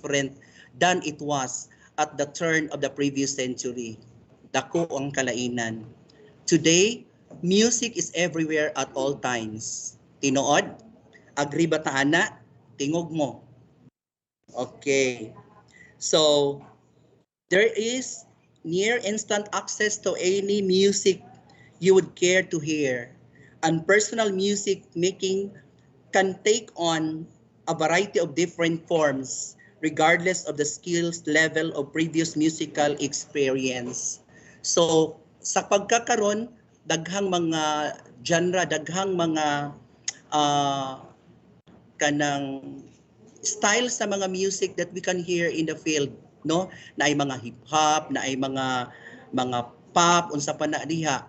different than it was at the turn of the previous century. Dako ang kalainan. Today, music is everywhere at all times. Tinuod? Agree ba ta ana? Tingog mo. Okay. So, there is near instant access to any music you would care to hear. And personal music making can take on a variety of different forms regardless of the skills level of previous musical experience. So, sa pagkakaroon, daghang mga genre, daghang mga kanang style sa mga music that we can hear in the field, no, na ay mga hip hop, na ay mga pop unsa pa na diha.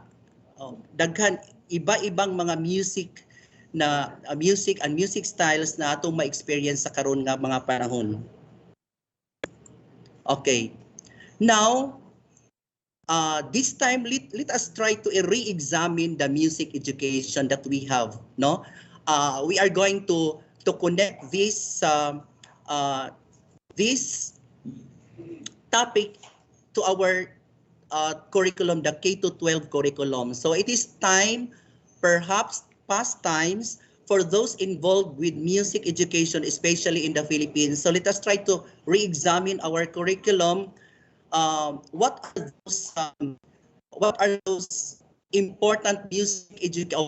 Daghan iba-ibang mga music na music and music styles na atong ma-experience sa karon nga mga panahon. Okay, now this time let us try to re-examine the music education that we have, no. We are going to connect this topic to our curriculum, the K-12 curriculum. So it is time, perhaps past times, for those involved with music education, especially in the Philippines. So let us try to re-examine our curriculum. What are those important music education?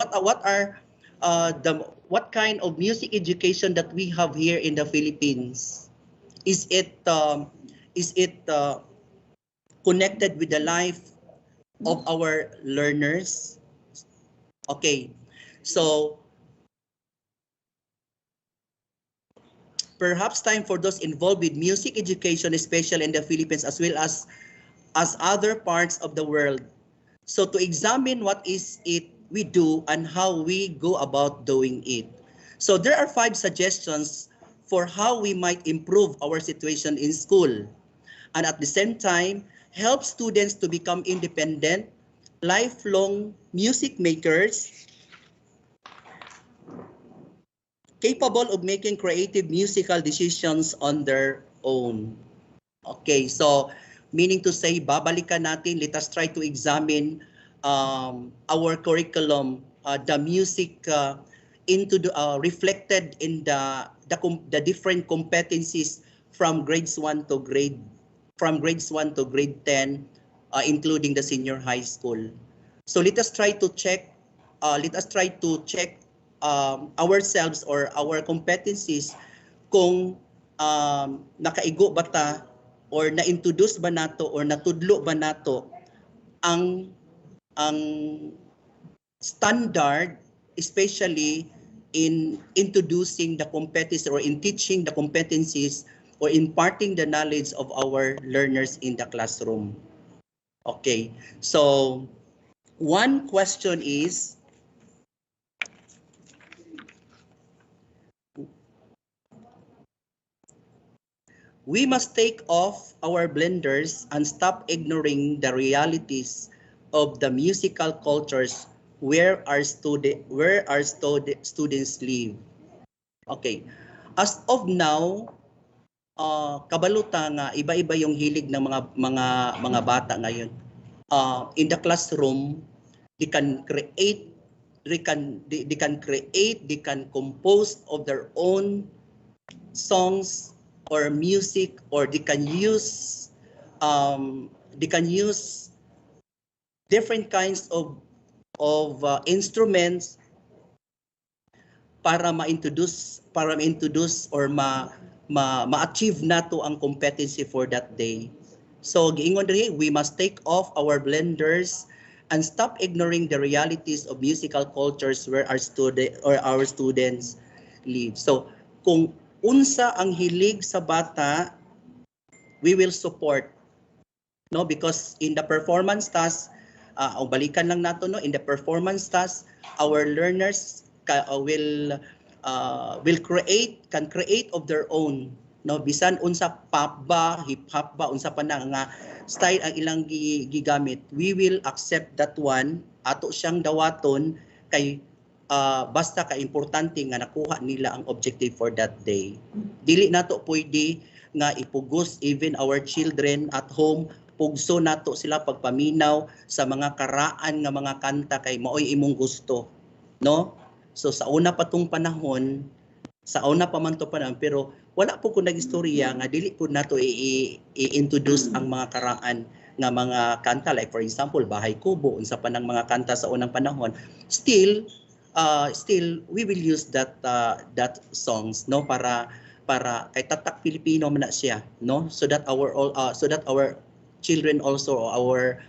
What kind of music education that we have here in the Philippines? Is it connected with the life of our learners? Okay, so perhaps time for those involved with music education, especially in the Philippines as well as other parts of the world. So to examine what is it we do and how we go about doing it. So there are 5 suggestions for how we might improve our situation in school and at the same time help students to become independent, lifelong music makers, capable of making creative musical decisions on their own. Okay, so meaning to say, babalikan natin, let us try to examine our curriculum, the music into the reflected in the different competencies from grades 1 to grade 10, including the senior high school. So let us try to check ourselves or our competencies kung nakaigo ba ta or na-introduce ba nato or natudlo ba nato ang standard, especially in introducing the competencies or in teaching the competencies or imparting the knowledge of our learners in the classroom. Okay, so one question is, we must take off our blinders and stop ignoring the realities of the musical cultures where our students live. Okay. As of now, kabaluta nga iba-iba yung hilig ng mga bata ngayon. In the classroom, they can compose of their own songs or music, or they can use different kinds of instruments para ma-introduce or ma-achieve nato ang competency for that day. So giingon diri, we must take off our blinders and stop ignoring the realities of musical cultures where our students live. So kung unsa ang hilig sa bata, we will support, no, because in the performance task, balikan lang nato, no, in the performance task, our learners will create of their own, no, bisan unsa pop ba, hip hop ba, unsa pa na nga style ang ilang gigamit, we will accept that one, ato siyang dawaton kay basta ka importante nga nakuha nila ang objective for that day. Dili nato pwede nga ipugos even our children at home, pugso nato sila pagpaminaw sa mga karaan nga mga kanta kay maoy imong gusto, no? So sa una pa tong panahon, sa una pa man to panahon, pero wala po ko nagistorya nga dili po nato i-introduce ang mga karaan nga mga kanta, like for example Bahay Kubo, unsa pa ng mga kanta sa unang panahon. Still we will use that songs, no, para kay tatak Pilipino man na siya, no, so that our children also, our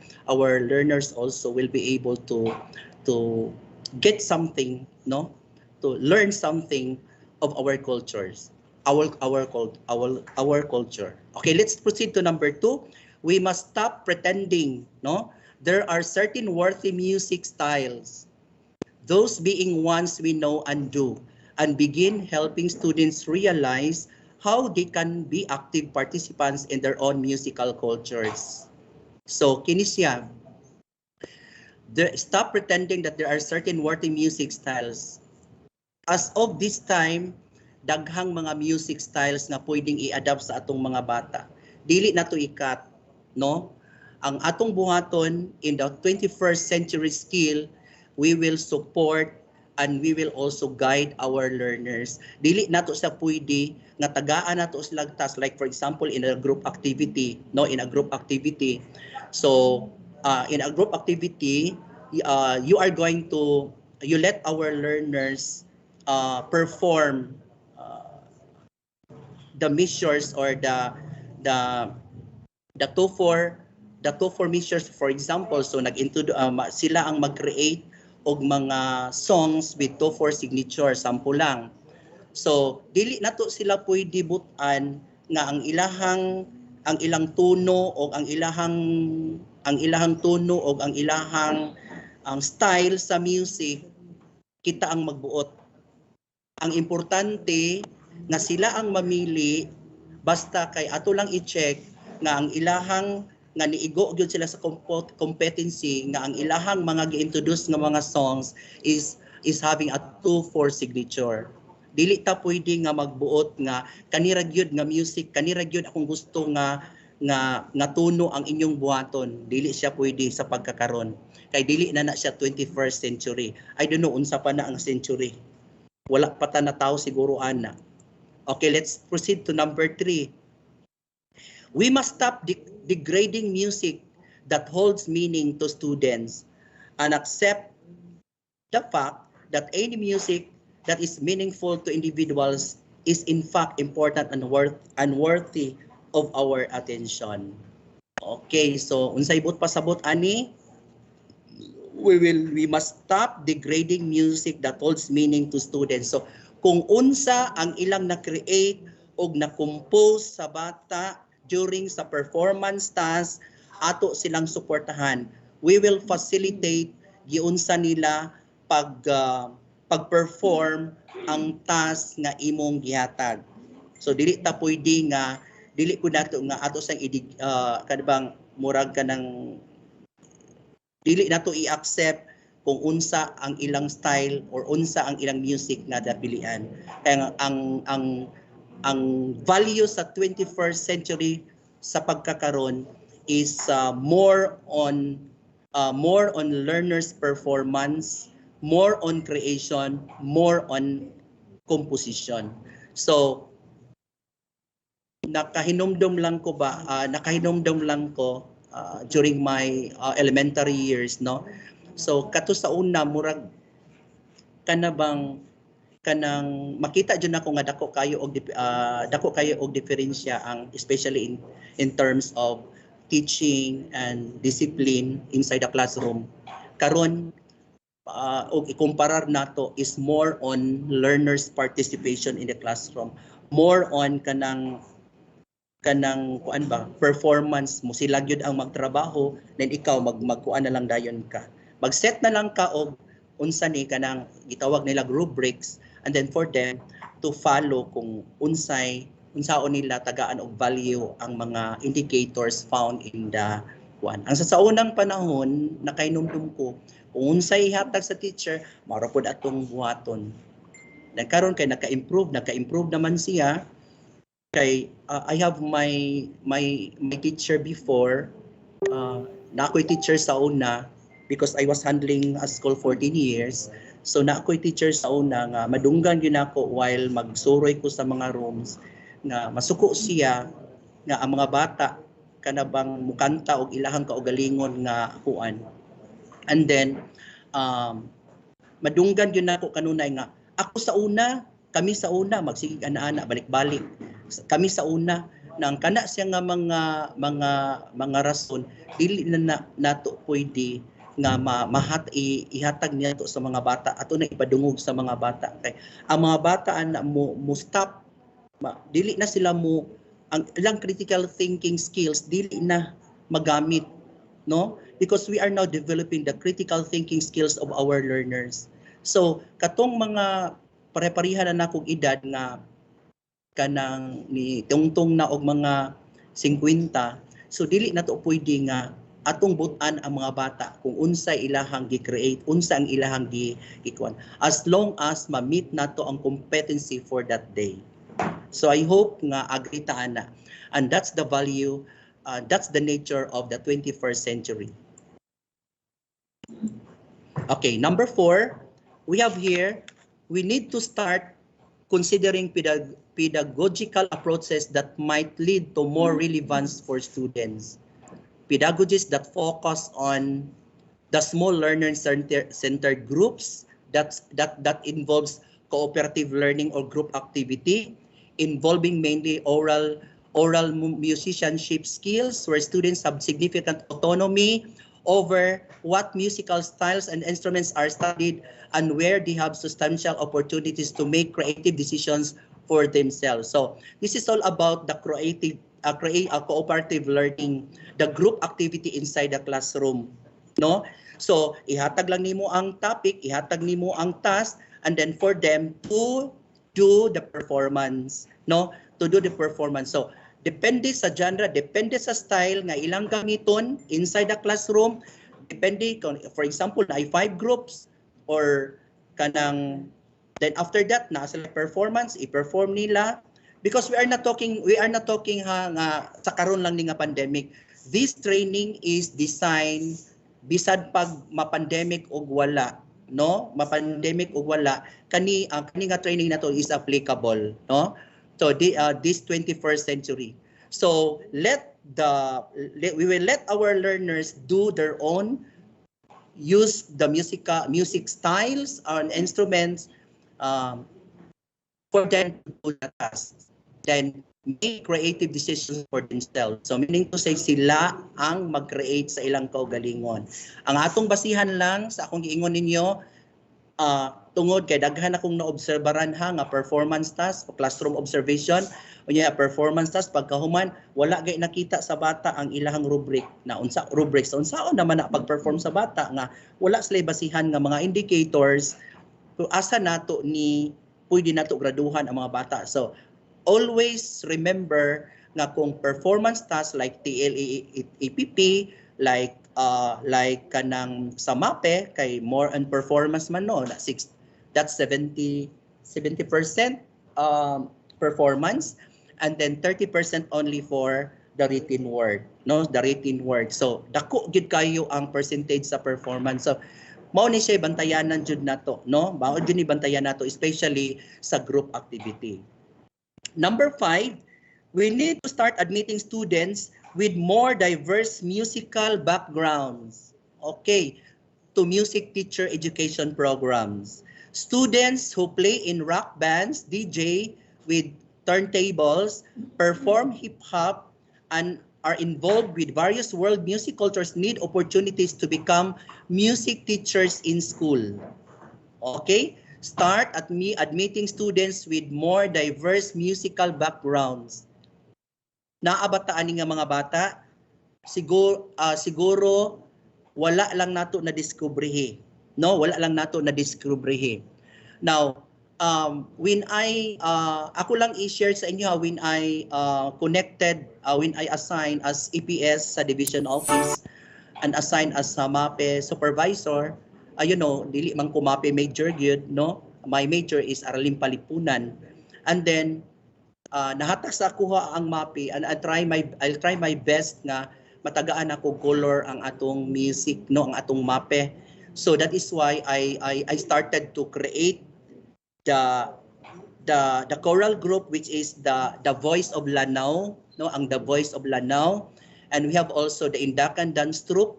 learners also will be able to get something, no, to learn something of our cultures, our culture. Okay, let's proceed to number 2. We must stop pretending, no? There are certain worthy music styles, those being ones we know and do, and begin helping students realize how they can be active participants in their own musical cultures. So, kini siya. Stop pretending that there are certain worthy music styles. As of this time, daghang mga music styles nga pwedeng i-adapt sa atong mga bata. Dili na to ikat, no? Ang atong buhaton in the 21st century skill, we will support and we will also guide our learners. Dili nato sa pwede nga tagaan nato sila task, like for example in a group activity, no, in a group activity. So in a group activity, you are going to, you let our learners perform the measures or the two four measures, for example. So sila ang mag-create og mga songs with 2/4 signature, sample lang. So dili nato sila pwede butan nga ang ilang tono o ang ilahang tono o ang ilahang ang style sa music kita ang magbuot. Ang importante nga sila ang mamili, basta kay ato lang i-check nga ang ilahang nga niigo gyud sila sa competency nga ang ilahang mga gi-introduce nga mga songs is having a 2/4 signature. Dili ta pwede nga magbuot nga kanira gyud nga music, kanira gyud akong gusto nga tuno ang inyong buhaton. Dili siya pwede sa pagkakaron. Kay dili na siya 21st century. I don't know unsa pa na ang century. Wala pa ta na tao siguro ana. Okay, let's proceed to number 3. We must stop degrading music that holds meaning to students and accept the fact that any music that is meaningful to individuals is in fact important and worthy of our attention. Okay, so unsay but pasabot ani? We must stop degrading music that holds meaning to students. So kung unsa ang ilang na-create o na-compose sa bata during sa performance task, ato silang suportahan. We will facilitate giunsa nila pag-perform ang task nga imong gihatag. So dili ta pwede nga dili ko nato nga ato sang kadbang murag ka ng dili nato i-accept kung unsa ang ilang style or unsa ang ilang music nga dapilian. Kaya ang value sa 21st century sa pagkakaron is more on learners performance, more on creation, more on composition. So nakahinomdom lang ko during my elementary years, no. So kato sa una murag kanang makita jud nako nga dako kayo og diferensya ang especially in terms of teaching and discipline inside the classroom. Karon og ikumparar nato is more on learners participation in the classroom, more on kanang kuan ba performance mo, sila gyud ang magtrabaho then ikaw magkuan na lang dayon ka, mag-set na lang ka og unsa ni kanang gitawag nila rubrics, and then for them to follow kung unsaon nila tagaan og value ang mga indicators found in the one. Ang sa unang panahon nakainomdom ko kung unsay ihatag sa teacher mao pod atong buhaton. Dan karon kay naka-improve naman siya. kay I have my teacher before, na ako'y teacher sa una because I was handling a school 14 years. So na ako'y teacher sa una nga madunggan gyud ako while magsuroy ko sa mga rooms nga masuko siya nga ang mga bata kana bang mukanta og ilahang kaugalingon nga kuan. And then um, madunggan yun ako kanunay nga ako sa una, kami sa una magsigig ana-ana balik-balik, kami sa una nang kana siya nga mga rason dili na nato pwede nga ihatag niya to sa mga bata ato na ipadungog sa mga bata kay ang mga bata ana mo stop dili na sila mo ang ilang critical thinking skills dili na magamit, no, because we are now developing the critical thinking skills of our learners. So katong mga pare-pareha na nakong edad nga kanang ni tungtong na og mga 50, so dili na to pwede nga atong butan ang mga bata kung unsay ilahang gi-create, unsa ang ilahang gi-ikuan, as long as ma-meet nato ang competency for that day. So I hope nga agree ta ana, and that's the value, that's the nature of the 21st century. Okay, number 4, we have here, we need to start considering pedagogical approaches that might lead to more relevance for students. Pedagogies that focus on the small learner-centered groups that involves cooperative learning or group activity, involving mainly oral musicianship skills where students have significant autonomy over what musical styles and instruments are studied and where they have substantial opportunities to make creative decisions for themselves. So this is all about the cooperative learning, the group activity inside the classroom, no? So ihatag lang nimo ang topic, ihatag nimo ang task, and then for them to do the performance, no? To do the performance. So depende sa genre, depende sa style nga ilang gamiton inside the classroom, depende kung, for example, na 5 groups or kanang, then after that na sila performance i-perform nila, because we are not talking nga sa karon lang ni nga pandemic. This training is designed bisan pag mapandemic og wala, no, mapandemic og wala, kani nga training nato is applicable, no. So this 21st century. So we will let our learners do their own, use the music styles and instruments for them to do the tasks. Then make creative decisions for themselves. So meaning to say sila ang mag-create sa ilang kaugalingon. Ang atong basihan lang sa akong giingon ninyo, tungod kay daghan akong naobserbaran nga performance task, classroom observation, unya performance task pagkahuman wala gay nakita sa bata ang ilahang rubric na rubrics unsaon naman na pag-perform sa bata nga wala sila basihan nga mga indicators kung asa nato ni pwede nato graduhan ang mga bata. So always remember nga kung performance task like TLE-APP, like kanang sa MAPEH kay more on performance man, no, that's 70% performance, and then 30% only for the written word, no, the written word. So dako gid kayo ang percentage sa performance. So mao ni siya bantayanan jud nato, no, mao jud ni bantayan nato especially sa group activity. Number 5, we need to start admitting students with more diverse musical backgrounds, okay, to music teacher education programs. Students who play in rock bands, DJ with turntables, perform hip-hop, and are involved with various world music cultures need opportunities to become music teachers in school. Okay? Start at admitting students with more diverse musical backgrounds. Naabataan nga mga bata, siguro wala lang nato na diskubrihe, no, wala lang nato na diskubrihe. Now when ako lang i-share sa inyo when I connected, when I assigned as EPS sa division office and assigned as MAPEH supervisor, you know, dili man ko MAPEH major gyud, no, my major is Araling Palipunan, and then nahatag sa kuha ang MAPEH, and I'll try my best nga matagaan ako color ang atong music, no, ang atong MAPEH. So that is why I started to create the the choral group, which is the Voice of Lanao, no, ang the Voice of Lanao. And we have also the Indakan dance troupe.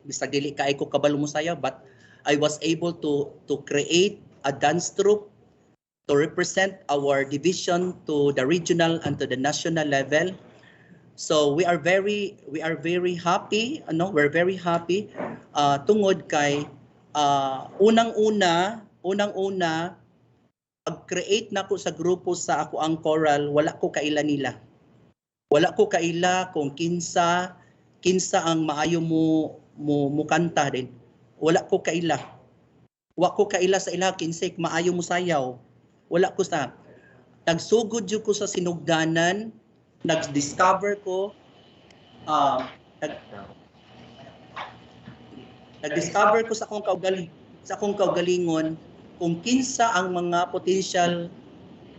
Bisag dili kay ko kabalo mo sayaw, but I was able to create a dance troupe to represent our division to the regional and to the national level. So we are very happy, ano, we're very happy tungod kay unang-una pag-create nako sa grupo sa ako ang choral, wala ko kaila nila. Wala ko kaila kung kinsa ang maayo mo kanta din. Wala ko kaila. Wa ko kaila sa ila kinsay maayo mo sayaw. Wala ko sa. Nagsugod jud ko sa sinugdanan, nag-discover ko nag-discover ko sa akong kaugalingon kung kinsa ang mga potential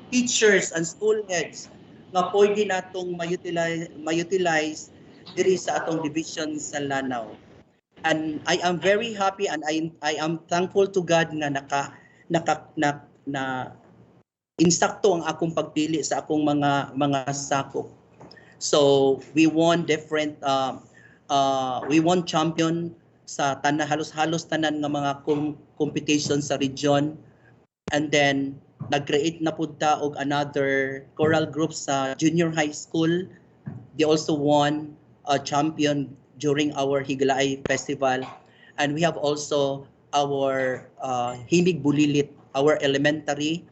teachers and school heads nga pwede natong ma-utilize diri sa atong division sa Lanao. And I am very happy and I am thankful to God nga na insakto ang akong pagpili sa akong mga sakop. So we won we won champion sa halos tanan nga mga competition sa region. And then nag-create na pud ta og another choral group sa junior high school. They also won a champion during our Higalaay festival. And we have also our Himig Bulilit, our elementary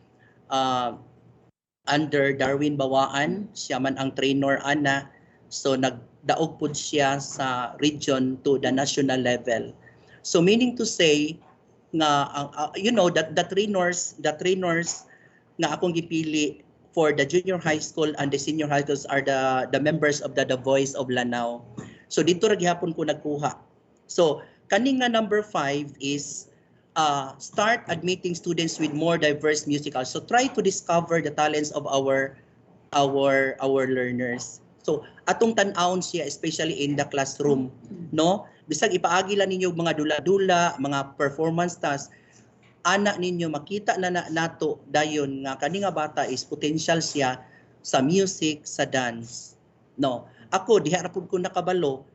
under Darwin Bawaan, siya man ang trainer ana. So nagdaog pud siya sa region to the national level. So meaning to say nga you know that the trainers nga akong gipili for the junior high school and the senior high schools are the members of the Voice of Lanao. So dito ra gihapon ko nagkuha. So kaning nga number 5 is start admitting students with more diverse musicals. So try to discover the talents of our learners. So atong tan-awon siya especially in the classroom, no? Bisag ipaagi lang ninyo mga dula-dula, mga performance tasks, ana ninyo makita na nato dayon nga kani nga bata is potential siya sa music, sa dance. No. Ako diha ra pud ko nakabalo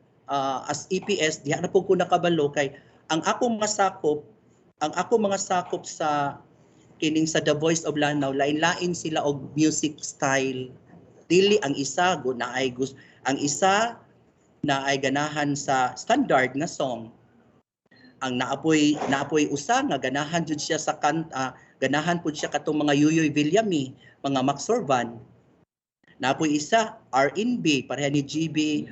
as EPS, diha ra pud ko nakabalo kay ang akong mga sakop sa kining sa The Voice of Lanao, lain-lain sila og music style. Dili ang isa ang isa na ay ganahan sa standard nga song. Ang naapoy usa nga ganahan jud siya sa kanta, ganahan pud siya katong mga Yuyoy Villami, mga Max Sorban. Naapoy isa R&B pareha ni GB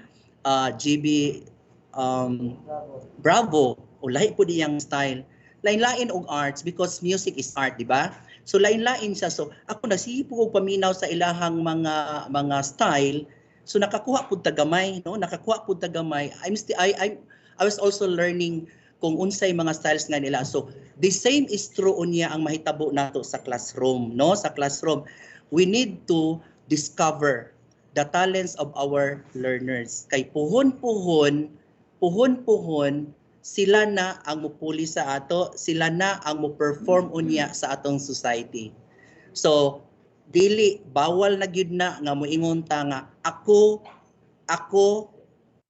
Bravo, o lahi pud iyang style. Lain-lain og arts because music is art, di ba? So lain-lain siya. So ako nasipo og paminaw sa ilahang mga style. So nakakuha pud tagamay, no? Nakakuha pud tagamay. I was also learning kung unsay mga styles nga nila. So the same is true unya ang mahitabo nato sa classroom, no? Sa classroom, we need to discover the talents of our learners. Kay puhon-puhon sila na ang mupuli sa ato, sila na ang mo-perform unya sa atong society. So dili bawal na gyud na nga moingon ta nga ako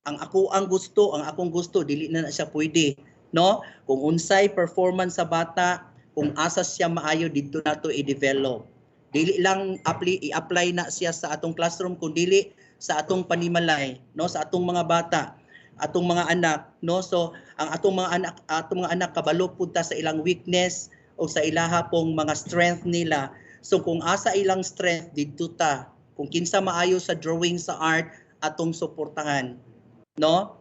ang akong gusto dili na siya pwede, no? Kung unsay performance sa bata, kung asa siya maayo didto nato i-develop. Dili lang i-apply na siya sa atong classroom kung dili sa atong panimalay, no? Sa atong mga bata, atong mga anak, no? So ang atong mga anak kabalo pud ta sa ilang weakness o sa ilaha pong mga strength nila. So kung asa ilang strength didto ta, kung kinsa maayo sa drawing, sa art, atong suportahan, no?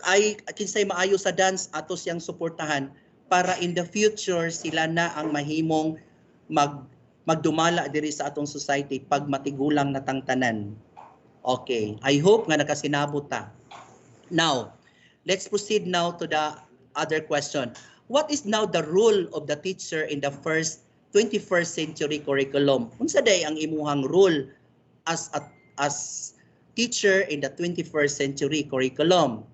Ay kinsay maayo sa dance, ato siyang suportahan para in the future sila na ang mahimong magdumala diri sa atong society pag matigulang natang tanan. Okay, I hope nga nakasinabot ta. Now, let's proceed now to the other question. What is now the role of the teacher in the first 21st century curriculum. Unsa day ang imuhang role as teacher in the 21st century curriculum?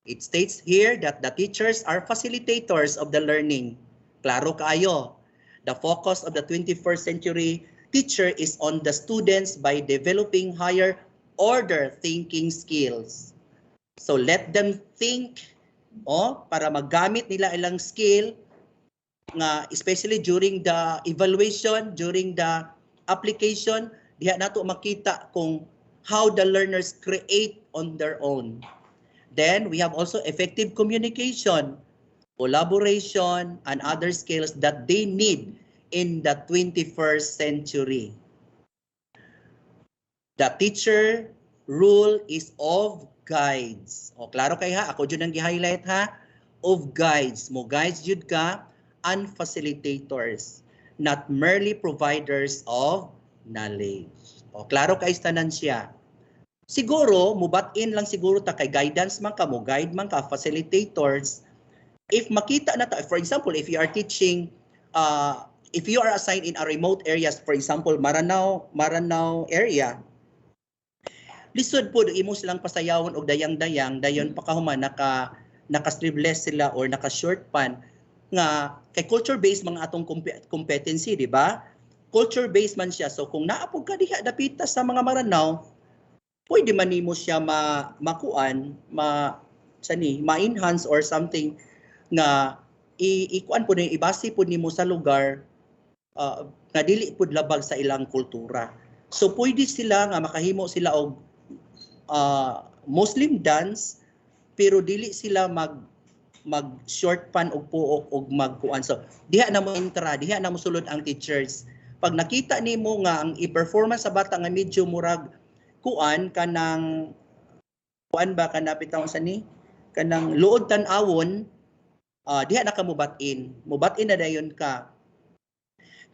It states here that the teachers are facilitators of the learning. Klaro kaayo. The focus of the 21st century teacher is on the students by developing higher order thinking skills. So let them think para magamit nila ilang skill nga especially during the evaluation, during the application, diha nato makita kung how the learners create on their own. Then we have also effective communication, collaboration, and other skills that they need in the 21st century. The teacher rule is of guides. O klaro kay ha, ako dyan ang gi-highlight ha, of guides. Mo guides jud ka and facilitators, not merely providers of knowledge. O klaro kay tanan siya. Siguro, mubat-in lang siguro ta kay guidance man ka, mo guide man ka, facilitators. If makita na ta, for example, if you are teaching, if you are assigned in a remote areas, for example, Maranao area, lisod po, imo silang pasayawon og dayang-dayang, dayon pa kahuman, naka-sleeveless sila or naka-short pan, nga kay culture-based mga atong competency, di ba? Culture-based man siya. So kung naapog ka diha dapita sa mga Maranao, pwede man nimo siya ma-enhance or something nga ikuan po ni ibase po nimo sa lugar nga dili pud labag sa ilang kultura. So pwede sila nga makahimo sila og Muslim dance pero dili sila mag short pan og puok og magkuan. So diha na mo intra, diha na mo sulod ang teachers. Pag nakita nimo nga ang i-performance sa bata nga medyo murag kuan kanang kuan ba kanapitaw sa ni kanang luod tan-awon, diha na ka mubat-in na dayon ka.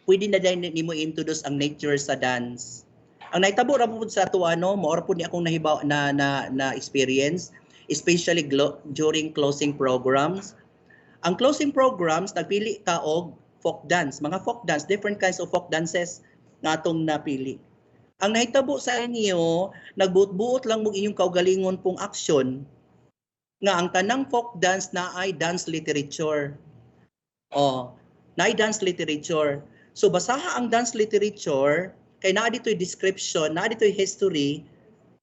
Pwede na dayon nimo introduce ang nature sa dance. Ang naitabo ra pud sa ato more pud ni akong nahibaw na experience, especially during closing programs. Ang closing programs nagpili ka og folk dance, mga folk dance, different kinds of folk dances nga atong napili. Ang nahitabo sa inyo, nagbuot-buot lang mo inyong kaugalingon pong aksyon nga ang tanang folk dance na ay dance literature. Na ay dance literature. So basaha ang dance literature, kay naa dito'y description, naa dito'y history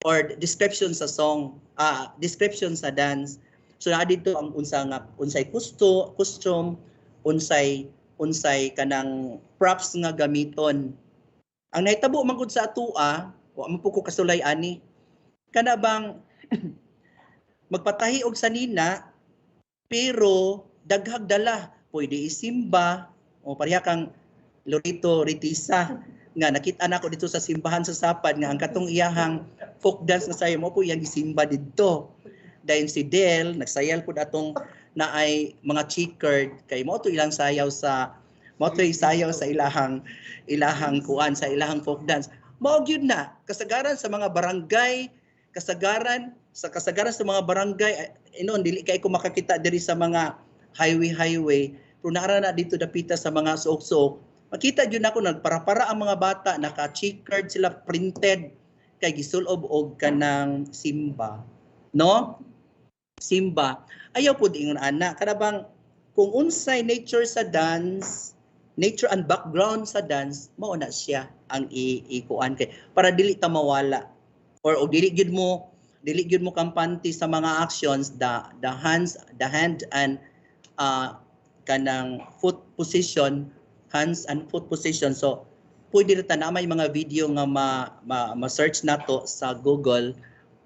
or description sa song, description sa dance. So naa dito ang unsay costume, unsay kanang props nga gamiton. Ang nahitabo man gud sa atua, wa man po ko kasulay ani. Kana bang magpatahi og sanina pero daghag dala, pwede isimba o pareha kang Lorito Ritisa nga nakita nako dito sa simbahan sa Sapad nga ang katong iyahang folk dance na sayo mo po iyang gisimba didto. Dayon si Del nagsayal pud atong naay mga checkered kay mo to ilang sayaw sa ilahang kuan sa ilahang folk dance. Mao gyud na kasagaran sa mga barangay, kasagaran sa mga barangay dili kay ko makakita diri sa mga highway pero naara na dito dapita sa mga suok-suok. Makita jud nako nagpara-para ang mga bata, naka-checkered sila, printed kay gisulob og kanang simba. No? Simba. Ayaw pud ingon ana kanabang kung unsay nature sa dance, nature and background sa dance, mao na siya ang ikuan kay para dili ta mawala or dili gyud mo kampante sa mga actions, the hand and kanang foot position, hands and foot position. So pwede ra ta na may mga video nga ma-search nato sa Google,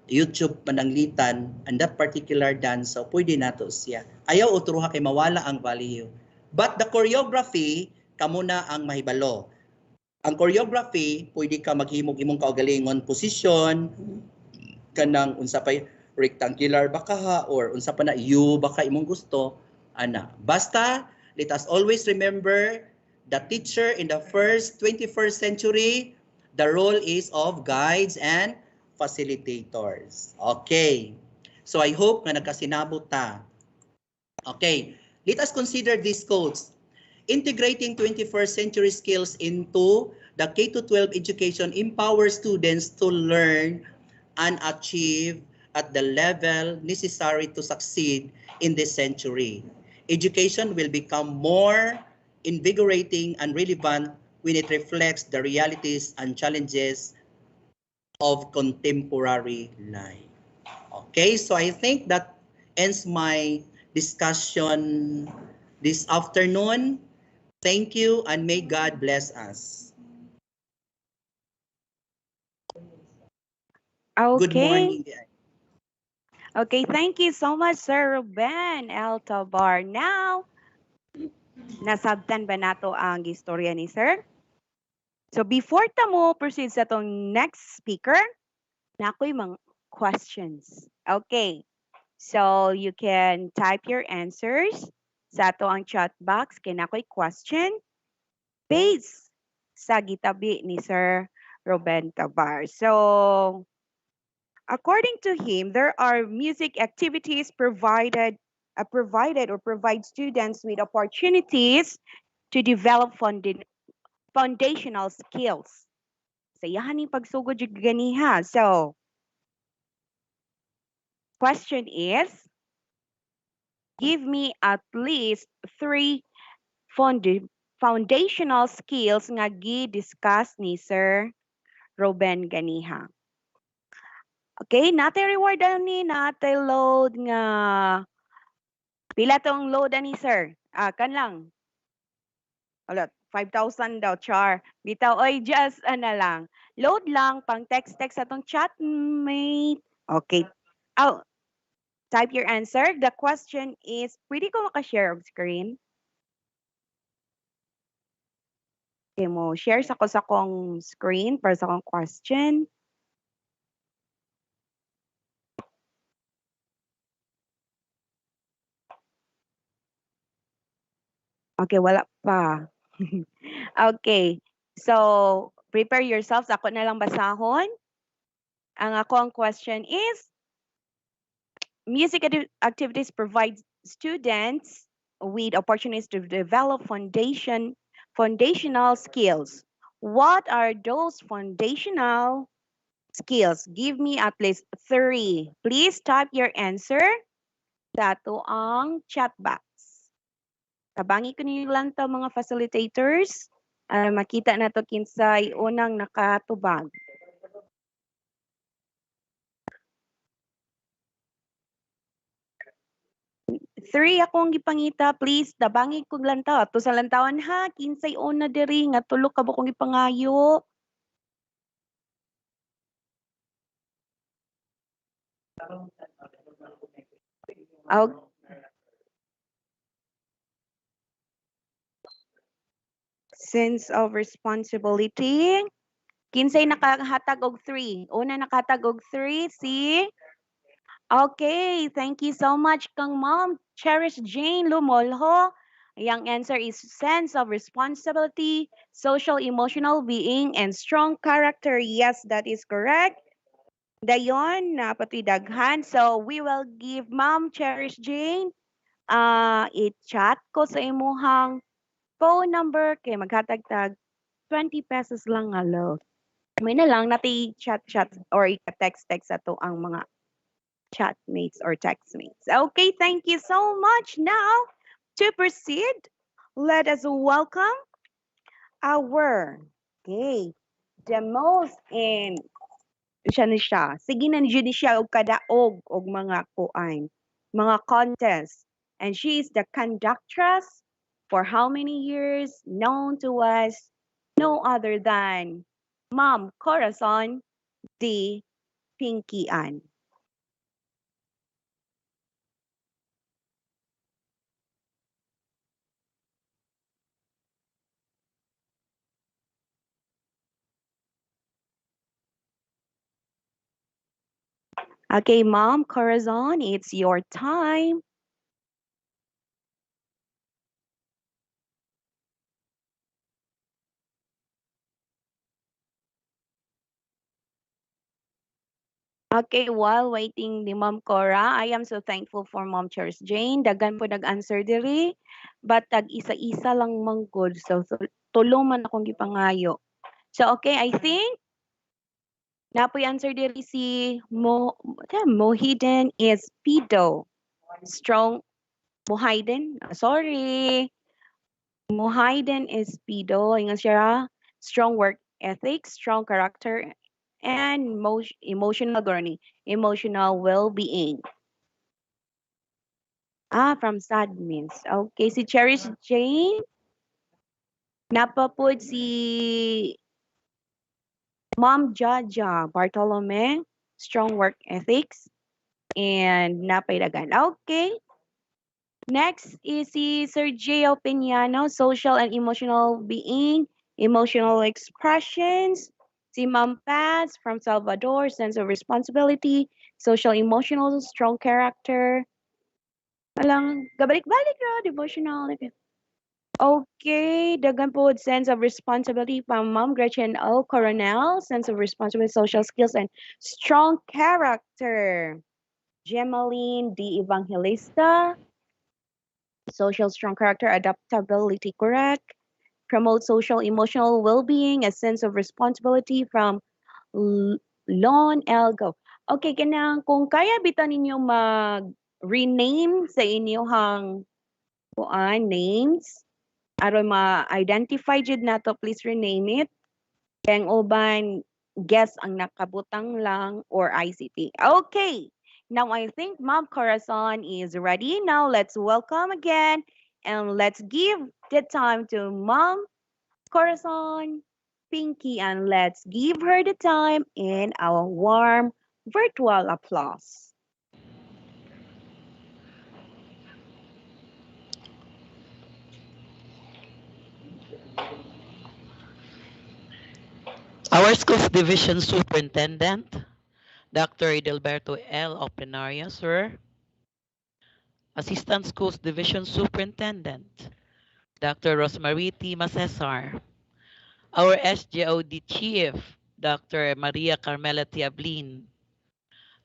YouTube pananglitan and that particular dance. So pwede nato siya. Ayaw utruha kay mawala ang value. But the choreography kamo na ang mahibalo. Ang choreography pwede ka maghimog imong kaugalingon position kanang unsa pa rectangular baka ha or unsa pa na U baka imong gusto ana. Basta let us always remember the teacher in the first 21st century, the role is of guides and facilitators. Okay. So I hope nga nagkasinabot ta. Okay. Let us consider these quotes. Integrating 21st century skills into the K-12 education empowers students to learn and achieve at the level necessary to succeed in this century. Education will become more invigorating and relevant when it reflects the realities and challenges of contemporary life. Okay, so I think that ends my discussion this afternoon. Thank you and may God bless us. Good Okay. morning. Okay, thank you so much, Sir Ruben L. Tobar. Now, nasabtan ba nato ang istorya ni Sir? So before ta mo proceed sa tong next speaker, na ako'y mga questions. Okay. So you can type your answers sa ato ang chat box kay na ako'y question based sa gitabi ni Sir Ruben Tobar. So according to him, there are music activities provided or provide students with opportunities to develop foundational skills. Sa iyahan ni pagsugod yung ganiha. So, question is, give me at least three foundational skills nga gi-discuss ni Sir Ruben ganiha. Okay, natay reward ni natay load nga pila tong load ani sir? Kan lang. Wala, 5,000 daw, char. Bitaw, oy, just, lang. Load lang, pang text-text atong chatmate. Okay. Oh, type your answer. The question is, pwede ko makashare of screen? Okay mo, share sa kong screen para sa kong question. Okay, wala pa. Okay. So, prepare yourselves. Ako na lang basahon. Ang ako ang question is, music activities provide students with opportunities to develop foundational skills. What are those foundational skills? Give me at least three. Please type your answer sa ang chat box. Tabangi ko niyo lang to mga facilitators. Makita na to kinsay unang nakatubag. Three akong gipangita, please. Tabangi ko lang to. Ato sa lantawan ha. Kinsay una diri nga tulo ka kong ipangayo. Oh, sense of responsibility. Kinsay nakahatag og three. Una nakahatag og three, si... Okay, thank you so much kang mom. Cherish Jane Lumolho. Yung answer is sense of responsibility, social emotional being, and strong character. Yes, that is correct. Dayon, napatidaghan. So, we will give Ma'am Cherish Jane i-chat ko sa imuhang phone number kay maghatag-tag 20 pesos lang nga lo. May na lang nati chat or i-text ato ang mga chatmates or textmates. Okay, thank you so much. Now, to proceed, let us welcome our, okay, the most in siya ni siya. Sige na ni siya og kadaog og mga kuan, mga contest. And she is the conductress for how many years known to us no other than Ma'am Corazon D. Pinky Ann. Okay, Mom Corazon, it's your time. Okay, while waiting ni Ma'am Cora, I am so thankful for Ma'am Cheris Jane. Dagan po nag-answer diri. But tag isa-isa lang manggod. So, tulong man akong gipangayo. So, okay, I think napoy answer diri si Mohiden is pedo. Strong Mohiden. Sorry. Mohiden is pedo. Ingon siya. Strong work ethic, strong character, and emotional gurney, emotional well-being. Ah, from Sadmins. Okay, si Cherish Jane. Napapod si Ma'am Jaja Bartolome. Strong work ethics. And napaidagan. Okay. Next is si Sergio Piñano. Social and emotional being. Emotional expressions. Si Ma'am Paz from Salvador. Sense of responsibility. Social emotional strong character. Alang, gabalik-balik ra, devotional. Okay, daghan po sense of responsibility from Mom Gretchen O. Coronel, sense of responsibility, social skills, and strong character. Gemaline D. Evangelista, social strong character, adaptability correct. Promote social emotional well-being, a sense of responsibility from Lon Elgo. Okay, kanang kung kaya bitan ninyo mag-rename sa inyong names, aron ma-identify jud nato, please rename it. Kaya uban guess ang nakabutang lang or ICT. Okay. Now I think Mom Corazon is ready. Now let's welcome again and let's give the time to Mom Corazon Pinky and let's give her the time in our warm virtual applause. Our school's division superintendent, Dr. Edelberto L. Openaria, sir. Assistant Schools Division Superintendent, Dr. Rosemarie T. Macesar. Our SJOD Chief, Dr. Maria Carmela Tiablin.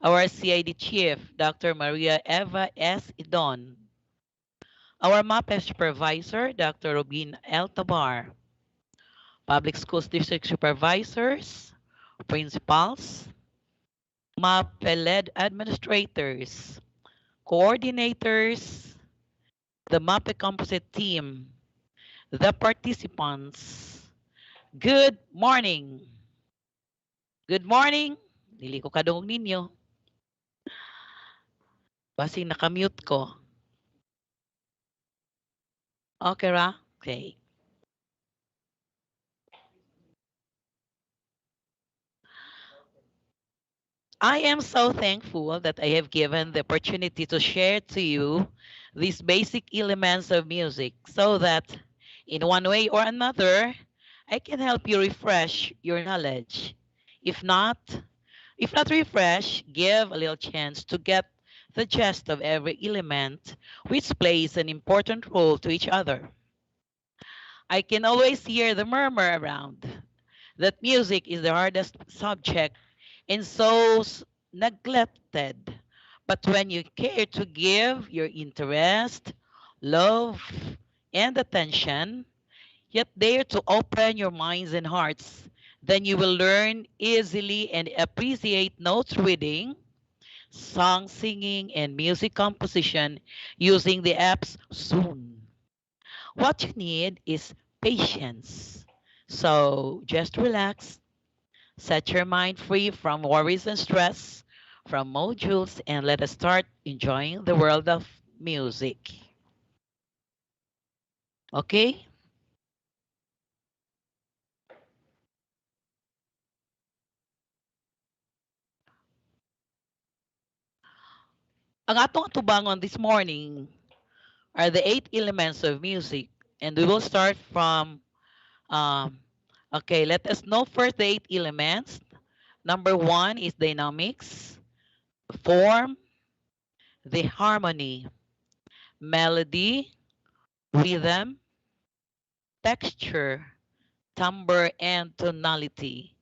Our CID Chief, Dr. Maria Eva S. Idon. Our MAPEH Supervisor, Dr. Robin L. Tabar. Public Schools District Supervisors, Principals, MAPE-led administrators, coordinators, the MAPE composite team, the participants. Good morning. Good morning. Dili ko kadungog ninyo. Basing nakamute ko. Okay ra? Okay. I am so thankful that I have given the opportunity to share to you these basic elements of music so that in one way or another, I can help you refresh your knowledge. If not, if not refresh, give a little chance to get the gist of every element which plays an important role to each other. I can always hear the murmur around that music is the hardest subject and so neglected. But when you care to give your interest, love, and attention, yet dare to open your minds and hearts, then you will learn easily and appreciate notes reading, song singing, and music composition using the apps soon. What you need is patience. So just relax, set your mind free from worries and stress, from modules, and let us start enjoying the world of music. Okay? Ang atong atubangon this morning are the 8 elements of music, and we will start from okay, let us know first the 8 elements. Number 1 is dynamics, form, the harmony, melody, rhythm, texture, timbre, and tonality.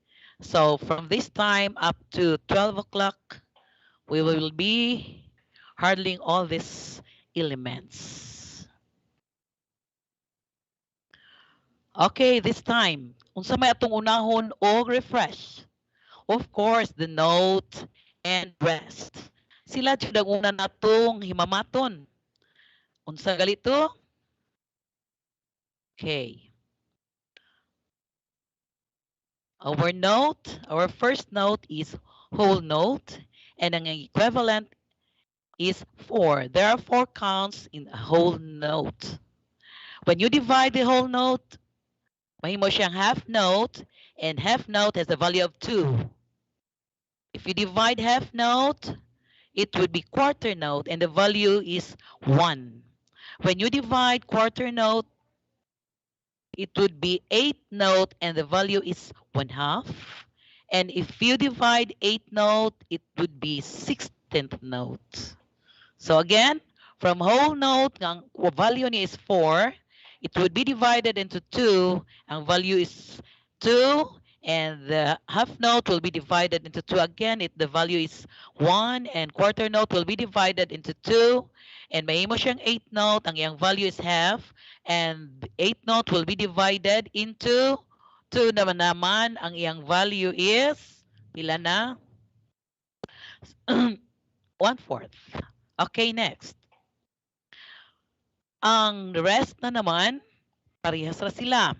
So from this time up to 12 o'clock, we will be handling all these elements. Okay, this time, unsa may atong unahon og refresh? Of course, the note and rest. Sila jud ang una natong himamaton. Unsa galito? Okay. Our first note is whole note, and ang equivalent is 4. There are 4 counts in a whole note. When you divide the whole note, mahimo siyang half note, and half note has a value of 2. If you divide half note, it would be quarter note, and the value is 1. When you divide quarter note, it would be 8th note, and the value is 1/2. And if you divide 8th note, it would be 16th note. So again, from whole note, ang value niya is 4. It would be divided into 2. Ang value is 2. And the half note will be divided into 2 again. The value is 1. And quarter note will be divided into 2. And may mo siyang 8th note. Ang iyang value is half. And 8th note will be divided into 2 naman. Ang iyang value is, pila na? 1/4. Okay, next. Ang rest na naman, parehas na sila.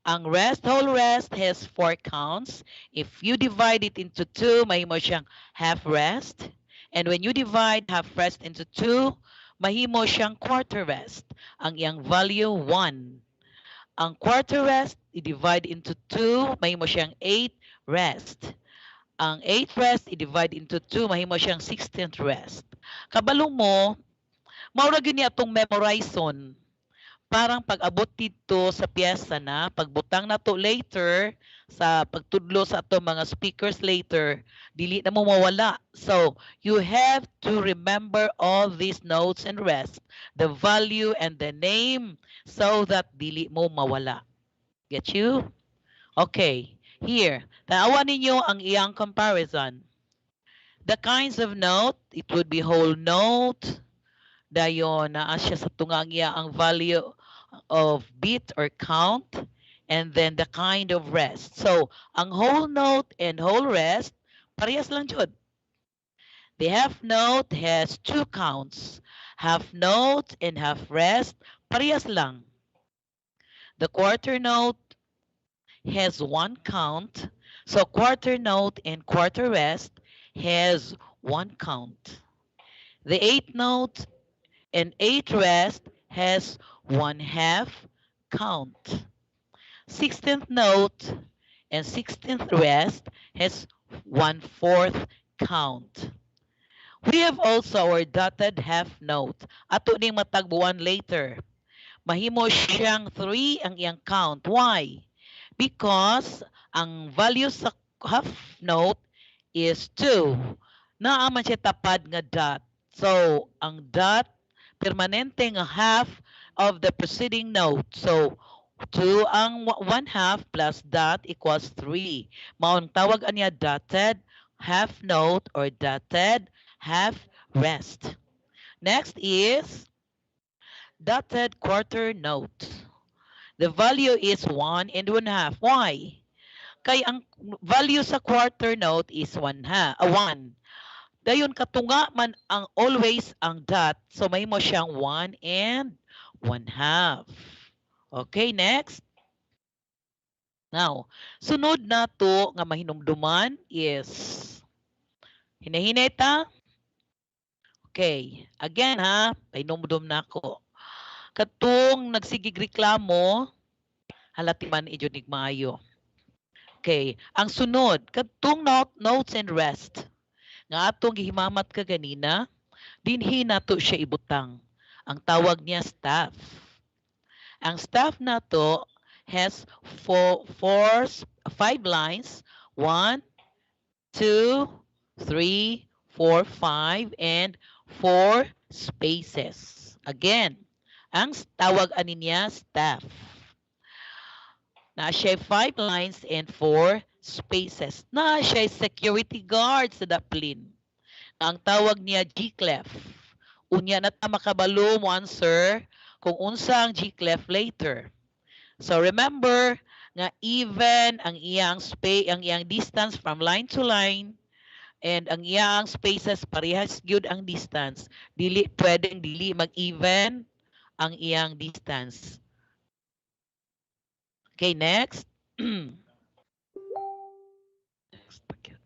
Ang whole rest has 4 counts. If you divide it into 2, mahimo siyang half rest. And when you divide half rest into 2, mahimo siyang quarter rest. Ang iyang value, 1. Ang quarter rest, i-divide into 2, mahimo siyang 8 rest. Ang 8 rest, i-divide into 2, mahimo siyang 16th rest. Kabalo mo, maura gyud ni atong memorizon. Parang pag-abot dito sa piyesa na, pagbutang na to later, sa pagtudlo sa ato mga speakers later, dili na mo mawala. So, you have to remember all these notes and rest, the value and the name, so that dili mo mawala. Get you? Okay, here, tanawan ninyo ang iyang comparison. The kinds of note, it would be whole note, dayon naa siya sa tungang iya ang value of beat or count, and then the kind of rest. So, ang whole note and whole rest, parehas lang jud. The half note has 2 counts. Half note and half rest, parehas lang. The quarter note has 1 count. So, quarter note and quarter rest has 1 count. The 8th note and 8th rest has 1/2 count. 16th note and 16th rest has 1/4 count. We have also our dotted half note. Ato ning matagbuan later. Mahimo siyang 3 ang iyang count. Why? Because ang value sa half note is 2. Naa man siya tapad nga dot. So, ang dot permanente nga half of the preceding note. So, 2 ang 1/2 plus dot equals 3. Maong tawag anya dotted half note or dotted half rest. Next is dotted quarter note. The value is 1 and 1/2. Why? Kay ang value sa quarter note is 1. Dayon katunga man ang always ang dot. So mahimo siyang 1 and 1/2. Okay, next. Now, sunod na to nga mahinumduman is hinahinay ta. Okay, again ha, pahinumdum na ko. Katong nagsigig reklamo, halatiman ijo nig maayo. Okay, ang sunod, katong notes and rest. Nga atong gihimamat ka ganina, dinhi nato siya ibutang. Ang tawag niya staff. Ang staff nato has 5 lines. 1, 2, 3, 4, 5, and 4 spaces. Again, ang tawag ani niya staff. Na siya 5 lines and 4 spaces. Na siya security guard sa daplin. Ang tawag niya G-clef. Unya na ta makabalo mo answer kung unsa ang G-clef later. So remember nga even ang iyang space, ang iyang distance from line to line and ang iyang spaces parehas gyud ang distance. Dili pwedeng dili mag-even ang iyang distance. Okay, next. Next pa gyud.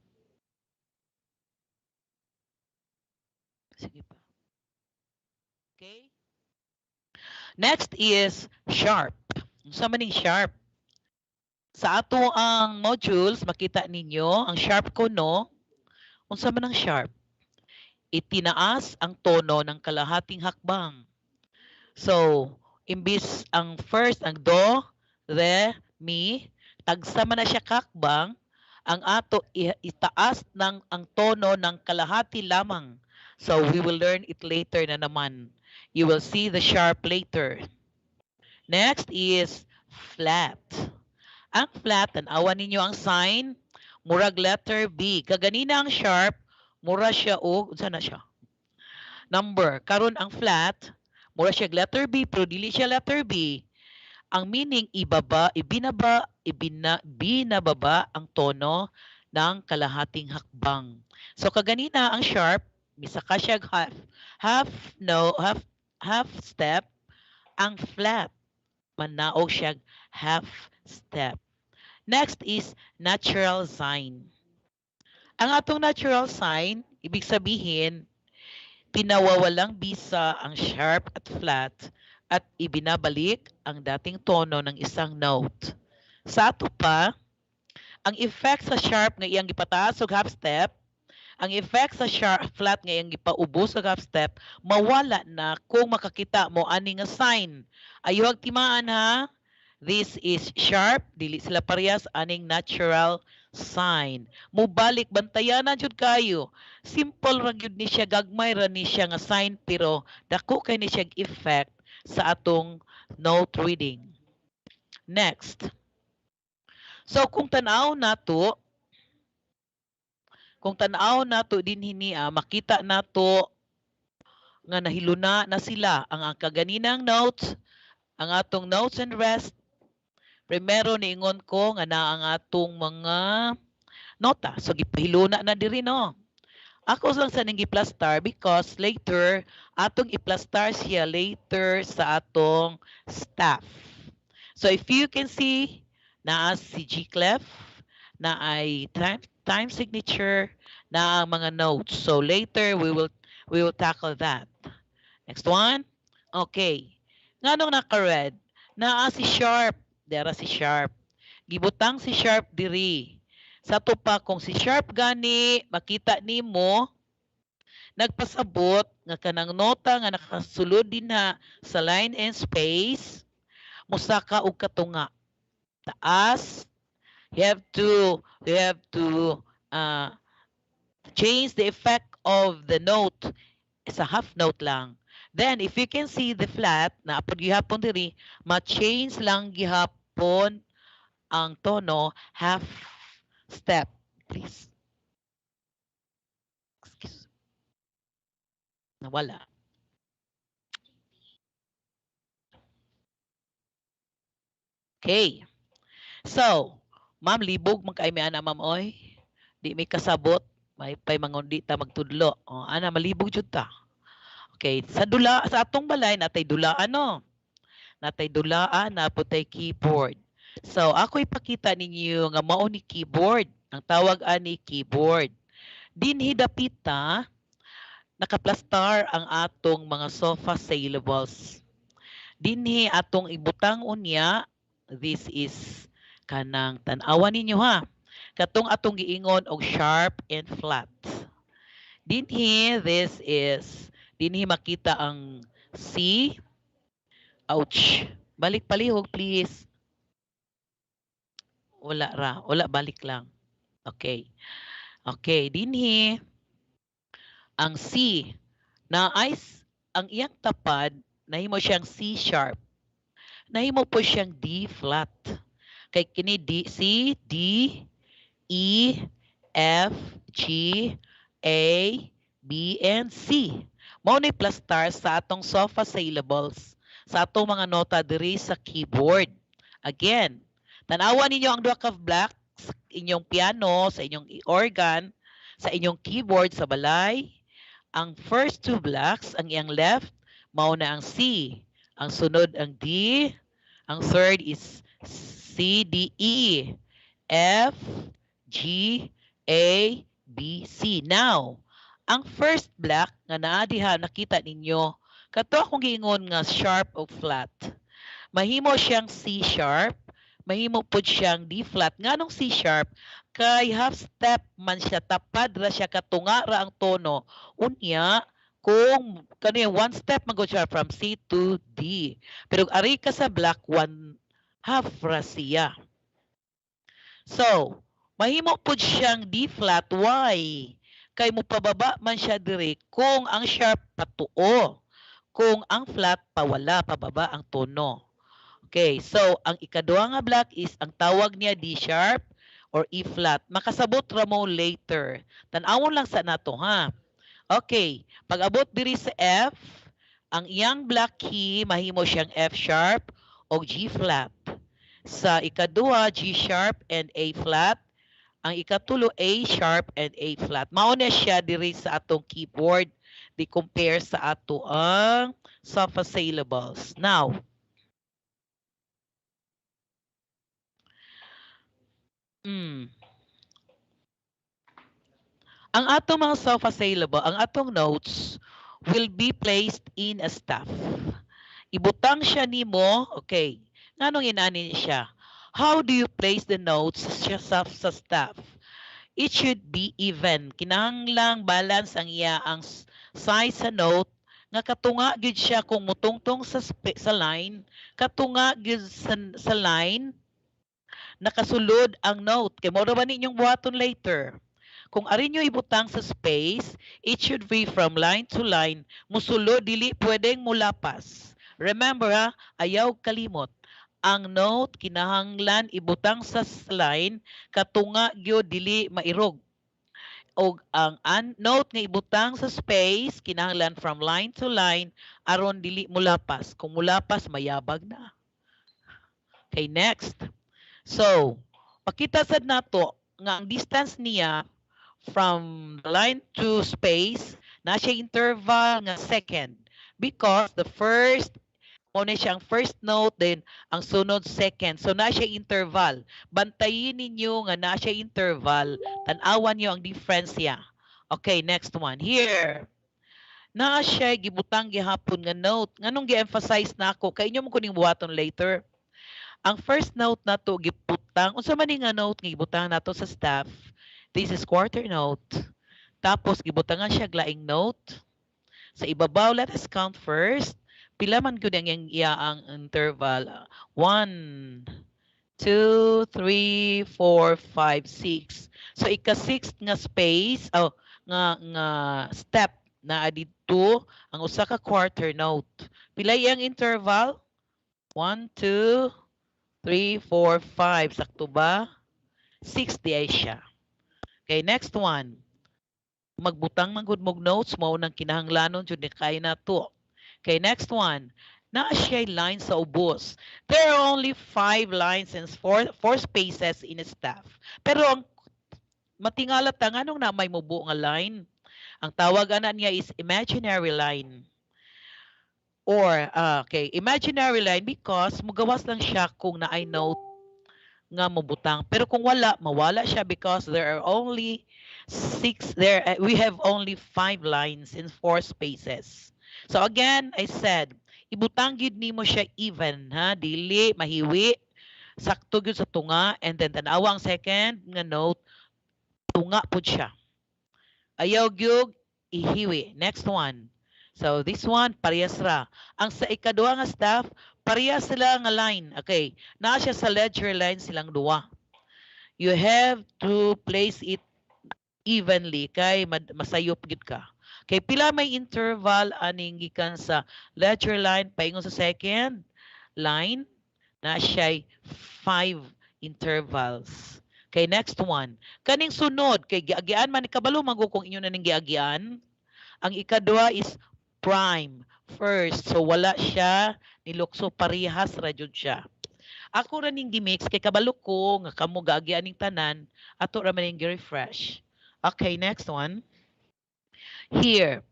Sige pa. Okay. Next is sharp. Unsa man ning sharp? Sa ato ang modules makita ninyo ang sharp kuno. Unsa man ang sharp? Itinaas ang tono ng kalahating hakbang. So, imbis ang first, ang do, re, mi, tagsa man na siya kakbang, ang ato itaas ng ang tono ng kalahati lamang. So, we will learn it later na naman. You will see the sharp later. Next is flat. Ang flat, tanawan ninyo ang sign, murag letter B. Kaganina ang sharp, mura siya o, unsa na siya? Number. Karon ang flat, mura siya letter B, pero dili siya letter B. Ang meaning, binababa ang tono ng kalahating hakbang. So kaganina ang sharp, misaka siya half step. Ang flat, manaog siya half step. Next is natural sign. Ang atong natural sign, ibig sabihin, pinawawalang bisa ang sharp at flat at ibinabalik ang dating tono ng isang note. Sa ato pa, ang effect sa sharp nga iyang gipataas og half step, ang effect sa sharp flat nga iyang gipaubos og half step, mawala na kung makakita mo ani nga sign. Ayuhag timaan ha. This is sharp, dili sila parehas aning natural sign. Mubalik bantayanan jud kayo. Simple ra gyud ni siya, gagmay ra ni siya nga sign pero dako kay ni siya effect sa atong note reading. Next. So kung tan-aw nato dinhi makita nato nga nahiluna na sila ang kaganinang notes, ang atong notes and rest. Primero niingon ko nga na ang atong mga nota. So gipahiluna na diri no. Ako lang sa ning giplastar because later atong iplastar siya later sa atong staff. So if you can see na si G-clef, na ay time signature, na ang mga notes. So later we will tackle that. Next one. Okay. Nganong naka-red? Naa si sharp. Dera si sharp. Gibutang si sharp diri. Sa tupa kung si sharp gani makita nimo nagpasabot nga kanang nota nga nakasulod din ha sa line and space musaka og katunga. Taas. You have to change the effect of the note. It's a half note lang. Then, if you can see the flat, na apod gihapon diri, ma-change lang gihapon ang tono, half step. Please. Excuse. Nawala. Okay. So, ma'am, libog magkay may ana, ma'am, oy. Di may kasabot. May pay mangundi ta magtudlo. O, ana, malibog jud ta. Okay, sa atong balay natay dulaan no. Natay dulaan na putay keyboard. So ako ipakita ninyo nga mao ni keyboard. Ang tawag ani keyboard. Dinhi dapita nakaplastar ang atong mga sofa syllables. Dinhi atong ibutang unya. This is kanang tan-awan ninyo ha. Katong atong giingon og sharp and flat. Dinhi this is dinhi makita ang C. Ouch. Balik palihog, please. Wala ra. Wala, balik lang. Okay. Okay, dinhi ang C na ang iyang tapad nahimo siyang C sharp. Nahimo po siyang D flat. Kay kini D, C, D, E, F, G, A, B, and C. Mao ni plastar sa atong sofa syllables sa atong mga nota diri sa keyboard. Again, tanawan ninyo ang duha ka black sa inyong piano, sa inyong organ, sa inyong keyboard sa balay. Ang first two blocks, ang iyang left, mao na ang C. Ang sunod ang D. Ang third is C, D, E, F, G, A, B, C. Now, ang first block nga naa diha nakita ninyo, kato akong giingon nga sharp o flat. Mahimo siyang C sharp, mahimo pud siyang D flat. Nganong C sharp? Kay half step man siya, tapad ra siya, katunga ra ang tono. Unya, kung kano one step mag siya from C to D. Pero ari ka sa block, one half ra siya. So, mahimo pud siyang D flat. Why? Kay mo pababa man siya diri kung ang sharp patuo. Kung ang flat pawala, pababa ang tono. Okay, so ang ikaduha nga block is ang tawag niya D sharp or E flat. Makasabot ra mo later. Tan-awon lang sa nato ha. Okay, pag abot diri sa F, ang iyang block key mahimo siyang F sharp o G flat. Sa ikaduha, G sharp and A flat. Ang ikatulo, A sharp and A flat. Mao na siya diri sa atong keyboard di compare sa ato ang sofa syllables. Now, ang atong mga sofa syllable, ang atong notes will be placed in a staff. Ibutang siya nimo, okay. Nganong inani siya? How do you place the notes sa staff? It should be even. Kinahanglang balance ang iya ang size sa note nga katunga gyud siya kung mutungtong sa line, katunga gyud sa line nakasulod ang note. Kay mo ra ba ninyong buhaton later? Kung ari nyo ibutang sa space, it should be from line to line. Musulod, dili pwedeng mulapas. Remember ha, ayaw kalimot. Ang note kinahanglan ibutang sa line katunga gyud dili mairog. O ang note nga ibutang sa space kinahanglan from line to line aron dili mulapas. Kung mulapas mayabag na. Okay, next. So, pakita sad nato nga ang distance niya from the line to space na siya interval nga second because the first muna siyang first note, then ang sunod second. So, na siya interval. Bantayin ninyo nga na siya interval. Tanawan niyo ang difference niya. Okay, next one. Here. Na siya gibutang gihapon nga note. Nganong gi-emphasize na ako? Kay inyo mo kuning buhaton later. Ang first note na to gibutang. Unsa man nga note nga gibutang nato sa staff? This is quarter note. Tapos gibutangan siya glaing note. Sa ibabaw, let us count first. Pila man gud ang iyaang interval? 1, 2, 3, 4, 5, 6. So ika-6 nga space, nga step na dito ang usa ka quarter note. Pila iyang interval? 1, 2, 3, 4, 5. Sakto ba? 6 di ay siya. Okay, next one. Magbutang man gud mog notes mao nang kinahanglanon jud ni kay nato. Okay, next one. Naa siya line sa ubos. There are only 5 lines and 4 spaces in a staff. Pero ang matingala ta nganong na may mubo nga line. Ang tawag ana niya is imaginary line. Or okay, imaginary line because mugawas lang siya kung naay note nga mabutang. Pero kung wala, mawala siya because there are only 6 there. We have only 5 lines in 4 spaces. So again, I said, ibutang gyud nimo siya even ha, dili mahiwi, sakto gyud sa tunga, and then tanawa ang second nga note, tunga pud siya. Ayaw gyud ihiwi. Next one. So this one parehas ra. Ang sa ikaduha nga staff, parehas sila nga line. Okay, naa siya sa ledger line silang duwa. You have to place it evenly kay masayop gid ka. Kay pila may interval aning gikan sa ledger line paingon sa second line na siya 5 intervals. Okay, next one. Kaning sunod, kay giagian man ni kabalo mago kung inyo na ning giagian. Ang ikadua is prime. First, so wala siya nilukso parehas ra jud siya. Ako ra ning gimix kay kabalo ko nga kamo gaagi aning tanan ato ra man ning refresh. Okay, next one. Here,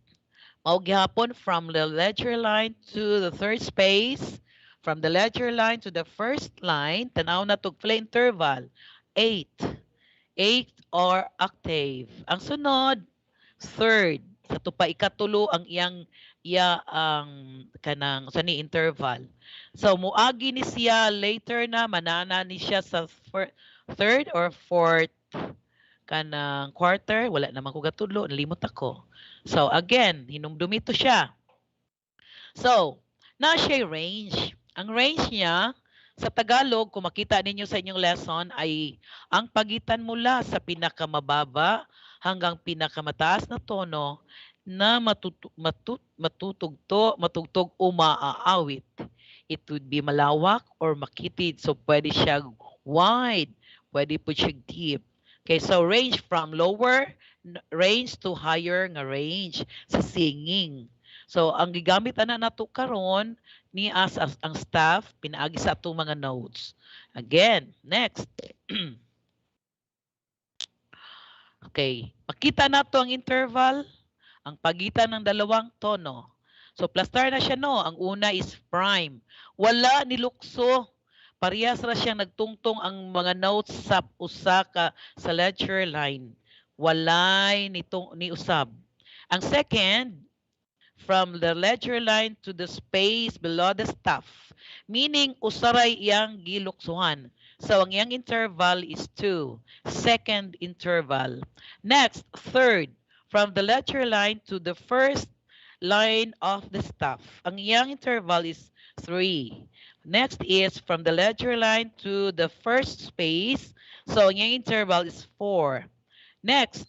mao gihapon from the ledger line to the third space, from the ledger line to the first line, tanaw na tug play interval. 8. 8 or octave. Ang sunod, third. Sa tupa ikatulo ang iya ang kanang sa ni interval. So muagi ni siya later na manana ni siya sa third or fourth kanang quarter, wala naman ko gatudlo, nalimot ako. So again, hinumdumi to siya. So, na siya range. Ang range niya sa Tagalog, kung makita ninyo sa inyong lesson, ay ang pagitan mula sa pinakamababa hanggang pinakamataas na tono na matugtog o maaawit. It would be malawak or makitid. So, pwede siya wide. Pwede po siya deep. Okay, so range from lower range to higher nga range sa singing. So, ang gigamit ana nato karon ni as ang staff pinaagi sa atong mga notes. Again, next. Okay, makita nato ang interval, ang pagitan ng dalawang tono. So, plastar na siya no. Ang una is prime. Wala nilukso. Parehas ra siyang nagtungtong ang mga notes sa usa ka sa ledger line. Walay ni usab. Ang second, from the ledger line to the space below the staff. Meaning, usaray iyang giluksuhan. So, ang iyang interval is 2. Second interval. Next, third, from the ledger line to the first line of the staff. Ang iyang interval is 3. Next is from the ledger line to the first space. So, ang iyang interval is 4. Next,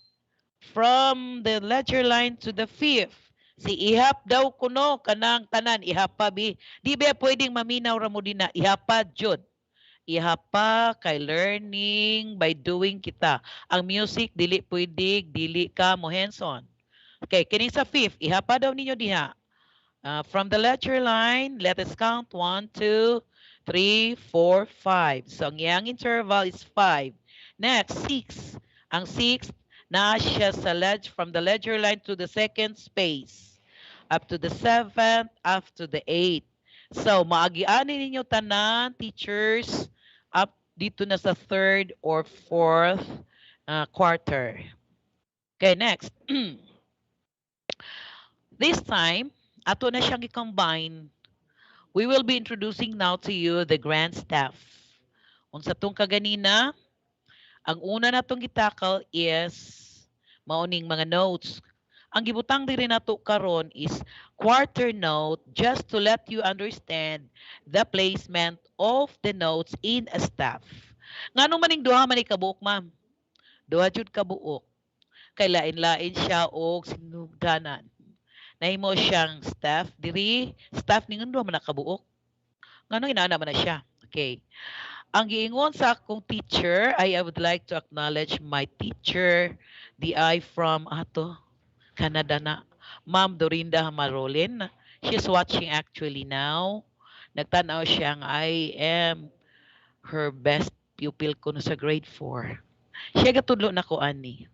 from the ledger line to the fifth. Si ihap daw kuno kanang tanan ihapa bi. Di ba pwedeng maminaw ra mo dinha ihapa jud. Ihapa kay learning by doing kita. Ang music dili pwede dili ka mo hands-on. Okay, kini sa fifth ihapa daw ninyo diha. From the ledger line, let us count 1, 2, 3, 4, 5. So ang iyang interval is 5. Next, 6. Ang 6 na siya sa from the ledger line to the second space, up to the 7th, up to the 8th. So, maagianin ninyo tanan, teachers, up dito na sa 3rd or 4th quarter. Okay, next. This time, ato na siyang i-combine. We will be introducing now to you the grand staff. Unsa tong kaganina, ang una natong gitakal is mauning mga notes. Ang gibutang diri nato karon is quarter note, just to let you understand the placement of the notes in a staff. Nganong maning duha man kabuok, ma'am? Duha jud kabuok. Kay lain-lain siya og sinugdanan. Nahimo siyang staff diri, staff ningon duha man kabuok. Nganong inaana man na siya? Okay. Ang giingon sa akong teacher, I would like to acknowledge my teacher, the I from ato Canada na, Ma'am Dorinda Marolin. She's watching actually now. Nagtanaw siya nga I am her best pupil ko no sa grade 4. Siya gatudlo na ko ani.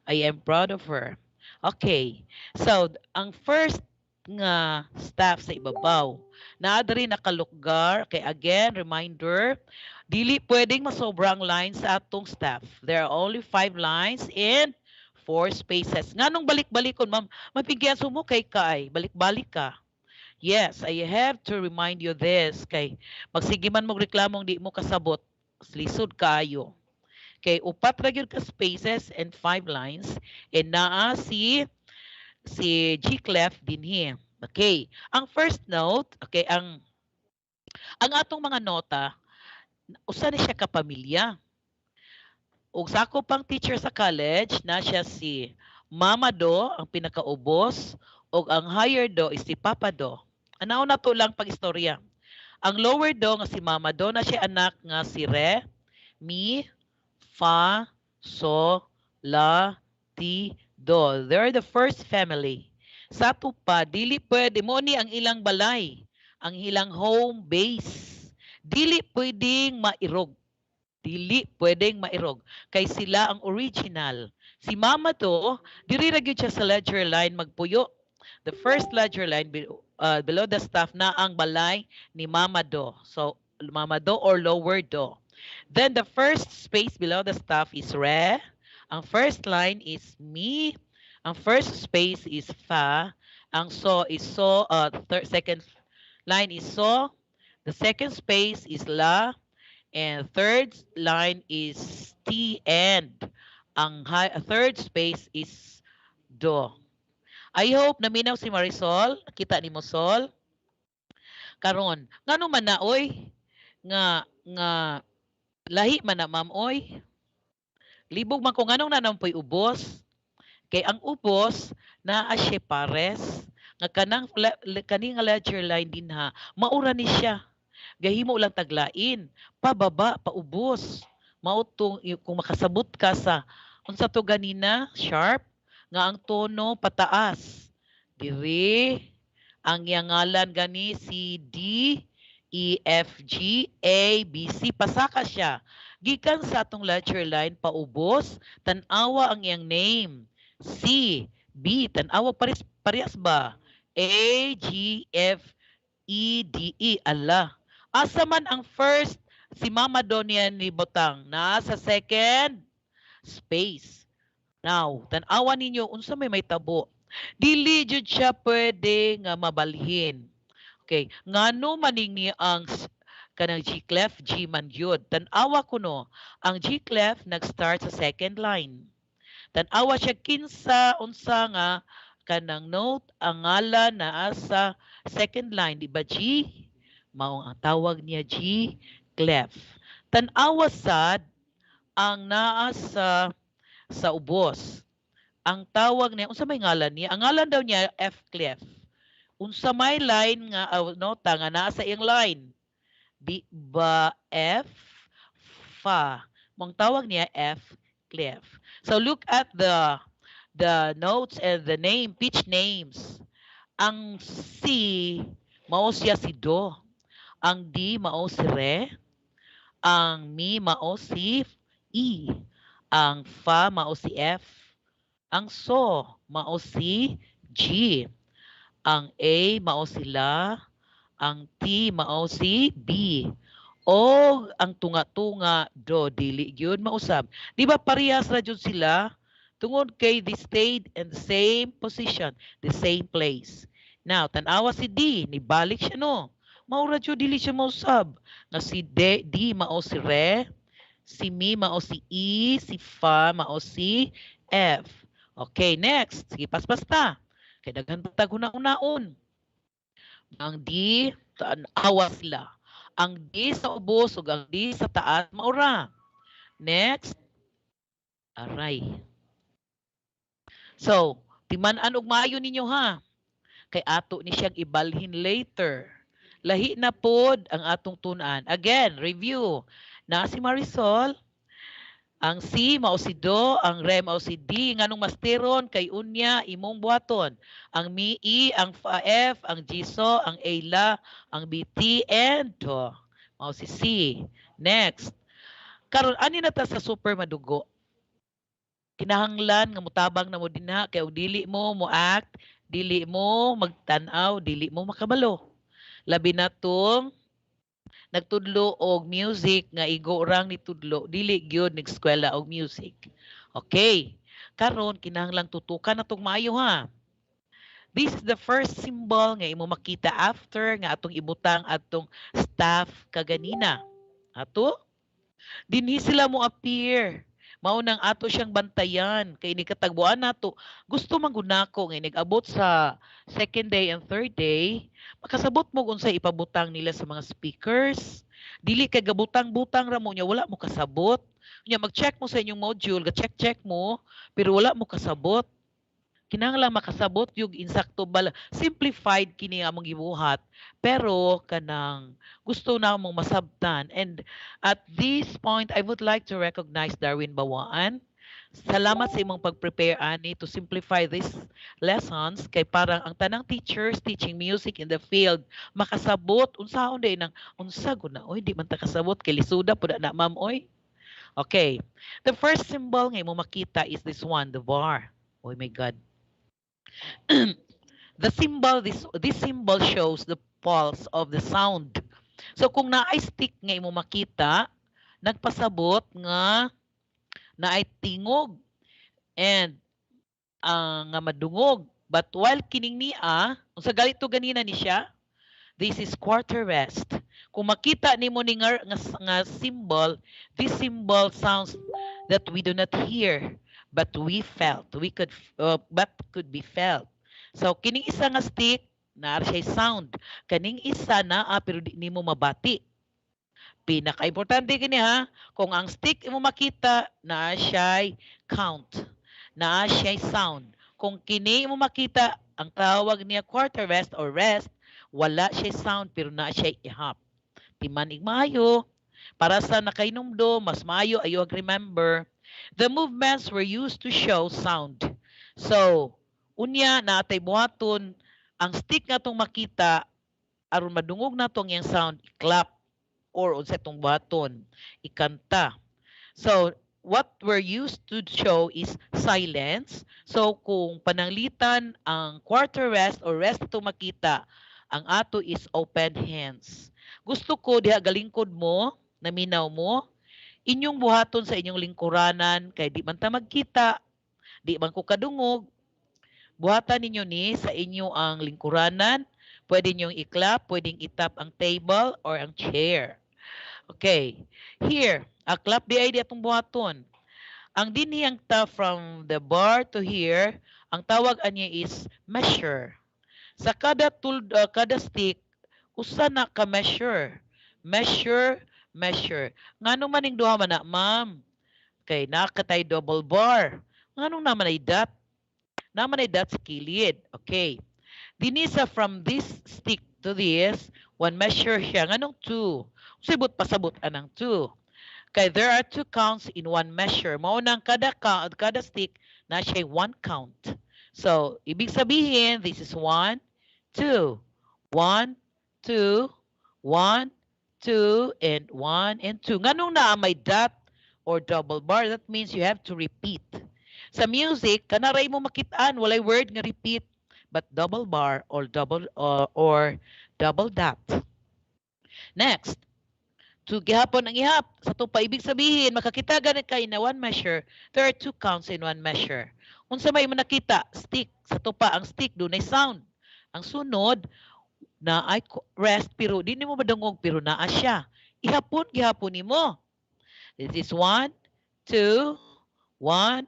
I am proud of her. Okay. So, ang first nga staff sa ibabaw. Naadari nakalukgar. Kay again, reminder, dili pwedeng masobrang lines sa atong staff. There are only 5 lines and 4 spaces. Nganong balik-balikon, ma'am? Mapigyan mo kay kay. Balik-balik ka. Yes, I have to remind you this. Kay magsige man mo reklamong di mo kasabot. Lisod kayo. Okay, upat ra gyud ka spaces and 5 lines. And naa si G clef dinhi. Okay. Ang first note, okay, ang atong mga nota, usa ni siya kapamilya. Ug sako pang teacher sa college na siya si Mama Do, ang pinakaubos, ug ang higher do is si Papa Do. Anaw na to lang pag-istorya. Ang lower do nga si Mama Do na siya anak nga si Re, Mi, fa, so, la, ti, do. They're the first family. Sa tupa, dili pwede mo ni ang ilang balay, ang ilang home base. Dili pwedeng mairog. Dili pwedeng mairog. Kay sila ang original. Si Mama to, diri ra gyud siya sa ledger line magpuyo. The first ledger line below the staff na ang balay ni Mama Do. So Mama Do or lower Do. Then the first space below the staff is Re. Ang first line is Mi. Ang first space is Fa. Ang So is So. Second line is So. The second space is La. And third line is T and ang third space is Do. I hope naminaw si Marisol. Kita ni mo Sol. Karon, ngano man na oy nga lahi man na ma'am oy. Libog man ko nganong nanampoy ubos. Kay ang ubos naa siya pares nga kanang kani nga ledger line din ha. Maura ni siya. Gahimo lang taglain, pababa, paubos. Mautong kung makasabot ka sa unsa to ganina, sharp nga ang tono pataas. Diri ang yangalan gani C D E F G A B C pasaka siya. Gikan sa atong ledger line paubos, tan-awa ang iyang name. C B tan-awa parehas ba? A G F E D E ala. Asa man ang first si Mama Donia ni Botang na sa second space. Now, tan-awa ninyo unsa may tabo. Dili jud siya pwede nga mabalhin. Okay, ngano maning ni ang kanang G clef G man yun. Tan-awa ko no, ang G clef nag-start sa second line. Tan-awa siya kinsa unsa nga kanang note ang ngalan naa sa second line, di ba G? Mao ang tawag niya G clef. Tan-awa sad ang naa sa ubos. Ang tawag niya unsa may ngalan niya? Ang ngalan daw niya F clef. Unsa may line nga nota nga naa sa iyang line? Di ba F fa. Mong tawag niya F clef. So look at the notes and the pitch names. Ang C mao siya si do. Ang D mao si re. Ang mi mao si E. Ang fa mao si F. Ang so mao si G. Ang A mao si la. Ang T mao si B. O ang tunga-tunga do dili gyud mausab. Di ba parehas ra jud sila? Tungod kay they stayed in the same position, the same place. Now, tanawa si D, nibalik siya no. Maura jud dili siya mausab. Nga si D mao si re, si mi mao si E, si fa mao si F. Okay, next. Sige, paspas ta. Kay daghan pa una-unaon. Ang D, tanawa sila. Ang D sa ubos ug ang D sa taas maura. Next. Aray. So, timan-an og maayo ninyo ha. Kay ato ni siyang ibalhin later. Lahi na pod ang atong tunan. Again, review. Na si Marisol, ang C mao si do, ang re mao si D, nganong masteron kay unya imong buhaton. Ang mi E, ang fa F, ang G so, ang A la, ang B T and do. Mao si C. Next. Karon ani na ta sa super madugo. Kinahanglan nga mutabang na mo dinha kay dili mo act, dili mo magtan-aw, dili mo makabalo. Labi na tong nagtudlo og music nga igo orang ni tudlo, dili gyud nag-eskwela og music. Okay. Karon kinahanglan tutukan natong maayo ha. This is the first symbol nga imo makita after nga atong ibutang atong staff kaganina. Ato? Dinhi sila mo appear. Mao nang ato siyang bantayan kay ni katagbuan nato. Gusto man gud nako nga nag-abot sa second day and third day, makasabot mo unsay ipabutang nila sa mga speakers. Dili kay gabutang-butang ra mo nya wala mo kasabot. Nya mag-check mo sa inyong module, ga-check mo pero wala mo kasabot. kinahanglan makasabot yung insakto bala simplified kini nga among gibuhat pero kanang gusto na mong masabtan. And at this point I would like to recognize Darwin Bawaan. Salamat sa imong pag-prepare ani to simplify these lessons kay parang ang tanang teachers teaching music in the field makasabot unsaon day nang unsa gud na oy di man ta kasabot kay lisuda pud na ma'am oy. Okay. The first symbol nga imo makita is this one, the bar. Oh my god. The symbol this symbol shows the pulse of the sound. So kung naay stick nga imo makita, nagpasabot nga naay tingog and nga madungog. But while kining niya, unsa galit to ganina ni siya? This is quarter rest. Kung makita nimo ni nga symbol, this symbol sounds that we do not hear but we felt. But could be felt. So kining isa nga stick na siya sound. Kaning isa na pero di nimo mabati. Pinaka-importante kini ha, kung ang stick imo makita na siya count, na siya sound. Kung kini imo makita ang tawag niya quarter rest or rest, wala siya sound pero na siya ihap. Timanig maayo. Para sa nakainumdo, mas maayo ayo remember. The movements were used to show sound. So, unya na atay buhaton ang stick nga tong makita aron madungog na tong yang sound, i-clap or unsa tong buhaton, ikanta. So, what we're used to show is silence. So, kung pananglitan ang quarter rest or rest itong makita, ang ato is open hands. Gusto ko diha galingkod mo, naminaw mo, inyong buhaton sa inyong lingkuranan, kay di man ta magkita, di man ko kadungog, buhatan ninyo ni sa inyo ang lingkuranan, pwede ninyong i-clap, pwedeng itap ang table or ang chair. Okay, here, a clap di ay di atong buhaton. Ang dinhiyang ta from the bar to here, ang tawag anya is measure. Sa kada stick, usa na ka measure. Measure, measure. Nganong maning duha man na, ma'am? Kay nakatay double bar. Nganong naman ay dot? Naman ay dot sa kilid. Okay. Dinisa from this stick to this, one measure siya. Nganong two? Sibot pasabot anang two. Kay there are two counts in one measure. Maunang kada stick na siya one count. So, ibig sabihin, this is 1, 2, 1, 2, 1, 2, and 1, and 2. Nganong na may dot or double bar? That means you have to repeat. Sa music, kanaray mo makitaan, walay word nga repeat, but double bar or double dot. Next, to gihapon ang ihap. Sa ito pa, ibig sabihin, makakita ganit kayo na one measure, there are two counts in one measure. Unsa may nakita, stick. Sa ito pa, ang stick, doon ay sound. Ang sunod, na ay rest, pero di mo madungog, pero naa siya. Gihapon ni mo. This is 1, 2, 1,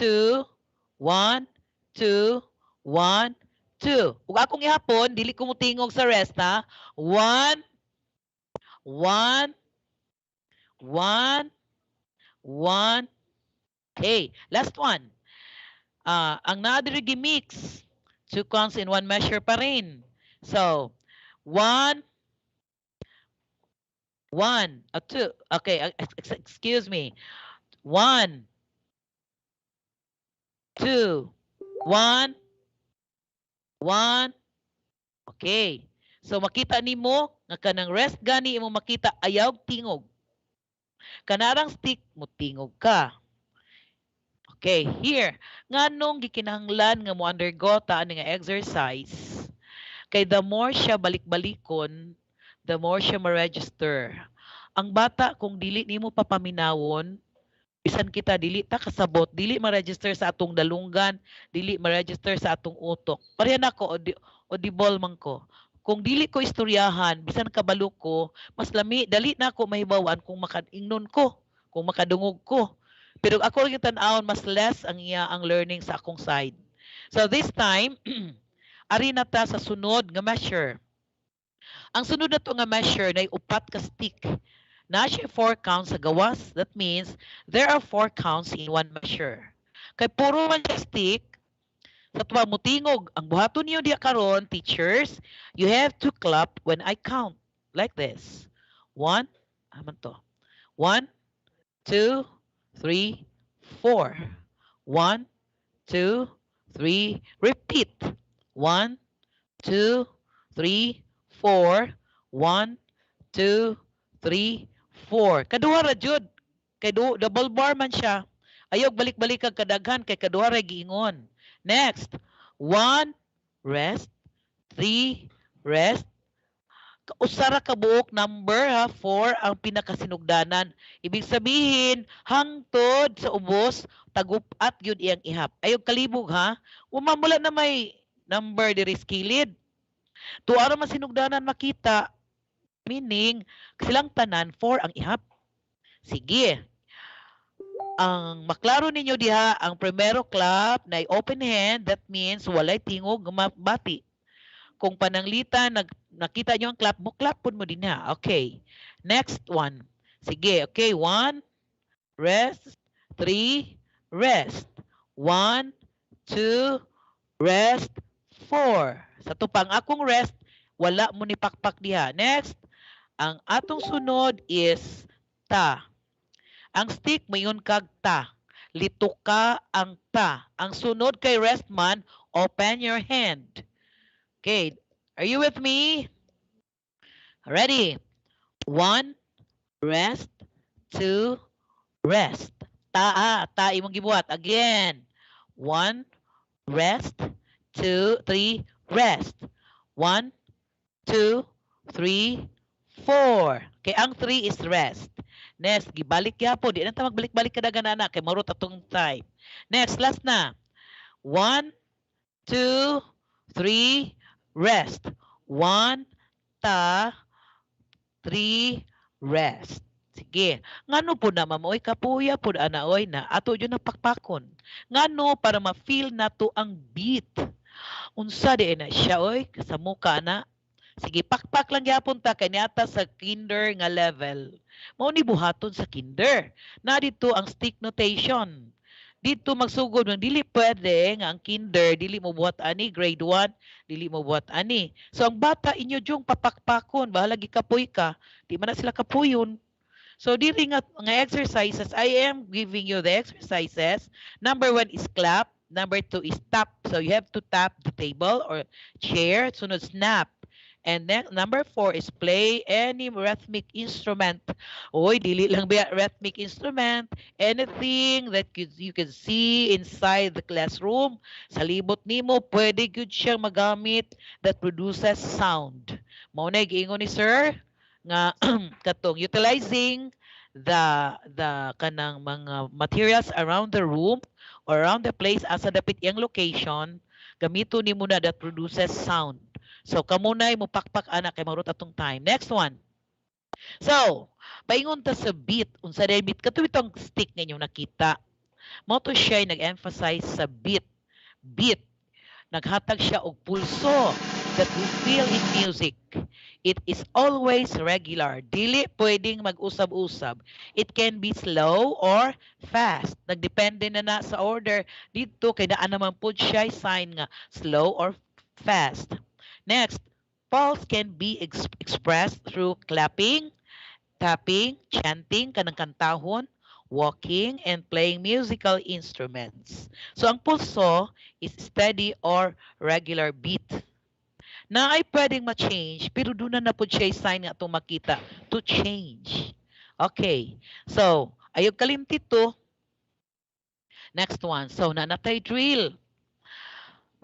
2, 1, 2, 1, 2. Ug akong ihapon, dili ko mo tingog sa rest ha. 1, 1, 1, 1. Okay, last one. Ang naadiri mix, two counts in one measure pa rin. So, 1, 1, 2. Okay, excuse me. 1, 2, 1, 1. Okay. So makita nimo nga kanang rest gani imo makita ayaw tingog. Kanarang stick mo tingog ka. Okay, here. Nganong gikinahanglan nga mo undergo ta ani nga exercise? Kay the more siya balik-balikon, the more siya ma-register. Ang bata kung dili nimo papaminawon, bisan kita dili ta kasabot, dili ma-register sa atong dalunggan, dili ma-register sa atong utok. Pareha nako audible man ko. Kung dili ko istoryahan, bisan kabalo ko, mas dali na ako mahibawan kung makaingnon ko, kung makadungog ko. Pero ako rin tan-awon, mas less ang learning sa akong side. So this time, ari na ta sa sunod nga measure. Ang sunod na to nga measure na upat ka stick. Na siya 4 counts sa gawas. That means there are 4 counts in one measure. Kay puro man siya stick, Sa tuwa mo tingog, ang buhaton niyo diya karon, teachers, you have to clap when I count. Like this. 1, aman to. 1, 2, 3, 4. 1, 2, 3, repeat. 1, 2, 3, 4. 1, 2, 3, 4. Kaduha ra jud. Kay double bar man siya. Ayog balik-balik kag kadaghan kay kaduha ra giingon. Next. 1, rest. 3, rest. Usara ka buok number ha, 4 ang pinakasinugdanan. Ibig sabihin, hangtod sa ubos, tagupat yun iyang ihap. Ayog kalibog ha. Umamula na may number diri skilid. Tuara man sinugdanan makita. Meaning, silang tanan, 4 ang ihap. Sige. Ang maklaro ninyo diha, ang primero clap na open hand, that means walay tingog mabati. Kung pananglitan, nakita nyo ang clap mo, clap po mo din ha. Okay. Next one. Sige. Okay. 1, rest. 3, rest. 1, 2, rest. 4. Sa tupang akong rest, wala mo ni pakpak diha. Next. Ang atong sunod is ta. Ang stick, mayon kag ta. Lito ka ang ta. Ang sunod kay rest man, open your hand. Okay, are you with me? Ready? 1, rest. 2, rest. Ta imong gibuhat. Again. 1, rest. 2, 3, rest. 1, 2, 3, 4. Okay, ang 3 is rest. Next, gibalik yapo. Di na ta magbalik-balik kada ganana kay marot atong time. Next, last na. 1, 2, 3, rest. 1, ta, 3, rest. Sige. Ngano po na mamoy kapuya po ana oy na ato jud na pakpakon. Ngano para ma-feel nato ang beat. Unsa di na siya oy sa muka na. Sige, pakpak lang gyapon ta kay niata sa kinder nga level. Mao ni buhaton sa kinder. Na dito ang stick notation. Dito magsugod ng dili pwede nga ang kinder dili mo buhat ani, grade 1 dili mo buhat ani. So ang bata inyo jung papakpakon, bahala gikapoy ka, di man na sila kapuyon. So dili nga exercises, I am giving you the exercises. Number 1 is clap, number 2 is tap. So you have to tap the table or chair, sunod snap. And then number 4 is play any rhythmic instrument. Oy, dili lang ba rhythmic instrument. Anything that you can see inside the classroom. Sa libot nimo, pwede gyud siyang magamit that produces sound. Mao na giingon ni sir nga katong utilizing the kanang mga materials around the room or around the place asa dapit iyang location, gamito nimo na that produces sound. So, kamunay mo pakpak anak kay marot atong time. Next one. So, paingon ta sa beat. Unsa day beat? Kato itong stick ninyo nakita. Mo to siya nag-emphasize sa beat. Beat. Naghatag siya og pulso that we feel in music. It is always regular. Dili pwedeng mag-usab-usab. It can be slow or fast. Nagdepende na sa order. Dito, kay daan naman po siya sign nga slow or fast. Next, pulse can be expressed through clapping, tapping, chanting, kanang kantahon, walking, and playing musical instruments. So, ang pulso is steady or regular beat. Na ay pwedeng ma-change, pero doon na po siya sign nga itong makita to change. Okay. So, ayog kalimtit to. Next one. So, nanatay drill.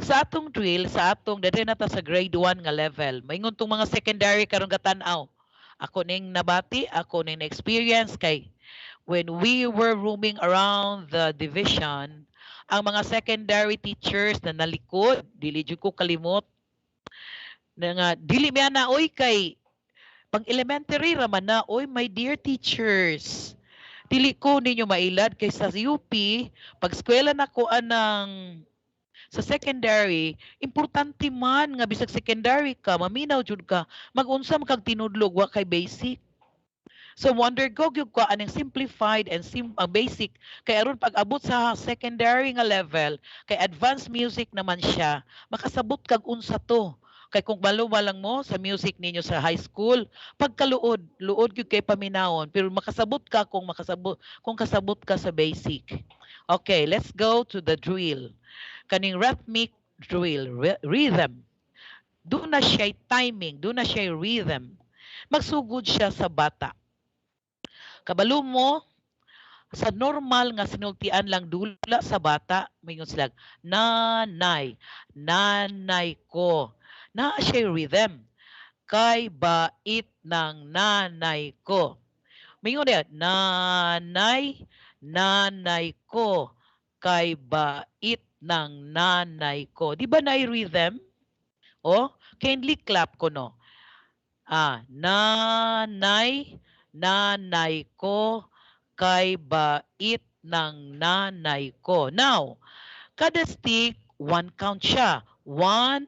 Sa atong drill, sa atong dere na ta sa grade 1 nga level, maingon tong mga secondary karon gatan-aw. Ako ning nabati, ako ning na-experience kay when we were roaming around the division, ang mga secondary teachers na nalikod, dili jud ko kalimot na nga dili mi ana oy kay pang elementary ra man na oy my dear teachers. Dili ko ninyo mailad kay sa UP pag eskwela nako anang sa secondary, importante man nga bisag secondary ka, maminaw jud ka, mag-unsa man kag tinudlog wa kay basic. So wonder go gyud ko aning simplified and basic kay aron pag abot sa secondary nga level kay advanced music naman siya makasabot kag unsa to. Kay kung baluwa lang mo sa music ninyo sa high school, pagkaluod, luod gyud kay paminawon pero makasabot ka kung kasabot ka sa basic. Okay, let's go to the drill. Kaning rhythmic drill, rhythm. Doon na siya timing, doon na siya rhythm. Magsugod siya sa bata. Kabalo mo, sa normal nga sinultian lang dula sa bata, mingon sila, nanay, nanay ko. Na siya rhythm. Kay bait ng nanay ko. Mingon yan, nanay, nanay ko. Kay bait ng nanay ko. Di ba na rhythm? Oh, kindly clap ko no. Nanay, nanay ko, kay bait ng nanay ko. Now, kada stick, one count siya. 1,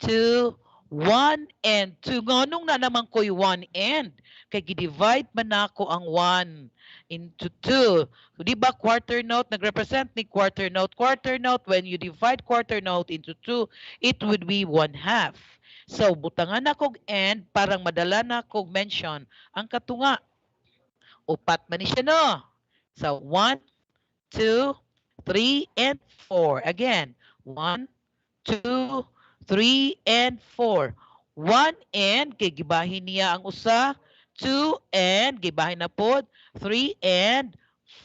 2, 1 and 2. Nganong na naman ko'y 1 and? Kay gi-divide man ako ang 1 into 2. So, di ba quarter note, nag-represent ni quarter note. Quarter note, when you divide quarter note into 2, it would be 1/2. So, butangan na kog and, parang madala na kog mention. Ang katunga, upat man ni siya no. So, 1, 2, 3, and 4. Again, 1, 2, 3, and 4. 1 and, kay gibahin niya ang usa. 2 and, gibahin na pod. 3 and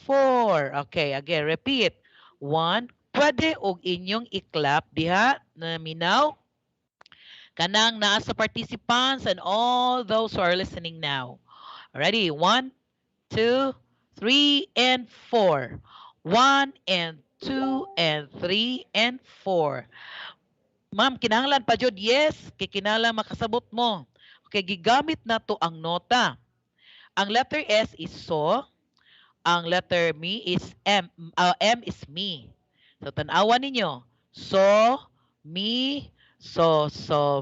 4. Okay, again, repeat. 1, pwede og inyong i-clap diha na minaw. Kanang naa sa participants and all those who are listening now. Ready? 1, 2, 3, and 4. 1 and 2 and 3 and 4. Ma'am, kinahanglan pa jud yes, kay kinahanglan makasabot mo. Okay, gigamit na to ang nota. Ang letter S is so, ang letter M is me. So tan-awan ninyo. So, me, so,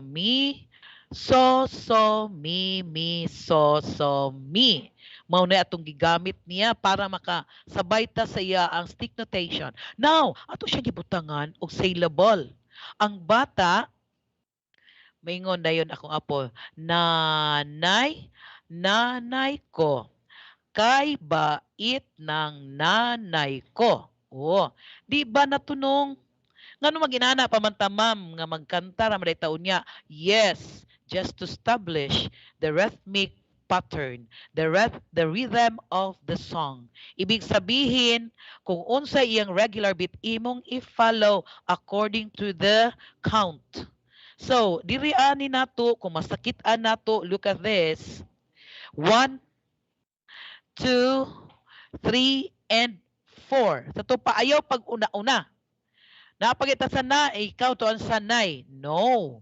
me, so, me, so, me. Mao na atong gigamit niya para makasabay ta sa iya ang stick notation. Now, ato siya gibutangan og syllable. Ang bata, maingon dayon akong apo, nanay, nanay ko. Kay bait ng nanay ko. Oh, di ba natunong? Ngano maginana pa man ta ma'am nga magkanta ra maday taon niya? Yes, just to establish the rhythmic pattern, the rhythm of the song. Ibig sabihin, kung unsa iyang regular beat imong i-follow according to the count. So, diri ani nato kung masakit-an nato, look at this. 1, 2, 3, and 4. Sa to paayaw pag una-una. Napagita sa na, ikaw to ang sanay. No.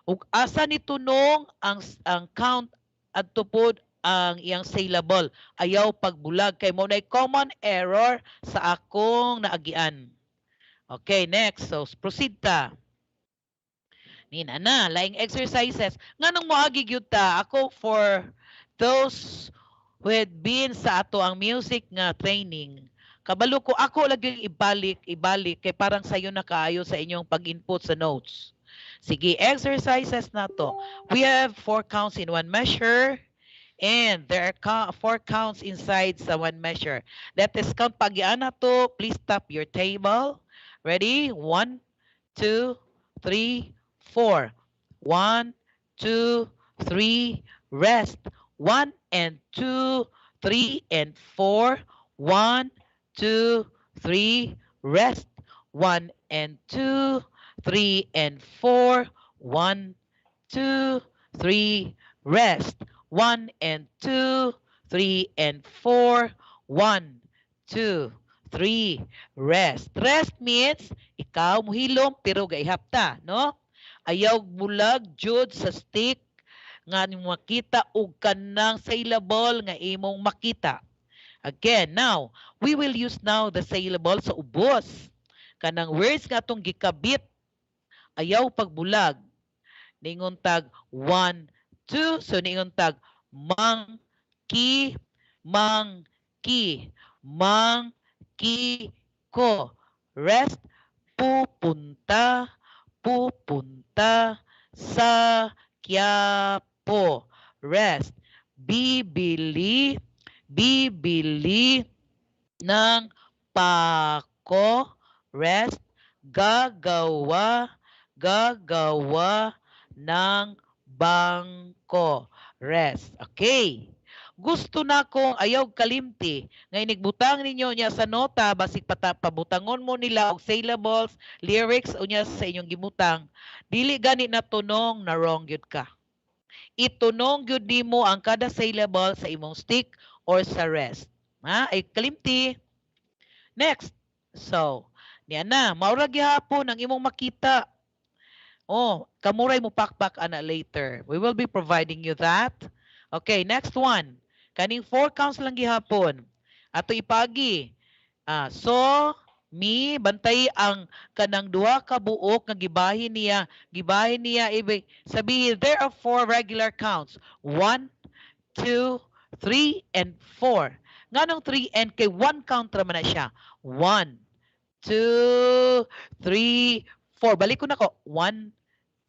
Ug asa ni tunong ang count at tupod ang iyang syllable. Ayaw pagbulag kay mo na common error sa akong naagian. Okay, next. So, proceed ta. Nina na, laing exercises. Nganong moagi gyud ta ako for those who had been sa ato ang music nga training. Kabalo ko ako lagi ibalik kay parang sayo na kaayo sa inyong pag-input sa notes. Sige, exercises na to. We have 4 counts in one measure and there are 4 counts inside sa one measure. Let us count pagian na to. Please stop your table. Ready? 1, 2, 3, 4. 1, 2, 3, rest. 1 and 2, 3 and 4. 1, 2, 3, rest. 1 and 2, 3 and 4. 1, 2, 3, rest. 1 and 2, 3 and 4. 1, 2, 3, rest. Rest means ikaw muhilom pero gaihap ta, no? Ayaw bulag jud sa stick nga makita og kanang syllable nga imong makita. Again, now, we will use now the syllable sa ubos. Kanang words nga atong gikabit, ayaw pagbulag. Ningon tag 1, 2, so ningon tag ki, mang, ki, mang, ki, ko. Rest, pupunta, pupunta sa Quiapo. Rest, bibili, bibili ng pako. Rest, gagawa, gagawa ng bangko. Rest. Okay. Gusto na kong ayaw kalimti nga inigbutang ninyo niya sa nota basig pabutangon mo nila og syllables, lyrics unya sa inyong gimutang. Dili gani na tunong na wrong gyud ka. Itunong gyud nimo ang kada syllable sa imong stick or sa rest. Ha? Ay kalimti. Next. So, niya na, maura gihapon ang imong makita. Oh, kamuray mo pakpak ana later. We will be providing you that. Okay, next one. Kaning 4 counts lang gihapon. Ato ipagi. So, mi, bantay ang kanang duha ka buok nga gibahin niya ibig sabihin there are 4 regular counts. 1, 2, 3, and 4. Nganong 3 and kay 1 count ra man na siya. 1, 2, 3, 4. Balik ko na ko. 1,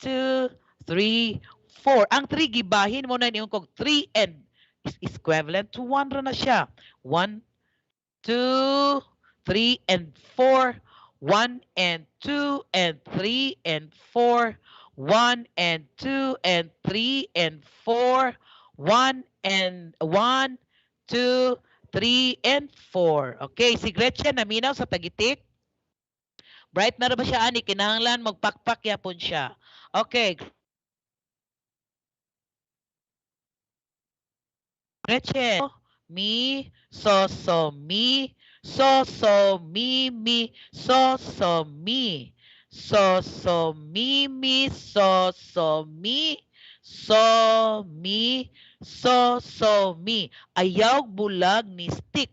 2, 3, 4. Ang 3 gibahin mo na niyo kog 3 and is equivalent to 1 ra na siya. 1, 2, 3, and 4. 1 and 2 and 3 and 4. 1 and 2 and 3 and 4. 1 and 1, 2, 3, and 4. Okay, si Gretchen naminaw sa tagitik. Bright na ba siya ani? Kinahanglan magpakpak yapon siya. Okay. Gretchen. Mi, so, mi, so, mi, so, mi. So, mi, so, mi, so, mi, so, mi. Ayaw bulag ni stick.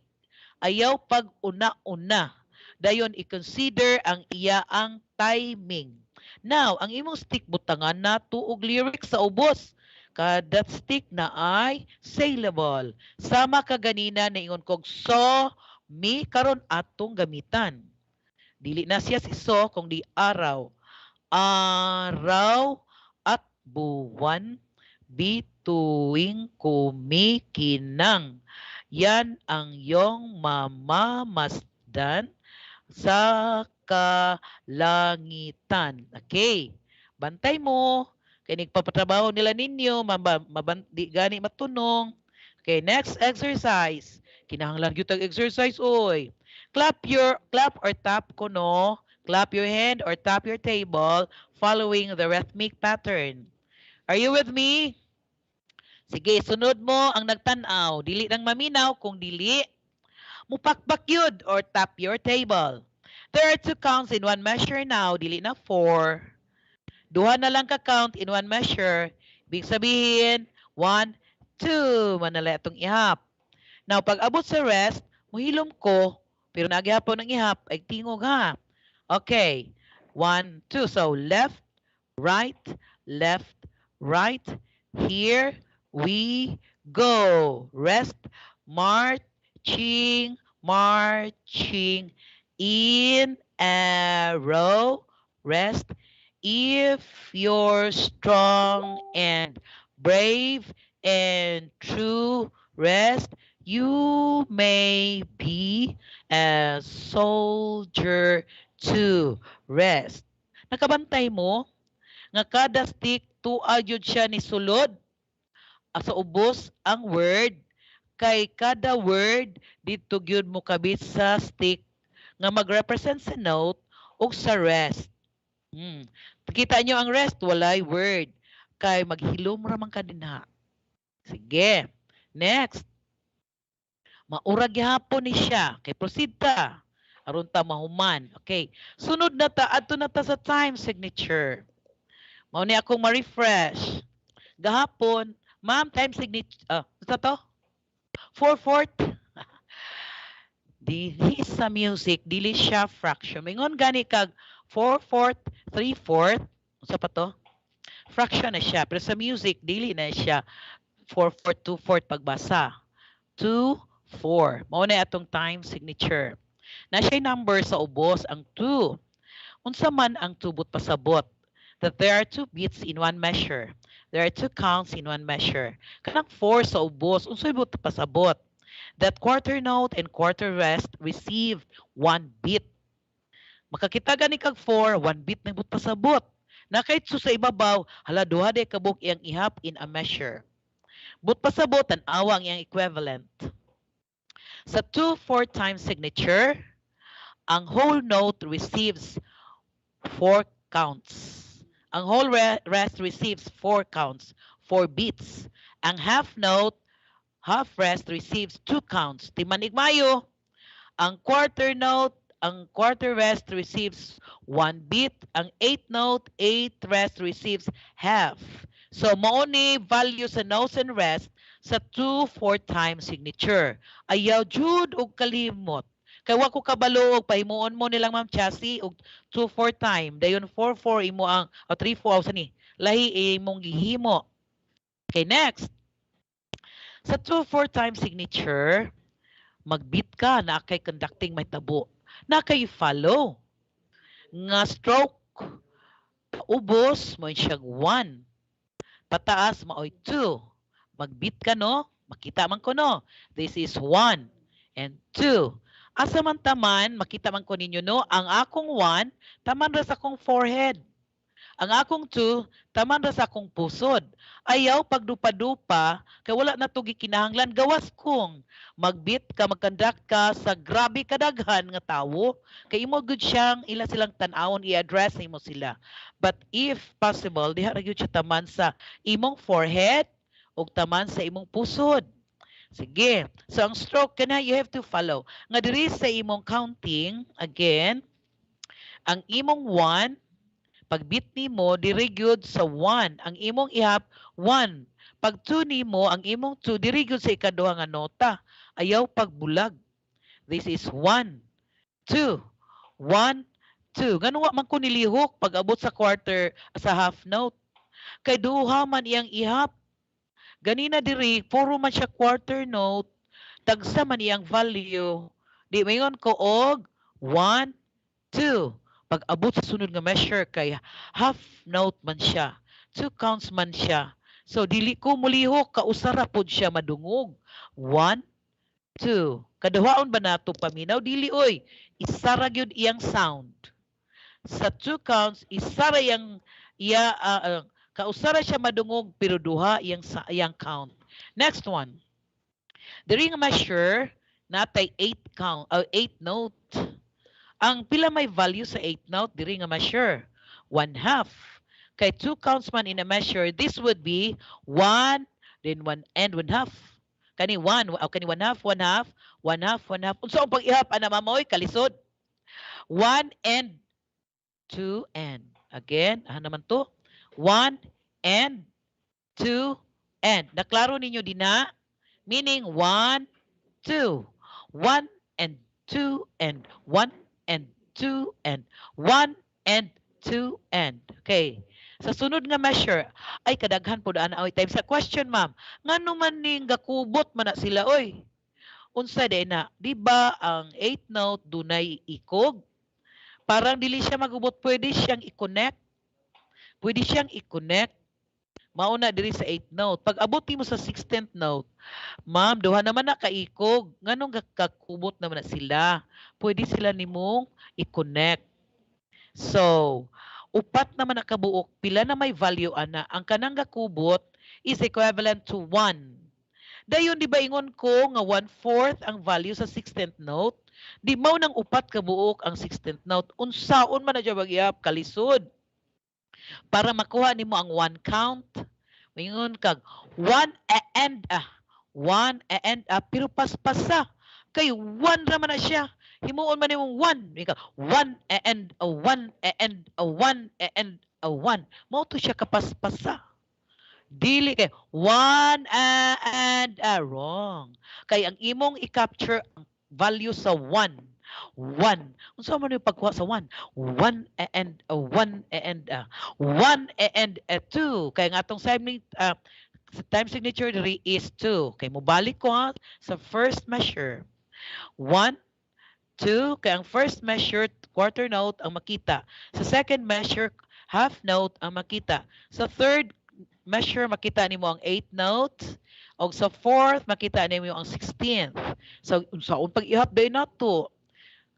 Ayaw pag una-una. Dayon i-consider ang iyaang timing. Now, ang imong stick butangan na tuog lyrics sa ubos. Kada stick na ay syllable. Sama ka ganina na ingon kog so, mi karon atong gamitan. Dili na siya si so kung di araw. Araw at buwan bituing kumikinang. Yan ang iyong mamamasdan sa kalangitan. Okay. Bantay mo. Kaya nagpapatrabaho nila ninyo. Di gani matunong. Okay, next exercise. Kinahanglan gyud tag exercise oy. Clap or tap ko no. Clap your hand or tap your table following the rhythmic pattern. Are you with me? Sige, sunod mo ang nagtanaw. Dili nang maminaw kung dili mupakpak yun or tap your table. There are 2 counts in 1 measure now. Dili na 4. Duha na lang ka-count in 1 measure. Ibig sabihin, 1, 2. Manala itong ihap. Now, pag abot sa rest, muhilom ko, pero nagyapon ng ihap, ay tingog ha. Okay. 1, 2. So, left, right, right. Here we go. Rest, marching, marching. In arrow, rest. If you're strong and brave and true, rest. You may be a soldier to rest. Nakabantay mo nga kada stick tuwa jud siya ni sulod sa ubos ang word kay kada word dito gyud mo kabit sa stick nga mag-represent sa note o sa rest. Kita nyo ang rest, walay word. Kay maghilom raman ka dinha. Sige. Next. Maurag gihapon ni siya. Kay proceed ta. Aron ta mahuman. Okay. Sunod na ta. Adto na ta sa time signature. Mao ni akong ma-refresh. Gahapon, ma'am, time signature. Basta to? 4/4. Dili sa music, dili siya fraction. Mingon gani kag 4/4, 3/4. Unsa pa to? Fraction na siya. Pero sa music, dili na siya 4/4, 2/4 pagbasa. 2, 4. Mao na atong time signature. Na siya'y number sa ubos ang 2. Unsa man ang tubot pasabot? That there are 2 beats in one measure. There are 2 counts in one measure. Kanang 4 sa ubos, unsay but pasabot? That quarter note and quarter rest received 1 beat. Makakita gani kag 4, 1 beat na but pasabot. Na kahit sa ibabaw, hala duha day kabuk iyang ihap in a measure. But pasabot ang awang iyang equivalent. Sa 2/4 time signature, ang whole note receives 4 counts. Ang whole rest receives 4 counts, 4 beats. Ang half note, half rest receives 2 counts. Timanigmayo, ang quarter note, ang quarter rest receives 1 beat. Ang 8th note, 8th rest receives half. So, mao ni value sa notes and rest sa 2/4 time signature. Ayaw jud og kalimot. Kay wa ko kabalo og pahimuon mo nilang Ma'am Chassis og 2/4 time. Dayon 4/4 imo ang 3/4 sa ni. Lahi imong gihimo. Okay, next. Sa 2/4 time signature, magbit ka na kay conducting may tabo. Na kay follow. Nga stroke ubos mo siyang 1. Pataas maoy 2. Magbit ka no, makita man ko no. This is 1 and 2. Asa man taman, makita man ko ninyo no, ang akong 1 taman ra sa akong forehead. Ang akong 2 taman ra sa akong pusod. Ayaw pagdupa-dupa kay wala na to gikinahanglan gawas kong magbit ka magkandak ka sa grabe kadaghan nga tawo kay imo gud siyang ila silang tan-awon i-address nimo sila. But if possible diha ra gyud siya taman sa imong forehead ug taman sa imong pusod. Sige. So ang stroke kana you have to follow. Nga diri sa imong counting again ang imong 1 pagbit nimo diri gyud sa 1 ang imong ihap 1 pag 2 nimo ang imong 2 diri gyud sa ikaduha nga nota ayaw pagbulag. This is 1 2 1 2 ngano wa man ko nilihok pag abot sa quarter sa half note kay duha man iyang ihap ganina diri puro man siya quarter note tagsa man iyang value di mayon ko og 1 2 pag abot sa sunod nga measure kay half note man siya 2 counts man siya so dili ko mulihok kausara pod siya madungog 1 2 kadawaon ba nato paminaw dili oy isara gyud iyang sound sa 2 counts isara yang iya kausara siya madungog pero duha iyang count. Next one, the ring measure natay 8 count 8 note. Ang pila may value sa 8 note diri nga measure 1/2. Kay 2 counts man in a measure, this would be 1 then 1 and 1/2. Kani 1 o kani 1/2 1/2 1/2 1/2. Unsa ang pag-ihap ana mamoy kalisod? 1 and 2 and. Again, naman to. 1 and 2 and. Naklaro ninyo dina? Meaning 1 2 1 and 2 and 1 and 2 and 1 and 2 and. Okay. Sa sunod nga measure, ay kadaghan po daan oy time sa question ma'am. Ngano man ning gakubot man na sila oy? Unsa day na? Di ba ang 8 note dunay ikog? Parang dili siya magubot, pwede siyang i-connect. Pwede siyang i-connect. Mauna diri sa 8th note. Pag abot mo sa 16th note, ma'am, duha naman na kaikog. Nganong kakubot naman na sila. Pwede sila nimong i-connect. So, upat naman na kabuok, pila na may value ana. Ang kanang gakubot is equivalent to 1. Dayon di ba ingon ko nga 1/4 ang value sa 16th note? Di mao nang upat kabuok ang 16th note. Unsaon man na dya bagyap kalisod? Para makuha nimo ang 1 count, mingon kag 1 and 1 and pero paspasa kay 1 ra man na siya. Himuon man nimong 1, ika 1 and 1 and 1 and 1. Mao to siya kapaspasa. Dili kay 1 and wrong. Kay ang imong i-capture ang value sa 1. 1. Unsa man yung pagkuha sa 1? 1 and 1 and 1 and 2. Kay nga atong sa time signature diri is 2. Kay mobalik ko ha sa first measure. 1, 2, kay ang first measure, quarter note ang makita. Sa second measure, half note ang makita. Sa third measure, makita nimo ang 8th note. O sa fourth, makita nimo ang 16th. So, pag ihap day na to.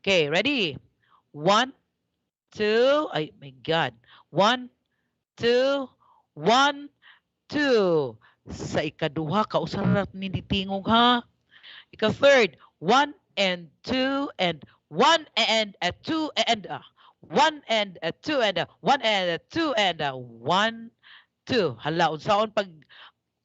Okay, ready? 1, 2, ay my God. 1, 2, 1, 2. Sa ikaduha, kausarat ni tingog ha. Ika-third, 1 and 2 and 1 and 2 and 1 and 2 and 1 and 2 and 1, 2. Hala, unsaon pag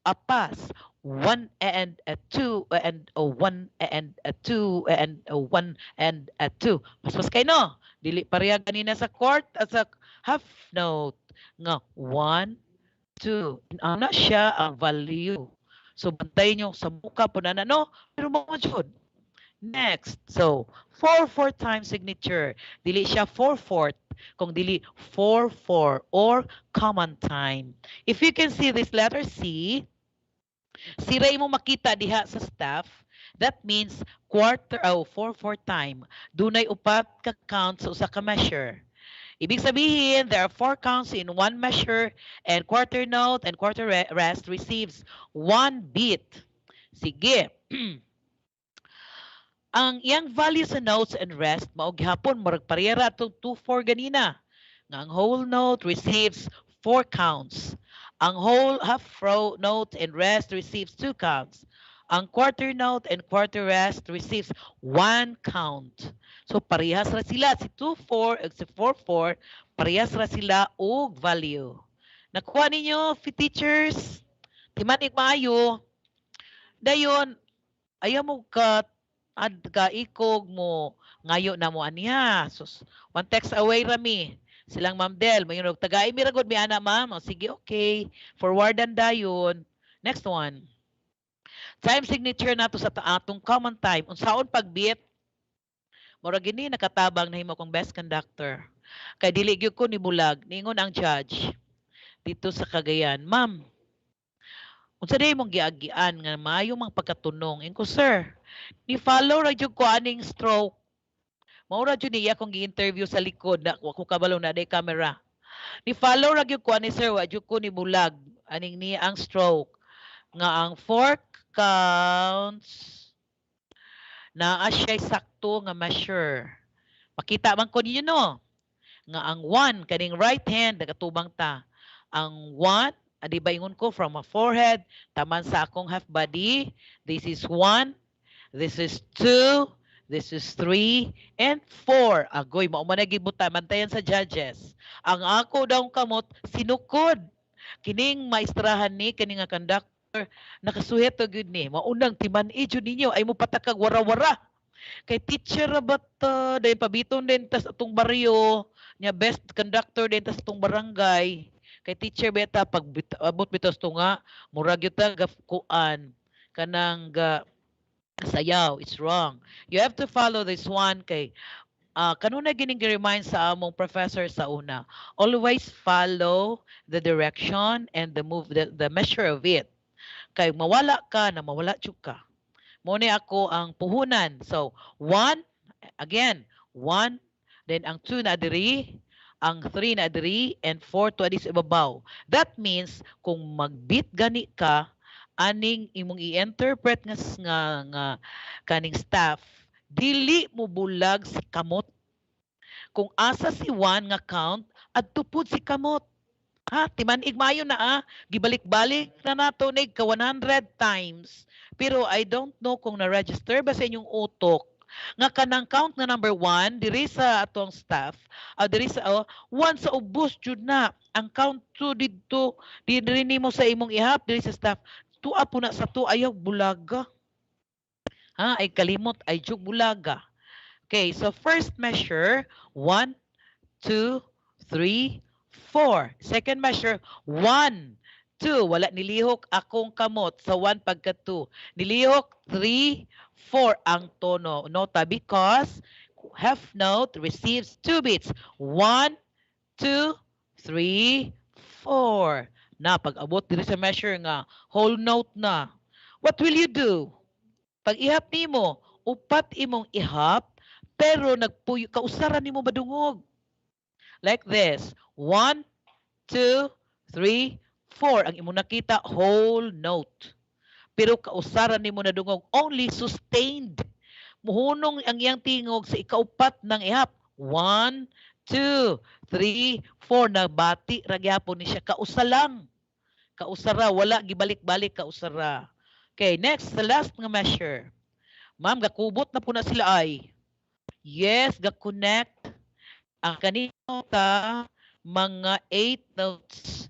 apas? 1 and 2 and 1 and 2 and 1 and 2. Mas kay no. Dili pareha ganina sa chord at sa half note nga 1, 2. Ana siya ang value. So bantay nyo sa muka po na no, pero mga jud. Next, so 4/4 time signature. Dili siya 4/4 kung dili 4/4 or common time. If you can see this letter C, siray mo makita diha sa staff, that means quarter 4/4 time. Dunay upat ka count sa usa ka measure. Ibig sabihin, there are 4 counts in one measure and quarter note and quarter rest receives 1 beat. Sige. Ang iyang value sa notes and rest mao gihapon murag parehara atong 2/4 ganina. Nga ang whole note receives 4 counts. Ang whole half note and rest receives 2 counts. Ang quarter note and quarter rest receives 1 count. So parehas ra sila si 2/4 ug si 4/4, parehas ra sila og value. Nakuha ninyo, teachers? Timanik maayo. Dayon, ayaw mo ka ikog mo ngayo na mo aniya. Sus, one text away rami. Silang Ma'am Del, mayroon tagay mi ragod mi ana ma'am. O, sige, okay. Forwardan dayon. Next one. Time signature nato sa atong common time. Unsaon pagbit? Murag gini nakatabang na himo kong best conductor. Kay dili gyud ko ni bulag, ningon ang judge dito sa Cagayan. Ma'am, unsa day mong giagian nga maayo mang pagkatunong? Inko, sir, ni follow ra jud ko aning stroke. Maura jud niya akong gi-interview sa likod na ko kabalo na day camera. Ni follow ra gyud ko ani sir, wa jud ko ni bulag aning niya ang stroke nga ang 4 counts na siya sakto nga measure. Makita man ko ninyo no nga ang 1 kaning right hand nagatubang ta. Ang 1 adi ba ingon ko from a forehead taman sa akong half body. This is 1, this is 2, this is 3, and 4. Agoy, mao man nagibutan mantayan sa judges. Ang ako daw kamot sinukod. Kining maestrahan ni kining nga conductor nakasuhet to gyud ni. Maunang timan-i jud ninyo ay mo patakag wara-wara. Kay teacher ra ba ta dahil pabiton din tas atong baryo nya best conductor din tas atong barangay. Kay teacher beta pag abot bitos to nga murag gyud ta kuan kanang sayaw. It's wrong. You have to follow this one kay kanuna gining gi-remind sa among professor sa una. Always follow the direction and the move the measure of it. Kay mawala ka na mawala jud ka. Mo ni ako ang puhunan. So 1 again, 1, then ang 2 na diri, ang 3 na diri, and 4 to adis ibabaw. That means kung magbit gani ka aning imong i-interpret nga kaning staff, dili mo bulag si kamot. Kung asa si 1 nga count, adto pud si kamot. Ha, timanig maayo na gibalik-balik na nato nig ka 100 times. Pero I don't know kung na-register ba sa inyong utok nga kanang count nga number 1 diri sa atong staff, diri sa 1 sa ubos jud na. Ang count 2 didto diri nimo sa imong ihap diri sa staff. Tuwa po na sa to ayaw bulaga. Ha, ay kalimot ay jug bulaga. Okay, so first measure 1, 2, 3, 4. Second measure, 1, 2. Wala nilihok akong kamot sa 1 pagka 2. Nilihok 3, 4 ang tono. Nota because half note receives 2 beats. 1, 2, 3, 4. Na pag abot diri sa measure nga whole note na, what will you do? Pag ihap nimo, upat imong ihap pero nagpuyo kausaran nimo madungog. Like this. 1, 2, 3, 4. Ang imong nakita whole note. Pero kausaran nimo nadungog only sustained. Muhunong ang iyang tingog sa ikaupat ng ihap. 1, 2, 3, 4. Nabati ra gyapon ni siya kausalang. Kausara, wala gibalik-balik kausara. Okay, next, the last nga measure. Ma'am, gakubot na po na sila ay. Yes, ga-connect ang kanino ta mga 8 notes.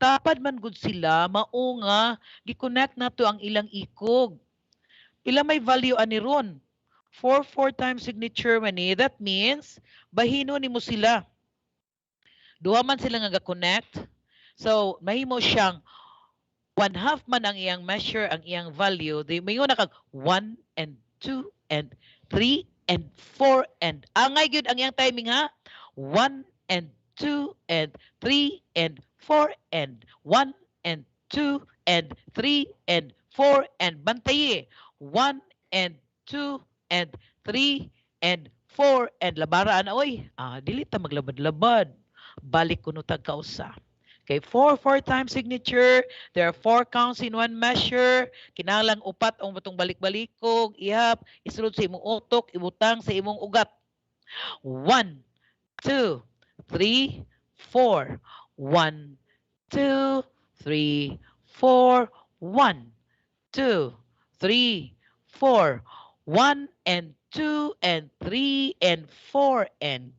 Tapad man gud sila, mao nga gi-connect nato ang ilang ikog. Pila may value ani ron? 4 times signature man ni. That means bahino nimo sila. Duha man sila nga ga-connect. So, mahimo siyang 1/2 man ang iyang measure, ang iyang value, di mayon na kag 1 and 2 and 3 and 4 and angay gyud ang iyang timing ha. 1 and 2 and 3 and 4 and 1 and 2 and 3 and 4 and bantaye 1 and 2 and 3 and 4 and labara na oy. Dili ta maglabad-labad. Balik kuno tag kausa. Okay, 4 times signature. There are 4 counts in one measure. Kinahanglan upat ang batong balik-balikog, ihap, isulod sa imong utok, ibutang sa imong ugat. 1, 2, 3, 4. 1, 2, 3, 4. 1, 2, 3, 4. 1 and 2 and 3 and 4 and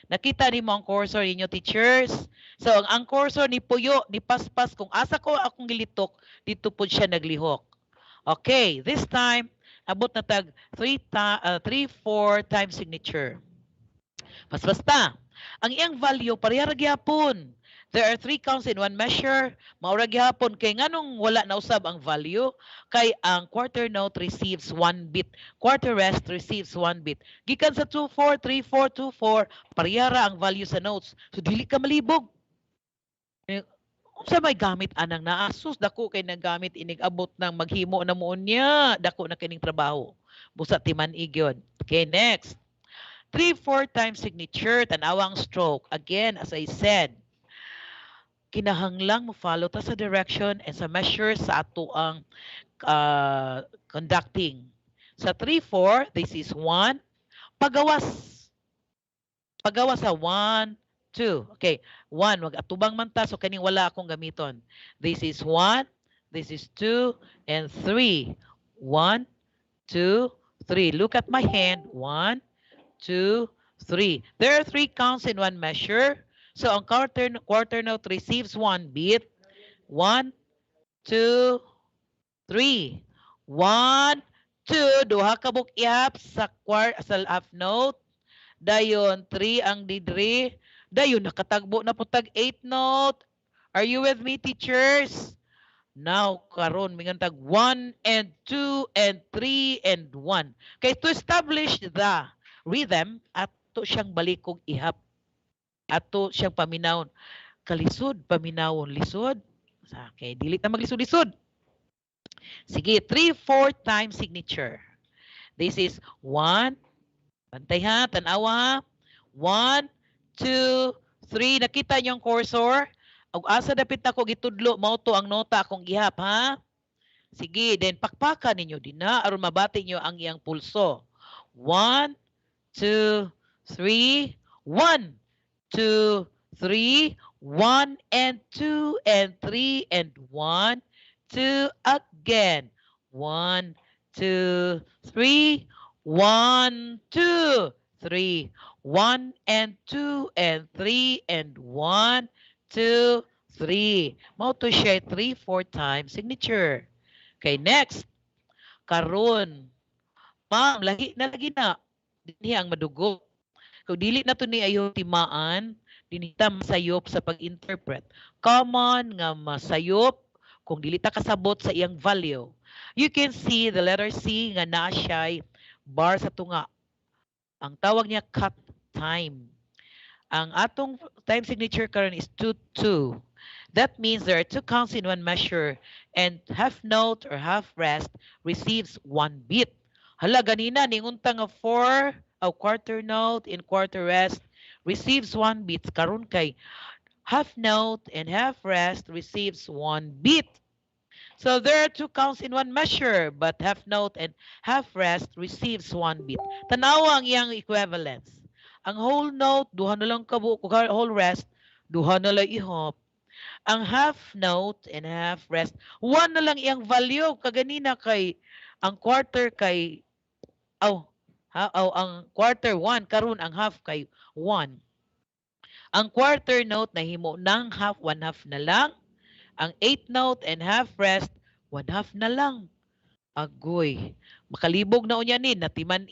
nakita ni mo ang cursor ninyo, teachers? So, ang cursor ni Puyo, ni Paspas, kung asa ko akong gilitok, dito po siya naglihok. Okay, this time, abot na tag 3, 4 times signature. Basta, ang iyang value, parehara gyapon. There are 3 counts in one measure. Maura gyapon kay nganong wala na usab ang value kay ang quarter note receives 1 bit. Quarter rest receives 1 bit. Gikan sa 2 4 3 4 2 4 parehara ang value sa notes. So dili ka malibog. Unsa may gamit anang naasus dako kay nagamit inig abot ng maghimo na mo unya dako na kining trabaho. Busa timan igyon. Okay, next. 3 4 times signature tanawang stroke. Again, as I said, kinahanglang mo follow ta sa direction and sa measure sa ato ang conducting. Sa 3 4, this is 1. Pagawas. Pagawas sa 1 2. Okay, 1 wag atubang man ta so kaning wala akong gamiton. This is 1, this is 2 and 3. 1 2 3. Look at my hand. 1 2 3. There are 3 counts in one measure. So ang quarter note receives 1 beat. 1 2 3. 1 2 duha ka buk ihap sa half note. Dayon 3 ang didri. Dayon nakatagbo na putag 8 note. Are you with me, teachers? Now karon mingan tag 1 and 2 and 3 and 1. Kay to establish the rhythm ato siyang balikog ihap. Ato siyang paminawon. Kalisod, paminawon, lisod. Okay, dili na maglisod-lisod. Sige, 3 4 times signature. This is 1. Bantay ha, tanawa ha. 1 2 3. Nakita niyo ang cursor? Og asa dapit ako gitudlo mao to ang nota akong gihap ha. Sige, then pakpakan ninyo din na aron mabati niyo ang iyang pulso. 1 2 3 1 2 3 1 and 2 and 3 and 1 2 again. 1 2 3 1 2 3 1 and 2 and 3 and 1 2 3. Mao to share 3 4 times signature. Okay, next. Karon. Ma'am, lagi na. Dinhi ang madugo. Kung dili na to ni ayo timaan, dinita masayop sa pag-interpret. Common nga masayop kung dili ta kasabot sa iyang value. You can see the letter C nga naa siya bar sa tunga. Ang tawag niya cut time. Ang atong time signature karon is 2-2. That means there are two counts in one measure, and half note or half rest receives one beat. Hala, ganina, ningunta nga four, quarter note in quarter rest receives one beat. Karon kay half note and half rest receives one beat. So there are two counts in one measure, but half note and half rest receives one beat. Tanawa ang iyang equivalence. Ang whole note, duha na lang kabuok, whole rest, duha na lang ihop. Ang half note and half rest, one na lang iyang value. Kaganina kay, ang quarter kay, ang quarter 1, karon ang half kay 1. Ang quarter note na himo ng half, 1/2 na lang. Ang 8th note and half rest, 1/2 na lang. Agoy. Makalibog na unya ni, natiman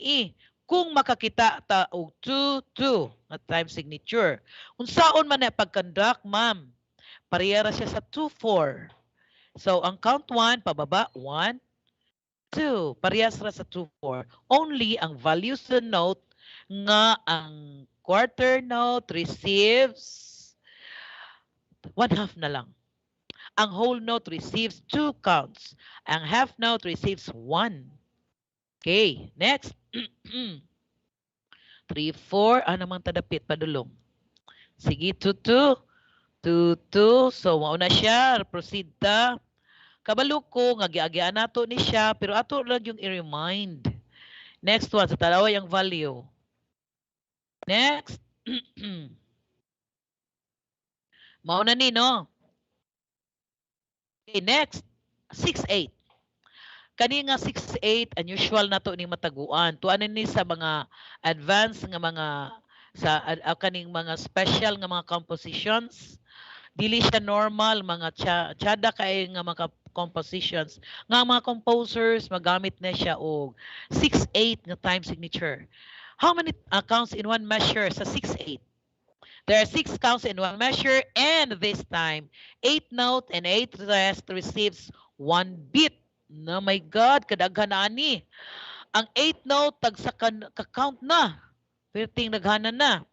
Kung makakita ta og 2-2 na time signature. Unsaon man na pagkandak, ma'am? Pareha ra siya sa 2-4. So, ang count 1, pababa, 1, 2. Parehas ra sa 2-4. Only ang value sa note nga ang quarter note receives 1/2 na lang. Ang whole note receives 2 counts. Ang half note receives 1. Okay, next. 3-4. Namang tadapit padulong. Sige, 2-2. 2-2. So, mauna siya. Proceed ta. Kabalo ko, nga giagian nato ni siya, pero ato lang yung i-remind. Next one, sa talaway ang value. Next. Mauna ni, no? Okay, next. 6-8. Kani nga 6-8, unusual na to ning mataguan. Tuanan ni sa mga advanced nga mga sa kaning mga special nga mga compositions. Dili siya normal mga tsada kay nga mga compositions. Nga mga composers magamit na siya og 6-8 nga time signature. How many counts in one measure sa 6-8? There are 6 counts in one measure, and this time 8 note and 8 rest receives 1 beat. No, my God, kadaghan na ani. Ang 8 note tag sa ka-count na. Perting naghanan na.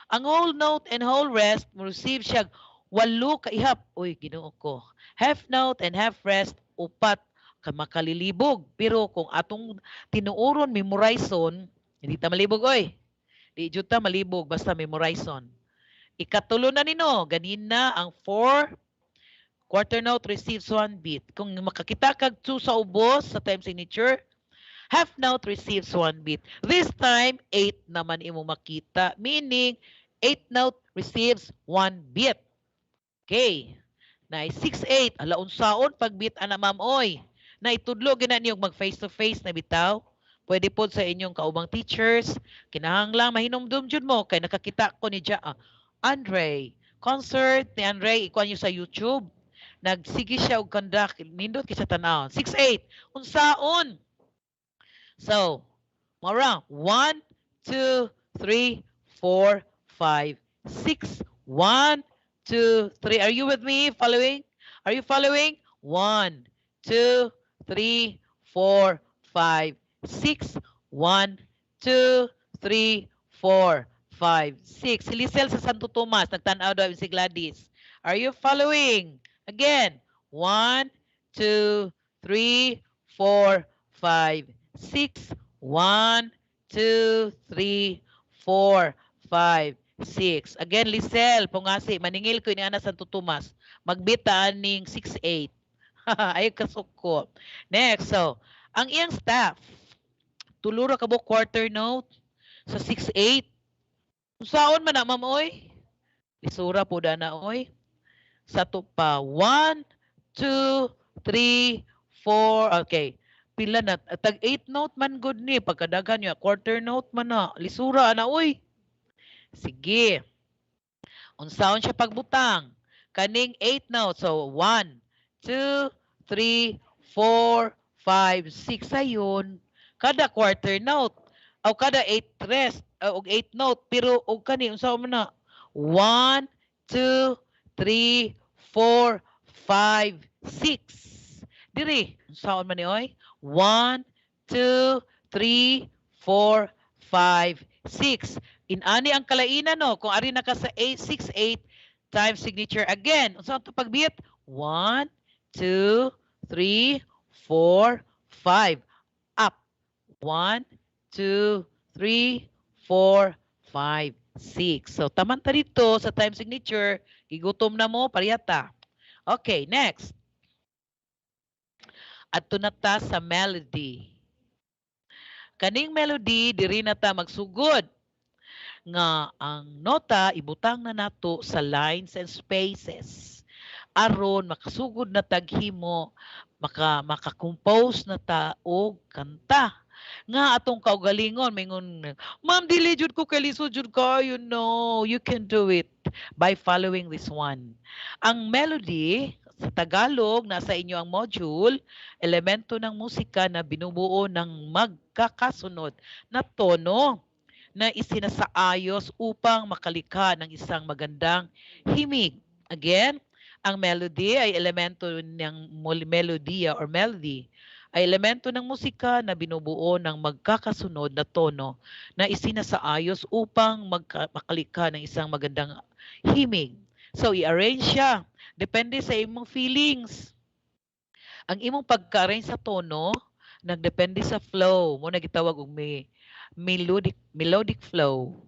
Ang whole note and whole rest mo receive siya 8 ka ihap. Uy, Ginoo ko. Half note and half rest 4 ka makalilibog. Pero kung atong tinuoron memorizon, hindi ta malibog oy. Di jud ta malibog basta memorizon. Ikatulo na nino, ganina ang 4 quarter note receives 1 beat. Kung makakita kag 2 sa ubos sa time signature, half note receives 1 beat. This time, 8 naman imo makita. Meaning, 8 note receives 1 beat. Okay. Na 6-8. Ala, unsaon pag-beat ana ma'am oy. Na itudlo gina niyong mag face-to-face na bitaw. Pwede po sa inyong kaubang teachers. Kinahanglang mahinumdum jud mo. Kay nakakita ko ni Andre. Concert ni Andre, ikuha niyo sa YouTube. Nagsige siya og conduct. Nindot kisa tanaw. 6-8. Unsaon? So, mara 1, 2, 3, 4, 5, 6. 1, 2, 3. Are you with me? Following? Are you following? 1, 2, 3, 4, 5, 6. 1, 2, 3, 4, 5, 6. Si Lisel sa Santo Tomas, nagtanaw daw si Gladys. Are you following? Again, 1, 2, 3, 4, 5, 6. 1, 2, 3, 4, 5, 6. Again, Lisel, pungasi, maningil ko ini ana Santo Tomas. Magbitaan ning 6-8. Ay kasuko. Next, so, ang iyang staff, tulura ka mo quarter note sa 6-8. Unsaon man na, ma'am, oy? Isura po na oy. Sa pa, 1, 2, 3, 4, okay. Pila na, tag 8 note man good ni, pagkadaghan niya, quarter note man na, lisura na, uy. Sige. Unsaon siya pagbutang? Kaning 8 note, so 1, 2, 3, 4, 5, 6, ayon. Kada quarter note, o kada 8 rest, o 8 note, pero o kani, unsaon man na? 1, 2, 3, 4, 5, 6. Diri, unsaon man ni oy? 1, 2, 3, 4, 5, 6. Inani ang kalainan no, kung ari na ka sa 8, 6, 8, time signature again. Unsa to pagbit? 1, 2, 3, 4, 5. Up. 1, 2, 3, 4, 5, 6. So taman ta dito sa time signature, gigutom na mo pariyata. Okay, next. Adto na ta sa melody. Kaning melody diri na ta magsugod nga ang nota ibutang na nato sa lines and spaces aron makasugod na taghimo maka-compose na ta og kanta nga atong kaugalingon mingon, ma'am dili jud ko kay lisod jud kayo. No, you can do it by following this one. Ang melody sa Tagalog nasa inyo ang module, elemento ng musika na binubuo ng magkakasunod na tono na isinasaayos upang makalikha ng isang magandang himig. Again, ang melody ay elemento ng melodiya or melody ay elemento ng musika na binubuo ng magkakasunod na tono na isinasaayos upang makalikha ng isang magandang himig. So, i-arrange siya. Depende sa imong feelings. Ang imong pagka-arrange sa tono, nagdepende sa flow. Mo na gitawag og melodic flow,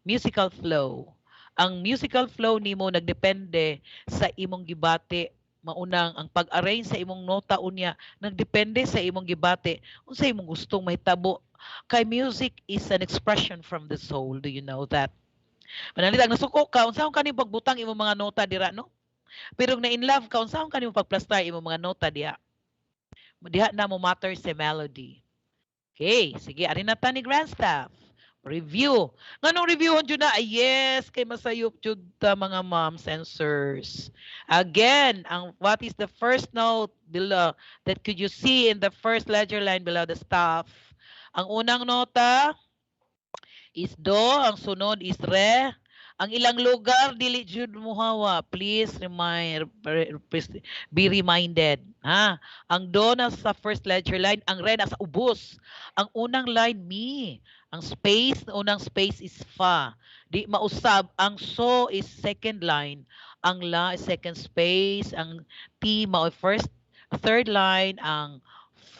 musical flow. Ang musical flow nimo nagdepende sa imong gibati. Maunang ang pag-arrange sa imong nota unya nagdepende sa imong gibati unsa imong gustong mahitabo. Kay music is an expression from the soul. Do you know that? Manalit ang nasuko ka unsaon kaning pagbutang imong mga nota dira, no? Pero na in love ka unsaon kaning pagplastar imong mga nota diha? Diha na mo matter sa melody. Okay, sige, arin na ta ni Grand Staff. Review. Nganong reviewon dyan na? Yes, kay masayop jud ta mga moms and sirs. Again, what is the first note below that could you see in the first ledger line below the staff? Ang unang nota is do, ang sunod is re. Ang ilang lugar dili jud muhawa. Please be reminded. Ha? Ang do na sa first ledger line, ang re na sa ubos. Ang unang line mi. Ang space, unang space is fa. Di mausab. Ang so is second line. Ang la is second space. Ang ti mao first, third line. Ang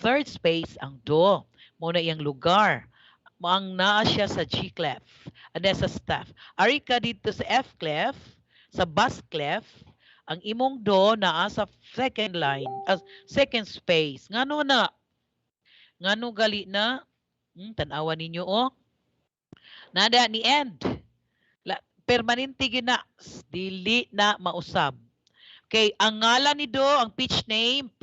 third space, ang do. Muna iyang lugar. Ang naa siya sa G clef. And sa staff. Ari ka dito sa F clef, sa bass clef, ang imong do naa sa second line, second space. Ngano na? Ngano gali na? Tanawa ninyo oh. Nada ni end. Permanente gina dili na mausab. Okay, ang ngalan ni do, ang pitch name.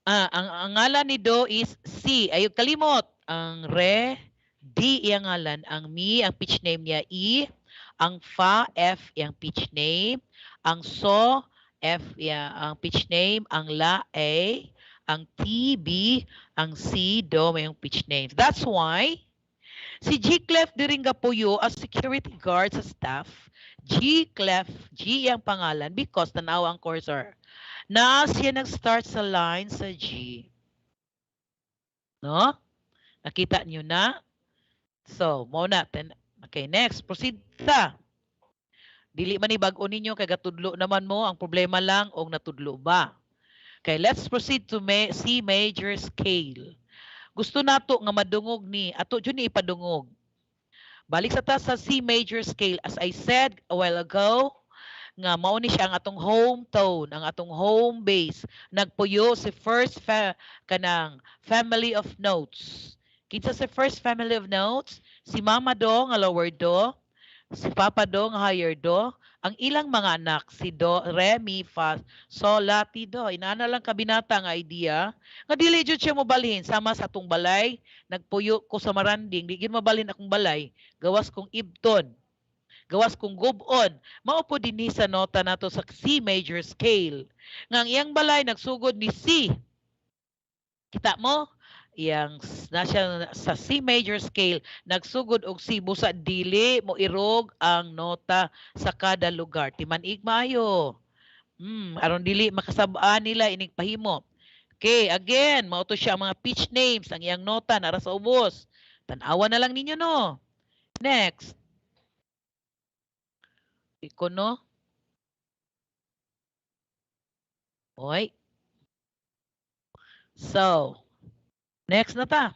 Ang ngalan ni do is C. Ayaw kalimot. Ang re, D iyang ngalan. Ang mi, ang pitch name niya E. Ang fa, F iyang pitch name. Ang so, F ang pitch name. Ang la, A. Ang T, B. Ang C, do may yung pitch name. That's why si G clef diring gapuyo as security guard sa staff. G clef, G iyang pangalan because tanaw ang cursor. Na siya nag-start sa line sa G. No? Nakita niyo na? So, mo natin. Okay, next. Proceed ta. Dili man ibag-o ninyo kay gatudlo naman mo. Ang problema lang og natudlo ba. Okay, let's proceed to C major scale. Gusto nato nga madungog ni ato jud ni ipadungog. Balik sa ta sa C major scale. As I said a while ago, nga mao ni siya ang atong home tone, ang atong home base. Nagpuyo si first kanang family of notes. Kinsa si first family of notes? Si Mama Do nga lower do, si Papa Do nga higher do, ang ilang mga anak si Do, Re, Mi, Fa, Sol, La, Ti, Do. Inaana lang kabinata nga idea. Nga dili jud siya mobalhin sama sa atong balay, nagpuyo ko sa maranding, di gyud mabalhin akong balay, gawas kong ibton. Gawas kong gubon, maupo din ni sa nota nato sa C major scale. Ngang iyang balay nagsugod ni C. Kita mo? Iyang nasya sa C major scale nagsugod og C busa dili mo irog ang nota sa kada lugar. Timanig maayo. Aron dili makasab-an nila ining pahimo. Okay, again, mao to siya mga pitch names ang iyang nota nara sa ubos. Tan-awa na lang ninyo no. Next. Iko no? Oy. So, next na ta.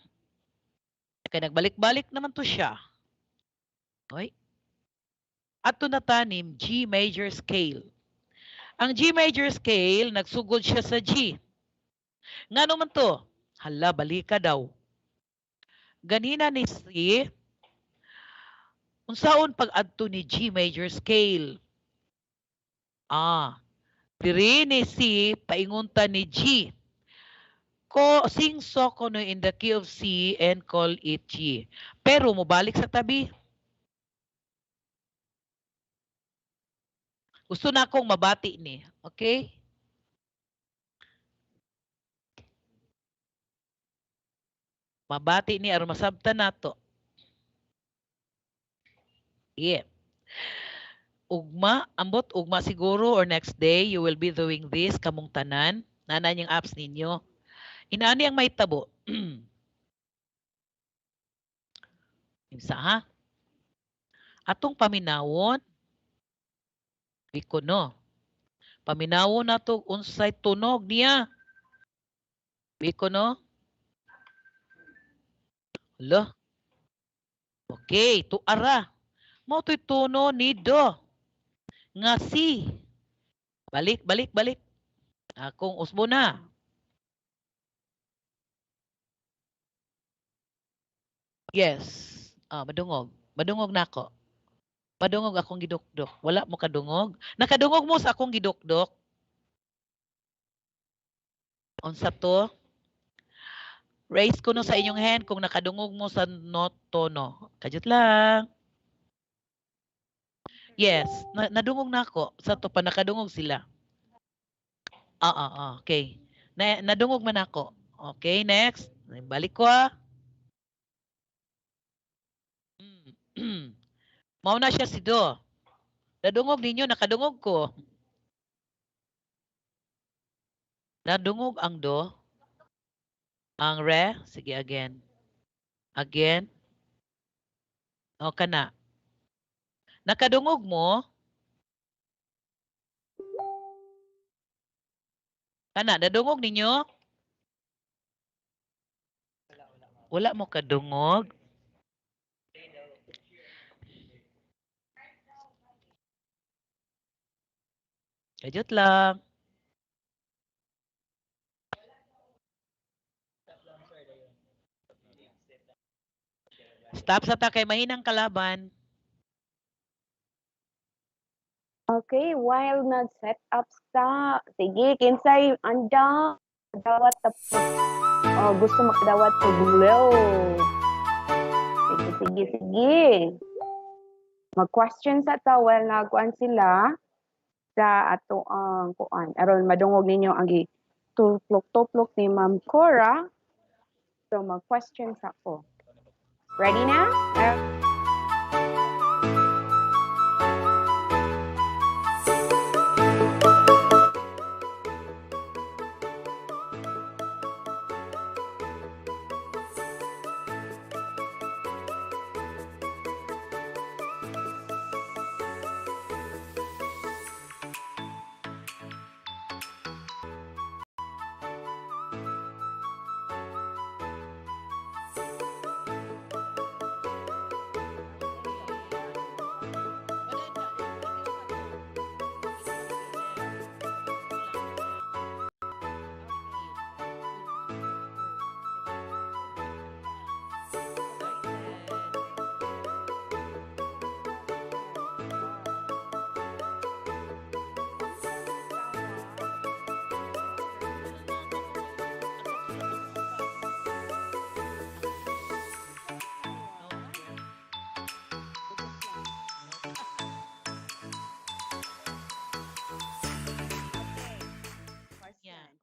Kaya nagbalik-balik naman to siya. Oy. Ato na tanim G major scale. Ang G major scale, nagsugod siya sa G. Nga naman to? Hala, balika daw. Ganina ni C, unsaon pag adto ni G major scale? Ah, diri ni C, paingunta ni G. Sing so kono in the key of C and call it G. Pero mobalik sa tabi. Gusto na akong mabati ni. Okay? Mabati ni aron masabtan nato. Yeah. Ugma, ambot ugma siguro or next day you will be doing this kamong tanan. Nanan yung apps ninyo. Inaani ang may tabo. Imsa ha? Atong paminawon, biko no. Paminawon nato unsay tunog niya. Biko no? Hala. Okay, tuara. Mao to'y tono ni do. Nga si. Balik, balik, balik. Akong usbo na. Yes. Madungog. Madungog na ako. Madungog akong gidukdok. Wala mo kadungog. Nakadungog mo sa akong gidukdok. Unsa to? Raise ko no sa inyong hand kung nakadungog mo sa not tono. Kajut lang. Yes. Nadungog na ako. Sa to pa nakadungog sila. Okay. Nadungog man ako. Okay, next. Balik ko Mao na siya si do. Nadungog ninyo, nakadungog ko. Nadungog ang do. Ang re, sige again. Again. O kana. Nakadungog mo. Kana, nadungog ninyo? Wala mo kadungog. Kajut lang. Stop sa ta kay mahinang kalaban. Okay, while nag-set up sa, sige, kinsay, anda, dawat tapos, gusto makadawat sa glow. Sige, sige, sige. Mag-question sa ta while nagkuan sila sa ato ang kuan. Aron madungog ninyo ang tuplok-tuplok ni Ma'am Cora. So mag-question sa ko. Ready na?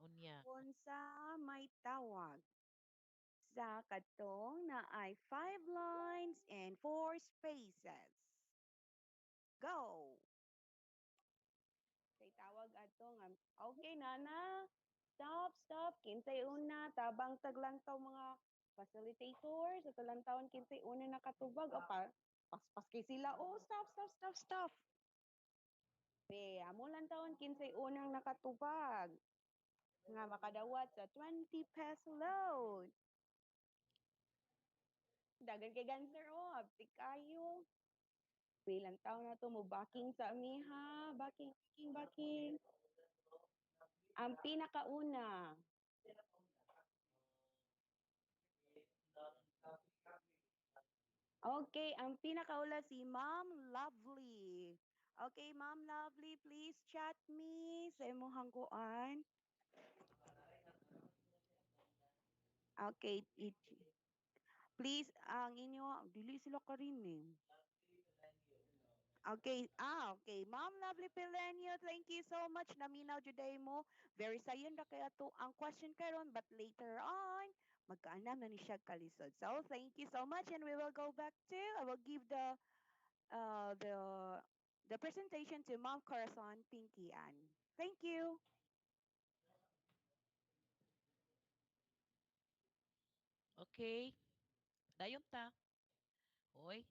Unya. Unsa may tawag sa katong na ay 5 lines and 4 spaces. Go! Say tawag ato nga. Okay, nana. Stop, stop. Kinsay una. Tabang taglantaw mga facilitators. Sa talantawan kinsay una nakatubag. O paspas kay sila. Oh, stop, stop, stop, stop. Be, amo lang taon kinsay unang nakatubag. Nga makadawat sa 20 peso load. Dagan kay Ganser oh, abtik kayo. Bilang taon na to mo backing sa amiha. Backing. Ang pinakauna. Okay, ang pinakaula si Ma'am Lovely. Okay, Ma'am Lovely, please chat me sa imong hangguan. Okay, please, ang inyo, dili sila ka rin eh. Okay, okay. Ma'am Lovely Pilenio, thank you so much. Naminaw juday mo. Very sayon na kaya to ang question karon, but later on, magkaanam na ni siya kalisod. So, thank you so much and we will go back to, I will give uh the the presentation to Ma'am Corazon Pinky Ann. Thank you. Okay, dayon ta. Hoy,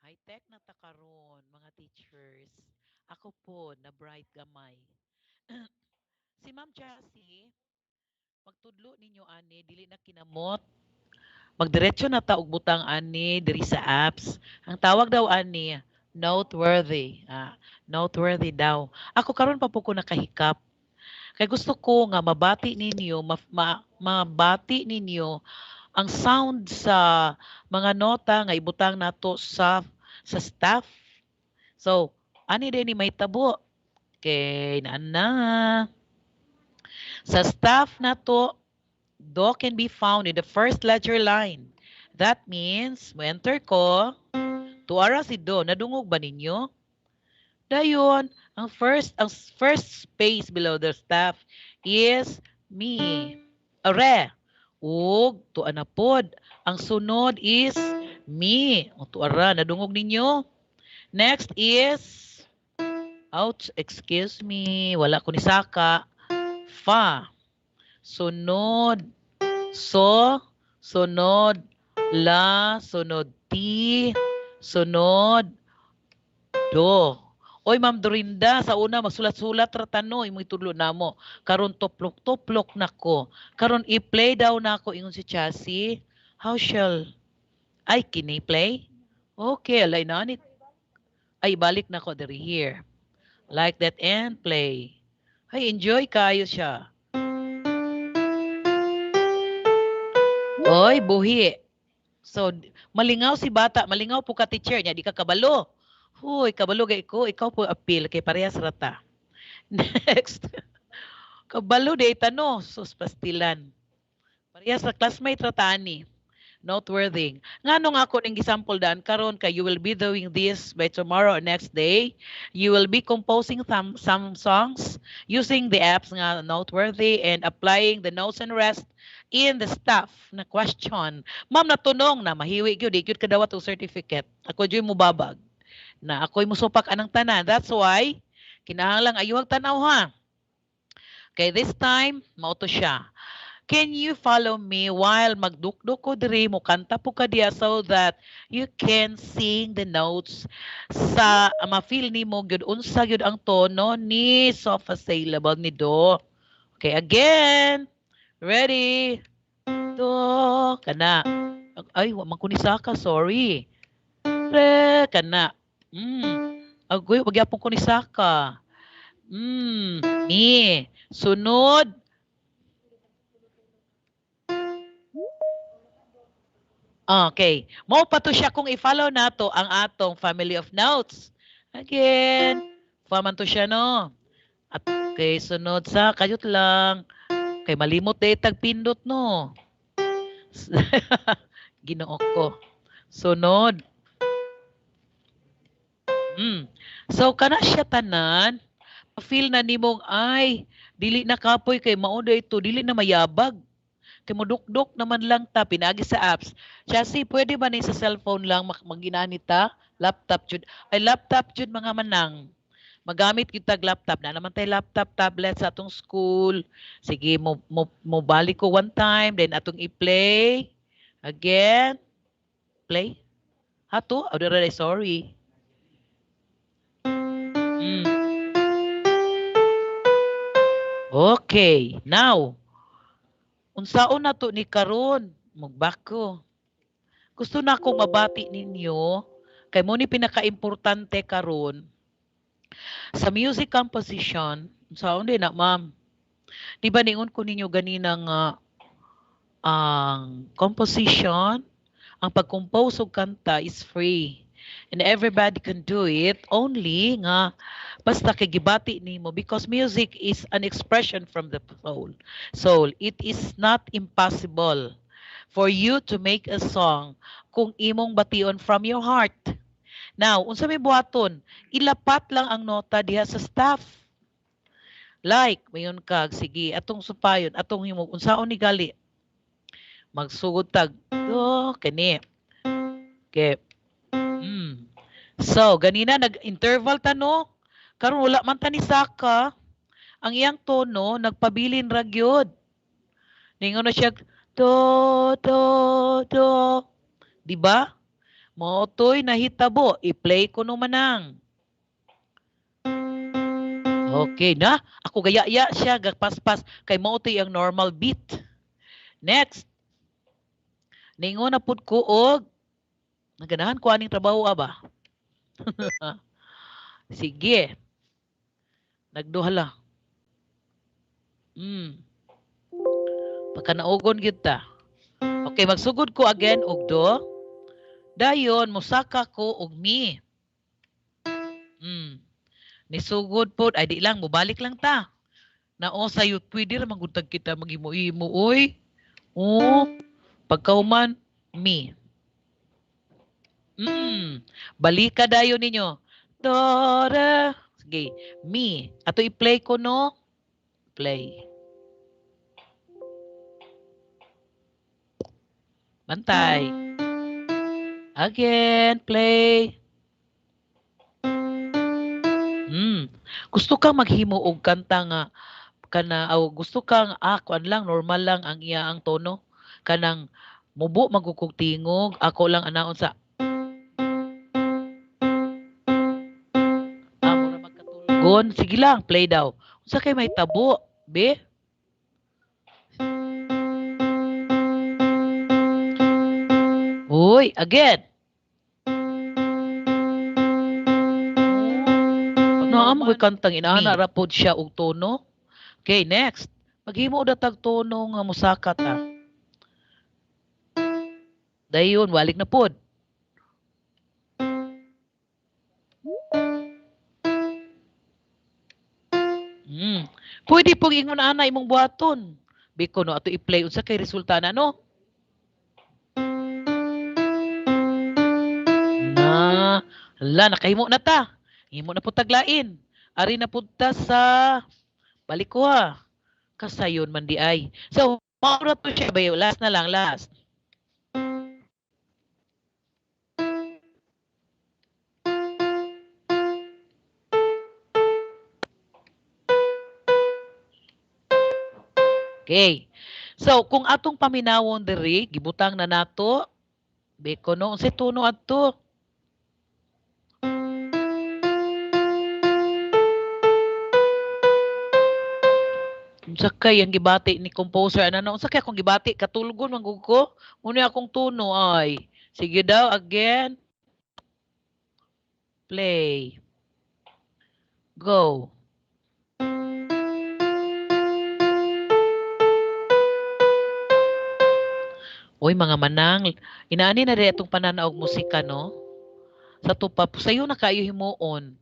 high-tech na ta karon, mga teachers. Ako po, na bright gamay. Si Ma'am Jassy, magtudlo ninyo ani, dili na kinamot. Magdiretso na ta og butang ani diri sa apps. Ang tawag daw ani, noteworthy. Noteworthy daw. Ako karon pa po ko nakahikap. Kay gusto ko nga mabati ninyo, mabati ninyo ang sound sa mga nota nga ibutang nato sa staff. So, ani din ni may tabo. Kay na sa staff nato, do can be found in the first ledger line. That means, mo enter ko, tuara si do, nadungog ba ninyo? Dayon, ang first space below the staff is me. Are. Ug tuan na pod. Ang sunod is me. O tuara, nadungog ninyo. Next is ouch, excuse me. Wala ko ni saka. Fa. Sunod. So. Sunod. La. Sunod. Ti. Sunod. Do. Oy, Ma'am Dorinda, sa una magsulat-sulat ra tanoy mo itudlo namo. Karon tuplok-tuplok nako. Karon i-play daw nako ingon si Chassis. How shall I kini play? Okay, alay na ni. Ay balik nako diri here. Like that and play. Ay enjoy kayo siya. Oy, buhi. So, malingaw si bata, malingaw po ka teacher niya, di ka kabalo. Huy, kabalo gay ko, ikaw po appeal kay parehas rata. Next. Kabalo de itano, sus pastilan. Parehas sa classmate ratani. Noteworthy. Ngano nga ako ning example daan karon kay you will be doing this by tomorrow or next day. You will be composing some songs using the apps nga Noteworthy and applying the notes and rest in the staff na question. Ma'am natunong na mahiwi gyud di gyud kadawat og certificate. Ako gyud mo babag na ako'y musupak anang tanan. That's why kinahanglan ayuhag tanaw ha. Okay, this time mao to siya. Can you follow me while magdukduk ko diri mo kanta po ka diya so that you can sing the notes sa ma-feel nimo gyud unsa gyud ang tono ni soft available ni do. Okay, again. Ready? Do kana. Ay, wa man ko ni saka, sorry. Re kana. Agoy, pagyapon ko ni saka. Ni. Sunod. Okay. Mo pa to siya kung i-follow nato ang atong family of notes. Again. Faman to siya no. At okay, sunod sa kayot lang. Kay malimot day tag pindot no. Ginoo ko. Sunod. So kana siya tanan, feel na nimong ay dili na kapoy kay mao ito, dili na mayabag. Kay modukdok naman lang ta pinagi sa apps. Chasi, pwede ba ni sa cellphone lang maginanita? Laptop jud. Ay laptop jud mga manang. Magamit kita laptop na naman tay laptop tablet sa atong school. Sige mo balik ko one time then atong i-play. Again. Play. Hato, sorry. Okay, now, unsaon na to ni karon? Magbako. Gusto na akong mabati ninyo, kay mo ni pinaka-importante karon sa music composition, unsaon din na ma'am. Di ba ningon ko ninyo ganina nga ang composition, ang pag-compose og kanta is free. And everybody can do it only nga basta kay gibati nimo because music is an expression from the soul. Soul, it is not impossible for you to make a song kung imong bation from your heart. Now, unsa may buhaton? Ilapat lang ang nota diha sa staff. Like, mayon kag sige, atong supayon, atong himo unsaon ni gali? Magsugod tag do kani. Okay. So, ganina nag-interval ta no? Karon wala man ta ni saka. Ang iyang tono nagpabilin ra gyud. Ningon na siya do do. Di ba? Mao toy nahitabo, i-play ko no manang. Okay na, ako gaya-ya siya gapaspas kay mao toy ang normal beat. Next. Ningon na pud ko og naganahan ko aning trabaho ba? Sige. Nagduha lang. Pagka naugon gyud ta. Okay, magsugod ko again og do. Dayon mosaka ko og mi. Nisugod pod ay di lang mobalik lang ta. Nao sayo pwede ra manguntag kita magimo-imo oy. Oh, pagkauman mi. Balika dayon ninyo. Do re. Sige, mi. Ato i-play ko no. Play. Bantay. Again, play. Gusto kang maghimo og kanta nga kana o gusto kang kuan lang normal lang ang iya ang tono kanang mubo magukog tingog ako lang anaon sa amo ra magkatulgon sige lang play daw unsa kay may tabo be Uy, again. Naam ko'y kantang inaana ra pod siya og tono. Okay, next. Maghimo da tag tono nga musaka ta. Dayon, walik na pod. Pwede pong ingon ana imong buhaton. Biko no ato i-play unsa kay resulta na no? Hala, nakahimo na ta. Himo na po taglain. Ari na punta sa balik ko ha. Kasayon man di ay. So, maura to siya bayo. Last na lang, last. Okay. So, kung atong paminawon diri, gibutang na nato, beko no, unsay tuno adto? Unsa kay ang gibati ni composer ano unsa kay akong gibati katulgon manggug ko muna akong tuno ay sige daw again play go Oy mga manang inaani na rin itong pananaog musika no sa tupa sayo na kayo himuon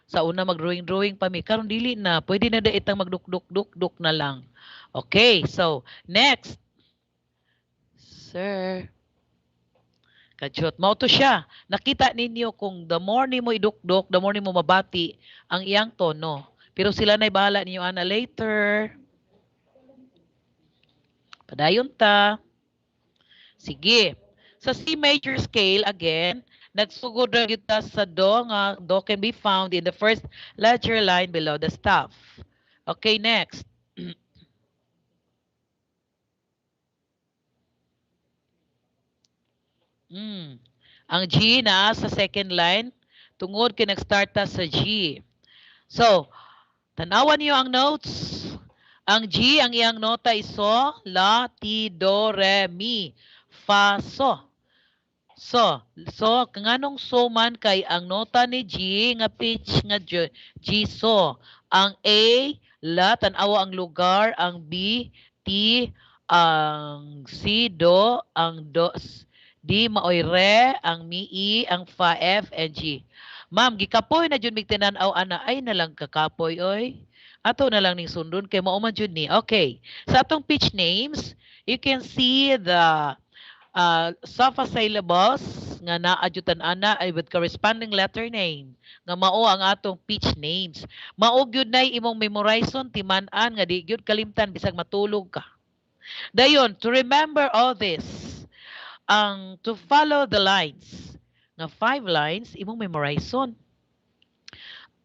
sa una mag-drawing pa mi karon dili na pwede na da itang magduk-duk na lang okay so next sir kajot mao to siya nakita ninyo kung the more nimo idukdok the more nimo mabati ang iyang tono pero sila na'y bahala ninyo ana later padayon ta sige sa C major scale again nagsugod ra gyud ta sa do nga do can be found in the first ledger line below the staff. Okay, next. Ang G na sa second line tungod kay nag-start ta sa G. So, tanawan niyo ang notes. Ang G, ang iyang nota is so, la, ti, do, re, mi, fa, so. So, nganong so man kay ang nota ni G nga pitch nga G, so. Ang A, la, tanawa ang lugar. Ang B, ti, ang C, do. Ang do, D, maoy re. Ang mi, E. Ang fa, F, and G. Ma'am, gikapoy na dyan migtinaw ana. Ay na lang kakapoy, oy. Ato na lang ning sundon kay mao man jud ni. Okay. Sa atong pitch names, you can see the sofa syllables nga naadyutan ana ay with corresponding letter name nga mao ang atong pitch names. Mao gyud nay imong memorization timan-an nga di gyud kalimtan bisag matulog ka. Dayon, to remember all this, to follow the lines nga 5 lines imong memorization.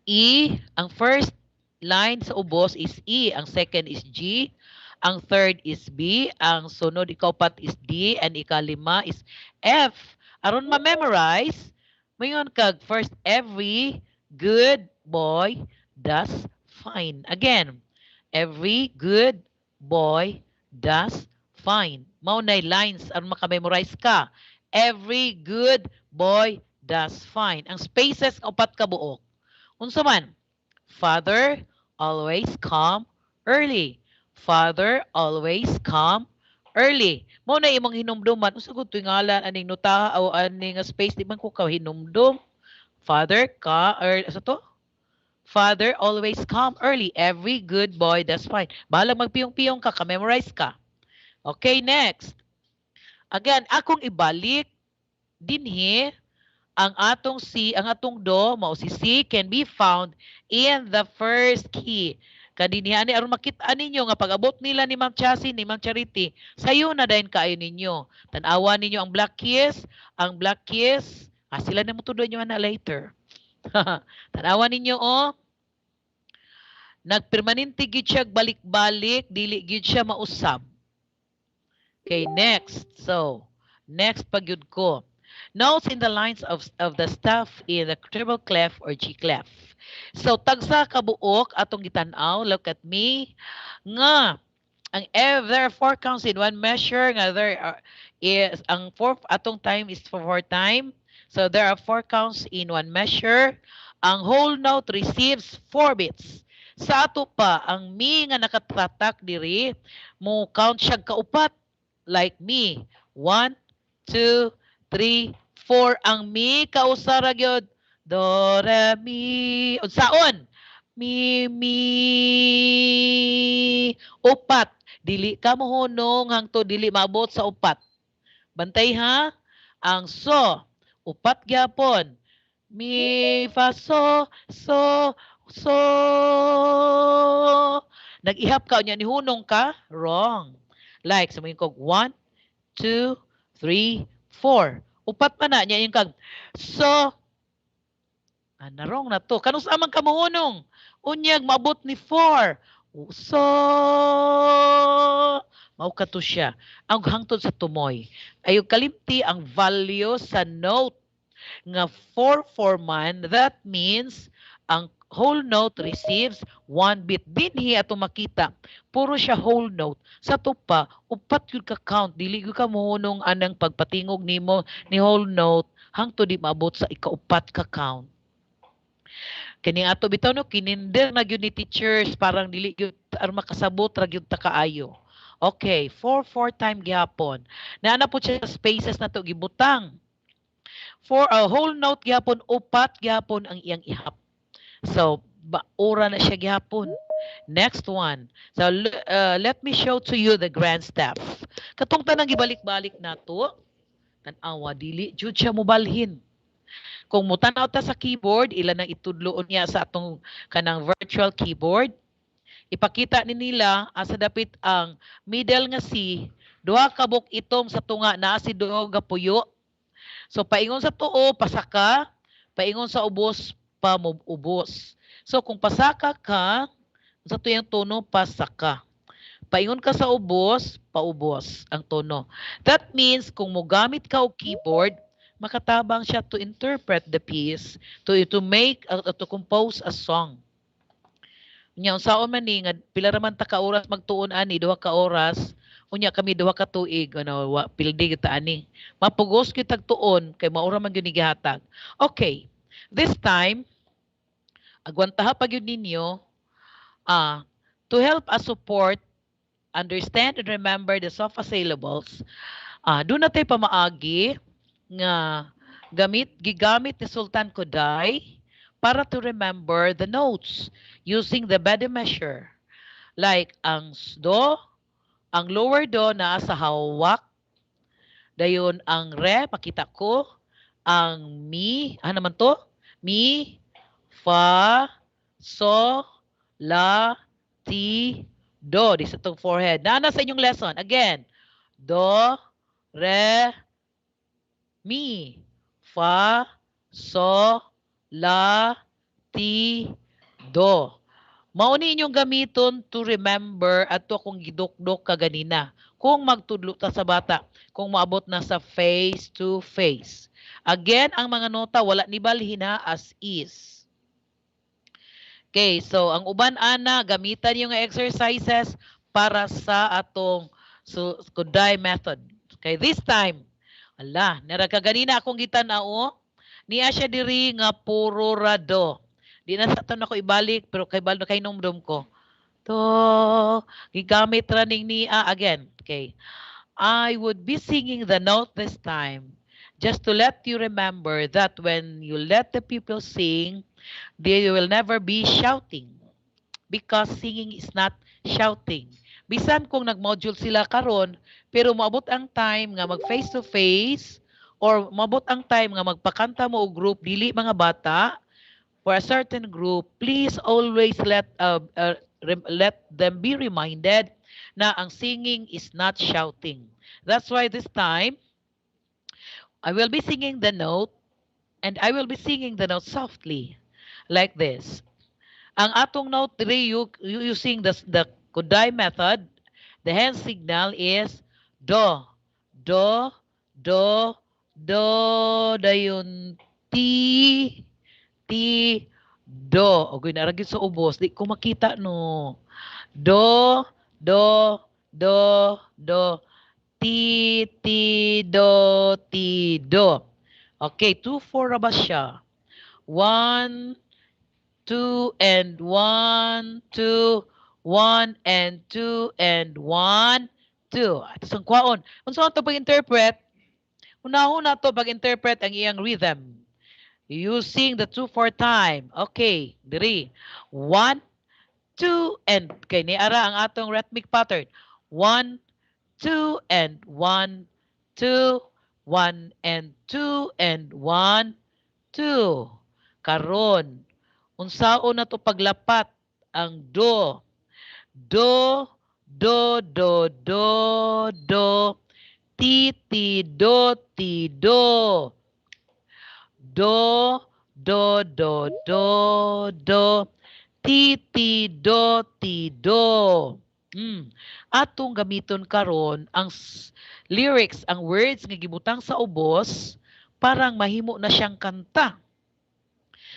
E, ang first line sa ubos is E, ang second is G, ang third is B, ang sunod ikaupat is D, and ikalima is F. Aron ma-memorize, mayon kag first, every good boy does fine. Again, every good boy does fine. Mao nay lines aron maka-memorize ka. Every good boy does fine. Ang spaces upat ka buok. Unsa man? Father always come early. Father always come early. Mo na imong hinumduman. Unsa gud tuy ngalan aning nota o aning space di man ko ka hinumdum. Father sa to? Father always come early. Every good boy that's fine. Bahala magpiyong-piyong ka, ka-memorize ka. Okay, next. Again, akong ibalik dinhi ang atong C, ang atong do, mao si C can be found in the first key. Kadinihan ni aron makita ninyo nga pag-abot nila ni Ma'am Chassie, ni Ma'am Charity, sayo na dayon kaayo ninyo. Tan-awa ninyo ang black keys, sila na mo tudon nyo na later. Tan-awa ninyo nagpermanente gid siya balik-balik, dili gid siya mausab. Okay, next. So, next pagyud ko. Notes in the lines of the staff in the treble clef or G clef. So, tagsa kabuok atong gitan-aw. Look at me. Nga, there are 4 counts in 1 measure. Nga there is, ang fourth atong time is for 4 time. So, there are 4 counts in 1 measure. Ang whole note receives 4 bits. Sa ato pa, ang mi nga nakatatak diri, mo count siya kaupat. Like me. 1, 2, 3, 4. Ang mi kausara gyud. Do, re, mi. Unsaon? Mi, upat. Dili ka mohunong hangtod dili maabot sa upat. Bantay ha? Ang so, upat gyapon. Mi, fa, so. Nag-ihap ka unya ni hunong ka? Wrong. Like, sa mga kog 1, 2, 3, 4. Upat pa na niya yung kag. So, narong na to. Kanus amang kamuhunong. Unyag, maabot ni 4. So, maukato siya. Ang hangtod sa tumoy. Ayog kalimti ang value sa note nga 4 man. That means, ang whole note receives 1 bit. Dinhi ato makita. Puro siya whole note. Sa tupa, upat yun ka count. Dili yun ka mohunong anang pagpatingog nimo ni whole note hangtod di maabot sa ikaupat ka count. Kini ato bitaw no kininder na gyud ni teachers parang dili gyud aron makasabot ra gyud ta kaayo. Okay, 4 time gihapon. Naana po siya spaces na to gibutang. For a whole note gihapon, upat gihapon ang iyang ihap. So, ora na siya gihapon. Next one. So, let me show to you the grand step. Katong tanang gibalik-balik nato, tanawa dili jud siya mobalhin. Kung mutanaw ta sa keyboard, ilan ang itudloon niya sa atong kanang virtual keyboard. Ipakita ni nila asa dapit ang middle nga C, duha ka buk itom sa tunga naa si duha ga puyo. So paingon sa tuo pasaka, paingon sa ubos ubos. So kung pasaka ka, sa tuyang tono pasaka. Paingon ka sa ubos, paubos ang tono. That means kung mogamit ka og keyboard, makatabang siya to interpret the piece, to make, to compose a song. Nya unsaon man ni nga pila ra man ta ka oras magtuon ani, 2 ka oras. Unya kami 2 ka tuig ano pildi kita ani. Mapugos kita tuon kay maura man gyud ni gihatag. Okay. This time agwantaha pa gyud ninyo to help us support, understand and remember the soft syllables. Doon natin pamaagi nga gigamit ni Sultan Koday para to remember the notes using the body measure. Like ang do, ang lower do na sa hawak, dayon ang re, makita ko, ang mi, ano naman to? Mi, fa, so, la, ti, do. Di sa itong forehead. Nana sa inyong lesson. Again, do, re, mi, fa, so, la, ti, do. Mauni inyong gamiton to remember at to akong gidukdok kaganina. Kung magtudlo ta sa bata, kung maabot na sa face to face. Again, ang mga nota wala ni balhina as is. Okay, so ang uban ana gamitan yung exercises para sa atong Koday method. Okay, this time, ala, naragaganina akong gitan-ao, niya siya diri nga puro rado. Di na sa to nako ibalik pero kay baldo kay numdum ko. To gigamit running niya again. Okay. I would be singing the note this time just to let you remember that when you let the people sing, they will never be shouting because singing is not shouting. Bisan kung nag-module sila karon, pero maabot ang time nga mag face to face or maabot ang time nga magpakanta mo og group dili mga bata for a certain group, please always let them be reminded na ang singing is not shouting. That's why this time I will be singing the note and I will be singing the note softly like this. Ang atong note diri using the Koday method, the hand signal is do, do, do, do, dayon ti, ti, do. O ginaragit sa ubos, di ko makita no. Do, do, do, do, ti, ti, do, ti, do. Okay, 2-4 ra ba siya? 1, 2, and 1, 2, 1, and 2, and 1, 2. At isang kwaon. Kung saan ito pag-interpret, una-una to pag-interpret ang iyang rhythm. Using the 2-4 time. Okay, diri. 1, 2, and kay ni ara ang atong rhythmic pattern. 1, 2, and 1, 2, 1, and 2, and 1, 2. Karon, unsaon na to paglapat ang do. Do, do, do, do, do. Ti, ti, do, ti, do. Do, do, do, do, do. Ti, ti, do, ti, do. Atong gamiton karon ang lyrics, ang words nga gibutang sa ubos, parang mahimo na siyang kanta.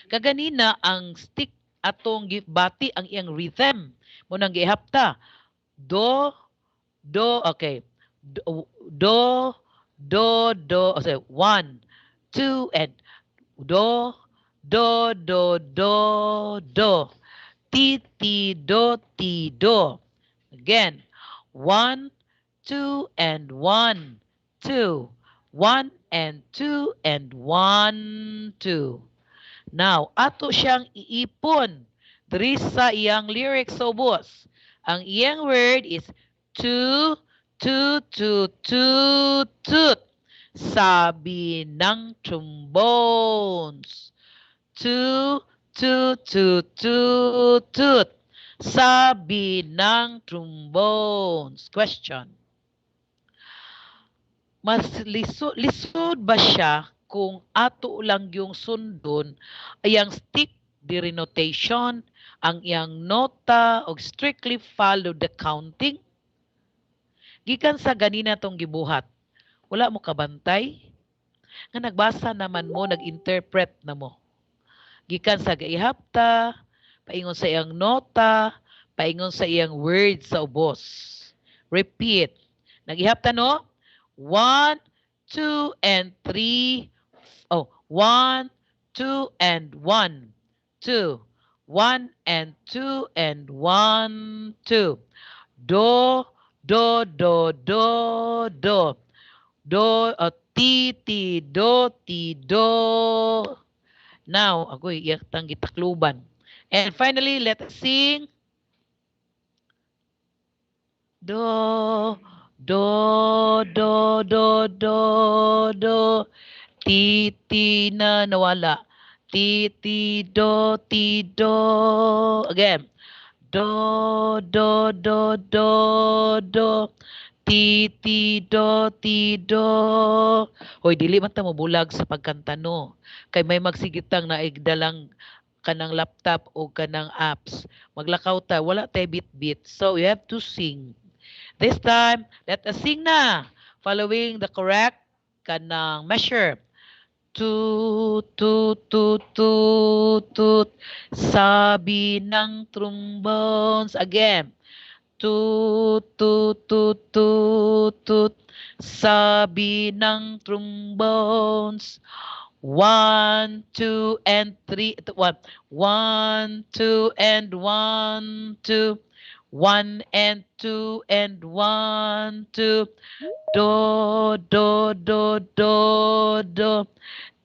Kaganina ang stick atong gibati ang iyang rhythm. Munang gihapta. Do, do, okay. Do, do, do, okay, 1, 2, and do, do, do, do, do. Ti, ti, do, ti, do. Again. 1, 2, and 1, 2. 1, and 2, and 1, 2. Now, ato siyang iipon diri sa iyang lyrics sa ubos. Ang iyang word is to, toot. Sabi ng trombones. To, toot. Sabi ng trombones. Question. Mas lisod ba siya kung ato lang yung sundon ay ang stick diri notation, ang iyang nota o strictly follow the counting? Gikan sa ganina tong gibuhat, wala mo kabantay? Nga nagbasa naman mo, nag-interpret na mo. Gikan sa gaihapta, paingon sa iyang nota, paingon sa iyang words sa ubos. Repeat. Nagihaptan no? 1, 2, and 3. Oh, 1, 2, and 1. 2. 1 and 2 and 1, 2. Do, do, do, do, do. Do, ti, ti, do, ti, do. Now, agoy, iyak tang gitakluban. And finally, let us sing. Do, do, do, do, do, do. Ti, ti na nawala. Ti, ti, do, ti, do. Again. Do, do, do, do, do. Ti, ti, do, ti, do. Hoy, dili man ta mo bulag sa pagkanta no. Kay may magsigitang na igdalang kanang laptop o kanang apps. Maglakaw ta, wala tay bit-bit. So, you have to sing. This time, let us sing na. Following the correct kanang measure. Tut, tut, tut, tut, tut. Sabi ng trombones. Again. Tut, tut, tut, tut, tut. Sabi ng trombones. 1, 2, and 3. One, 1, 2, and 1, 2. 1 and 2 and 1, 2. Do, do, do, do, do.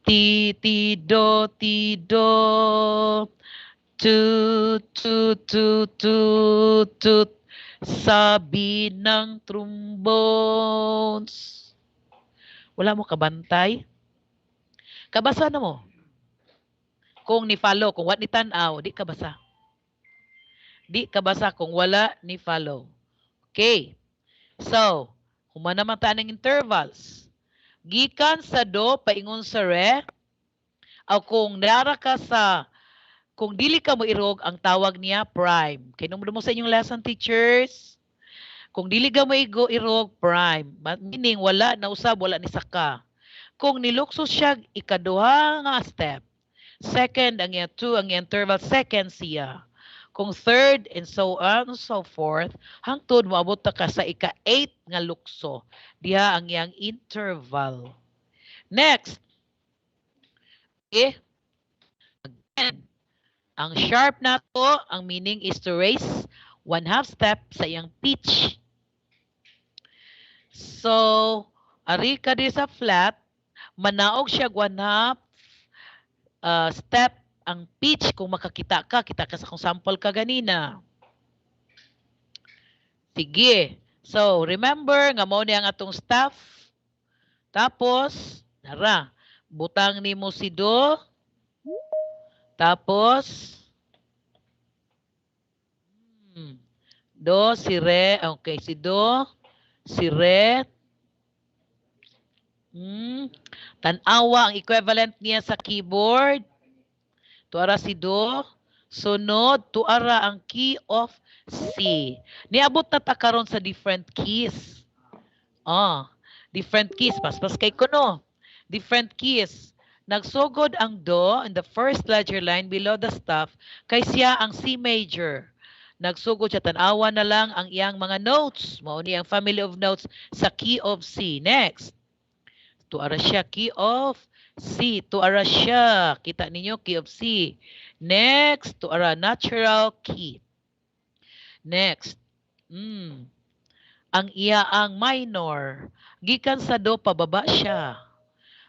Ti, ti, do, ti, do. Tut, tut, tut, tut, tut. Sabi ng trombones. Wala mo kabantay? Kabasa na mo. Kung ni follow, kung what ni tanaw, di kabasa. Di kabasa kung wala ni follow. Okay. So, humana naman tayo ng intervals. Gikan sa do, paingon sa re. O kung nara ka sa, kung dili ka mo irog, ang tawag niya prime. Kinumdo mo sa inyong lesson, teachers. Kung dili ka mo irog, prime. Meaning, wala na usab, wala ni saka. Kung niluksos siya, ikaduha nga step. Second, ang iya 2, ang interval, second siya. Kung third, and so on and so forth, hangtod moabot ka sa ika-8 nga lukso. Diha ang iyang interval. Next. Okay. Again, ang sharp na to, ang meaning is to raise 1/2 step sa iyang pitch. So, ari ka di sa flat, manaog siya 1/2 step ang pitch kung makakita ka. Kita ka sa kung sample ka ganina. Sige. So, remember, nga mo niya ang atong staff. Tapos, nara, butang ni mo si do. Tapos, do, si re. Okay, si do, si re. Tanawa, ang equivalent niya sa keyboard. Tuara si do. Sunod, tuara ang key of C. Niabot na ta karon sa different keys. Different keys. Pas kay kuno. Different keys. Nagsugod ang do in the first ledger line below the staff kay siya ang C major. Nagsugod siya, tanawa na lang ang iyang mga notes. Mao ni ang family of notes sa key of C. Next. Tuara siya, key of C. Tuara siya. Kita ninyo, key of C. Next, tuara natural key. Next. Ang iya ang minor. Gikan sa do, pababa siya.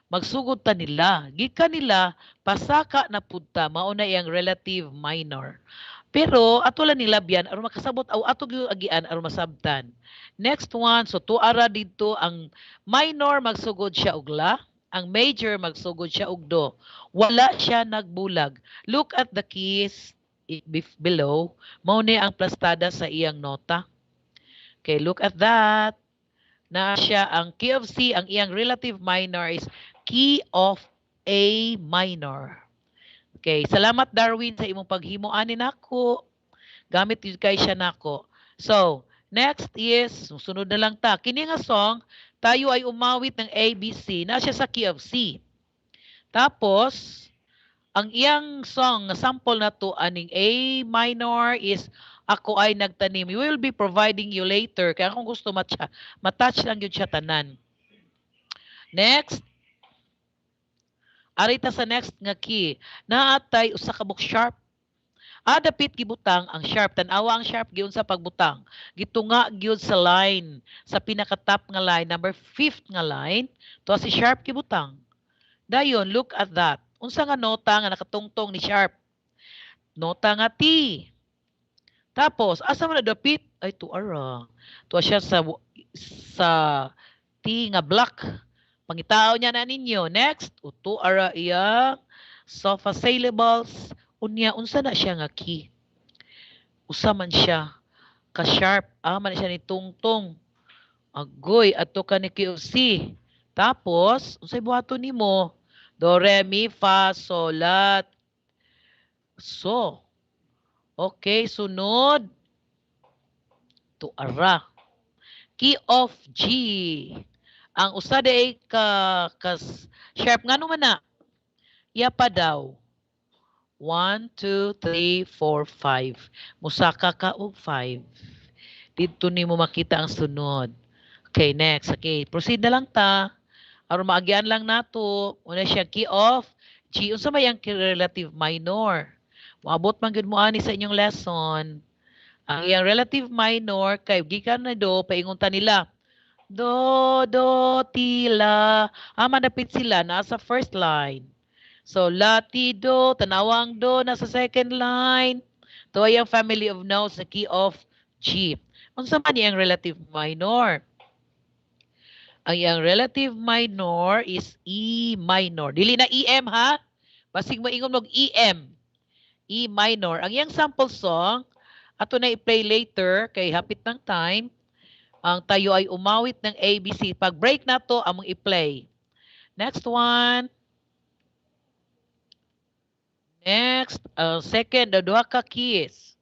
Magsugod ta nila. Gikan nila, pasaka na punta. Mauna iyang relative minor. Pero, ato lang nila biyan, aron makasabot, ato yung agian, aron masabtan. Next one, so tuara dito, ang minor magsugod siya og la, ang major magsugod siya og do. Wala siya nagbulag. Look at the keys below. Mao ni ang plastada sa iyang nota. Okay, look at that. Na siya ang key of C, ang iyang relative minor is key of A minor. Okay, salamat Darwin sa imong paghimo ani nako. Gamit yun kay siya nako. So, next is, sunod na lang ta. Kini nga song, tayo ay umawit ng ABC. Na siya sa key of C. Tapos, Ang iyang song, sample na to, aning A minor is Ako Ay Nagtanim. We will be providing you later. Kaya kung gusto matouch lang yun siya tanan. Next. Arita sa next nga key. Naatay usa ka book sharp. Dapit gibutang ang sharp. Tanawa ang sharp giun sa pagbutang. Gitunga gyud sa line. Sa pinaka-top nga line, number 5th nga line, to si sharp gibutang. Dayon, look at that. Unsa nga nota nga nakatungtong ni sharp? Nota nga T. Tapos, asa man dapit? Ay, tuara. Tuwa siya sa T nga black. Pangitao niya na ninyo. Next, tuara iya sofa syllables. Unya, unsa na siya nga key? Usa man siya ka-sharp. Man siya ni tungtong. Agoy, ato ka ni QC. Tapos, unsay buhaton nimo? Do, re, mi, fa, sol, la, so. Okay, sunod. Tuara. Key of G. Ang usa day ka sharp ngano man na? Iya pa daw. 1, 2, 3, 4, 5. Musaka ka og 5. Dito nimo makita ang sunod. Okay, next. Okay, proceed na lang ta. Aron maagyan lang nato. Una siya key of G. Unsa may ang relative minor? Moabot man gyud mo ani sa inyong lesson. Ang iyang relative minor kay gikan na do paingon ta nila. Do, ti, la. Manapit sila nasa first line. So la, ti, do, tanawang do nasa second line. To ay ang family of notes sa key of G. Unsa man iyang relative minor? Ang iyang relative minor is E minor. Dili na EM ha? Basig mo ingon og EM. E minor. Ang iyang sample song, ato na i-play later kay hapit ng time. Ang tayo ay umawit ng ABC. Pag break na to, among i-play. Next one. Next, second, duha ka keys.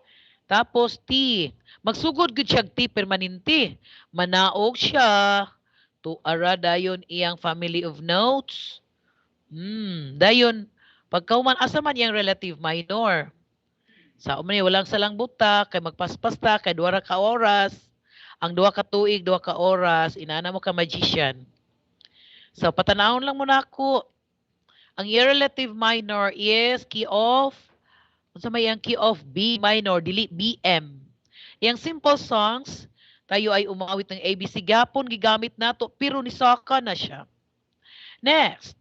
Tapos T. Magsugod gud siya T permanente. Manaog siya. Tuara dayon iyang family of notes. Dayon, pagkauman asa man iyang relative minor. Sa umani walang salang buta, kay magpaspas ta, kay duha ka oras. Ang duha ka tuig, duha ka oras, inana mo ka magician. So, patanawon lang muna ako. Ang iyang relative minor is key of, unsa may ang key of B minor, dili BM. Yang simple songs, tayo ay umawit ng ABC gapon, gigamit nato, pero nisaka na siya. Next.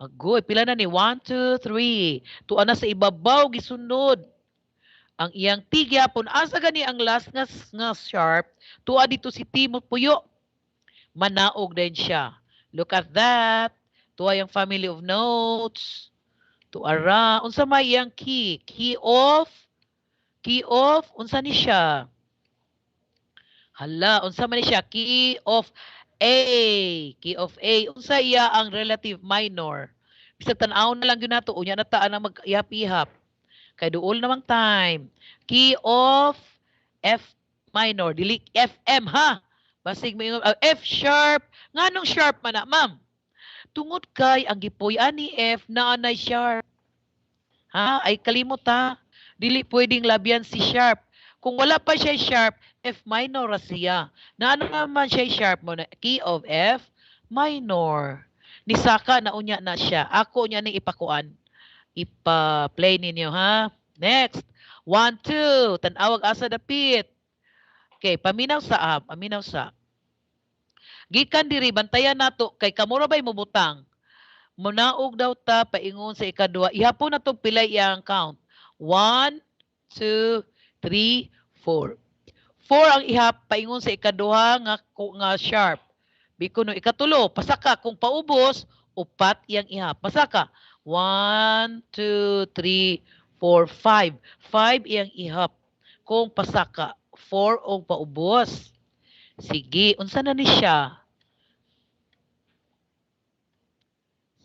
Agoy, pila na ni? 1, 2, 3. Tuwa na sa ibabaw, gisunod. Ang iyang T gyapon asa gani ang last nga sharp, tuwa dito si Timot Puyo. Manaog din siya. Look at that. Tuwa yung family of notes. Tuara. Unsa may iyang key? Key of, unsa ni siya? Hala, unsa man ni siya? Key of A. Key of A. Unsa iya ang relative minor? Bisag tan-aw na lang yun nato. Unya na taan ang mag-ihap-ihap. Kay duol namang time. Key of F minor. Dili FM ha. Basig mo yung F sharp. Nganong sharp man na, ma'am? Tungod kay ang gipuy-an ni F na anay sharp. Ha? Ay kalimot ha. Dili pwedeng labyan si sharp. Kung wala pa siya sharp, F minor ra siya. Na ano naman siya sharp mo na? Key of F minor. Nisaka na unya na siya. Ako unya ning ipakuan. Ipa-play ninyo ha. Next. 1, 2. Tanawag asa dapit. Okay, paminaw sa paminaw sa. Gikan diri bantayan nato kay kamura bay mubutang. Munaog daw ta paingon sa ikadua. Ihapon na to pilay iyang count. 1, 2, 3, 4. 4 ang ihap paingon sa ikaduha nga sharp. Biko no ikatulo, pasaka kung paubos, upat iyang ihap. Pasaka. 1, 2, 3, 4, 5. 5 iyang ihap. Kung pasaka, 4 og paubos. Sige, unsa na ni siya?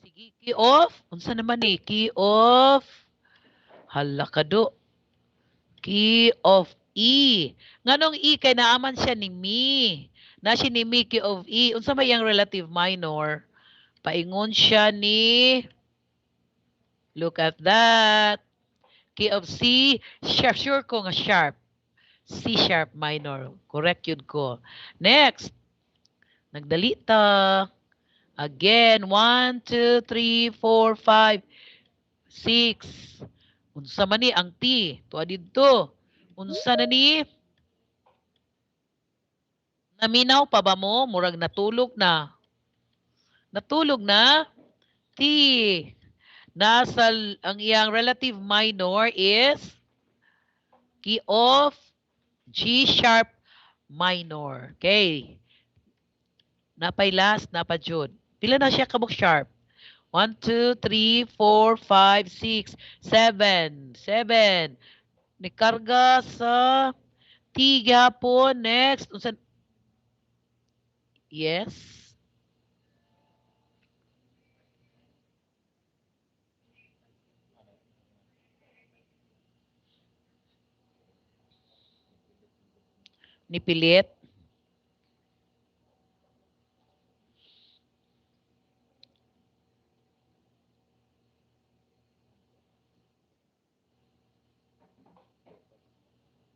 Sige, key of. Unsa naman ni? Key of. Hala ka do. Key of E. Nganong E kay naaman siya ni mi. Na siya ni mi key of E. Unsa may yang relative minor? Paingon siya ni Look at that. Key of C, sharp. Sure ko nga sharp. C sharp minor. Correct yun ko. Next. Nagdali ta. Again, 1, 2, 3, 4, 5, 6. Unsa man ni ang T? Tuwa dito. Unsa na ni? Naminaw pa ba mo? Murag natulog na. Natulog na? T. Nasa ang iyang relative minor is key of G sharp minor. Okay. Napay last, napa jud. Pila na siya kabuk sharp? 1, 2, 3, 4, 5, 6, 7. 7. Nikarga sa T gapon. Next. Unsa? Yes. Nipilit.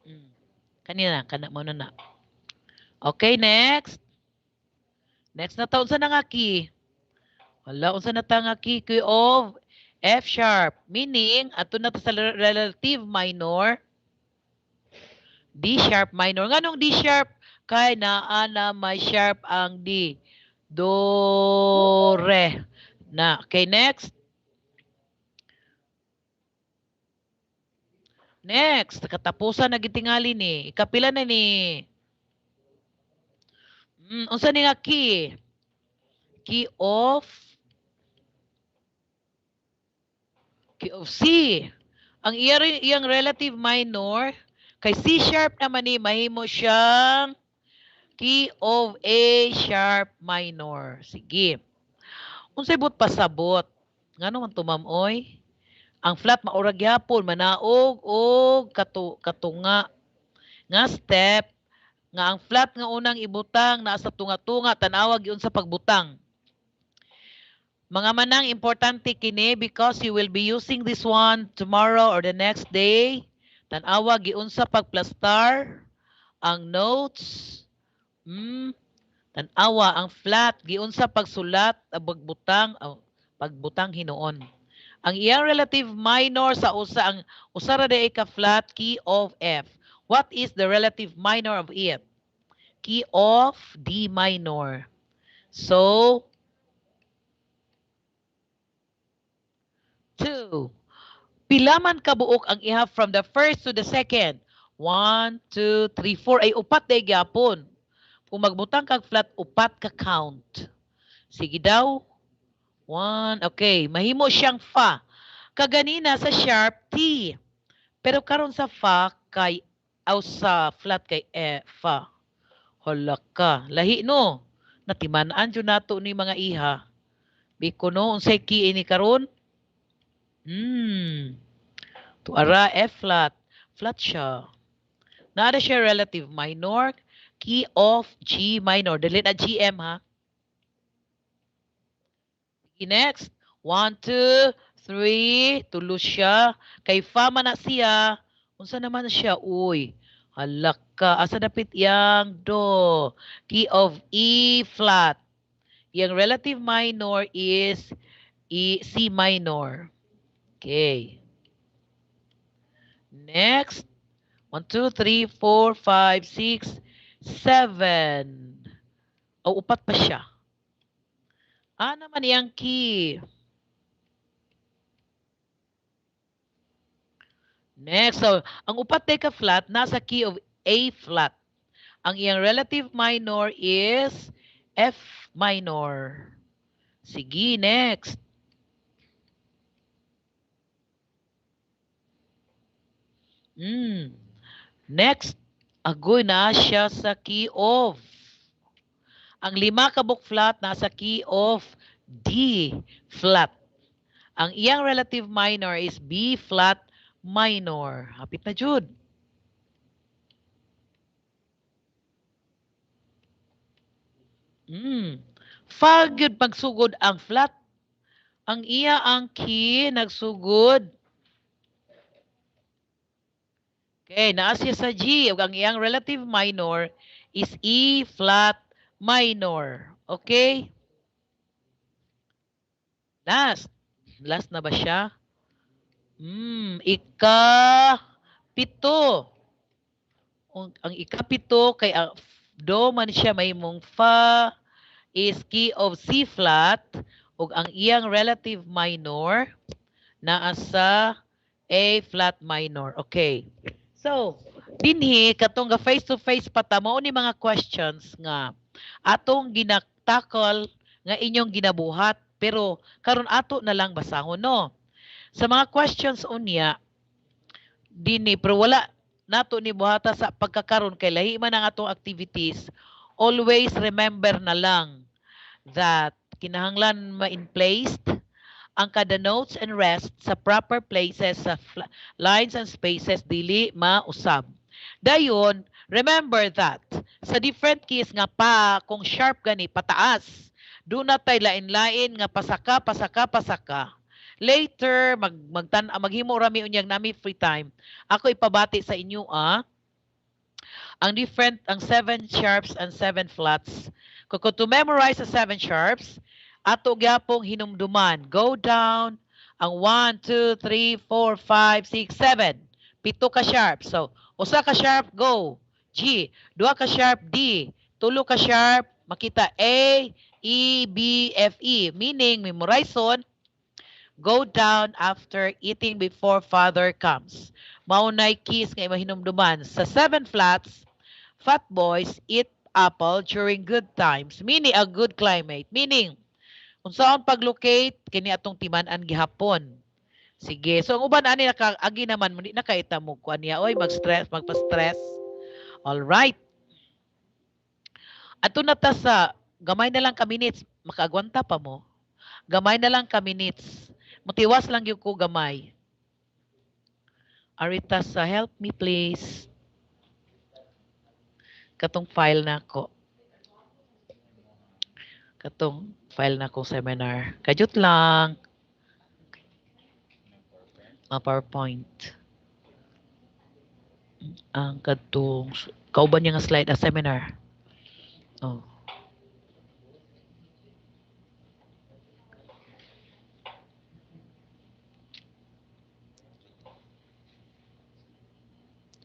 Mm. Kanina, kana mo na. Okay, next. Next na taon sa nga key. Wala, unsa na ta nga key of F sharp. Meaning, ato na ta sa relative minor, D sharp minor. Nganong D sharp? Kay naa na may sharp ang D. Do, re. Na. Okay, next. Next. Katapusan na gitingali ni. Ikapila na ni. Unsa ni nga key? Key of C. Ang iyang relative minor, kay C sharp naman ni, mahimo siyang key of A sharp minor. Sige. Unsay but pasabot? Ngano man tumamoy? Ang flat maurag yapon, manaog og katunga nga step nga ang flat nga unang ibutang naa sa tunga-tunga tanawag yun sa pagbutang. Mga manang importante kini because you will be using this one tomorrow or the next day. Tanawa giunsa pagplastar ang notes. Tanawa ang flat giunsa pagsulat ang pagbutang hinuon. Ang iyang relative minor sa ang usara day ka flat key of F. What is the relative minor of F? Key of D minor. So 2. Pila man kabuok ang ihap from the first to the second? 1, 2, 3, 4. Ay upat day gyapon. Kung magbutang kag flat, upat ka count. Sige daw. 1. Okay. Mahimo siyang fa. Kaganina sa sharp, T. Pero karon sa fa, kay, sa flat kay fa. Hala ka. Lahi no. Natimanaan dyan nato ni mga iha. Biko no, unsay key ini karon? Tuara F flat. Flat siya. Naada siya relative minor. Key of G minor. Dali na GM ha. Next. 1, 2, 3. Tulo siya. Kay fa man na siya. Unsa naman siya? Uy. Halak ka. Asa dapit yang do? Key of E flat. Yang relative minor is C minor. Okay. Next. 1, 2, 3, 4, 5, 6, 7. O, upat pa siya. Naman yung key. Next. So, ang upat day ka flat, nasa key of A flat. Ang iyang relative minor is F minor. Sige, next. Next, agoy na siya sa key of. Ang lima kabuk flat nasa key of D flat. Ang iyang relative minor is B flat minor. Hapit na jud. Fa gyud pagsugod ang flat. Ang iya ang key nagsugod. Okay, naa siya sa G. Ug ang iyang relative minor is E flat minor. Okay? Last. Last na ba siya? Ika-pito. Ang ika-pito kay do man siya mahimong fa is key of C flat ug ang iyang relative minor naa sa A flat minor. Okay. So, dinhi katong ga face to face pata mao ni mga questions nga atong ginatakol nga inyong ginabuhat pero karon ato na lang basahon no. Sa mga questions unya dinhi pero wala nato ni buhata sa pagkakaron kay lahi man ang atong activities. Always remember na lang that kinahanglan ma-in placed ang kada notes and rest sa proper places sa lines and spaces dili mausab. Dayon, remember that sa different keys nga pa kung sharp gani pataas, do na tay lain-lain nga pasaka pasaka pasaka. Later maghimo rami unyang nami free time. Ako ipabati sa inyo ang 7 sharps and 7 flats. Kung to memorize the 7 sharps, ato gyapong hinumduman. Go down ang 1, 2, 3, 4, 5, 6, 7. Pito ka sharp. So, usa ka sharp, go. G. Dua ka sharp, D. Tulo ka sharp, makita A, E, B, F, E. Meaning, memorizon, go down after eating before father comes. Maunay keys nga mahinumduman. Sa 7 flats, fat boys eat apple during good times, meaning a good climate. Meaning, unsaon paglocate kini atong timan-an gihapon. Sige. So ang uban ani agi naman mo di nakaita mo kuan niya oy magpa-stress. All right. Ato na ta sa gamay na lang ka minutes makaagwanta pa mo. Gamay na lang ka minutes. Mutiwas lang gyud ko gamay. Arita sa help me please. Katong file na ko. Katong file na kong seminar. Kajut lang. PowerPoint. Ang katong kauban niya nga slide seminar. Oh.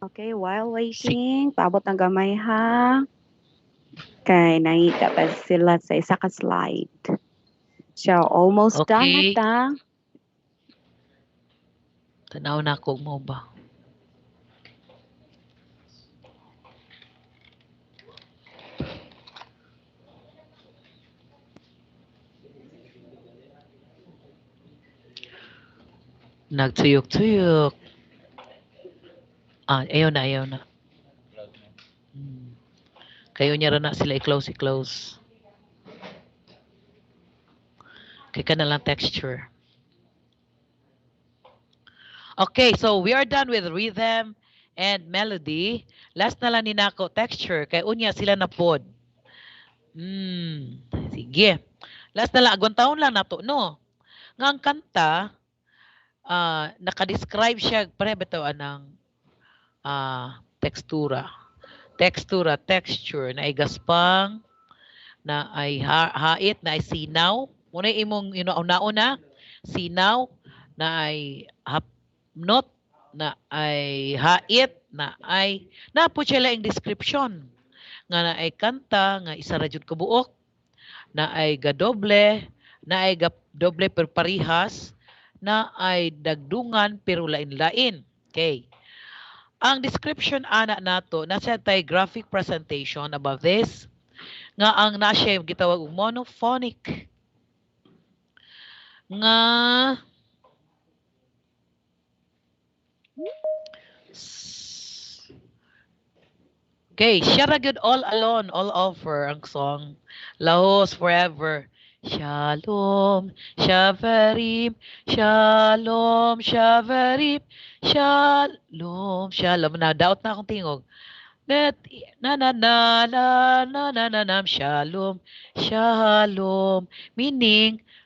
Okay, while waiting, paabot ng gamay ha. Kay nangita pa sila sa isa ka slide. So, almost done na Okay. ta. Tanaw na ako mo ba? Nagtuyok-tuyok. Ayaw na, ayaw na. Kayo niya na sila i-close. Kaya ka na lang texture. Okay, so we are done with rhythm and melody. Last na lang ni nako texture. Kaya unya sila na pod. Sige. Last na lang, agwantahon lang nato, no? Nga ang kanta, naka-describe siya, pare ba ito anang tekstura. Texture, na ay gaspang, na ay hait, na ay sinaw. Muna imong una sinaw, na ay hapnot, na ay hait, na ay napo siya lang description. Nga na ay kanta, nga isa ra jud kabuok, na ay gadoble, na ay doble per parihas, na ay dagdungan pero lain-lain. Okay. Ang description ana nato nasa tay graphic presentation about this nga ang nasya gitawag og monophonic nga okay, siya ra gyud all alone, all over ang song. Lahos forever. Shalom, Shavarim, Shalom, Shavarim, Shalom, Shalom. Na doubt na akong tingog. Na na na na na na na na Shalom, Shalom. Meaning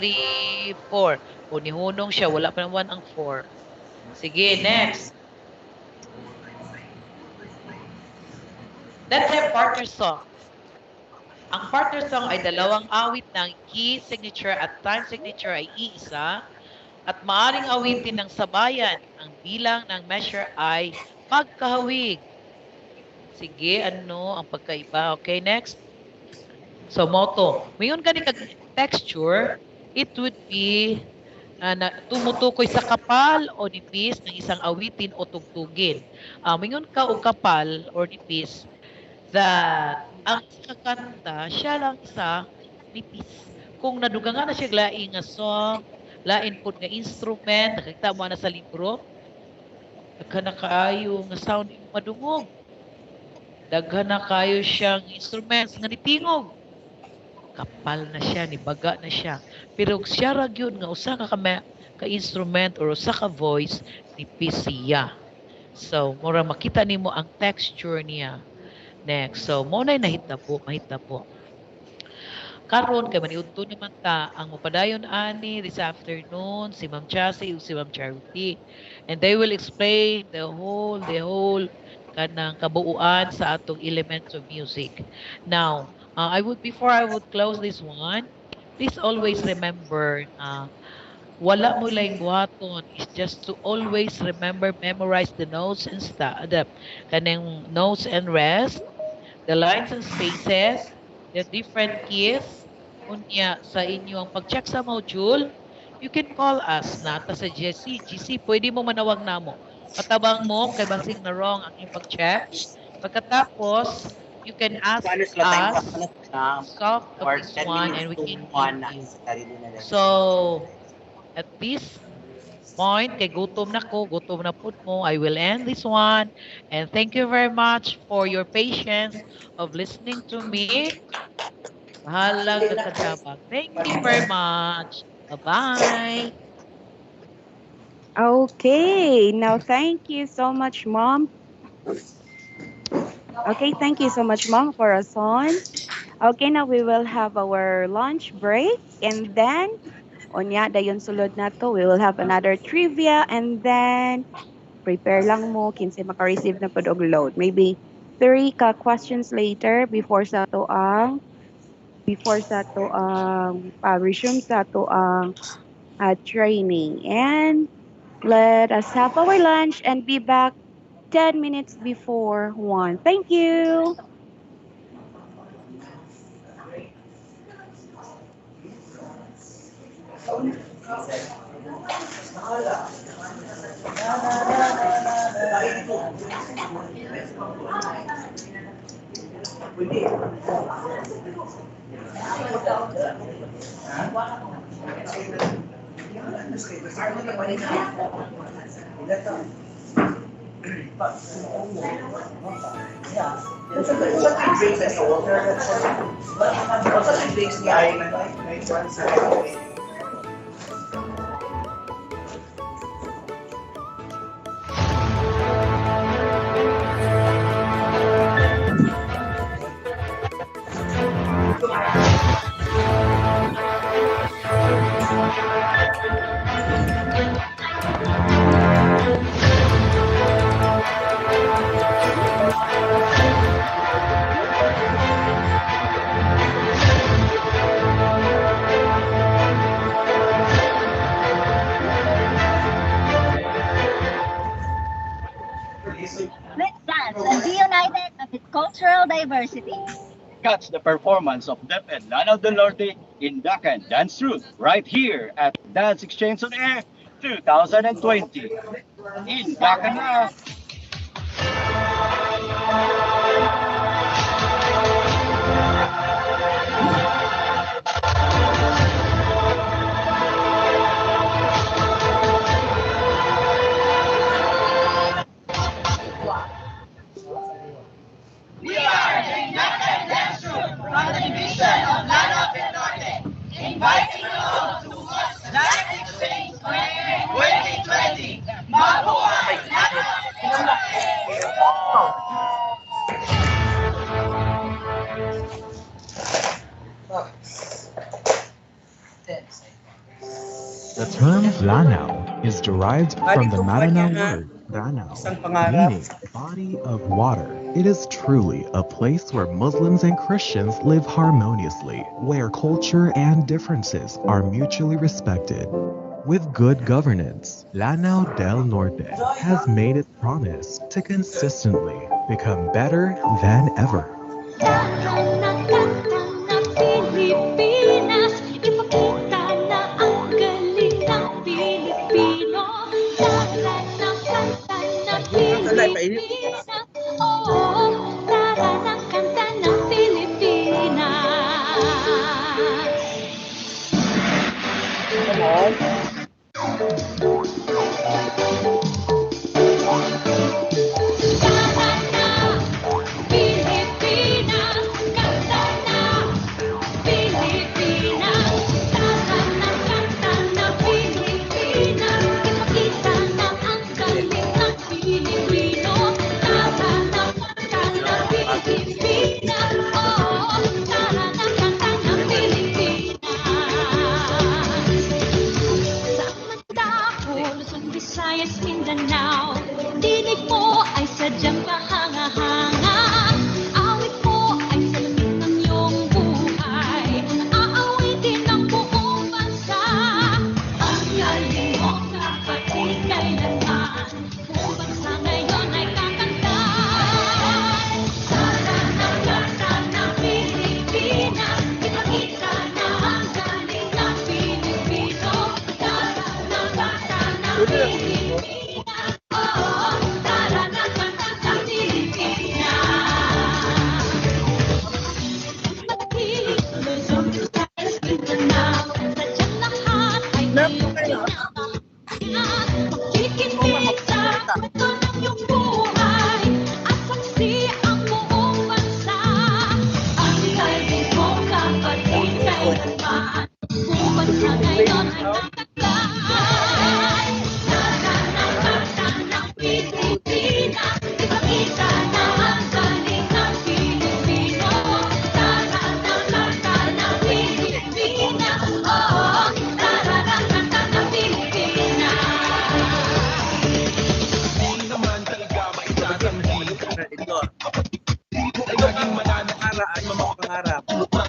3, 4. O nihunong siya, wala pa naman ang 4. Sige, next. Let's have partner song. Ang partner song ay dalawang awit ng key signature at time signature ay iisa at maaring awitin ng sabayan. Ang bilang ng measure ay magkahawig. Sige, ano ang pagkaiba? Okay, next. So, moto. Mayon gani kag texture, it would be na tumutukoy sa kapal o nipis ng isang awitin o tugtugin. Mingon ka og kapal or nipis that ang isa ka kanta, siya lang isa nipis. Kung nadugangan na siya laing nga song, lain pod nga instrument, nakita mo na sa libro, daghan na kaayo nga sound yung madungog. Daghan na kayo siyang instruments nga nitingog. Kapal na siya, nibaga na siya. Pero siya ra gyud nga usa ka instrument or usa ka voice nipis siya. So, mura makita nimo ang texture niya. Next. So, mo na mahitabo. Karon kay maniudto naman ta ang mopadayon ani this afternoon si Ma'am Chassie ug si Ma'am Charity. And they will explain the whole kanang kabuuan sa atong elements of music. Now, before I would close this one, please always remember wala mo lang buhaton is just to always remember memorize the notes and the kanang notes and rest, the lines and spaces, the different keys. Unya sa inyong pag-check sa module, you can call us nata sa GC. GC, pwede mo manawag namo. Patabang mo kay basing na wrong ang iyong pag-check. Pagkatapos, you can ask us solve of this one and we can give you. So, at this point, kay gutom na ko, gutom na pud mo, I will end this one. And thank you very much for your patience of listening to me. Bahala ka katabang. Thank you very much. Bye-bye. Okay, now thank you so much, Mom. Okay, thank you so much, Mom, for a song. Okay, now we will have our lunch break and then onya dayon sulod na to, we will have another trivia and then prepare lang mo kinsa maka-receive na pud og load. Maybe 3 ka questions later resume sa to ang training. And let us have our lunch and be back 10 minutes before 1. Thank you. Let's dance and be united amid cultural diversity. Catch the performance of Dep and Lana del Norte in Dakan Dance Troupe right here at Dance Exchange on Air 2020. In Dakan na! We are the United Dance Troupe from the division of Lana del Norte, inviting you all to watch Dance Exchange Square 2020. Mabuhay Lana del Norte! The term Lanao is derived Bali from the tong kanya Maranao ha, word Ranao, isang pangarap. meaning body of water. It is truly a place where Muslims and Christians live harmoniously, where culture and differences are mutually respected. With good governance, Lanao del Norte has made its promise to consistently become better than ever. Pilipinas, ipakita na ang galing ng Pilipino. Tara na kanta ng Ang kalay pa ini. Pilipinas, oo, tara na kanta ng Pilipinas. Come on. Tara na, Pilipinas, kanta na, Pilipinas. Tara na kanta ng Pilipinas, ipakita na ang galing ng Pilipino. Tara na kanta ng Pilipinas, oo, tara na kanta ng Pilipinas. Sa Mandako, Luzon, Visayas, Mindanao, dinig mo ay sadyang kahanga-hanga. Awit mo ay salamin ng iyong buhay. Aawitin ng buong bansa. Ang galing mo, kapatid, kailanman. Buong bansa ngayon ay kakanta. Tara na kanta ng Pilipinas, ipakita na ang galing ng Pilipino. Tara na kanta ng Pilipinas, oo, tara na kanta ng Pilipinas. Manatiling Luzon, Visayas, Mindanao, sadyang lahat ay pinapakita. Makikinig sa kwento ng iyong buhay at saksi ang buong bansa. Ang galing mo, kapatid, kailanman. Buong bansa ngayon ay kakagay. Tara na kanta ng Pilipinas, ipakita na ang galing ng Pilipino. Tara na kanta ng Pilipinas, oo, tara na kanta ng Pilipinas. Ito. Ito ang pangarap, ay mga pangarap. Okay.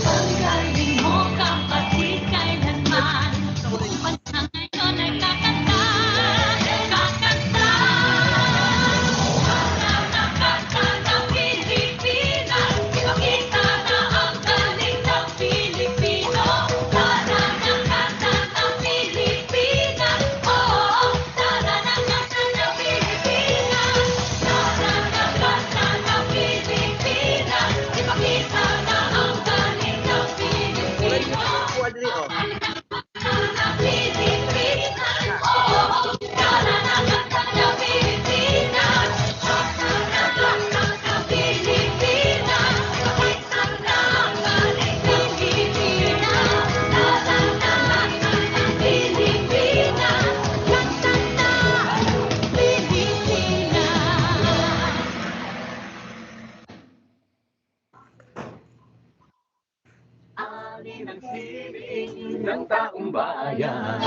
Ang galing mo, kapatid, kailanman. Buong bansa ngayon ay kakanta, kakanta. Tara na kanta ng Pilipinas, ipakita na ang galing ng Pilipino. Tara na kanta ng Pilipinas, oo, tara na kanta ng Pilipinas. Tara na kanta ng Pilipinas, ipakita na ang galing ng Pilipino. Kuha dili, oh. ng taong bayan.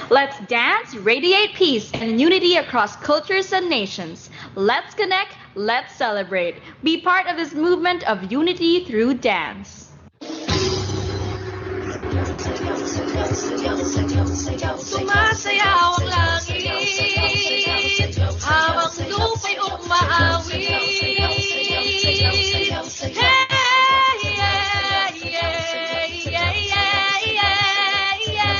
Let's dance, radiate peace and unity across cultures and nations. Let's connect, let's celebrate. Be part of this movement of unity through dance. Sumasayaw ang langit habang lupa'y umaawit. Hey, yeah, yeah, yeah, yeah, yeah, yeah.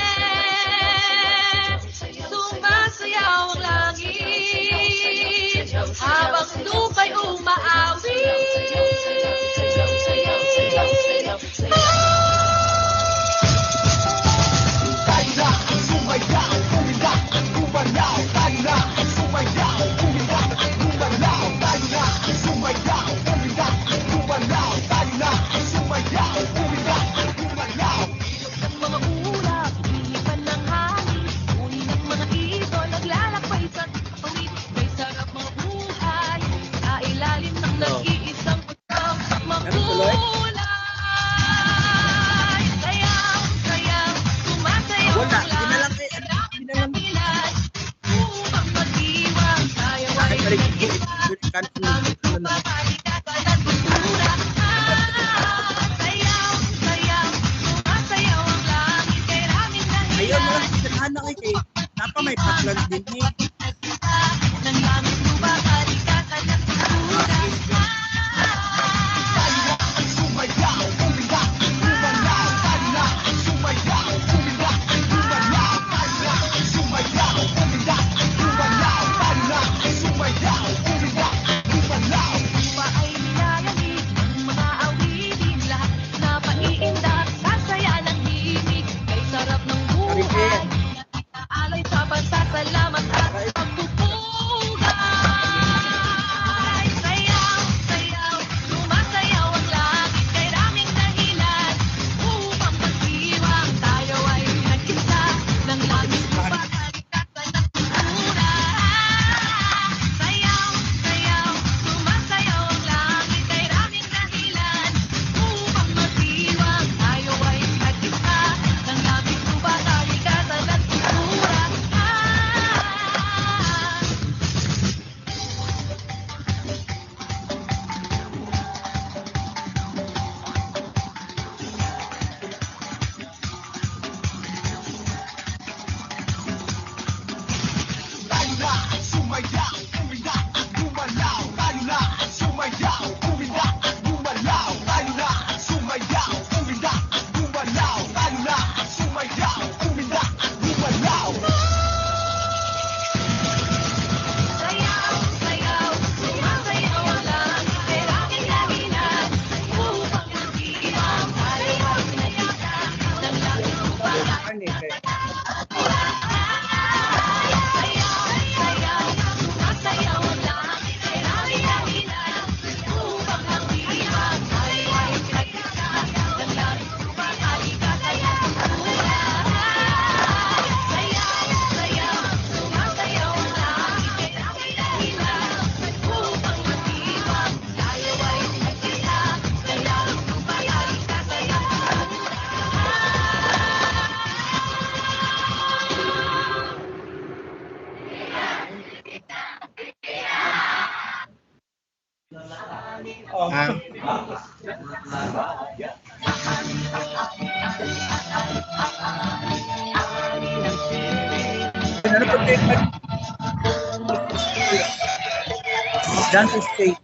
Dance stage.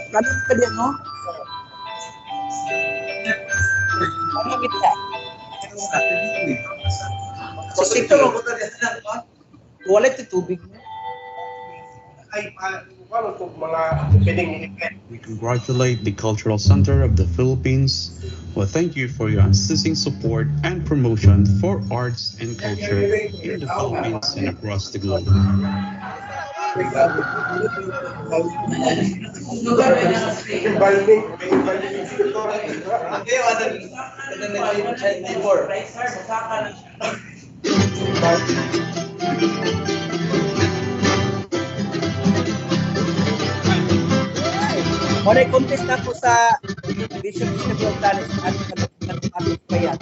Kanan ka diyan, no? Ano kita? Sa sito, wala ito tubig. We congratulate the Cultural Center of the Philippines. Well, thank you for your unceasing support and promotion for arts and culture in the Philippines and across the globe. Muna contest na po sa Vision Festival Talents at ating bayan.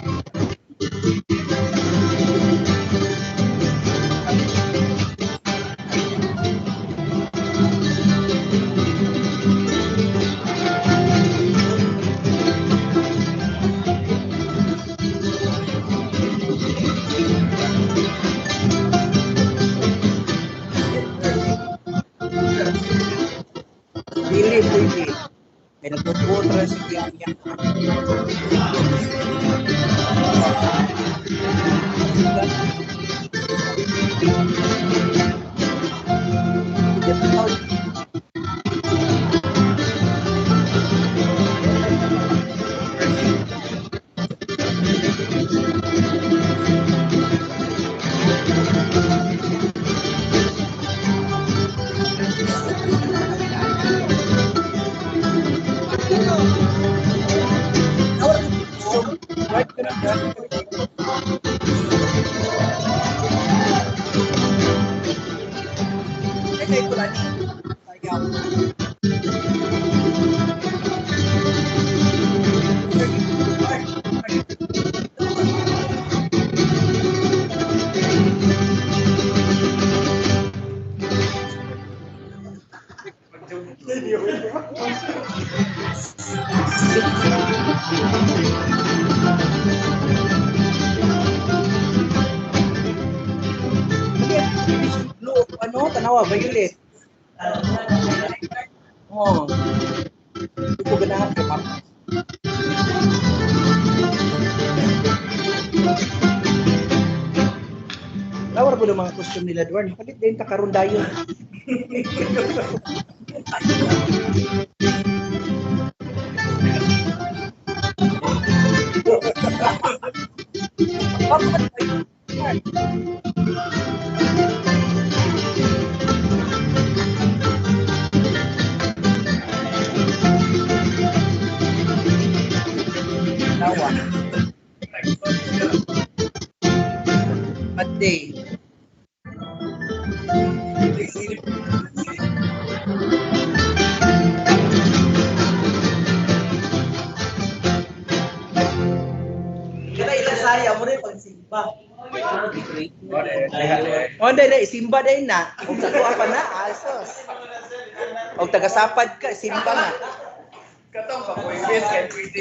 Dili pwede. May nagtutuwa si Kiyang. Blue, ano? Tanawa, violet. Oh. Ito ganahan ko. Lawar mo ng mga costume nila, Dwarn. Palit din karon dayon. Tawa. Monday. Kaya ilasaya mo rin pagsimba. O, dahil isimba dahil na. Kung sa tuwa pa na, asos. O, tagasapad ka, simba na. Katong pa po, yes, kaya pwede.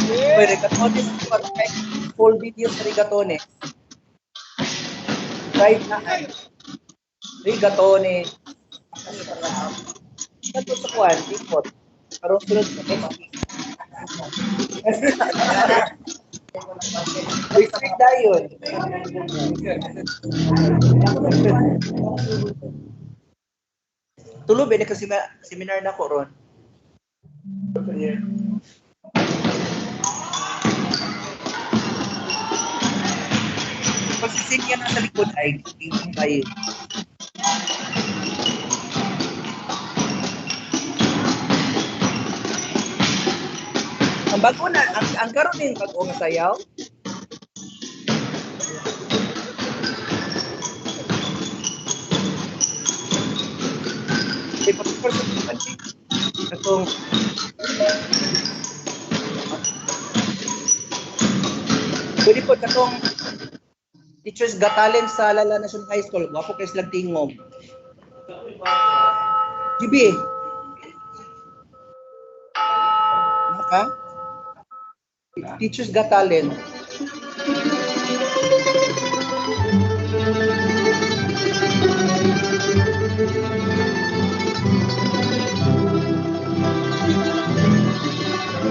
Pwede, regatones, full videos sa regatones. Right na, rigatone. Ito sa kuwan, ikot. Parang sunod sa tema. Restrict na yun. Tulo, ba kasi seminar na ko ron. Pagsisin yan sa likod ay tingin kayo. Ang bago na, ang karon din bago nga sayaw. Di pa atong pwede po katong Teachers Got Talent sa Lala National High School. Wapo kayo silang tingom. Gibi. Naka? Teachers Got Talent.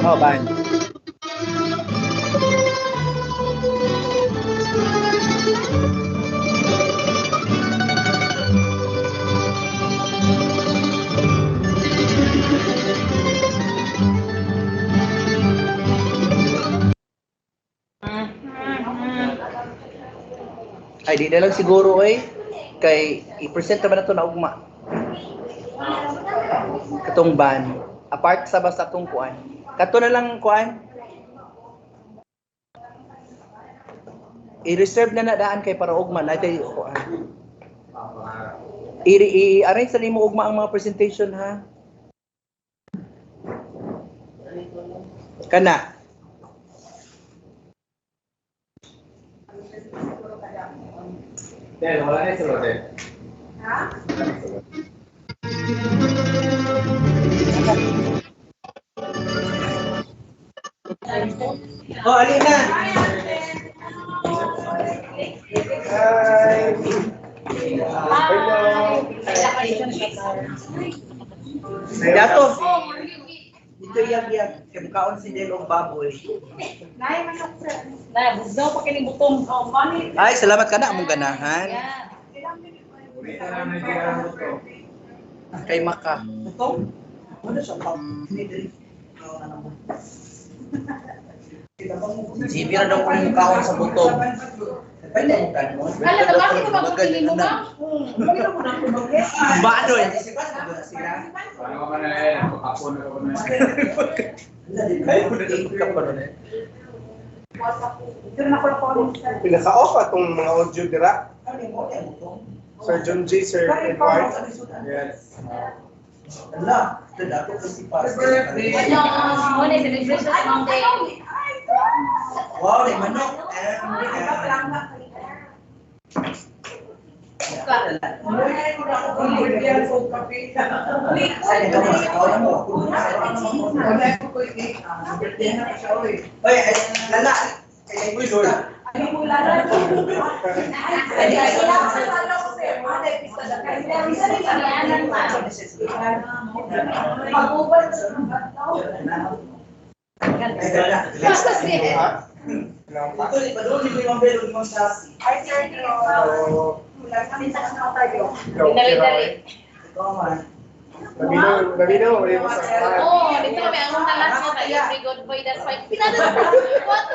Oh, ban. Ay, di na lang siguro kay i-present naman na ito na ugma. Katong ban. Apart sa basta itong kuan. Kato na lang kuan. I-reserve na nadaan kay para ugma. I-arrange na mo ugma ang mga presentation ha. Kana. Del, wala na sila, Del. Ha? Oh, alin na. Dato. Dito iyag-iyag. Kamukaon si Del og baboy. Ay, salamat ka na among ganahan. Kay Maka. Butong? Ano siya pa? Sibira daw ko yung kaon sa butong. Kala na bakit ko mapapili mo ba? Bano eh. Pinaka-off atong mga audio dira. Sir John J. Sir Edward. Yes. Ala, dako ko si Pastor. Ano, muna celebration Monday. Wow, may manok. Oy, lala. Uy, Lord. Basta siya. Ito, ipadulong ni Limang Belo, Limang Sasi. Dali-dali. Ikaw man. Nabino, wala mo sa Oo, dito kami ang nalas mo tayo. Every good boy, that's why. Pinadala ko. What?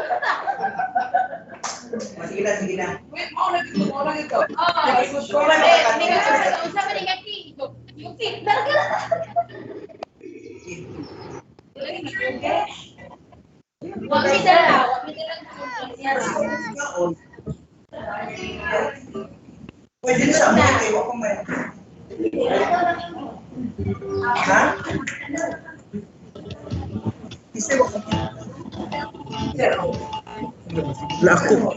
Sige na, sige na. Wait, mo na dito, mo na dito. Hindi ka sa usap ni Kaki. Yung king, talaga. Wag mi dala, wag mi dala. Pwede na siya, may kayo ako may. Ha? Isa ko. Lako.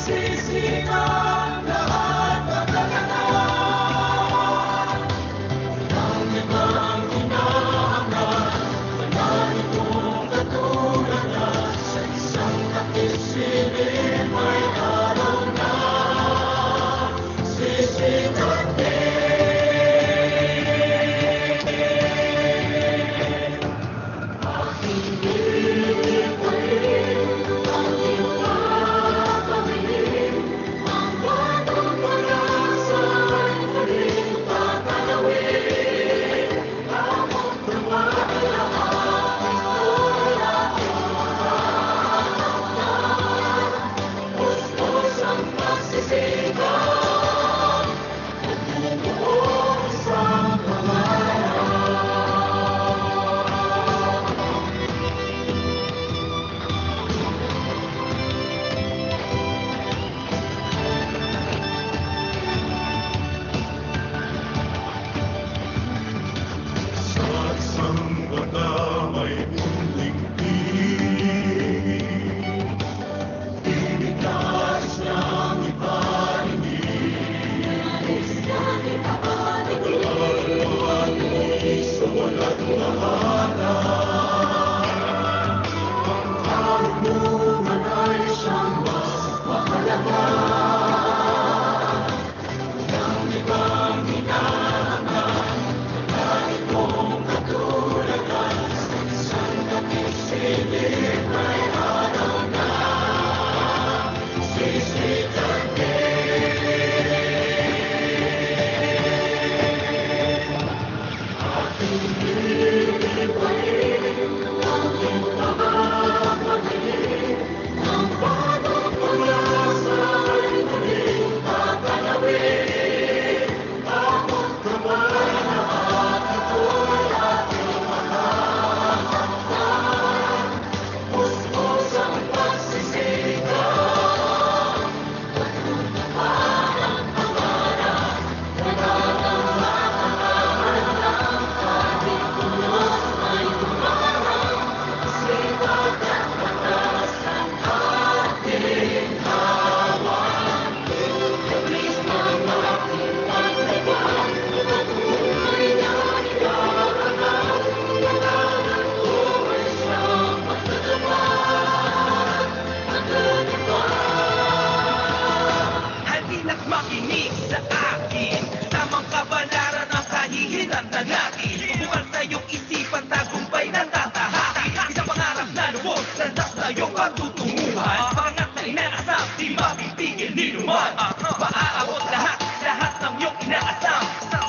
Sisigang lahat magkakataon. Ang ibang hinahangat, panalo kong katulad na sa isang kapisilin may araw na sisigang aking lipain, ang ipapawin, ang batong pag-asa'y muling tatanawin. Among tumayo lahat, ito'y aking mahahamdan. Pustos ang pagsisigaw, bumubuo isang sa isang mata may unlingting. Binigas niyang iparingin. Kaluluwan mo'y sa walang lahanan. Ang karunungan ay siyang mas mahalaga. Ang ibang hinahangat, lagi kong katulagan. Sa isang kapisilin may araw na sisigang aking lilipain, ang ipapawin, ang batong pag-asa'y muling tatanawin. Among kamay lahat, ito'y aking mahahamdan. Pustos ang pagsisigaw, patutupad ang pangarap, nagkakamahalan ng ating Diyos ay tumarang. Sipag at batas ang ating hawak. Labis ng ating paglaban, patuloy na hinahanap. Kailangan ko ay siyang matutupad, Halina't makinig sa akin. Tamang kabalaran ang kahihinatnan natin. Bukal sa iyong isipan, tagumpay na tatahaki. Isang pangarap na lubos, landas na iyong patutunguhan. Pangat na inaasam, di mapipigil ni Numan. Maaabot lahat, lahat ng iyong inaasam.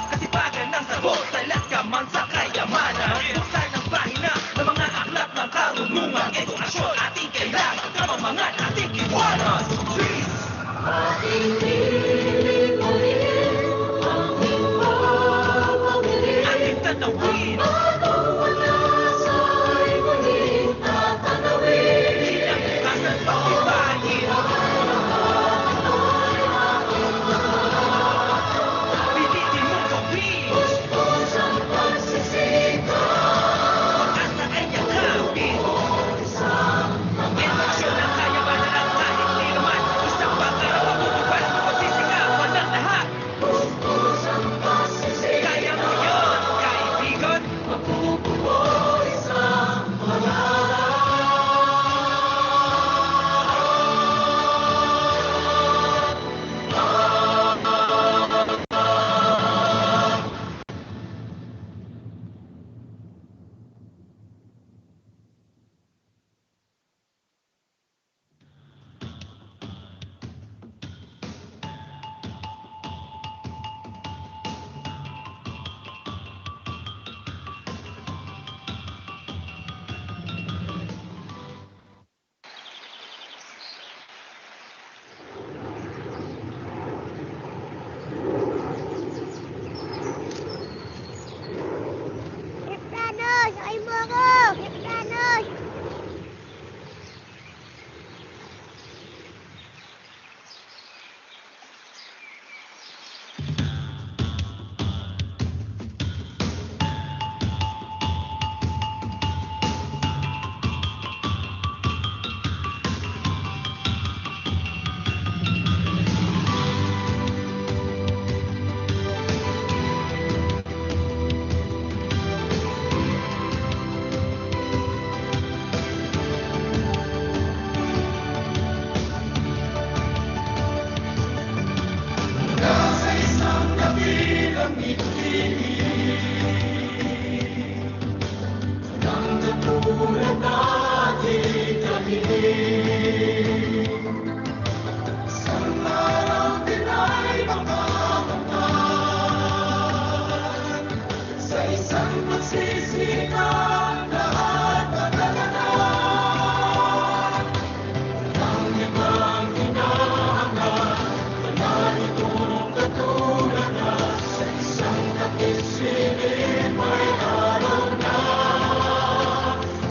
Kasipagan ng sagot, talat ka man sa kayamanan. Buksan ang pahina ng mga aklat ng karunungan. Edukasyon ating kailangan, kamamangan ating iwanan. Please! aking lilipain, ang ipapawin, Ating tanawin, batong pag-asa'y muling tatanawin. kinabukasan pag-ibahin. Ito'y Sisikat lahat ng laganap. Ang ibang hinahangad, wala itong katulad na sa isang takisilid may araw na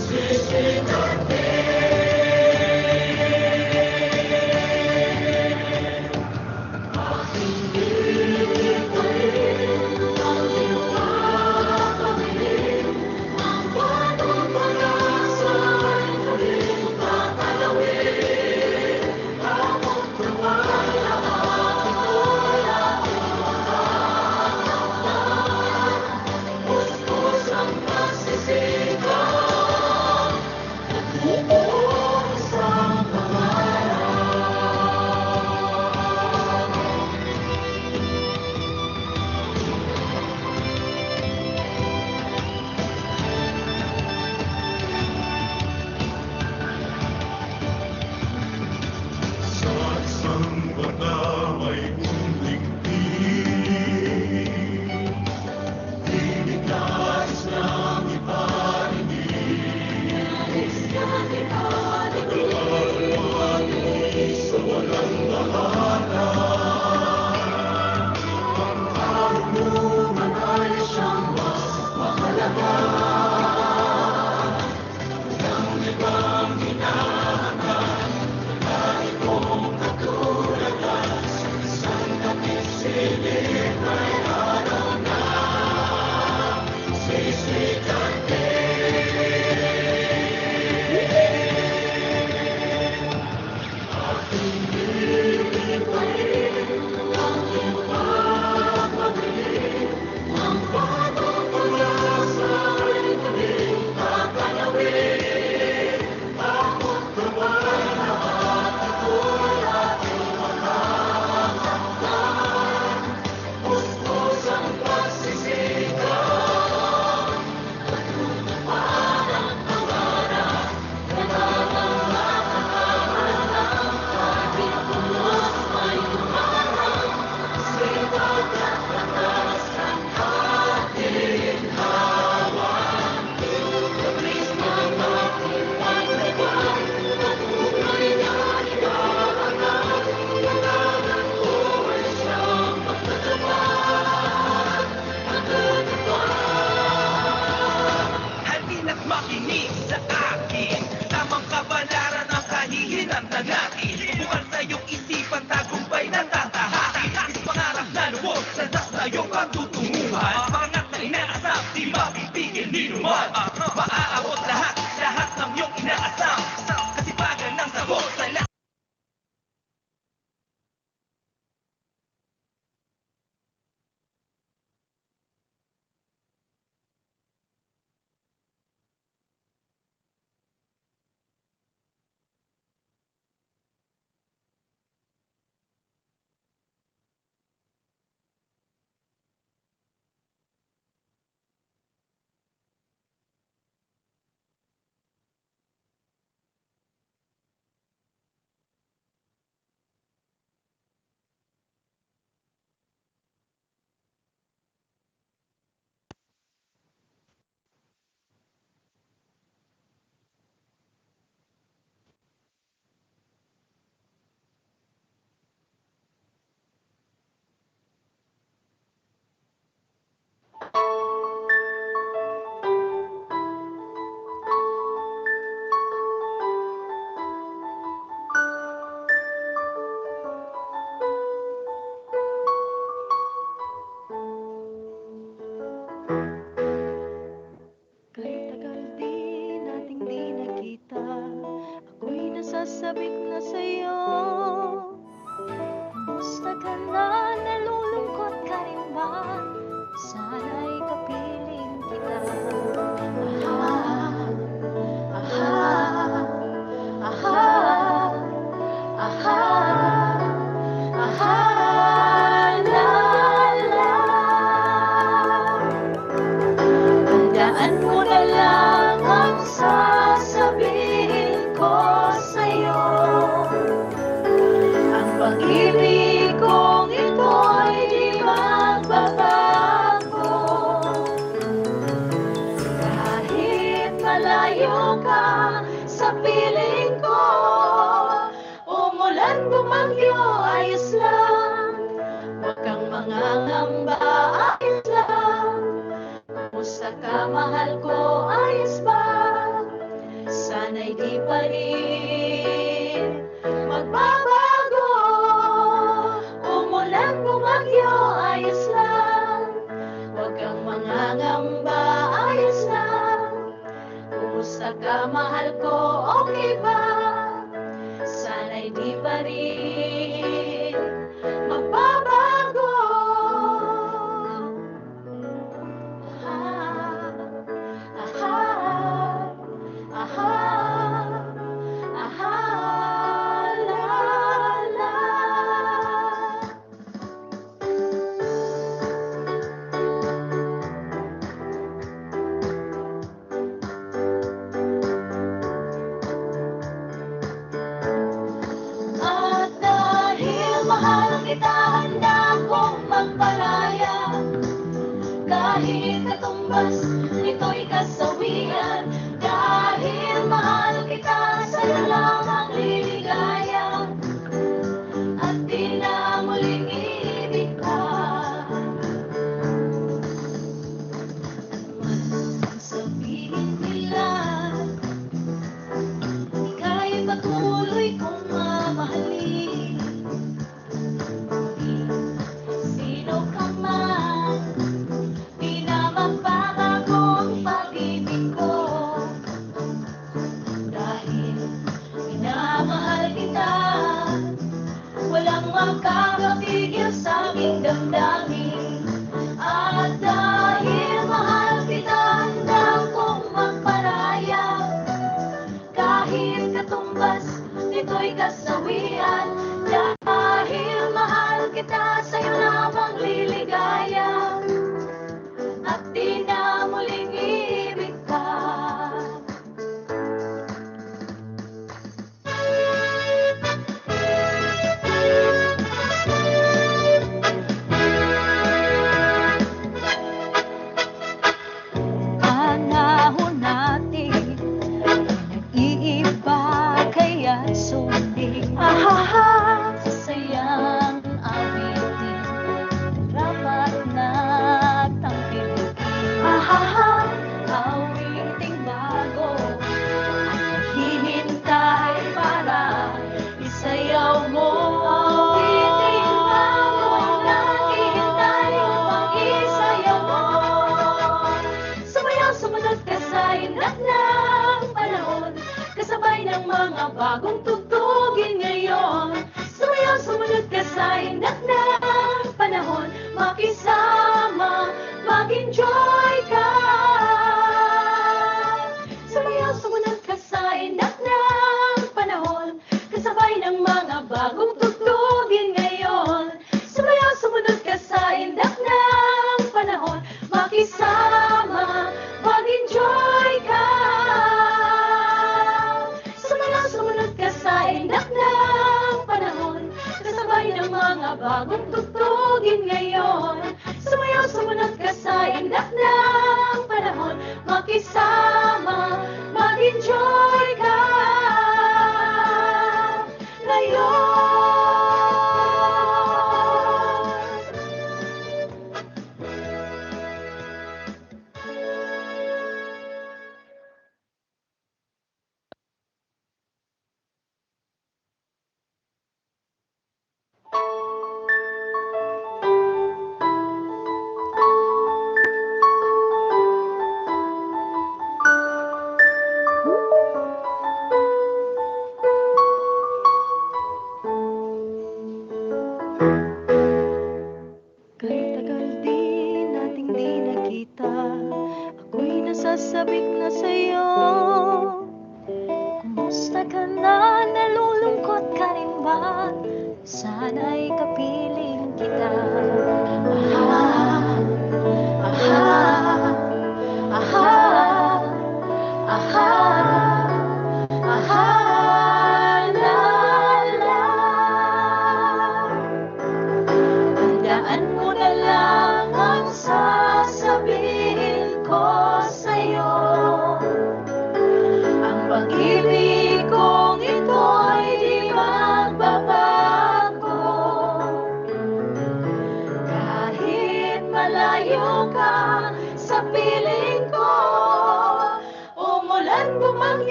sisikat din. Aking bibigay ang iyong pag-ibig, ang bagong pag-asa ay muling tatalawin. Amot naman lahat ito'y aking matatakdan. Puspos ang pagsisigaw, nagbubuhos ang pangarap. Sa isang bata may umligpig, Nais niyang iparingin. Pagkakalaman sa walang bahala. Ang karunungan ay siyang mas mahalaga. Walang ibang hinahangad, wala itong katulad na sa isang takisilid may araw na sisikat din. Aking bibigay ang iyong pag-ibig, ang bagong pag-asa ay muling tatalawin. Amot naman lahat ito'y ating matatakdan. Puspos ang pagsisigaw, patutupad ang pangarap. Nagaganap ang kaharangan, kahit pulos may humarang. Sipag at lakas ang ating hawak. Labis ng ating paglaban, patuloy na iharangan. Kailangan ko ay siyang magtatupad, magtatupad. Halina't makinig sa akin, tamang kabalaran ang kahihinatnan natin. Bukal sa iyong isipan, tagumpay na tatahakin. Is pangarap na lubos, landas na iyong pagtutunguhan. Pangat na inaasam, di mapipigil ni numan. Maaabot lahat, lahat ng iyong inaasam. Kasipagan ng sagot sa lahat. Kahit tagal din nating di nakita, ako'y nasasabik na sa'yo. Kumusta ka na? Nalulungkot ka rin ba? Sana'y kapiling kita. Aha, aha, aha, aha, aha, la, la. Tandaan mo na lang ang sasabihin ko sa'yo. Ang pag-ibig kong ito'y di magbabago. pagkamahal ko ayos ba? Sana'y di pa rin magbabago. Umulan bumagyo, ayos lang. Huwag kang mangangamba, ayos lang. Kumusta ka, mahal ko, okay ba? Sana'y di pa rin magbabago. Ah, aha, aha, aha, la, la. At dahil mahal kita, handa kong magpalaya. Kahit katumbas, nito'y kasawian. Dahil mahal kita, sa'yo lang ang liligaya. At di na muling iibig ka. At sabihin nila, ika'y patuloy kong mamahalin. Sino ka man, di na magbabago ang pag-ibig ko. Dahil minamahal kita, walang makakapigil sa aking damdamin. At dahil mahal kita, handa kong magparaya. Kahit katumbas, nito'y kasawian. Dahil mahal kita, sa'yo lamang liligaya. At di na muling iibig ka. Panahon natin nag-iiba, kaya't sundin. Ahaha, sayang awitin, dapat natang pilitin. Ahaha, awiting bago, hinintay para isayaw mo. Awiting bago, naghihintay upang isayaw mo. Sumayaw, sumunod ka sa inat ng panahon, kasabay ng mga bagong tugtugin ngayon. Sumayaw, sumunod ka sa inat ng panahon, makisama, mag-enjoy ka. Sumayaw, sumunod ka sa inat ng panahon, kasabay ng mga bagong tugtugin ngayon. Sumayaw, sumunod ka sa inat ng panahon, makisama, mag-enjoy ka. Sumayaw, sumunod ka sa inat ng panahon, kasabay ng mga bagong tugtugin ngayon. Sumayaw, sumunod ka sa inat ng panahon, makisama, mag-enjoy ka. Ngayon.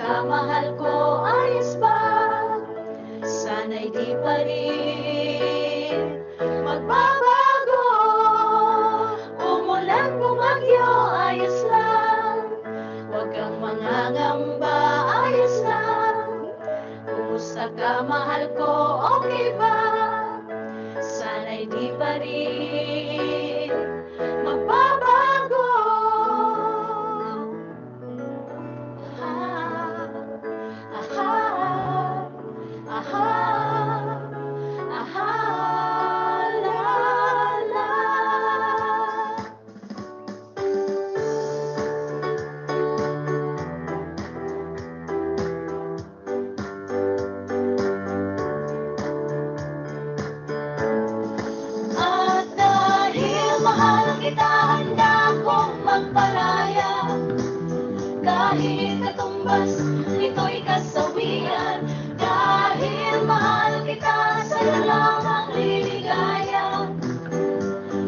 pagkamahal ko ayos ba? Sana'y di pa rin magbabago. Umulan bumagyo, ayos lang. Huwag kang mangangamba, ayos lang. Kumusta ka, mahal ko, okay ba? Sana'y di pa rin magbabago. Aha, aha, aha, la, la. At dahil mahal kita, handa kong magpalaya. Kahit katumbas, ito'y kasawian. Dahil mahal kita, sa'yo lang ang liligaya.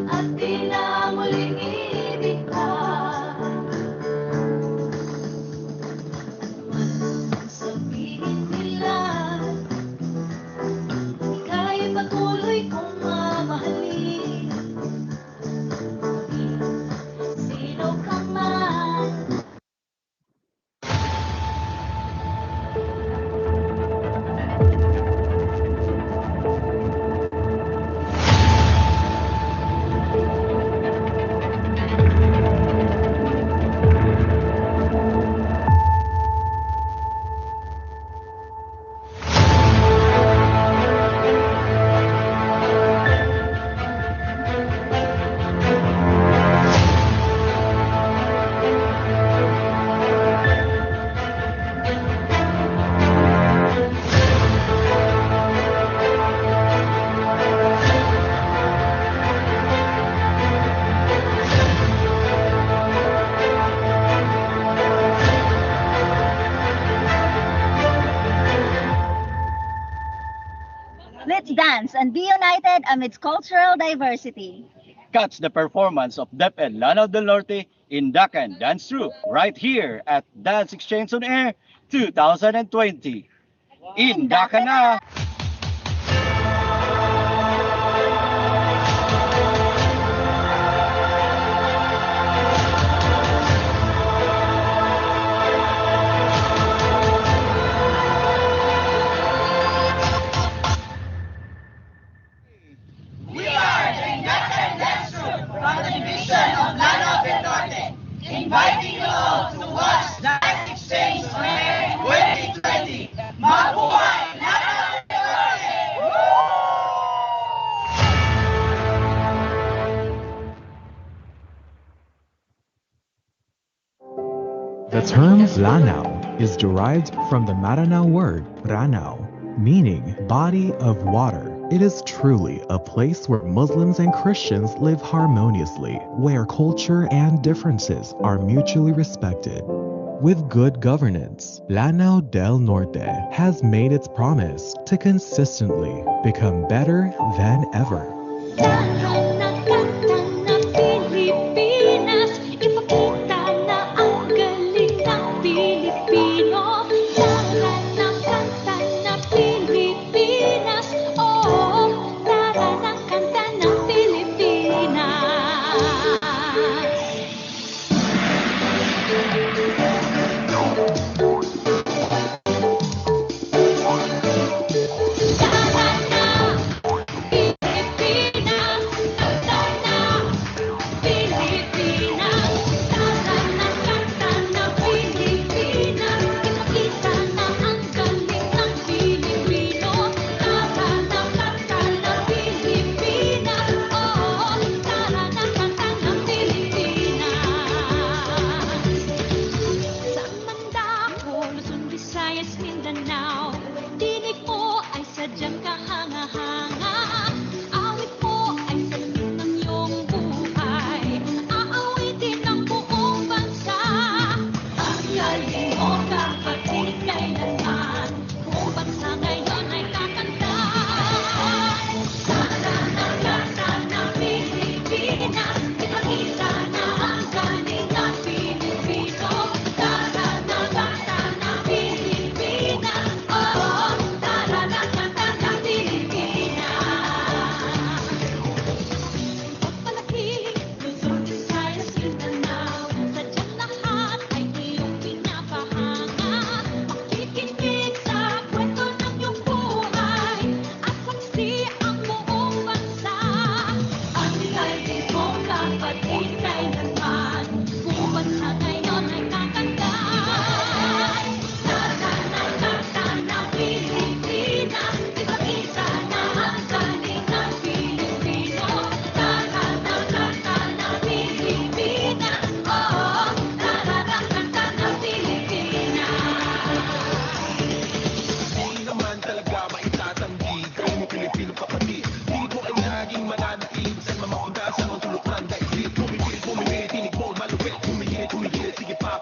At di na muling iibig ka. At sabihin nila, ika'y patuloy kong mamahalin. Sino ka man. Let's dance and be united amidst cultural diversity. Catch the performance of DepEd Lanao del Norte in Dacan Dance Troupe right here at Dance Exchange on Air 2020. In Dacan na! We are the Instructional Dance Troupe from the Division of Lanao del Norte, inviting you all to watch Dance Exchange on Air 2020. Mabuhay Lanao del Norte! The term Lanao is derived from the Maranao word Ranao, meaning body of water. It is truly a place where Muslims and Christians live harmoniously, where culture and differences are mutually respected. With good governance, Lanao del Norte has made its promise to consistently become better than ever. Lahat ng kanta ng Pilipinas, ipakita na ang galing ng Pilipino. Lahat ng kanta ng Pilipinas, oo, tara ng kanta ng Pilipinas. Lahat ng Pilipinas,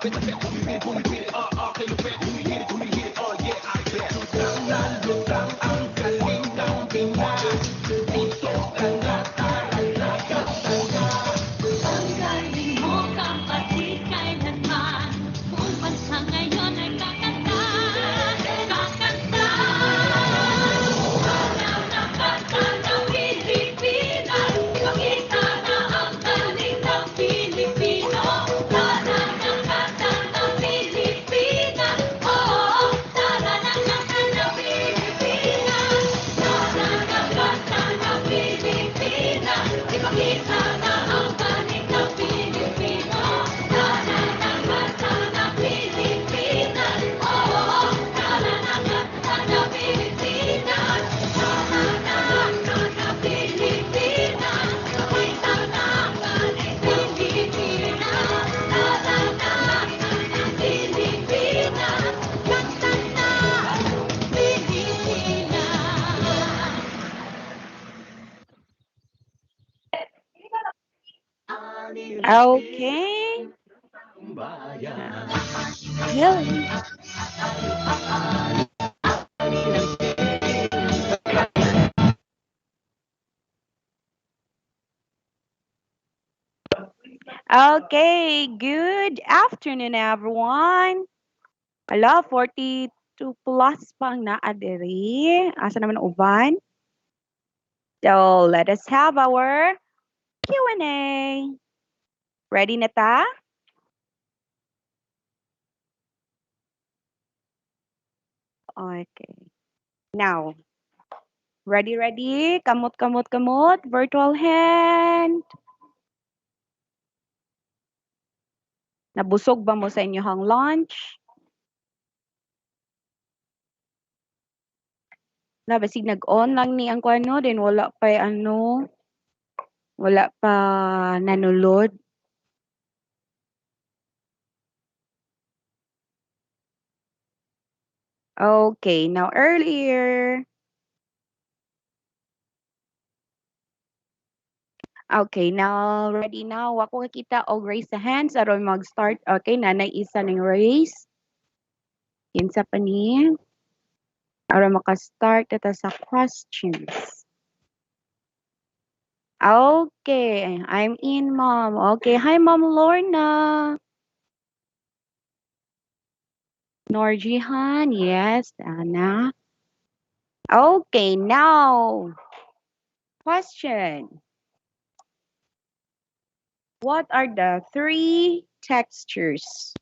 Ang galing mo kapatid kailanman Kung bansa ngayon ay kakanta Kakanta Nananakanta ng Pilipinas Ipakita na ang galing ng Pilipino Nananakanta ng Pilipinas Oo, nananakanta ng Pilipinas Nananakanta ng Pilipinas Ipakita na ang galing ng Pilipino Nananakanta ng Pilipinas Oo, nananakanta ng Pilipinas Nananakanta ng Pilipinas Ipakita na ang galing ng Pilipinas Nananakanta ng Pilipinas Kanta na Pilipinas Okay. Hello. Okay, good afternoon everyone. Hello, 42 plus pang naadiri. Asa naman ang uban? So, let us have our Q&A. Ready na ta? Okay. Now, ready? Kamot. Virtual hand. Nabusog ba mo sa inyong lunch? Basig nag-on lang ni ang kuano, then wala pa wala pa nanulod. Okay, now earlier. Okay, now ready now. Wako kita og raise the hands aron mag-start. Okay, nanay isa ning raise. Kinsa pa ni? Aron maka-start ata sa questions. Okay, I'm in, Mom. Okay, hi, Mom Lorna. Norjihan, yes, Anna. Okay, now, question. What are the 3 textures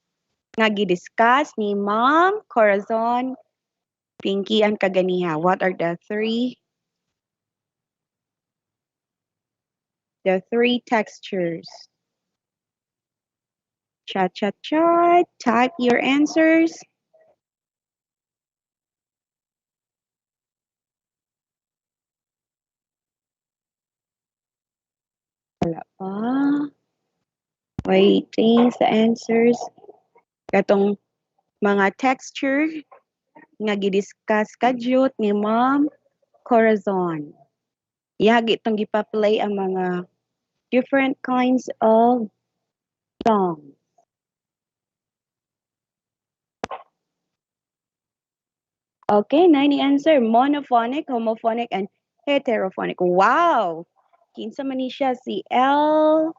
nga gi-discuss ni Mom, Corazon, Pinky, and Kaganiha? What are the 3 textures? Chat. Type your answers. Wala pa. Waiting sa answers. Katong mga texture nga gi-discuss kadyot ni Ma'am Corazon. Yagi itong gipa-play ang mga different kinds of songs. Okay, na ni answer. Monophonic, homophonic, and heterophonic. Wow! Kinsa man ni siya si L.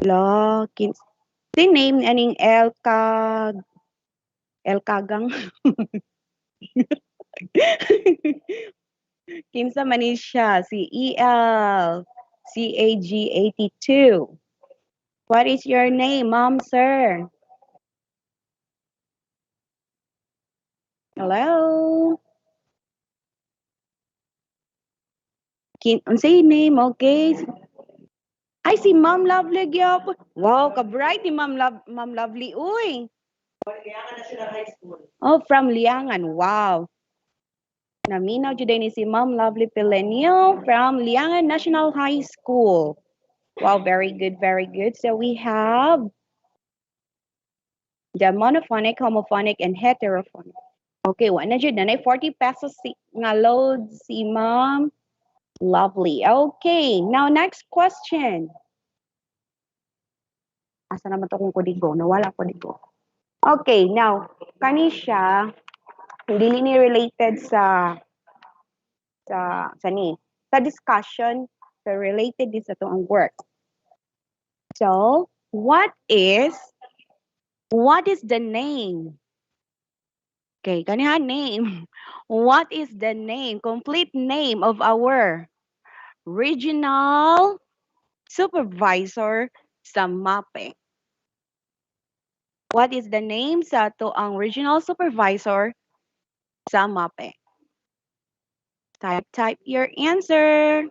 La, si name aning L Kagang. Kinsa man ni siya si EL CAG82. What is your name, ma'am, sir? Hello? Unsay name, okay? Ay, si Ma'am Lovely gyapon. Wow, ka-bright ni Ma'am Lovely, uy. Oh, from Liangan, wow. Naminaw jud ni si Ma'am Lovely Pilenio from Liangan National High School. Wow, very good, very good. So we have the monophonic, homophonic, and heterophonic. Okay, wa na jud na 40 pesos nga load si Ma'am Lovely. Okay, now next question. Asa naman to kung kudigo? Nawala kudigo. Okay, now, kani siya, dili ni related sa discussion, so related din sa to ang work. So, what is the name? Okay, kaniha name. What is the name, complete name of our regional supervisor sa MAPEH? What is the name sa to ang regional supervisor sa MAPEH? Type your answer.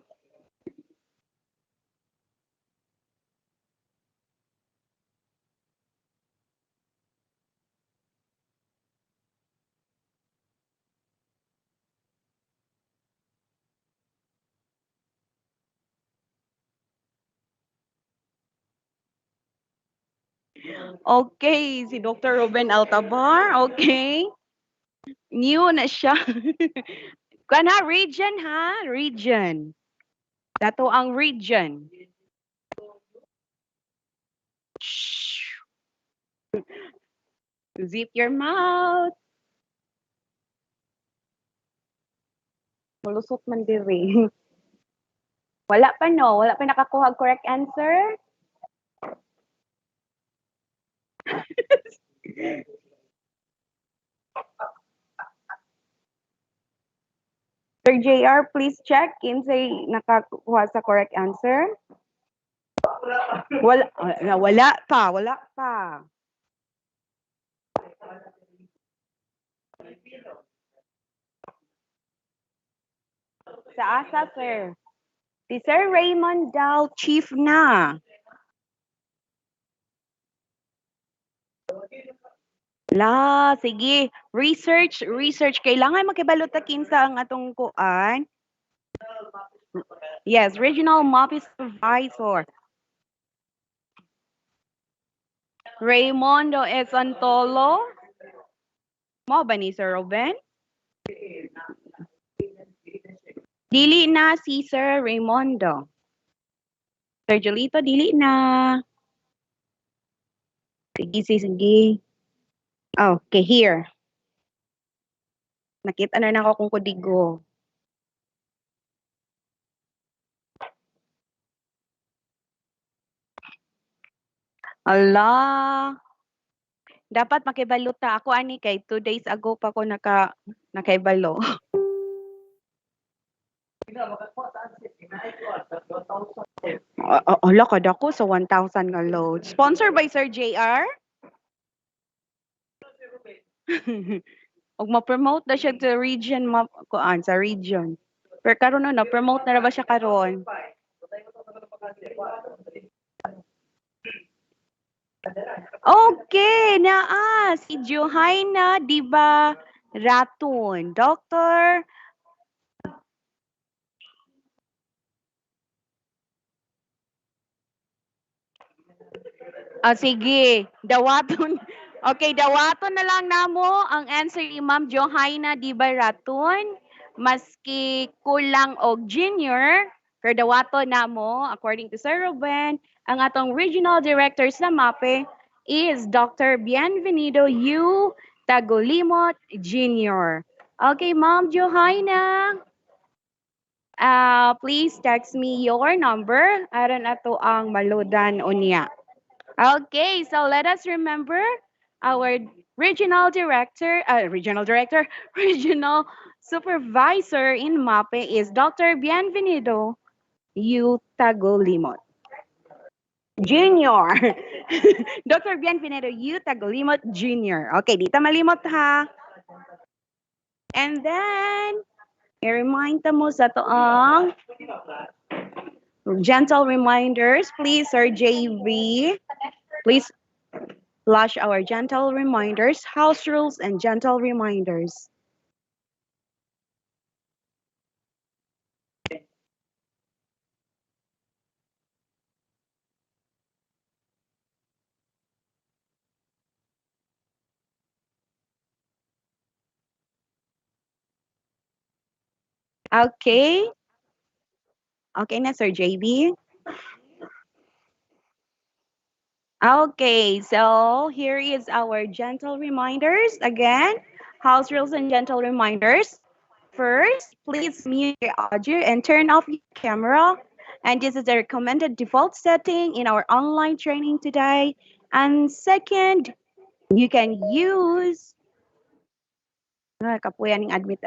Okay, si Dr. Ruben Altabar. Okay. New na siya. Kana region ha? Region. Dato ang region. Shh. Zip your mouth. Mulusot man diri. Wala pa no, wala pa nakakuha og correct answer. Sir JR, please check kinsay nakakuha sa correct answer. Wala pa, wala pa. Sa asa, sir? Si Sir Raymond daw, chief na. La, sige. Research. Kailangan makibalot ta kinsa ang atong kuan. Yes, regional MAPEH supervisor. Raymondo S. Antolo. Mo ba ni Sir Ruben? Dili na si Sir Raymondo. Sir Jolito, dili na. Sige. Okay, here. Nakita na ako kung kudigo. Ala. Dapat makibalo ta. Ako ani kay 2 days ago pa ko nakaibalo. Ala kada ko sa 1,000 nga load. Sponsor by Sir JR? Og ma-promote na siya sa region kuan sa region. Pero karon na promote na ba siya karon? Okay, naa si Johaina, di ba? Raton. Doctor. Sige. Dawaton. Okay, dawaton na lang namo ang answer ni Ma'am Johaina Di Raton. Maski kulang og junior, pero dawaton namo according to Sir Ruben, ang atong regional director sa MAPE is Dr. Bienvenido U. Tagolimot Jr. Okay, Ma'am Johaina. Please text me your number aron ato ang maludan unya. Okay, so let us remember our regional director, regional supervisor in MAPE is Dr. Bienvenido U. Tagolimot. Junior. Dr. Bienvenido U. Tagolimot Jr. Okay, dito malimot ha. And then, i-remind mo sa to ang gentle reminders. Please, Sir JV, please flash our gentle reminders, house rules, and gentle reminders. Okay. Okay na, Sir JB. Okay, so here is our gentle reminders. Again, house rules and gentle reminders. First, please mute your audio and turn off your camera. And this is the recommended default setting in our online training today. And second, you can use kapuyan ng admit.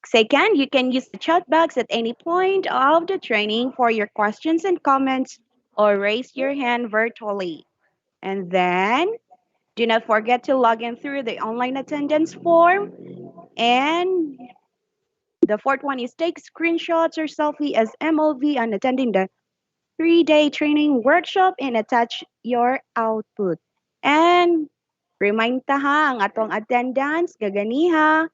Second, you can use the chat box at any point of the training for your questions and comments or raise your hand virtually. And then do not forget to log in through the online attendance form. And the fourth one is take screenshots or selfie as MOV on attending the 3-day training workshop and attach your output. And remind ta ha, ang atong attendance, gaganiha,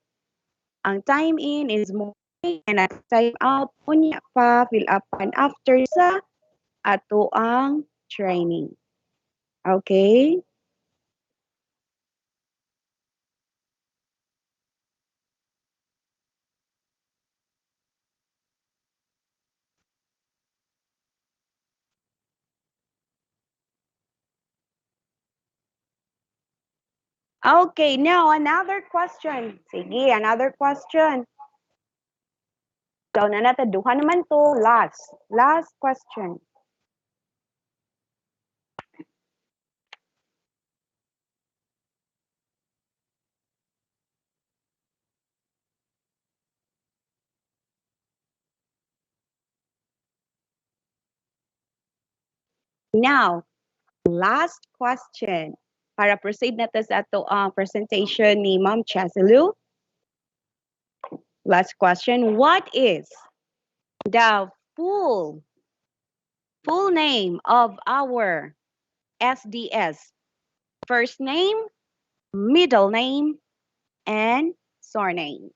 ang time in is morning and at time out, unya pa, fill upan after sa ato ang training. Okay? Okay, now another question. Sige, another question. So, na natin, duha naman to. Last question. Now, last question. Para proceed na to sa ato ang presentation ni Ma'am Chasilu. Last question. What is the full name of our SDS? First name, middle name, and surname,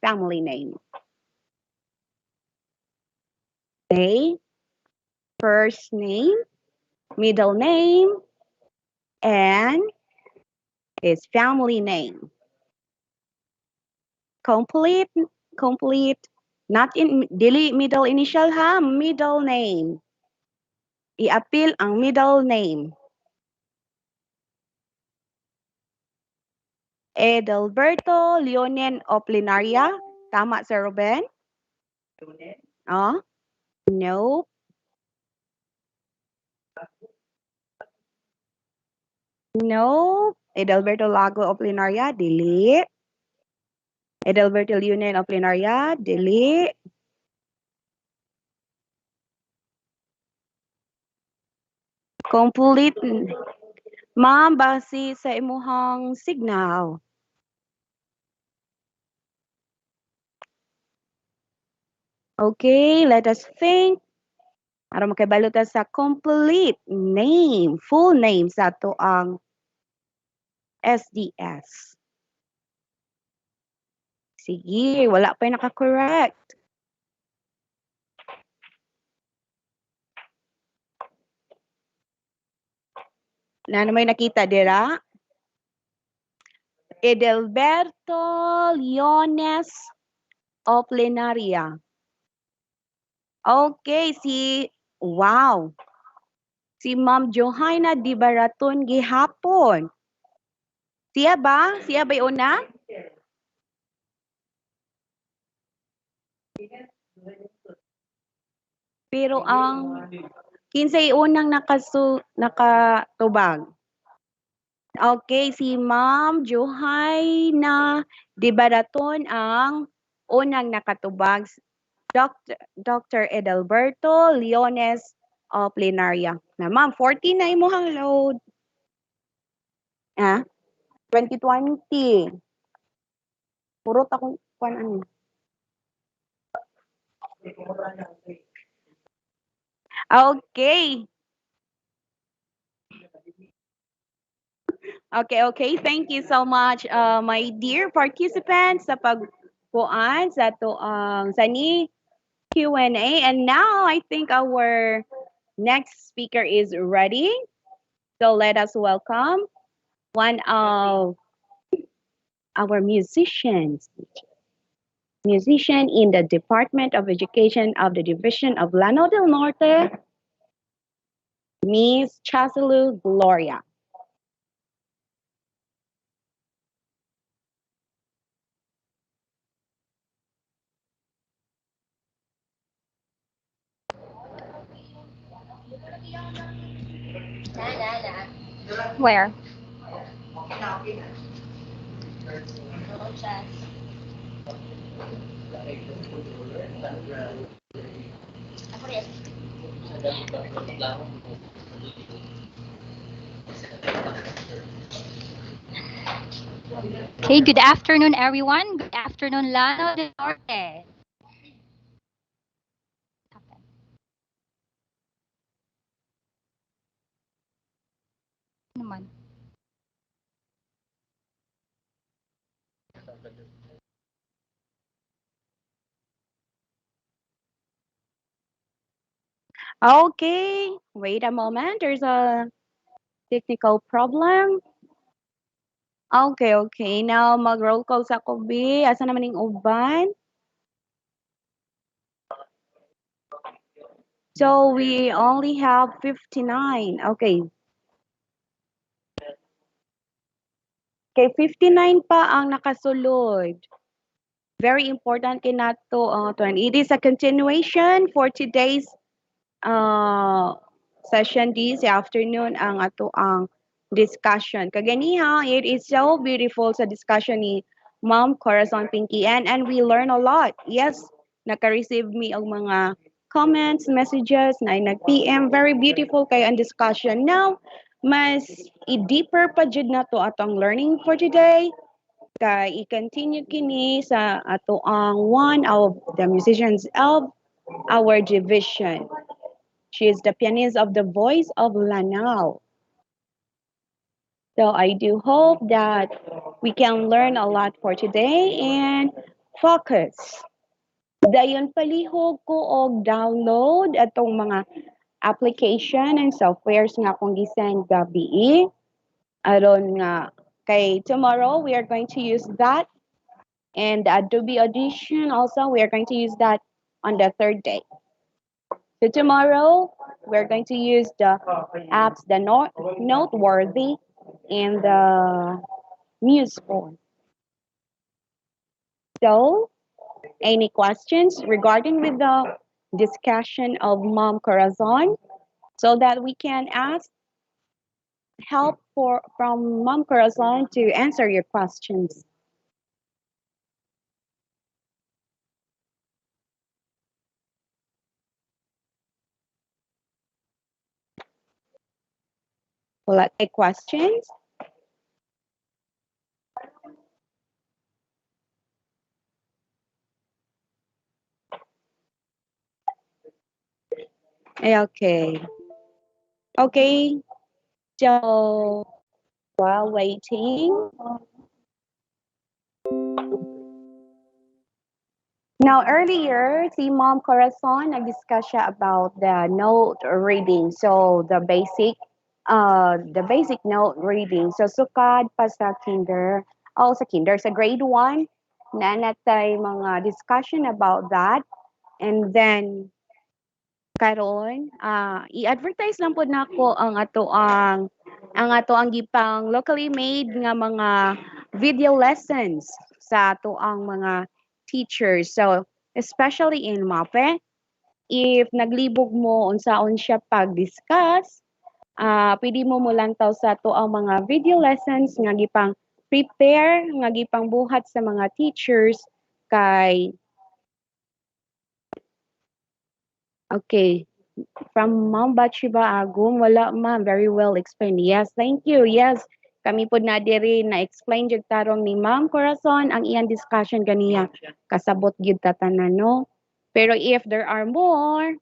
family name. Okay? First name, middle name, and his family name. Complete, not in dili middle initial ha, middle name. I-appeal ang middle name. Edelberto Leonen Oplinaria. Tama, Sir Ruben? Oh? No. No. Edelberto Lago Oplinaria, dili. Edelberto Leonen Oplinaria, dili. Complete. Ma'am, base sa imuhang signal. Okay, let us think. Para makibalo ta sa complete name, full name sa to ang SDS. Sige, wala pa yung naka-correct. Na may nakita dira? Edelberto Leones Oplenaria. Okay, wow. Si Ma'am Johanna Di Baraton gihapon. Siya ba? Siya ba yung una? Pero ang kinsay unang nakatubag. Okay, si Ma'am Johanna Di Baraton ang unang nakatubag. Dr. Edelberto Leones Plenaria. Na ma'am, 14 na imuhang load. 2020. Purot akong ano. Okay. Okay. Thank you so much, my dear participants sa pagpuan sa sani Q&A. And now I think our next speaker is ready. So let us welcome one of our musicians. musician in the Department of Education of the Division of Llano del Norte, Miss Chasalu Gloria. Where? Okay, good afternoon, everyone. Good afternoon, Lano del Norte. Naman. Okay, wait a moment. There's a technical problem. Okay, okay. Now mag-roll call sa Kobe. Asa naman yung uban? So we only have 59. Okay. Okay, 59 pa ang nakasulod. Very important kinato it is a continuation for today's uh, session this afternoon ang ato ang discussion. Kaganiha, it is so beautiful sa discussion ni Ma'am Corazon Pinky and we learn a lot. Yes, naka-receive me ang mga comments, messages na nag-PM. Very beautiful kayo ang discussion. Now, mas i-deeper pa jud na to atong learning for today kay i-continue kini sa ato ang one of the musicians of our division. She is the pianist of the Voice of Lanao. So I do hope that we can learn a lot for today and focus. Dayon palihog ko og download atong mga application and softwares nga akong gisend gabi. Aron nga kay tomorrow we are going to use that and the Adobe Audition also we are going to use that on the third day. So tomorrow we're going to use the apps, the noteworthy and the muse form. So any questions regarding with the discussion of Mom Corazon so that we can ask help from Mom Corazon to answer your questions. Will I take questions? Okay. Okay. So while waiting, now earlier, si Mom Corazon nag-discuss siya about the note reading. So the basic note reading. So sukad pa sa sa grade 1, na natay mga discussion about that. And then karon i-advertise lang pod nako ang ato ang gipang locally made nga mga video lessons sa ato ang mga teachers. So especially in MAPE, if naglibog mo unsaon siya pag-discuss, pwede mo mulantaw sa ato ang mga video lessons nga gipang prepare nga gipang buhat sa mga teachers kay okay. From Ma'am Batshiba Agum, wala ma'am, very well explained. Yes, thank you. Yes, kami po na diri na explain jud tarong ni Ma'am Corazon ang iyang discussion ganiya kasabot gyud ta tanan no. Pero if there are more,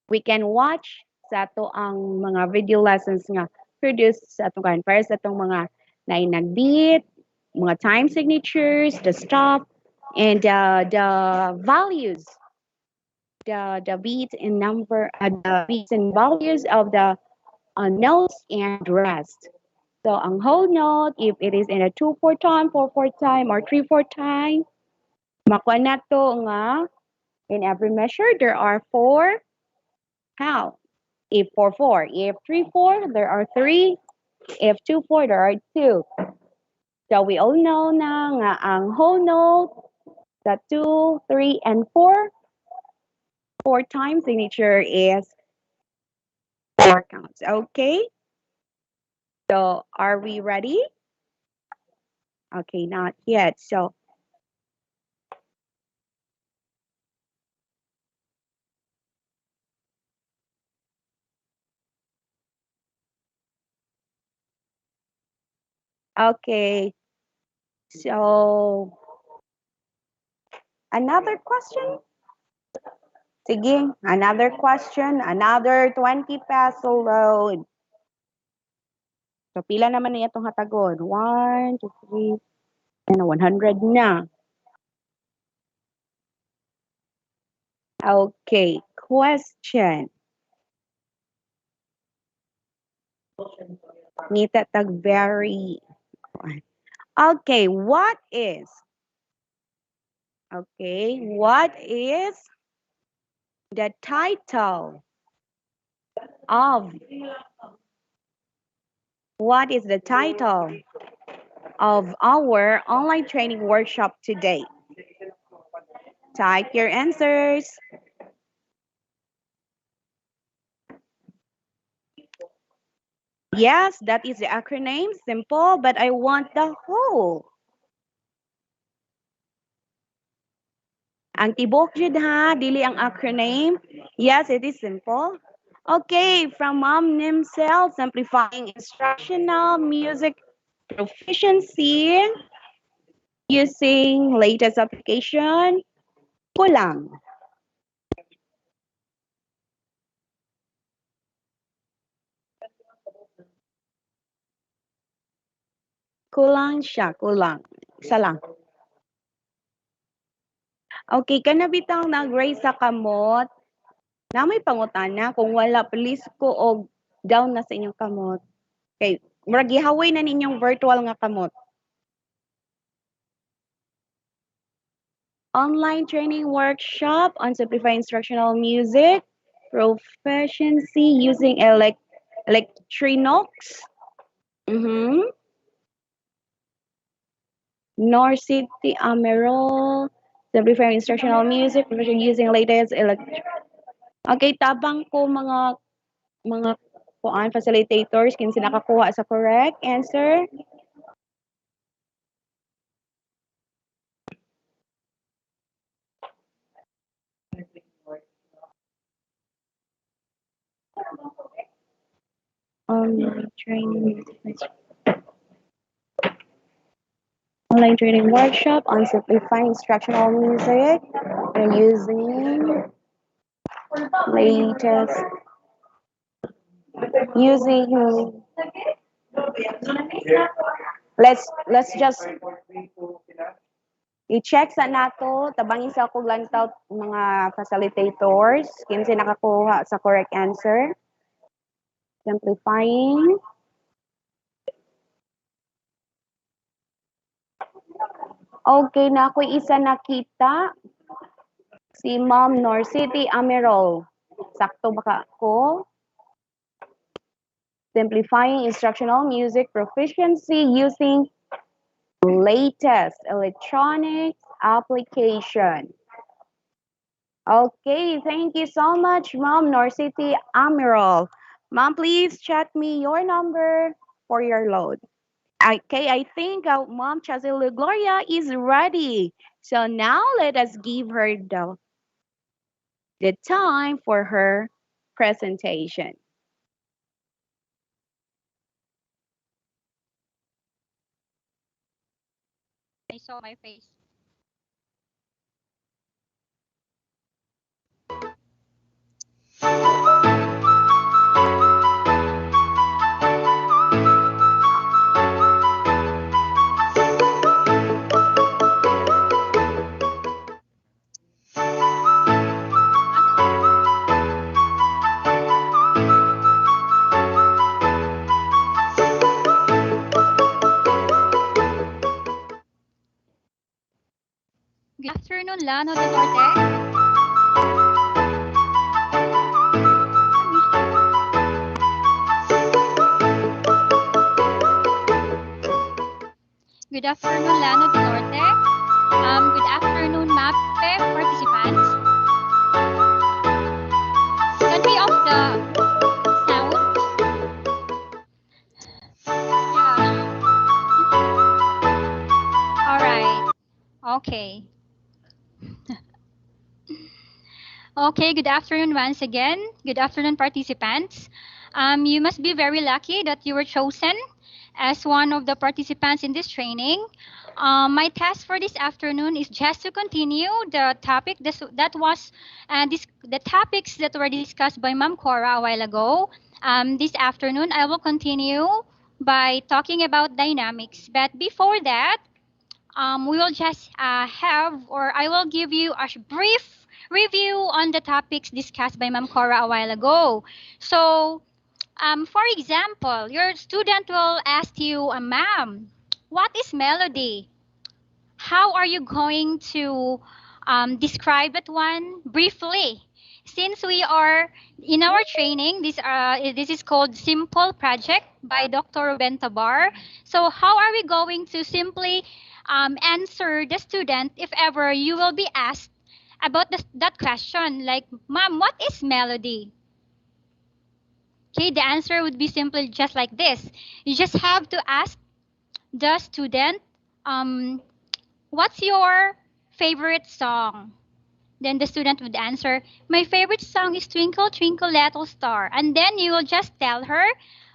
we can watch sa ato ang mga video lessons nga produced sa atong kan para sa atong mga nainagbeat, mga time signatures, the stop, and the values the beats and the beats and values of the notes and rest. So ang whole note, if it is in a 2/4 time, 4/4 time, or 3/4 time, Makuha na to nga, in every measure, there are four. How? If 4, 4. If 3, 4, there are 3. If 2, 4, there are 2. So we all know na nga ang whole note, the 2, 3, and 4, 4 times signature is 4 counts. Okay? So are we ready? Okay, not yet. So okay. So another question? Sige, another question, another 20 peso load. So pila naman na itong hatagon? 1, 2, 3, and 100 na. Okay, question. Need that tag very. Okay, what is the title of what is the title of our online training workshop today? Type your answers. Yes, that is the acronym. Simple, but I want the whole. Ang tibok jud ha, dili ang acronym. Yes, it is simple. Okay, from Mom Nimsel, simplifying instructional music proficiency using latest application, kulang. Kulang siya, kulang. Isa lang. Okay, kanabitang nag-raise sa kamot. Na may pangutana, kung wala, please ko og down na sa inyong kamot. Okay, murag gihaway na ninyong virtual nga kamot. Online training workshop on simplifying instructional music, proficiency using Electrinox, North City Amerol, simplifying instructional music, proficiency using latest Okay, tabang ko mga kuan facilitators kinsa nakakuha sa correct answer. Training online training workshop on simplifying instructional music and using latest using let's just i-check sa nato tabangin sa akong lantaw mga facilitators kinsa nakakuha sa correct answer. Simplifying okay na ako isa nakita si Ma'am Nor City Amerol. Sakto ba ka ko? Simplifying instructional music proficiency using latest electronic application. Okay, thank you so much, Mom Nor City Amerol. Mom, please chat me your number for your load. Okay, I think Mom Chazilu Gloria is ready. So now let us give her the time for her presentation. I saw my face. afternoon, Lano del Norte. Good afternoon, Lano del Norte. Good afternoon, MAPEH participants. Can we off the sound? Yeah. All right. Okay. Okay, good afternoon once again. Good afternoon, participants. You must be very lucky that you were chosen as one of the participants in this training. My task for this afternoon is just to continue the topic that was the topics that were discussed by Ma'am Cora a while ago. This afternoon, I will continue by talking about dynamics. But before that, we will just I will give you a brief review on the topics discussed by Ma'am Cora a while ago. So, for example, your student will ask you, Ma'am, what is melody? How are you going to describe that one briefly? Since we are in our training, this is called Simple Project by Dr. Ruben Tabar. So how are we going to simply answer the student if ever you will be asked about that question, like, Ma'am, what is melody? Okay, the answer would be simply just like this. You just have to ask the student, um, what's your favorite song? Then the student would answer, my favorite song is Twinkle, Twinkle, Little Star. And then you will just tell her,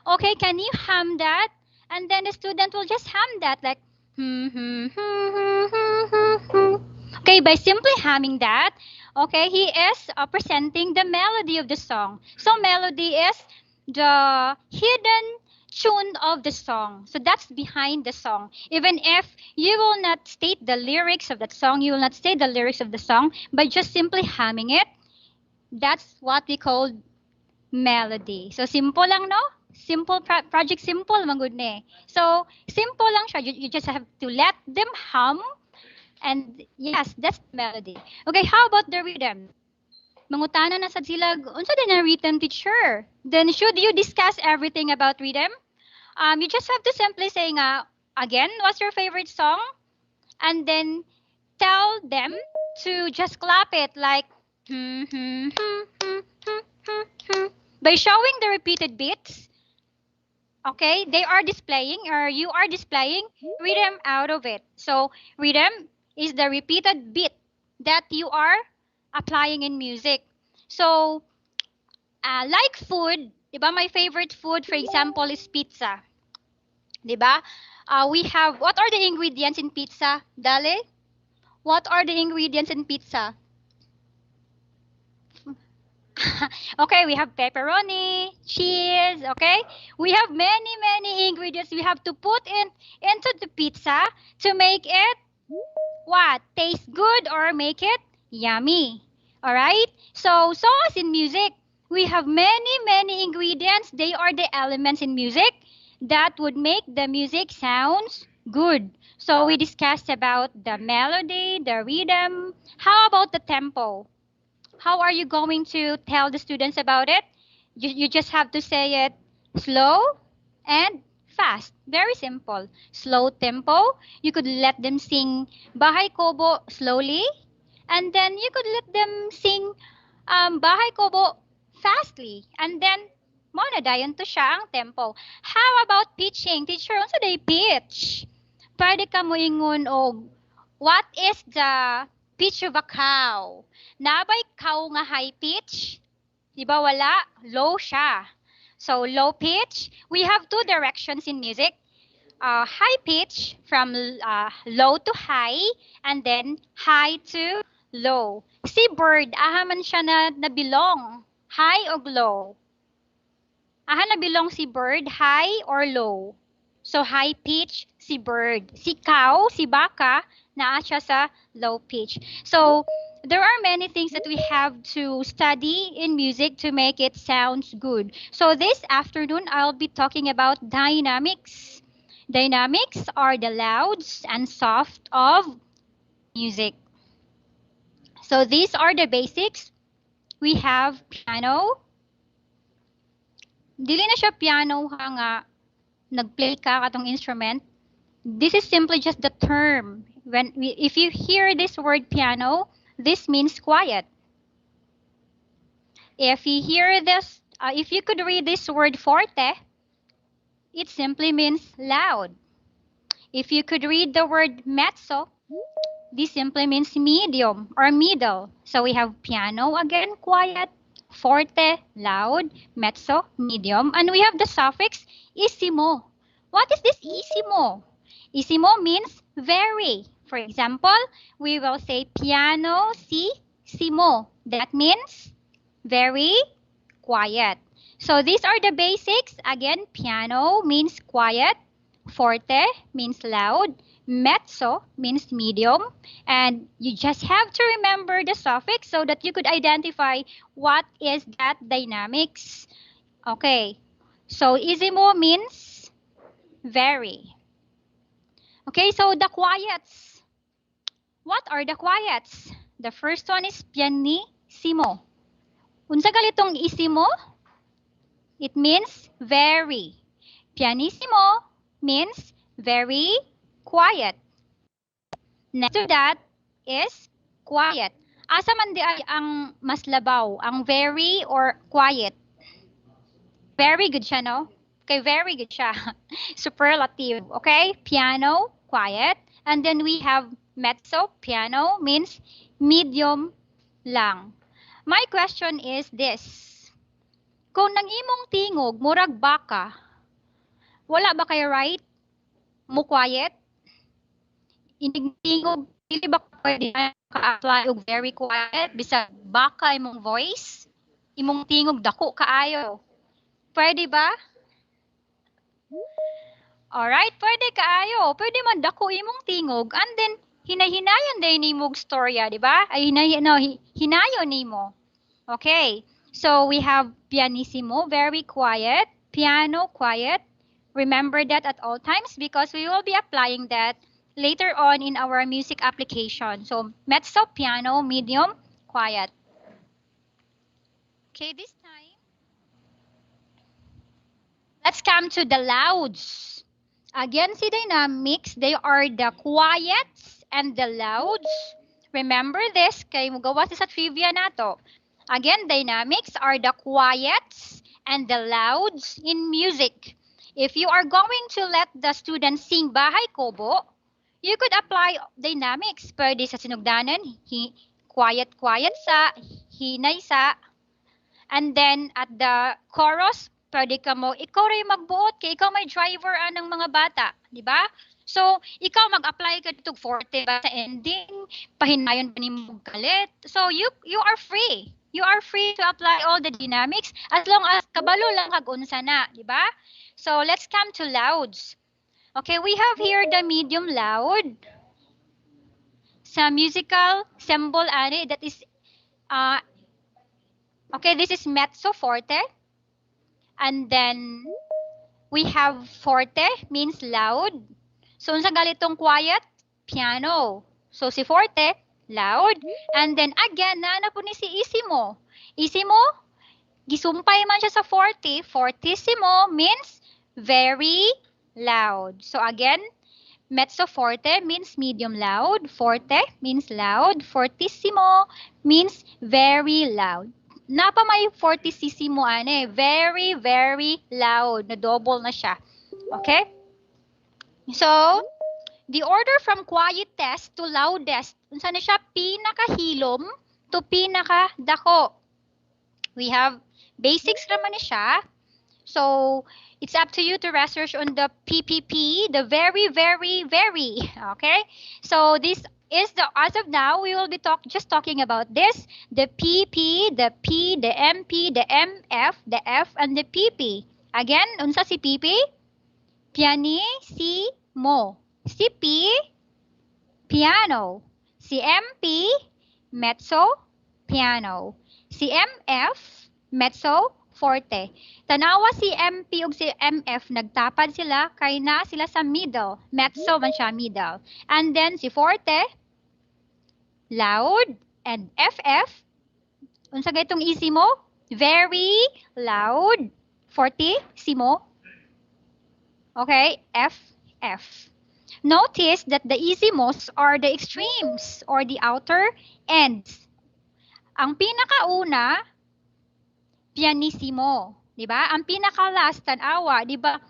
okay, can you hum that? And then the student will just hum that, like, hmm, hmm, hmm, hmm, hmm, hmm, hmm. Okay, by simply humming that, okay, he is presenting the melody of the song. So melody is the hidden tune of the song. So that's behind the song. Even if you will not state the lyrics of that song, you will not say the lyrics of the song, but just simply humming it, that's what we call melody. So simple lang, no? Simple project simple man gud ni. So simple lang siya. You just have to let them hum, and yes, that's the melody. Okay, how about the rhythm? Mangutana na sad sila, unsa din na rhythm, teacher? Then should you discuss everything about rhythm? You just have to simply say nga, again, what's your favorite song? And then tell them to just clap it like by showing the repeated beats. Okay, they are displaying, or you are displaying rhythm out of it. So rhythm is the repeated beat that you are applying in music. So like food, diba, my favorite food, for example, is pizza. Diba? We have, what are the ingredients in pizza? Dale? What are the ingredients in pizza? Okay, we have pepperoni, cheese, okay? We have many, many ingredients we have to put into the pizza to make it what? Taste good or make it yummy. All right? So as in music, we have many, many ingredients. They are the elements in music that would make the music sounds good. So we discussed about the melody, the rhythm. How about the tempo? How are you going to tell the students about it? You just have to say it slow and fast. Very simple. Slow tempo. You could let them sing Bahay Kobo slowly. And then you could let them sing Bahay Kobo fastly. And then, mo na dayon to siya ang tempo. How about pitching? Teacher, unsa day pitch? Pwede ka mo ingon og, what is the pitch of a cow? Nabay cow nga high pitch? Di ba wala? Low siya. So low pitch, we have two directions in music. High pitch from low to high, and then high to low. Si bird, aha man siya na bilong. High or low? Aha na bilong si bird, high or low? So high pitch si bird. Si cow, si baka, naa siya sa low pitch. So there are many things that we have to study in music to make it sounds good. So this afternoon I'll be talking about dynamics. Dynamics are the louds and soft of music. So these are the basics. We have piano. Dili na siya piano ha nga nagplay ka katong instrument. This is simply just the term. If you hear this word piano, this means quiet. If you hear this, if you could read this word forte, it simply means loud. If you could read the word mezzo, this simply means medium or middle. So we have piano again, quiet, forte, loud, mezzo, medium, and we have the suffix isimo. What is this isimo? Isimo means very. For example, we will say piano si simo. That means very quiet. So these are the basics. Again, piano means quiet, forte means loud, mezzo means medium, and you just have to remember the suffix so that you could identify what is that dynamics. Okay, so isimo means very. Okay, so the quiets. What are the quiets? The first one is pianissimo. Unsa galitong isimo? It means very. Pianissimo means very quiet. Next to that is quiet. Asa man di ay ang mas labaw, ang very or quiet? Very good siya, no? Okay, very good siya. Superlative, okay? Piano, quiet. And then we have mezzo, piano means medium lang. My question is this. Kung nang imong tingog, murag baka, wala ba kayo right? Mo quiet? Inig tingog, dili ba pwede ka-apply og very quiet? Bisag baka imong voice, imong tingog dako kaayo. Pwede ba? Alright, pwede kaayo. Pwede man dako imong tingog and then hinay-hinayon din nimo storya, di ba? Ay hinayon nimo. Okay. So we have pianissimo, very quiet, piano, quiet. Remember that at all times because we will be applying that later on in our music application. So mezzo, piano, medium, quiet. Okay, this time, let's come to the louds. Again, si dynamics, they are the quiets and the louds. Remember this, kay mugawa sa trivia nato. Again, dynamics are the quiets and the louds in music. If you are going to let the students sing Bahay Kobo, you could apply dynamics. Pwede sa sinugdanan, quiet sa, hinay sa. And then at the chorus, pwede ka mo, ikaw rin magbuot, kay ikaw may driver ng mga bata. Di ba? So, ikaw mag-apply ka dito forte ba sa ending, pahinayon pa ni mo galit. So, you are free. You are free to apply all the dynamics as long as kabalo lang kag unsa na, di ba? So, let's come to louds. Okay, we have here the medium loud. Sa musical symbol ani that is okay, this is mezzo forte. And then we have forte means loud. So unsa galitong quiet? Piano. So si forte loud. And then again na po ni si isimo. Isimo gisumpay man siya sa forte. Fortissimo means very loud. So again, mezzo forte means medium loud. Forte means loud. Fortissimo means very loud. Napa may fortissimo ane. Very, very loud. Na double na siya. Okay? So, the order from quietest to loudest. Unsa na siya? Pinakahilom to pinakadako. We have basics naman na siya. So, it's up to you to research on the PPP, the very, very, very. Okay? So, this is the, as of now, we will be just talking about this. The PP, the P, the MP, the MF, the F, and the PP. Again, unsa si PP? Pianissimo. Si P, piano. Si MP, mezzo, piano. Si MF, mezzo, forte. Tanawa si MP ug si MF nagtapad sila kay na sila sa middle. Mezzo man siya middle. And then si forte loud, And FF, unsa gaytong isimo? Very loud. Fortissimo. Okay, FF. Notice that the isimos are the extremes or the outer ends. Ang pinakauna, pianissimo, 'di ba? Ang pinaka-last tanawa, 'di ba?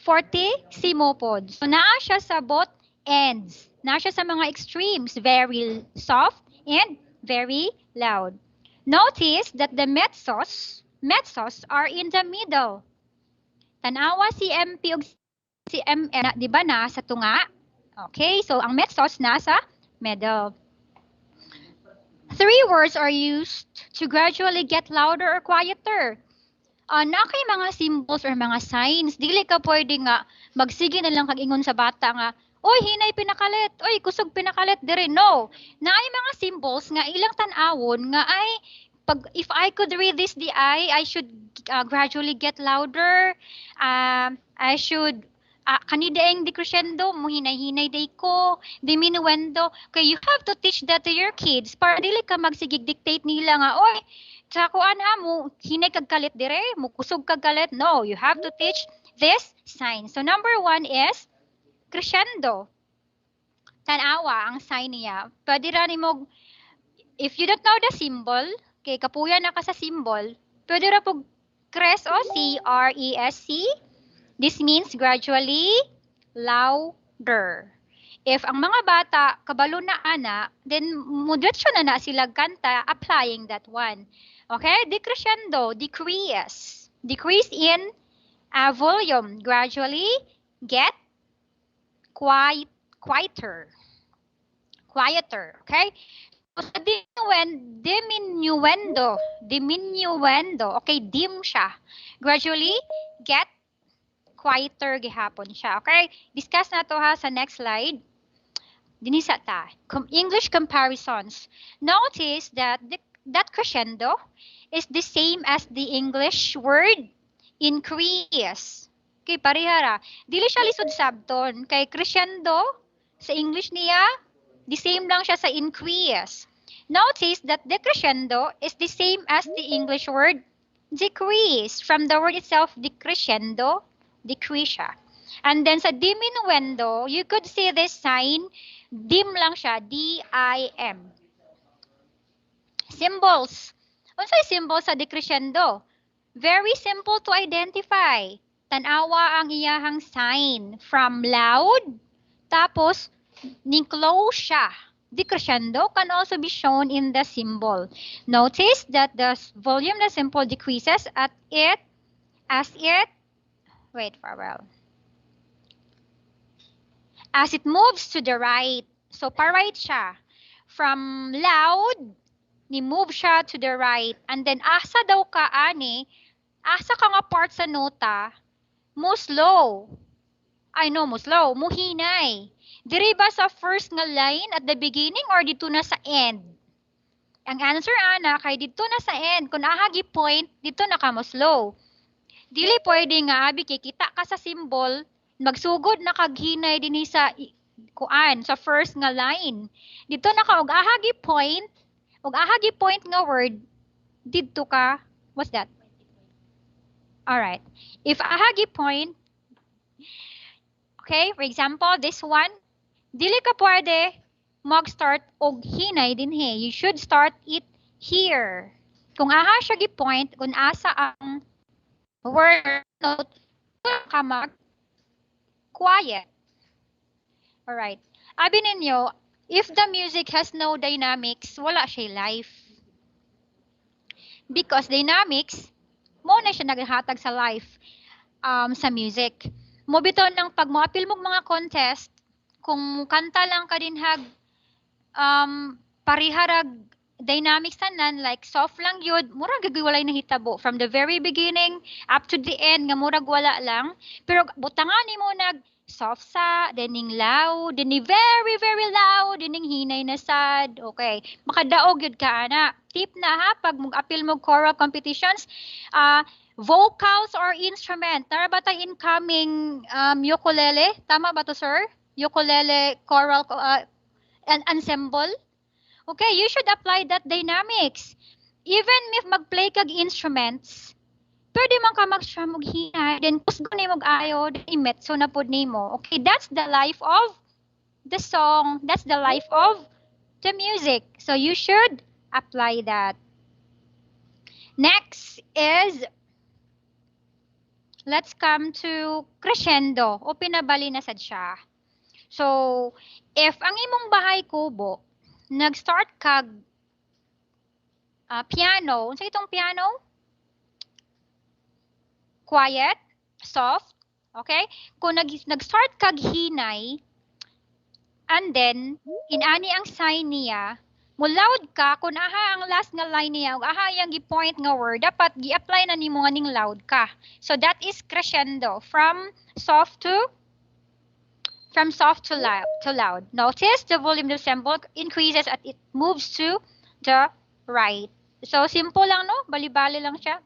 Fortissimo pod. So naa siya sa both ends. Naa siya sa mga extremes, very soft and very loud. Notice that the mezzos are in the middle. Tanawa si MP ug si MN, 'di ba, na sa tunga? Okay, so ang mezzos nasa middle. 3 words are used to gradually get louder or quieter. Na kay mga symbols or mga signs, dili ka pwede nga magsige na lang kag ingon sa bata nga, oy hinay pinakalit, oy kusog pinakalit dire. No. Naay mga symbols nga ilang tan-awon nga ay pag if I could read this the I should gradually get louder. I should kanidaeng decrescendo, muhinay-hinay day ko, diminuendo. Okay, you have to teach that to your kids para dili ka magsigig dictate nila nga, oy, sa kuan ha mo hinay kag kalit dire, mo kusog kag kalit. No, you have to teach this sign. So number 1 is crescendo. Tanawa ang sign niya. Pwede ra nimo, if you don't know the symbol, kay kapuya na ka sa symbol, pwede ra pog cres o C-R-E-S-C. This means gradually louder. If ang mga bata kabalo na ana, then moderation na sila kanta applying that one. Okay? Decrescendo, decrease. Decrease in volume. Gradually get quieter. Quieter. Okay? So, sa diminuendo. Okay, dim siya. Gradually get quieter gihapon siya. Okay? Discuss na to ha sa next slide. Dinisa ta. English comparisons. Notice that that crescendo is the same as the English word increase. Okay, parihara. Dili siya lisod sabton. Kay crescendo, sa English niya, the same lang siya sa increase. Notice that the crescendo is the same as the English word decrease. From the word itself, decrescendo, decrease siya. And then sa diminuendo, you could see this sign, dim lang siya, D-I-M. Symbols. Unsay symbol sa decrescendo? Very simple to identify. Tanawa ang iyahang sign from loud, tapos ning close siya. Decrescendo can also be shown in the symbol. Notice that the volume of the symbol decreases as it moves to the right. So, pa-right siya. From loud, ni-move siya to the right. And then, asa daw ka, ani, asa ka nga part sa nota, mo slow. Mo slow. Mo hinay. Diri ba sa first nga line at the beginning or dito na sa end? Ang answer, ana, kay dito na sa end. Kung ahagi point, dito na ka mo slow. Dili pwede nga abi kay kita ka sa symbol, magsugod na kaghinay dinhi sa kuan sa first nga line. Dito na ka og ahagi point nga word didto ka. What's that? All right. If ahagi point, okay, for example, this one, dili ka pwede mag-start og hinay dinhi. You should start it here. Kung aha siya gi point, kung asa ang word note, ka mag quiet. Alright. Abi ninyo, if the music has no dynamics, wala siya life. Because dynamics, mo na siya naghatag sa life sa music. Mo bitaw ng pag mo-appeal mo mga contest, kung kanta lang ka din hag pariharag dynamics tanan, like soft lang yun, murag walay nahitabo from the very beginning up to the end nga murag wala lang, pero butangan nimo nag soft sa, dening loud, dening very very loud, dening hinay na sad. Okay, makadaog yun ka ana. Tip na ha, pag mag-appeal mo choral competitions, vocals or instrument, tara ba tayo incoming ukulele? Tama ba to, sir? Ukulele choral ensemble? Okay, you should apply that dynamics. Even if mag-play kag instruments, pwede man ka mag-strum og hinay, then kusgo nimo og ayo, then imetso na pud nimo. Okay, that's the life of the song. That's the life of the music. So you should apply that. Next is, let's come to crescendo o pinabali na sad siya. So, if ang imong bahay kubo, nag-start kag piano, unsa itong piano? Quiet, soft, okay? Kung nag-start kag hinay, and then, inani ang sign niya, mo loud ka, kung aha ang last nga line niya, ug aha yang gi-point nga word, dapat gi-apply na nimo nga ning loud ka. So that is crescendo, from soft to loud. Notice the volume of the symbol increases as it moves to the right. So simple lang, no? Bali-bali lang siya.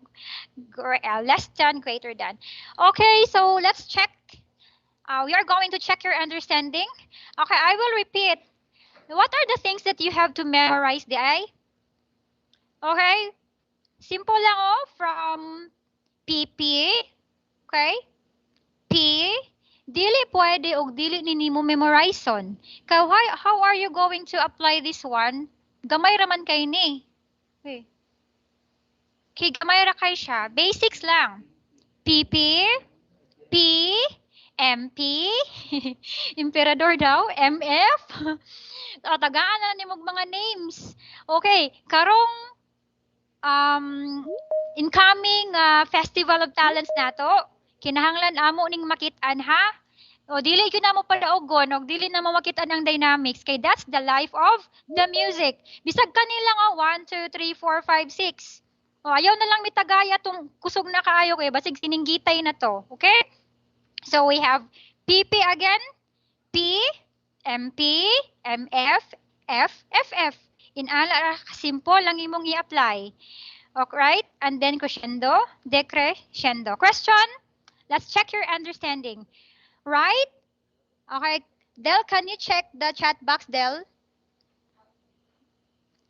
Less than, greater than. Okay, so let's check. We are going to check your understanding. Okay, I will repeat. What are the things that you have to memorize, di ay? Okay? Simple lang, oh. From PP. Okay? P. Dili pwede og dili nimo memorizon. Kaya how are you going to apply this one? Gamay raman kay ni. Okay. Kay gamay ra kay siya. Basics lang. PP, P, MP, Emperador daw, MF. Tagaan na nimo mga names. Okay, karong incoming Festival of Talents nato, kinahanglan amo ning makit-an ha. O dili gyud namo padaogon og dili na mo makita ang dynamics kay that's the life of the music. Bisag kanila nga 1 2 3 4 5 6. O ayaw na lang mitagaya tong kusog na kaayo kay basig sininggitay na to. Okay? So we have PP again, P, MP, MF, F, FF. In ala simple lang imong i-apply. Alright? And then crescendo, decrescendo. Question? Let's check your understanding. Right? Okay. Del, can you check the chat box, Del?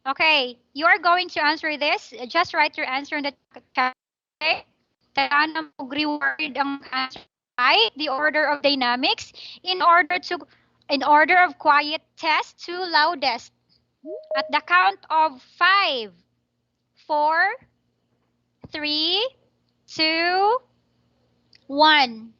Okay. You are going to answer this. Just write your answer in the chat. Okay? Tagaan mo reword ang answer. Right? The order of dynamics in order of quiet test to loudest. At the count of 5, 4, 3, 2, 1.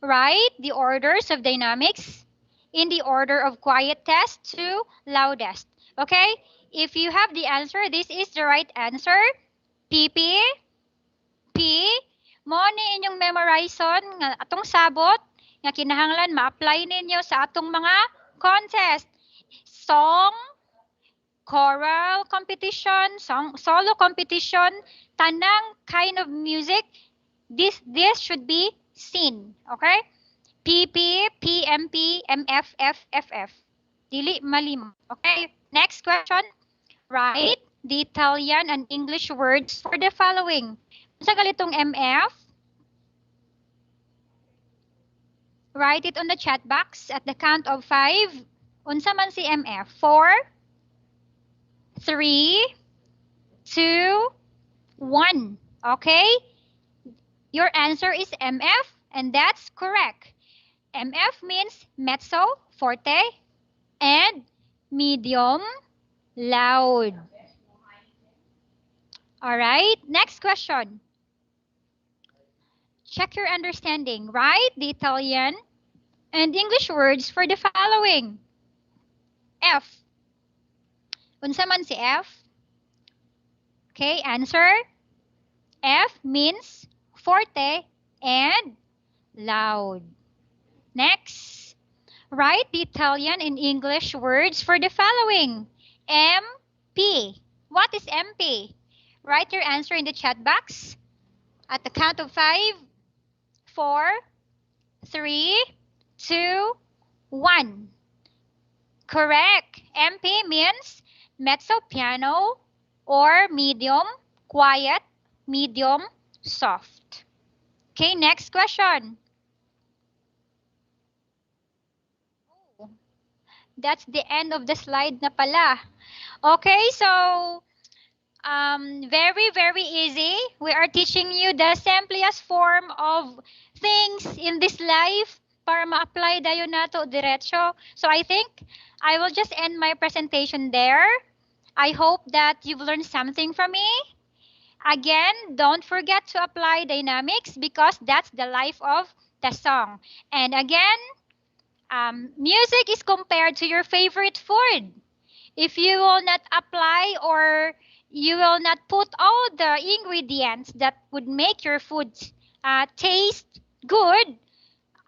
Right? The orders of dynamics in the order of quiet test to loudest. Okay? If you have the answer, this is the right answer. PP, P, mo ni inyong memorizon nga atong sabot nga kinahanglan ma-apply ninyo sa atong mga contest. Song, choral competition, solo competition, tanang kind of music, this should be seen. Okay? PP, PMP, MF, FF. Dili malimot. Okay? Next question. Write the Italian and English words for the following. Sa galitong MF, write it on the chat box at the count of 5. Unsa man si MF? 4, 3, 2, 1. Okay? Your answer is MF, and that's correct. MF means mezzo, forte, and medium, loud. All right, next question. Check your understanding. Write the Italian and English words for the following. F. Unsa man si F? Okay, answer. F means forte and loud. Next, write the Italian and English words for the following. MP. What is MP? Write your answer in the chat box. At the count of 5, 4, 3, 2, 1. Correct. MP means mezzo piano or medium, quiet, medium, soft. Okay, next question. That's the end of the slide na pala. Okay, so very, very easy. We are teaching you the simplest form of things in this life para ma-apply dayo nato diretso. So I think I will just end my presentation there. I hope that you've learned something from me. Again, don't forget to apply dynamics because that's the life of the song. And again, music is compared to your favorite food. If you will not apply or you will not put all the ingredients that would make your food taste good,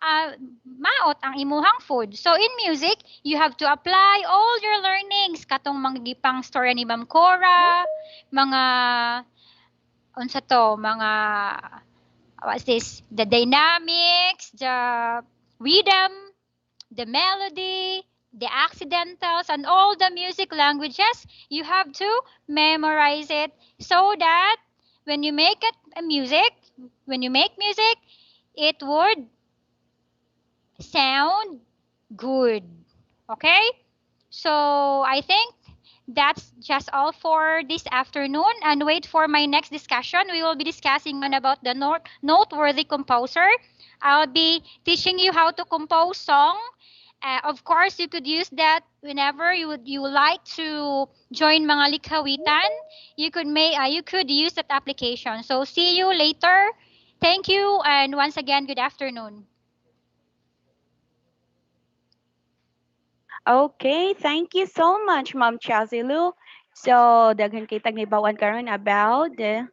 maot ang imuhang food. So in music, you have to apply all your learnings katong mga gipang story ni Ma'am Cora, mga unsa to, mga what's this, the dynamics, the rhythm, the melody, the accidentals, and all the music languages, you have to memorize it so that when you make it a music, when you make music, it would sound good. Okay? So I think that's just all for this afternoon. And wait for my next discussion. We will be discussing on about the noteworthy composer. I'll be teaching you how to compose song. Of course, you could use that whenever you would like to join mga likhawitan. You could use that application. So see you later. Thank you, and once again, good afternoon. Okay, thank you so much, Ma'am Chelsea Lu. So, daghan kay tagnibawan karon about the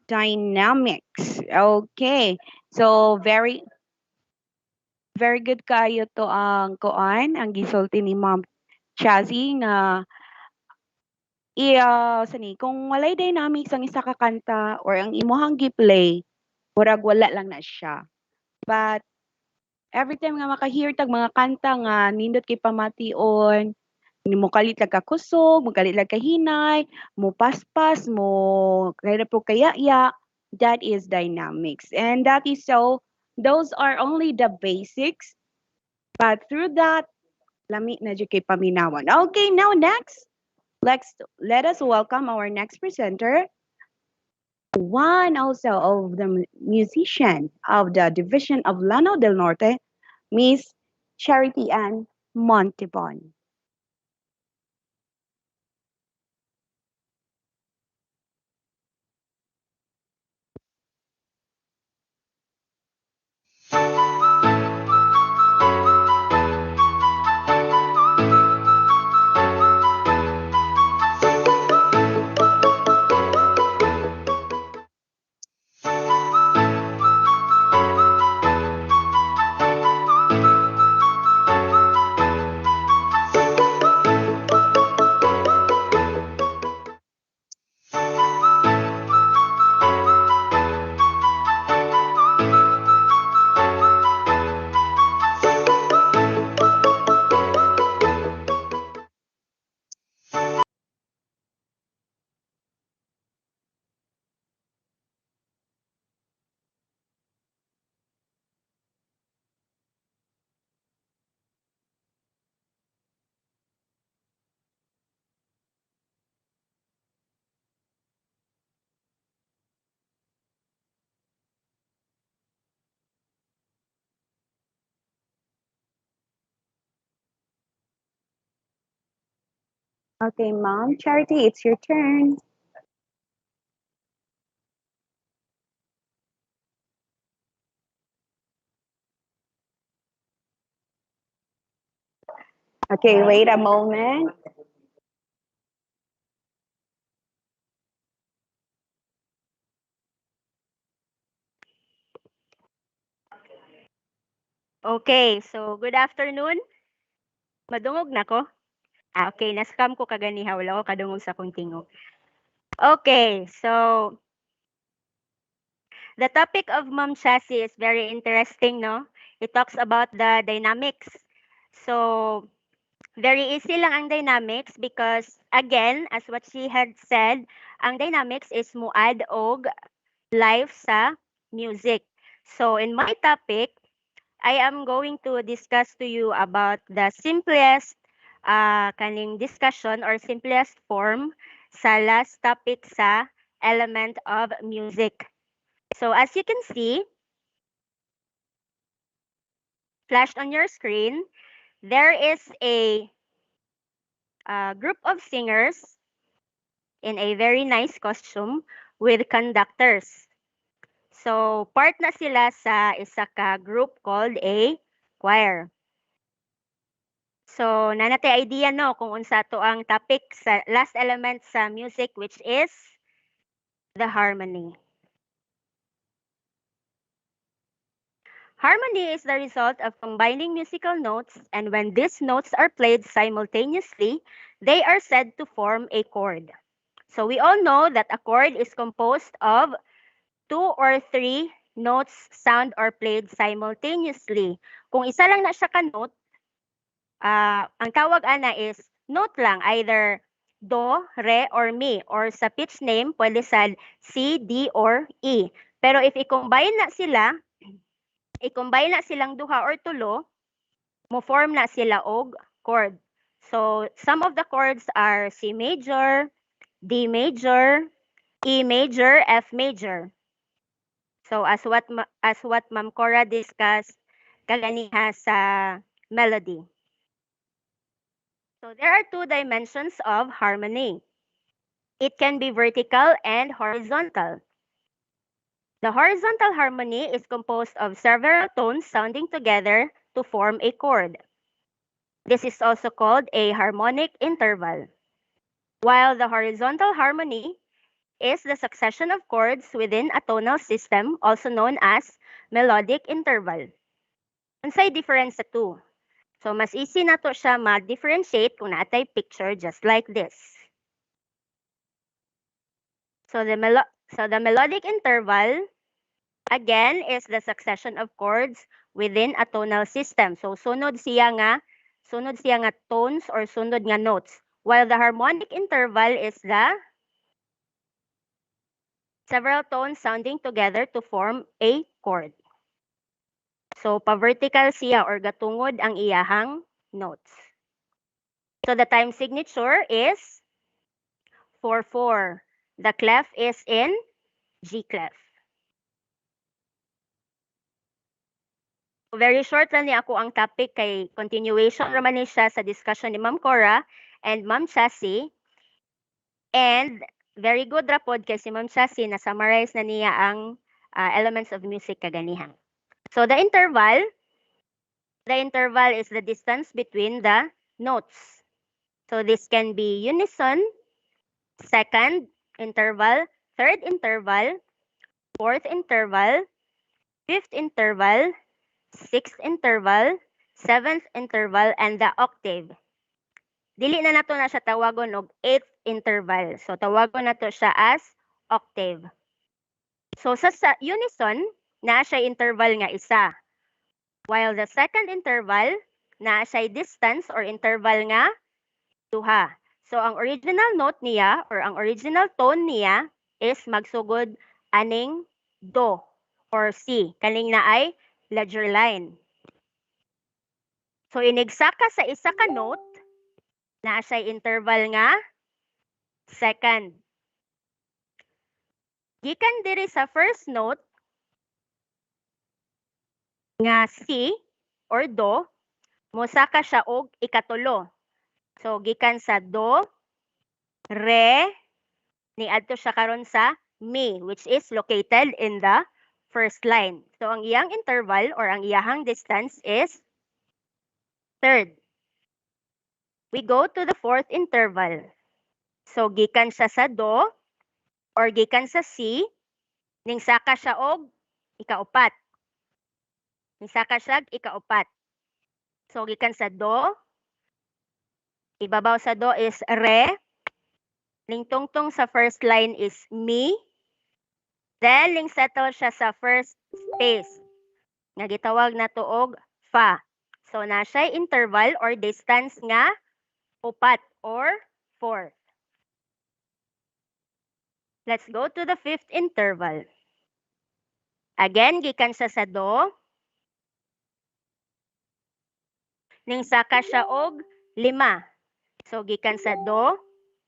dynamics. Okay. So, very good kayo to ang kuan, ang gisulti ni Ma'am Chelsea nga sani kung walay dynamics ang isa ka kanta or ang imuhang gi-play, murag wala lang na siya. But every time nga maka-hear tag mga kanta nga nindot kay pamation, mo kalit lang ka kusog, mo kalit lang ka hinay, mo paspas, mo kaya po kaya that is dynamics. And that is so, those are only the basics. But through that, lami na dyan kay paminawan. Okay, now next, let us welcome our next presenter, one also of the musician of the division of Lanao del Norte, Miss Charity Ann Montibon. Okay, Mom Charity, it's your turn. Okay, wait a moment. Okay, so good afternoon. Madungog na ko? Okay, na-scam ko kaganiha. Wala ko kadungog sa kong tingog. Okay, so the topic of Ma'am Chassis is very interesting, no? It talks about the dynamics. So, very easy lang ang dynamics because, again, as what she had said, ang dynamics is muad og life sa music. So, in my topic, I am going to discuss to you about the simplest kaning discussion or simplest form sa last topic sa element of music. So as you can see, flashed on your screen, there is a group of singers in a very nice costume with conductors. So part na sila sa isa ka group called a choir. So nanate idea no kung unsa to ang topic sa last element sa music, which is the harmony. Harmony is the result of combining musical notes, and when these notes are played simultaneously, they are said to form a chord. So we all know that a chord is composed of 2 or 3 notes sound or played simultaneously. Kung isa lang na siya ka note, ang tawag ana is note lang, either do, re, or mi. Or sa pitch name, pwede sa C, D, or E. Pero if i-combine na silang duha or tulo, mo form na sila og chord. So some of the chords are C major, D major, E major, F major. So as what Ma'am Cora discussed kaganiha sa melody. So there are 2 dimensions of harmony. It can be vertical and horizontal. The horizontal harmony is composed of several tones sounding together to form a chord. This is also called a harmonic interval. While the horizontal harmony is the succession of chords within a tonal system, also known as melodic interval. Unsay difference sa 2? So mas easy na to siya ma-differentiate kung naatay picture just like this. So the melodic interval again is the succession of chords within a tonal system. So sunod siya nga tones or sunod nga notes. While the harmonic interval is the several tones sounding together to form a chord. So pa-vertical siya or gatungod ang iyahang notes. So the time signature is 4/4. The clef is in G clef. Very short lang ni ako ang topic kay continuation raman ni siya sa discussion ni Ma'am Cora and Ma'am Chassie. And very good rapod kay si Ma'am Chassie na summarize na niya ang elements of music kaganihan. So the interval is the distance between the notes. So this can be unison, second interval, third interval, fourth interval, fifth interval, sixth interval, seventh interval, and the octave. Dili na nato na siya tawagon og eighth interval. So tawagon nato siya as octave. So sa unison, naa siya interval nga isa. While the second interval, naa siya distance or interval nga duha. So ang original note niya or ang original tone niya is magsugod aning do or C. Kaning na ay ledger line. So inigsaka sa isa ka note, naa siya interval nga second. Gikan diri sa first note nga C or do, mosaka siya og ikatulo. So gikan sa do, re, niadto siya karon sa mi, which is located in the first line. So ang iyang interval or ang iyahang distance is third. We go to the fourth interval. So gikan siya sa do or gikan sa C, ning saka siya og ikaupat. Ning saka siya ikaupat. So gikan sa do, ibabaw sa do is re, ning tungtong sa first line is mi, then ning settle siya sa first space nga gitawag na tuog fa. So na siya interval or distance nga upat or fourth. Let's go to the fifth interval. Again, gikan siya sa do. Ning saka siya og 5. So, gikan sa do,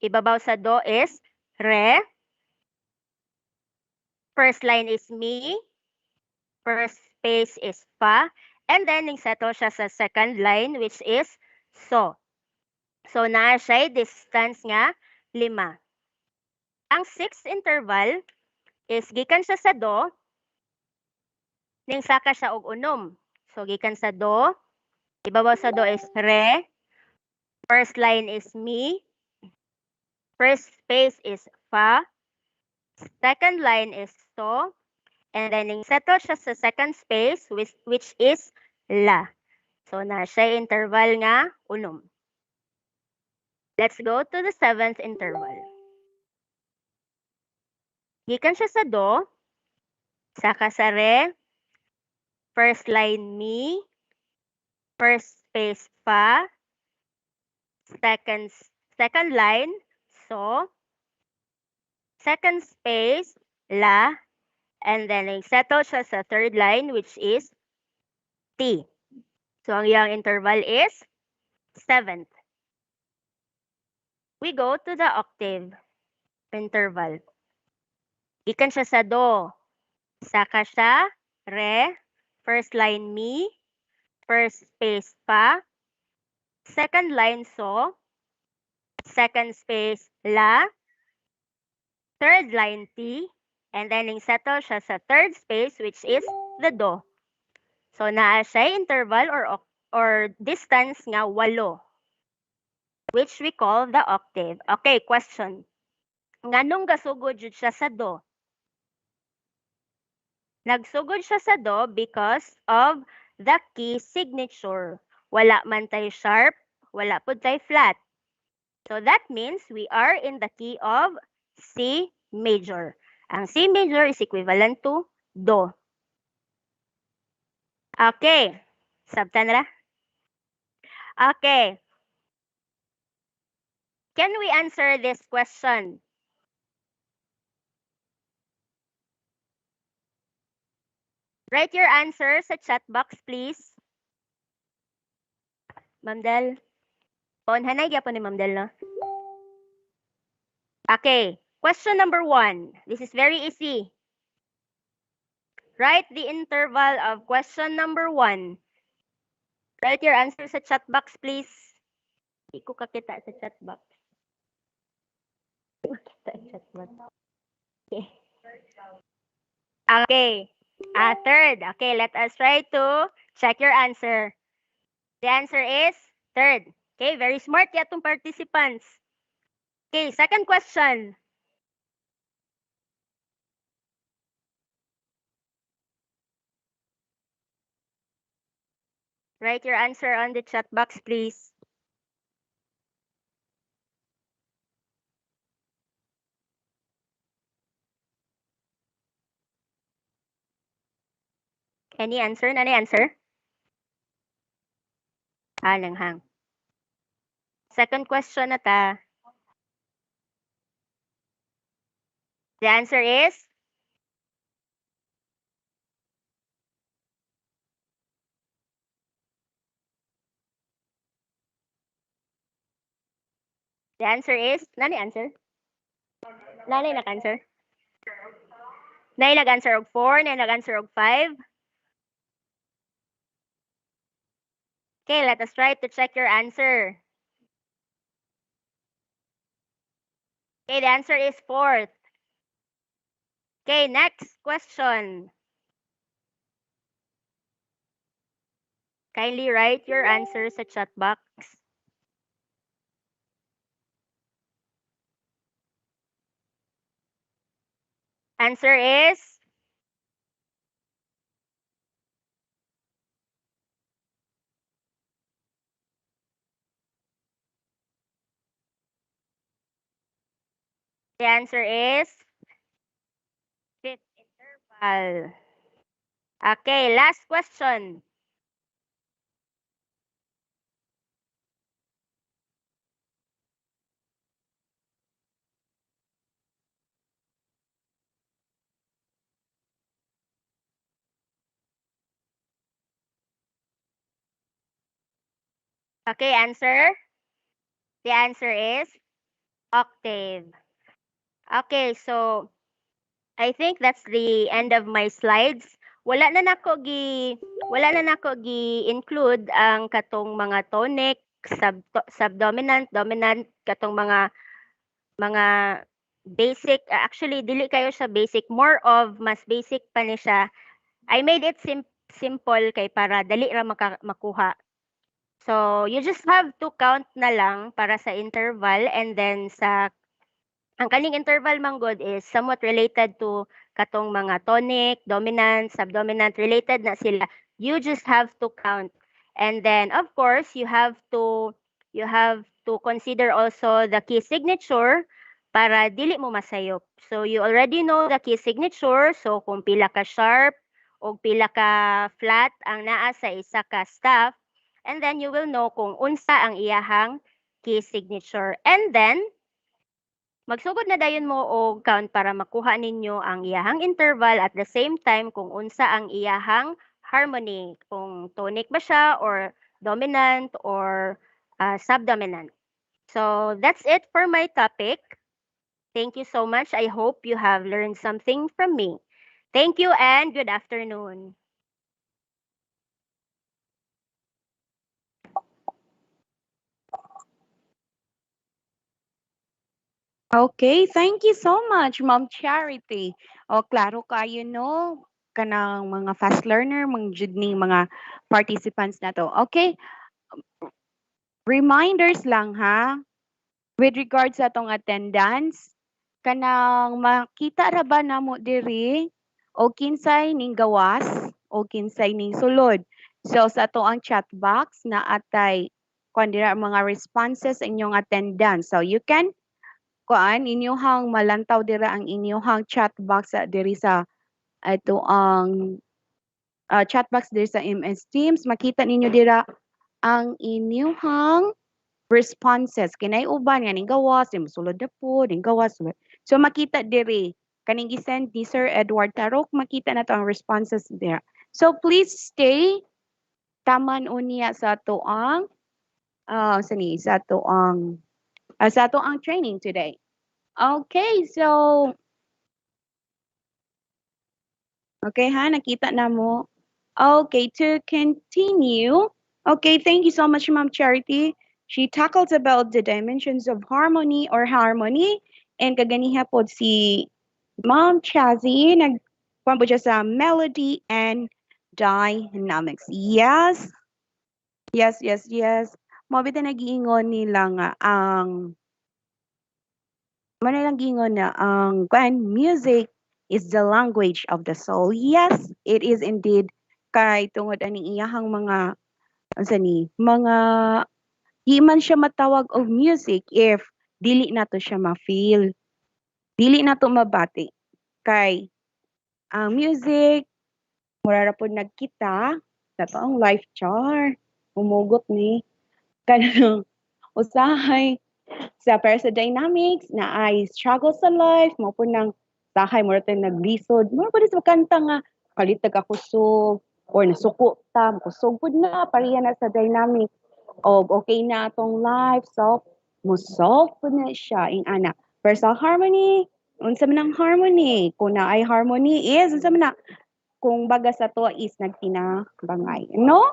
ibabaw sa do is re. First line is mi. First space is fa. And then, settle siya sa second line, which is so. So, naa siya distance nga 5. Ang sixth interval is gikan siya sa do, ning saka siya og unom. So, gikan sa do, ibabaw sa do is re. First line is mi. First space is fa. Second line is so. And then, settle siya sa second space, which is la. So, na siya interval nga unom. Let's go to the seventh interval. Gikan siya sa do, saka sa re, first line mi, first space fa, second line so, second space la, and then settle siya sa third line, which is t. So, ang iyang interval is 7th. We go to the octave interval. Gikan siya sa do, saka siya re, first line mi, first space fa, second line so, second space la, third line t, and then settle siya sa third space, which is the do. So, naa siya interval or distance nga 8, which we call the octave. Okay, question. Nganong gasugod jud siya sa do? Nagsugod siya sa do because of the key signature. Wala man tay sharp, wala pud tay flat. So that means we are in the key of C major. Ang C major is equivalent to do. Okay. Sabtan ra? Okay. Can we answer this question? Write your answer sa chat box, please. Ma'am Del. Paunhanay gyapon ni Ma'am Del, no? Okay. Question number 1. This is very easy. Write the interval of question number 1. Write your answer sa chat box, please. Hindi ko kakita sa chat box. Kita sa chat box. Okay. Okay. Third. Okay, let us try to check your answer. The answer is third. Okay, very smart yatong participants. Okay, second question. Write your answer on the chat box, please. Any answer? Any answer? Langhang. Second question na ta. The answer is nani answer? Nani nag-answer? Nani nag-answer og 4, nani nag-answer og 5. Okay, let us try to check your answer. Okay, the answer is 4th. Okay, next question. Kindly write your answer sa chat box. Answer is the answer is 5th interval. Okay, last question. Okay, answer. The answer is octave. Okay, so I think that's the end of my slides. Wala na nako gi-include ang katong mga tonic, subdominant, dominant, katong mga basic. Actually dili kayo sa basic, more of mas basic pa ni siya. I made it simple kay para dali ra makuha. So you just have to count na lang para sa interval, and then ang kaning interval manggod is somewhat related to katong mga tonic, dominant, subdominant, related na sila. You just have to count. And then of course, you have to consider also the key signature para dili mo masayop. So you already know the key signature, so kung pila ka sharp o pila ka flat ang naa sa isa ka staff, and then you will know kung unsa ang iyahang key signature. And then magsugod na dayon mo og count para makuha ninyo ang iyahang interval, at the same time kung unsa ang iyahang harmony, kung tonic ba siya or dominant or subdominant. So that's it for my topic. Thank you so much. I hope you have learned something from me. Thank you and good afternoon. Okay, thank you so much, Ma'am Charity. O, klaro kayo, no? Kanang mga fast learner, mga jud ning mga participants na to. Okay, reminders lang ha. With regards sa atong attendance, kanang makita ra ba namo diri o kinsay ning gawas o kinsay ning sulod. So sa ato ang chat box na atay kuan dira mga responses sa inyong attendance. So you can kuan inyong malantaw dira ang inyong chat box diri sa ato ang chat box diri sa MS Teams. Makita ninyo dira ang inyong responses. Kinay uban nga ning gawas, ning sulod na po, ning gawas. So makita diri kaning gisend ni Sir Edward Tarok, makita na to ang responses there. So please stay taman unya sa ato ang sa ato ang training today. Okay, so okay ha, nakita na mo. Okay, to continue. Okay, thank you so much, Ma'am Charity. She tackles about the dimensions of harmony or harmony. And kaganiha po si Ma'am Chazzy, nagkuhan po siya sa melody and dynamics. Yes, yes, yes, yes. Mabita nag-iingon nila nga ang manilang gingon na ang music is the language of the soul. Yes, it is indeed. Kay tungod ani iyahang mga mga di man siya matawag og music if dili nato siya ma-feel. Dili nato mabati. Kay ang music mura ra pud nagkita sa ang life char. Umugot ni kanang usahay para sa dynamics na ay struggle sa life mo po nang sahay mo rin naglisod mo po sa kanta nga kalitag ako kusog or nasuko ta kusog po na pariya na sa dynamic o okay na atong life so mo solve po na siya ing ana pero sa harmony unsa man ang harmony kung na ay harmony is unsa man na kung baga sa to is nagtinabangay no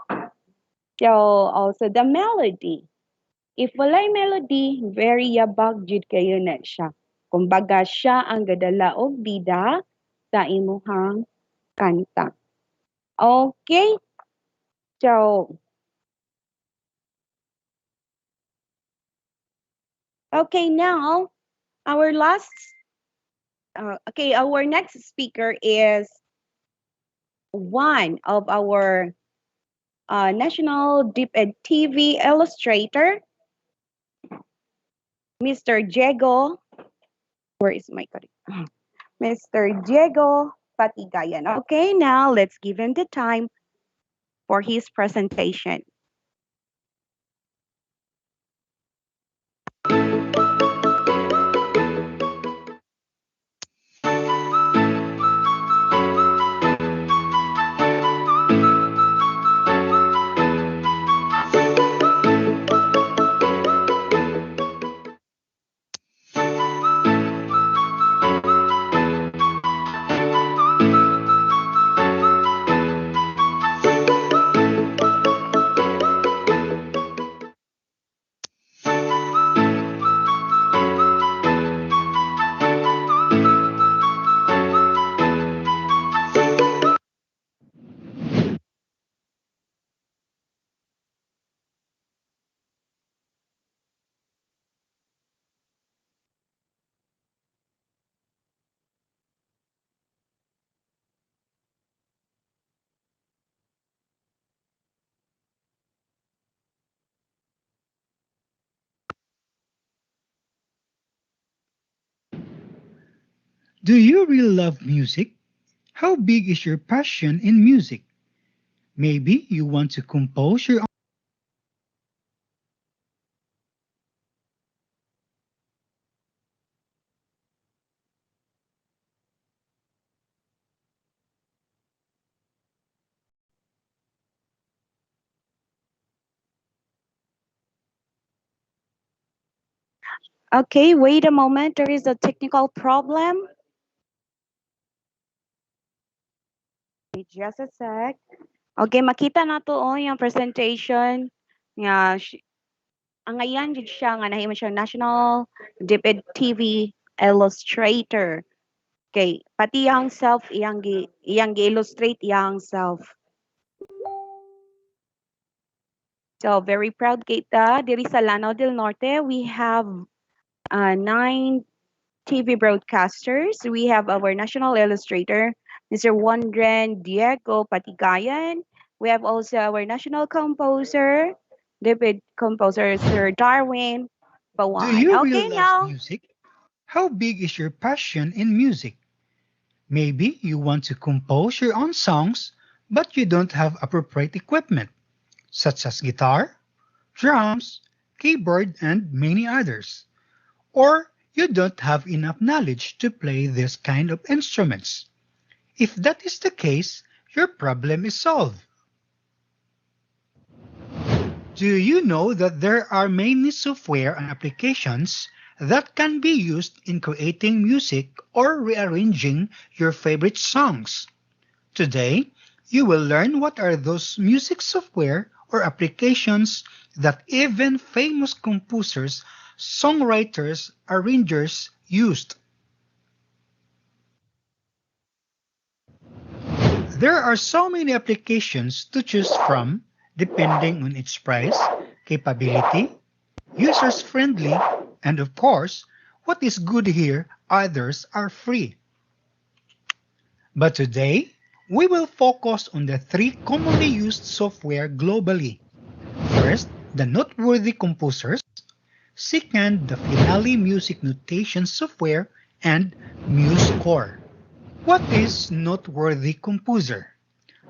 so also the melody. If walay melody, very yabag jud kayo na siya. Kumbaga siya ang gadala og bida sa imuhang kanta. Okay? So, okay now, our our next speaker is one of our national Deep Ed TV illustrator, Mr. Diego. Where is my card? Mr. Diego Patigayan. Okay, now let's give him the time for his presentation. Do you really love music? How big is your passion in music? Maybe you want to compose your. Okay, wait a moment. There is a technical problem. Just a sec. Okay, makita na to yung presentation nga ang ngayon jud siya nga nahimo siya National Diped TV Illustrator. Okay, pati yang self iyang gi-illustrate yang self. So very proud kita diri sa Lanao del Norte we have 9 TV broadcasters. We have our national illustrator, Mr. Wondren Diego Patigayan. We have also our national composer, David composer Sir Darwin Do Bawan. you really Okay, love now. music? How big is your passion in music? Maybe you want to compose your own songs, but you don't have appropriate equipment, such as guitar, drums, keyboard, and many others. Or you don't have enough knowledge to play this kind of instruments. If that is the case, your problem is solved. Do you know that there are many software and applications that can be used in creating music or rearranging your favorite songs? Today, you will learn what are those music software or applications that even famous composers, songwriters, arrangers used. There are so many applications to choose from depending on its price, capability, users friendly, and of course, what is good here, others are free. But today, we will focus on the three commonly used software globally. First, the noteworthy composers. Second, the Finale music notation software, and MuseScore. What is Noteworthy Composer?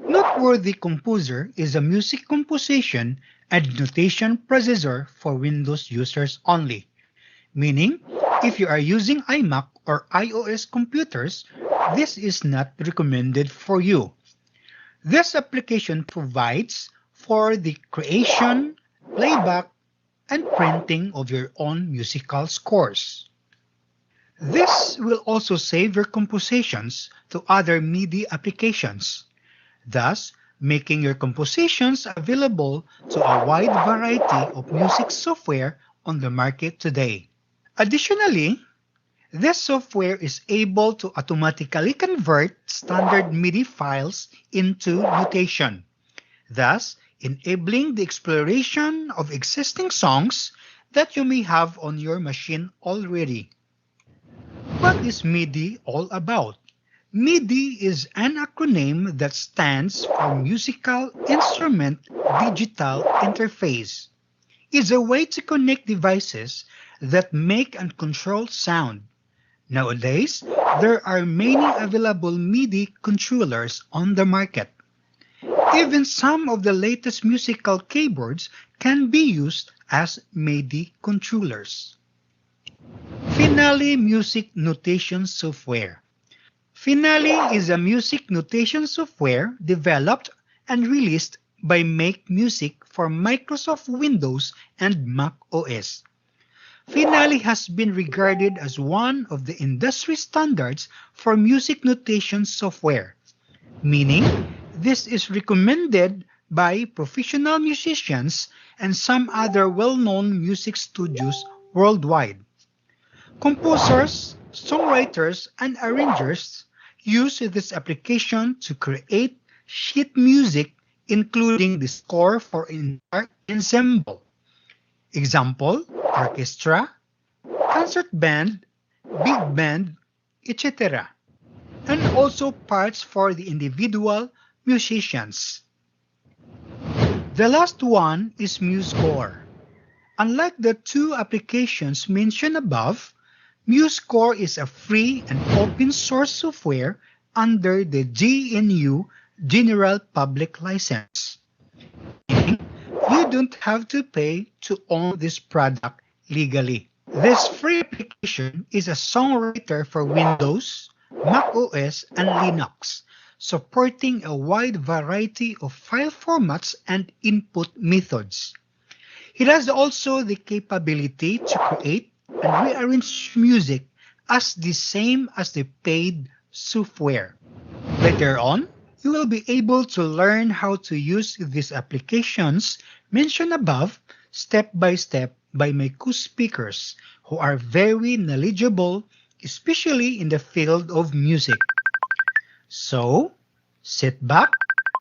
Noteworthy Composer is a music composition and notation processor for Windows users only, meaning if you are using iMac or iOS computers, this is not recommended for you. This application provides for the creation, playback, and printing of your own musical scores. This will also save your compositions to other MIDI applications, thus making your compositions available to a wide variety of music software on the market today. Additionally, this software is able to automatically convert standard MIDI files into notation, thus enabling the exploration of existing songs that you may have on your machine already. What is MIDI all about? MIDI is an acronym that stands for Musical Instrument Digital Interface. It's a way to connect devices that make and control sound. Nowadays, there are many available MIDI controllers on the market. Even some of the latest musical keyboards can be used as MIDI controllers. Finale Music Notation Software. Finale is a music notation software developed and released by Make Music for Microsoft Windows and Mac OS. Finale has been regarded as one of the industry standards for music notation software, meaning this is recommended by professional musicians and some other well-known music studios worldwide. Composers, songwriters, and arrangers use this application to create sheet music including the score for entire ensemble. Example, orchestra, concert band, big band, etc. And also parts for the individual musicians. The last one is MuseScore. Unlike the two applications mentioned above, MuseScore is a free and open source software under the GNU General Public License, meaning you don't have to pay to own this product legally. This free application is a songwriter for Windows, Mac OS, and Linux, supporting a wide variety of file formats and input methods. It has also the capability to create and rearrange music as the same as the paid software. Later on, you will be able to learn how to use these applications mentioned above step by step by my co-speakers who are very knowledgeable, especially in the field of music. So, sit back,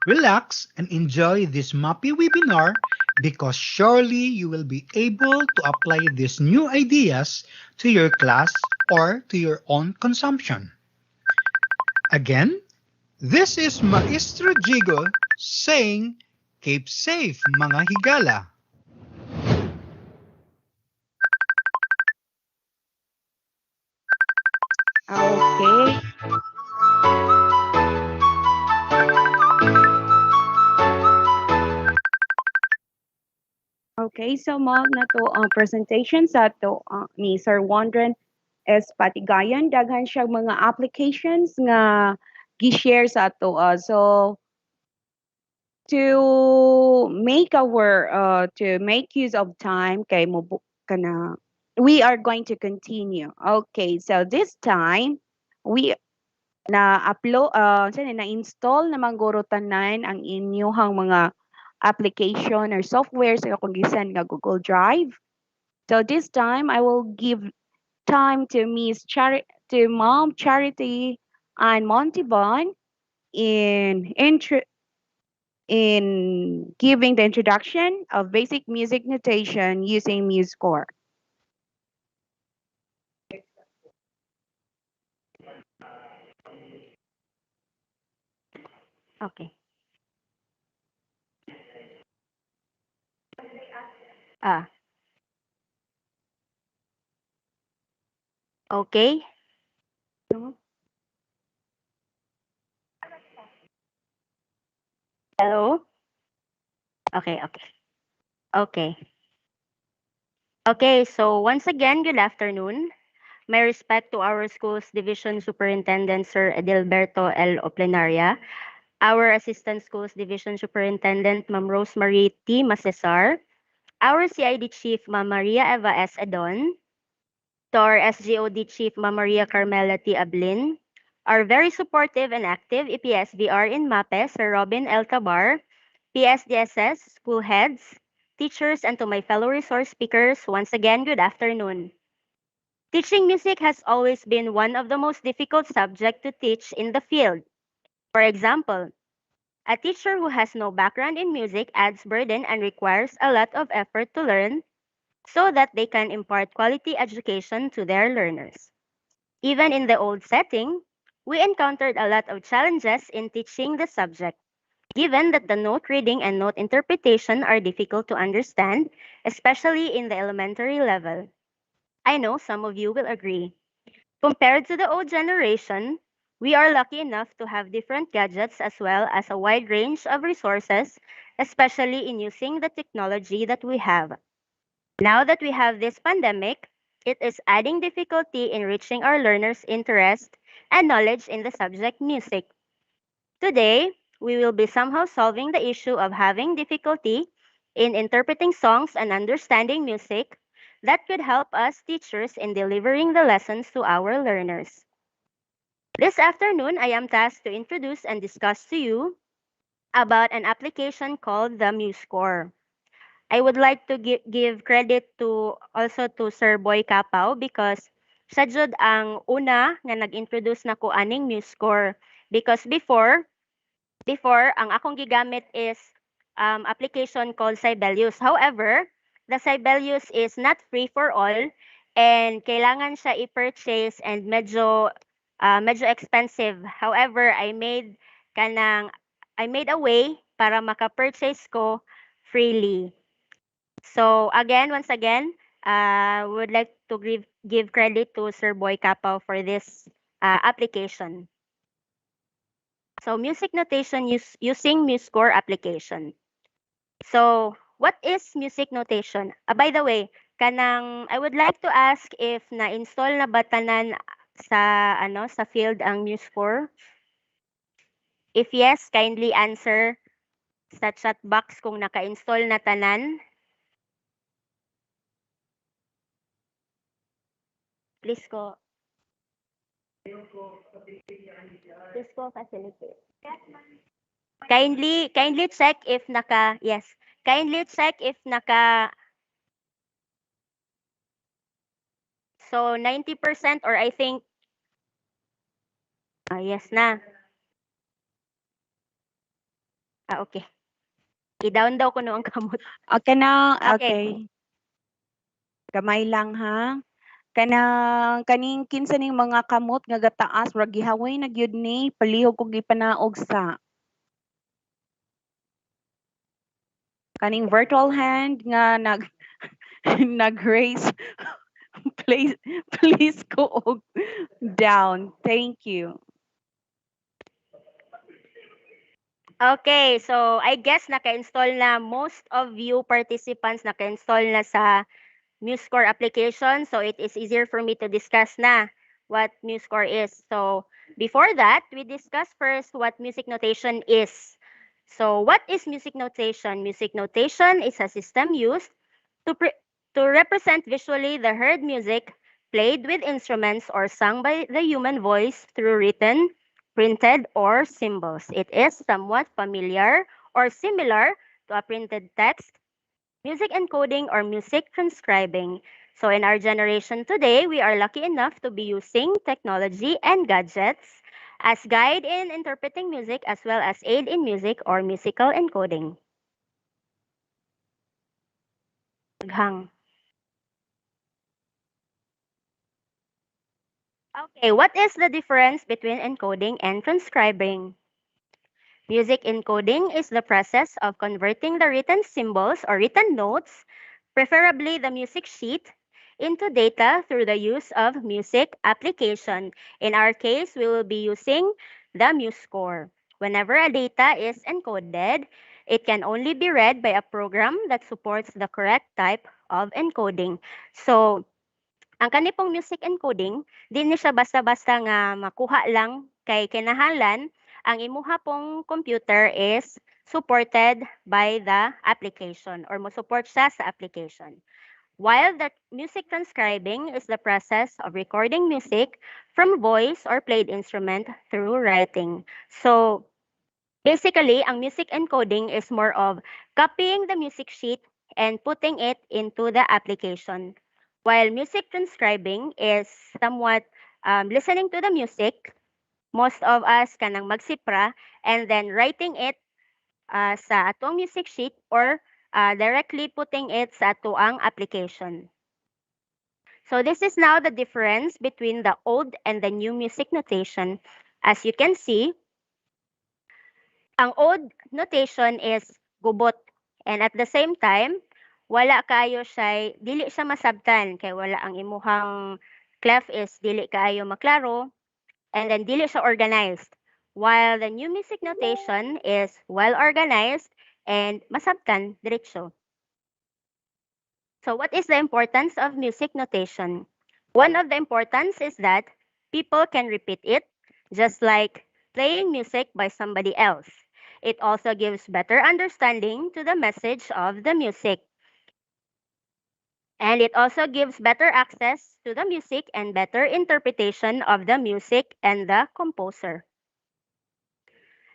relax, and enjoy this MAPI webinar because surely you will be able to apply these new ideas to your class or to your own consumption. Again, this is Maestro Jigo saying, keep safe mga higala. Okay. Okay, so mag na to ang presentation sa to ni Sir Wondren S. Patigayan. Daghan siya mga applications nga gi-share sa ato. So to make use of time kay mo kana we are going to continue. Okay, so this time we na install na mangguro tanan ang inyong mga application or software sa akong gisan nga Google Drive. So this time I will give time to to Mom Charity and Monty Bond in giving the introduction of basic music notation using MuseScore. Okay. Ah, okay. Hello? Okay, okay. Okay. Okay, so once again, good afternoon. My respect to our school's division superintendent, Sir Edilberto L. Oplenaria, our assistant schools division superintendent, Ma'am Rosemary T. Masesar, our CID chief, Ma'am Maria Eva S. Adon, to our SGOD chief, Ma'am Maria Carmela T. Ablin, our very supportive and active EPSDR in MAPEH, Sir Robin L. Tabar, PSDSS, school heads, teachers, and to my fellow resource speakers, once again, good afternoon. Teaching music has always been one of the most difficult subjects to teach in the field. For example, a teacher who has no background in music adds burden and requires a lot of effort to learn so that they can impart quality education to their learners. Even in the old setting, we encountered a lot of challenges in teaching the subject, given that the note reading and note interpretation are difficult to understand, especially in the elementary level. I know some of you will agree. Compared to the old generation, we are lucky enough to have different gadgets as well as a wide range of resources, especially in using the technology that we have. Now that we have this pandemic, it is adding difficulty in reaching our learners' interest and knowledge in the subject music. Today, we will be somehow solving the issue of having difficulty in interpreting songs and understanding music that could help us teachers in delivering the lessons to our learners. This afternoon, I am tasked to introduce and discuss to you about an application called the MuseScore. I would like to give credit to also to Sir Boy Kapaw because siya jud ang una nga nag-introduce na ko aning MuseScore because before, ang akong gigamit is application called Sibelius. However, the Sibelius is not free for all and kailangan siya i-purchase and medyo expensive. However, I made a way para maka-purchase ko freely. So again, once again, would like to give credit to Sir Boy Kapaw for this application. So music notation using MuseScore application. So what is music notation? By the way, I would like to ask if na-install na ba tanan sa field ang MuseScore? If yes, kindly answer sa chat box kung naka-install na tanan. Please ko. Please ko facilitate. Kindly check if yes. Kindly check if so 90% or I think yes na. Okay. I-down daw ko no ang kamot. Okay na, Okay. okay. Gamay lang ha. Kaning kinsa ning mga kamot nga gataas murag gihaway na gyud ni palihog kog gipanaog sa kaning virtual hand nga nag-raise. Please go down. Thank you. Okay, so I guess naka-install na most of you participants naka-install na sa MuseScore application, so it is easier for me to discuss na what MuseScore is. So before that, we discuss first what music notation is. So what is music notation? Music notation is a system used to represent visually the heard music played with instruments or sung by the human voice through written, printed, or symbols. It is somewhat familiar or similar to a printed text, music encoding, or music transcribing. So in our generation today, we are lucky enough to be using technology and gadgets as guide in interpreting music as well as aid in music or musical encoding. Hang. Okay, what is the difference between encoding and transcribing? Music encoding is the process of converting the written symbols or written notes, preferably the music sheet, into data through the use of music application. In our case, we will be using the MuseScore. Whenever a data is encoded, it can only be read by a program that supports the correct type of encoding. So, ang kanipong music encoding, di ni siya basta-basta nga makuha lang kay kinahanglan ang imuha pong computer is supported by the application or mo support siya sa application. While the music transcribing is the process of recording music from voice or played instrument through writing. So, basically, ang music encoding is more of copying the music sheet and putting it into the application. While music transcribing is somewhat listening to the music, most of us kanang magsipra and then writing it sa atong music sheet or directly putting it sa atoang application. So this is now the difference between the old and the new music notation. As you can see, ang old notation is gubot and at the same time, wala kayo siya, dili siya masabtan kay wala ang imuhang clef is dili kaayo maklaro and then dili siya organized. While the new music notation is well organized and masabtan diretso. So what is the importance of music notation? One of the importance is that people can repeat it just like playing music by somebody else. It also gives better understanding to the message of the music. And it also gives better access to the music and better interpretation of the music and the composer.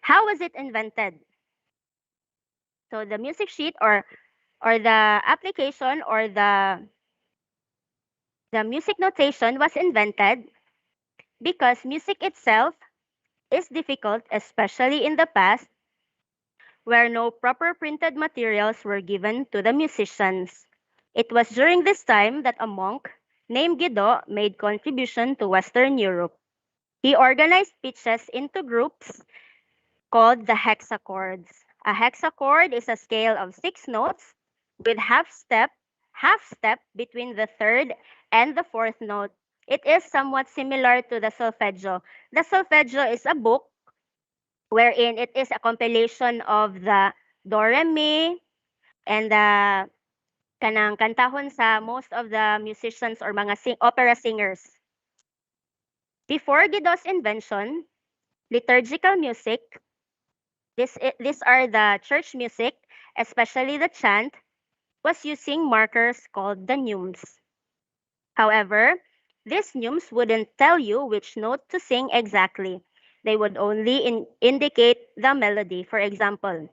How was it invented? So the music sheet or the application or the music notation was invented because music itself is difficult, especially in the past, where no proper printed materials were given to the musicians. It was during this time that a monk named Guido made contribution to Western Europe. He organized pitches into groups called the hexachords. A hexachord is a scale of 6 notes with half step between the third and the fourth note. It is somewhat similar to the solfeggio. The solfeggio is a book wherein it is a compilation of the do, re, mi, and the kanang kantahon sa most of the musicians or mga opera singers. Before Guido's invention, liturgical music, these are the church music, especially the chant, was using markers called the neumes. However, these neumes wouldn't tell you which note to sing exactly. They would only indicate the melody. For example,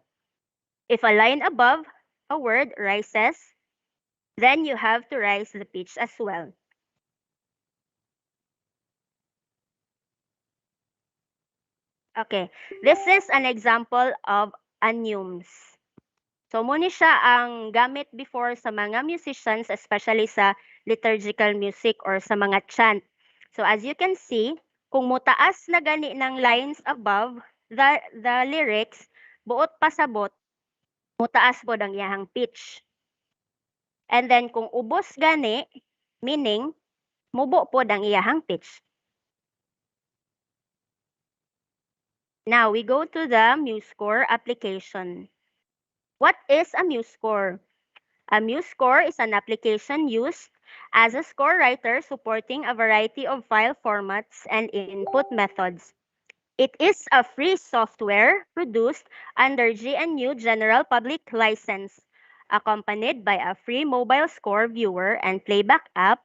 if a line above a word rises, then you have to rise the pitch as well. Okay, this is an example of a neumes. So, muna siya ang gamit before sa mga musicians, especially sa liturgical music or sa mga chant. So, as you can see, kung mutaas na gani ng lines above the lyrics, buot pasabot, mutaas po ang iyahang pitch. And then, kung ubos gani, meaning, mubo po ang iyahang pitch. Now, we go to the MuseScore application. What is a MuseScore? A MuseScore is an application used as a score writer supporting a variety of file formats and input methods. It is a free software produced under GNU General Public License, accompanied by a free mobile score viewer and playback app,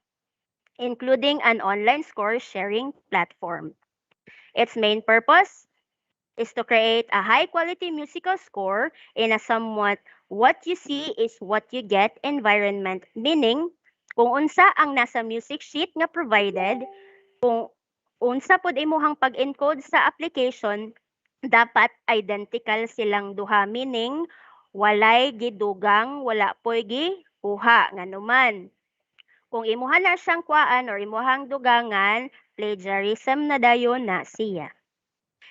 including an online score sharing platform. Its main purpose is to create a high-quality musical score in a somewhat what you see is what you get environment. Meaning, kung unsa ang nasa music sheet nga provided, kung unsa pod imuhang pag-encode sa application, dapat identical silang duha. Meaning, walay gidugang, wala po'y kuha nga numan. Kung imuha na siyang kuhaan or imuhang dugangan, plagiarism na dayon na siya.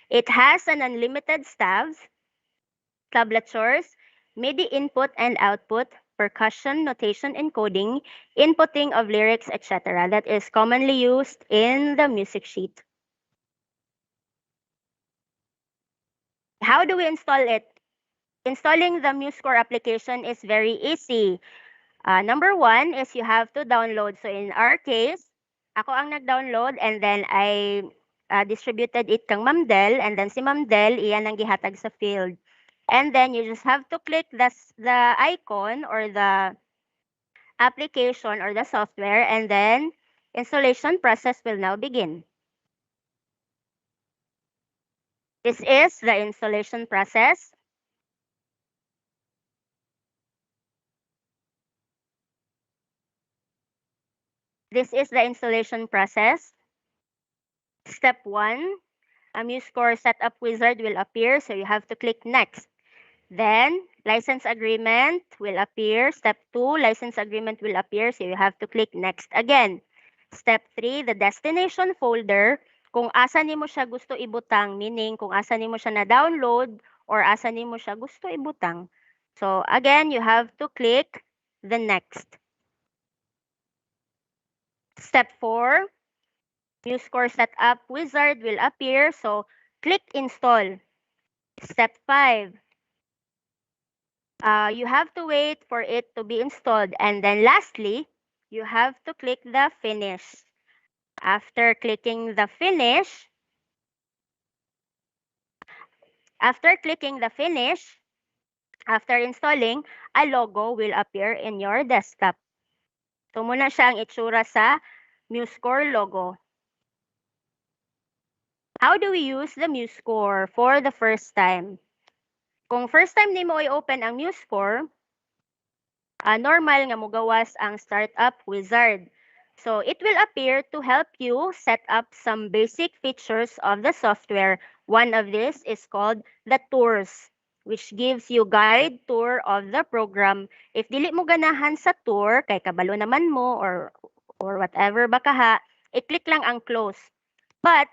It has an unlimited staves, tablatures, MIDI input and output, percussion, notation encoding, inputting of lyrics, etc. that is commonly used in the music sheet. How do we install it? Installing the MuseScore application is very easy. Number one is you have to download. So in our case, ako ang nag-download and then I distributed it kang Ma'am Del, and then si Ma'am Del, iyan ang gihatag sa field. And then you just have to click the icon or the application or the software, and then installation process will now begin. This is the installation process. This is the installation process. Step 1, a MuseScore setup wizard will appear, so you have to click next. Then, license agreement will appear. Step 2, license agreement will appear, so you have to click next again. Step 3, the destination folder, kung asa nimo siya gusto ibutang, meaning kung asa nimo siya na-download or asa nimo siya gusto ibutang. So, again, you have to click the next. Step 4, MuseScore setup wizard will appear, so click install. Step 5, you have to wait for it to be installed. And then lastly, you have to click the finish. After clicking the finish, after installing, a logo will appear in your desktop. So muna siya ang itsura sa MuseScore logo. How do we use the MuseScore for the first time? Kung first time nimo i-open ang MuseScore, normal nga mugawas ang startup wizard. So it will appear to help you set up some basic features of the software. One of this is called the tours, which gives you guide tour of the program. If dili mo ganahan sa tour, kay kabalo naman mo or whatever ba kaha, i-click lang ang close. But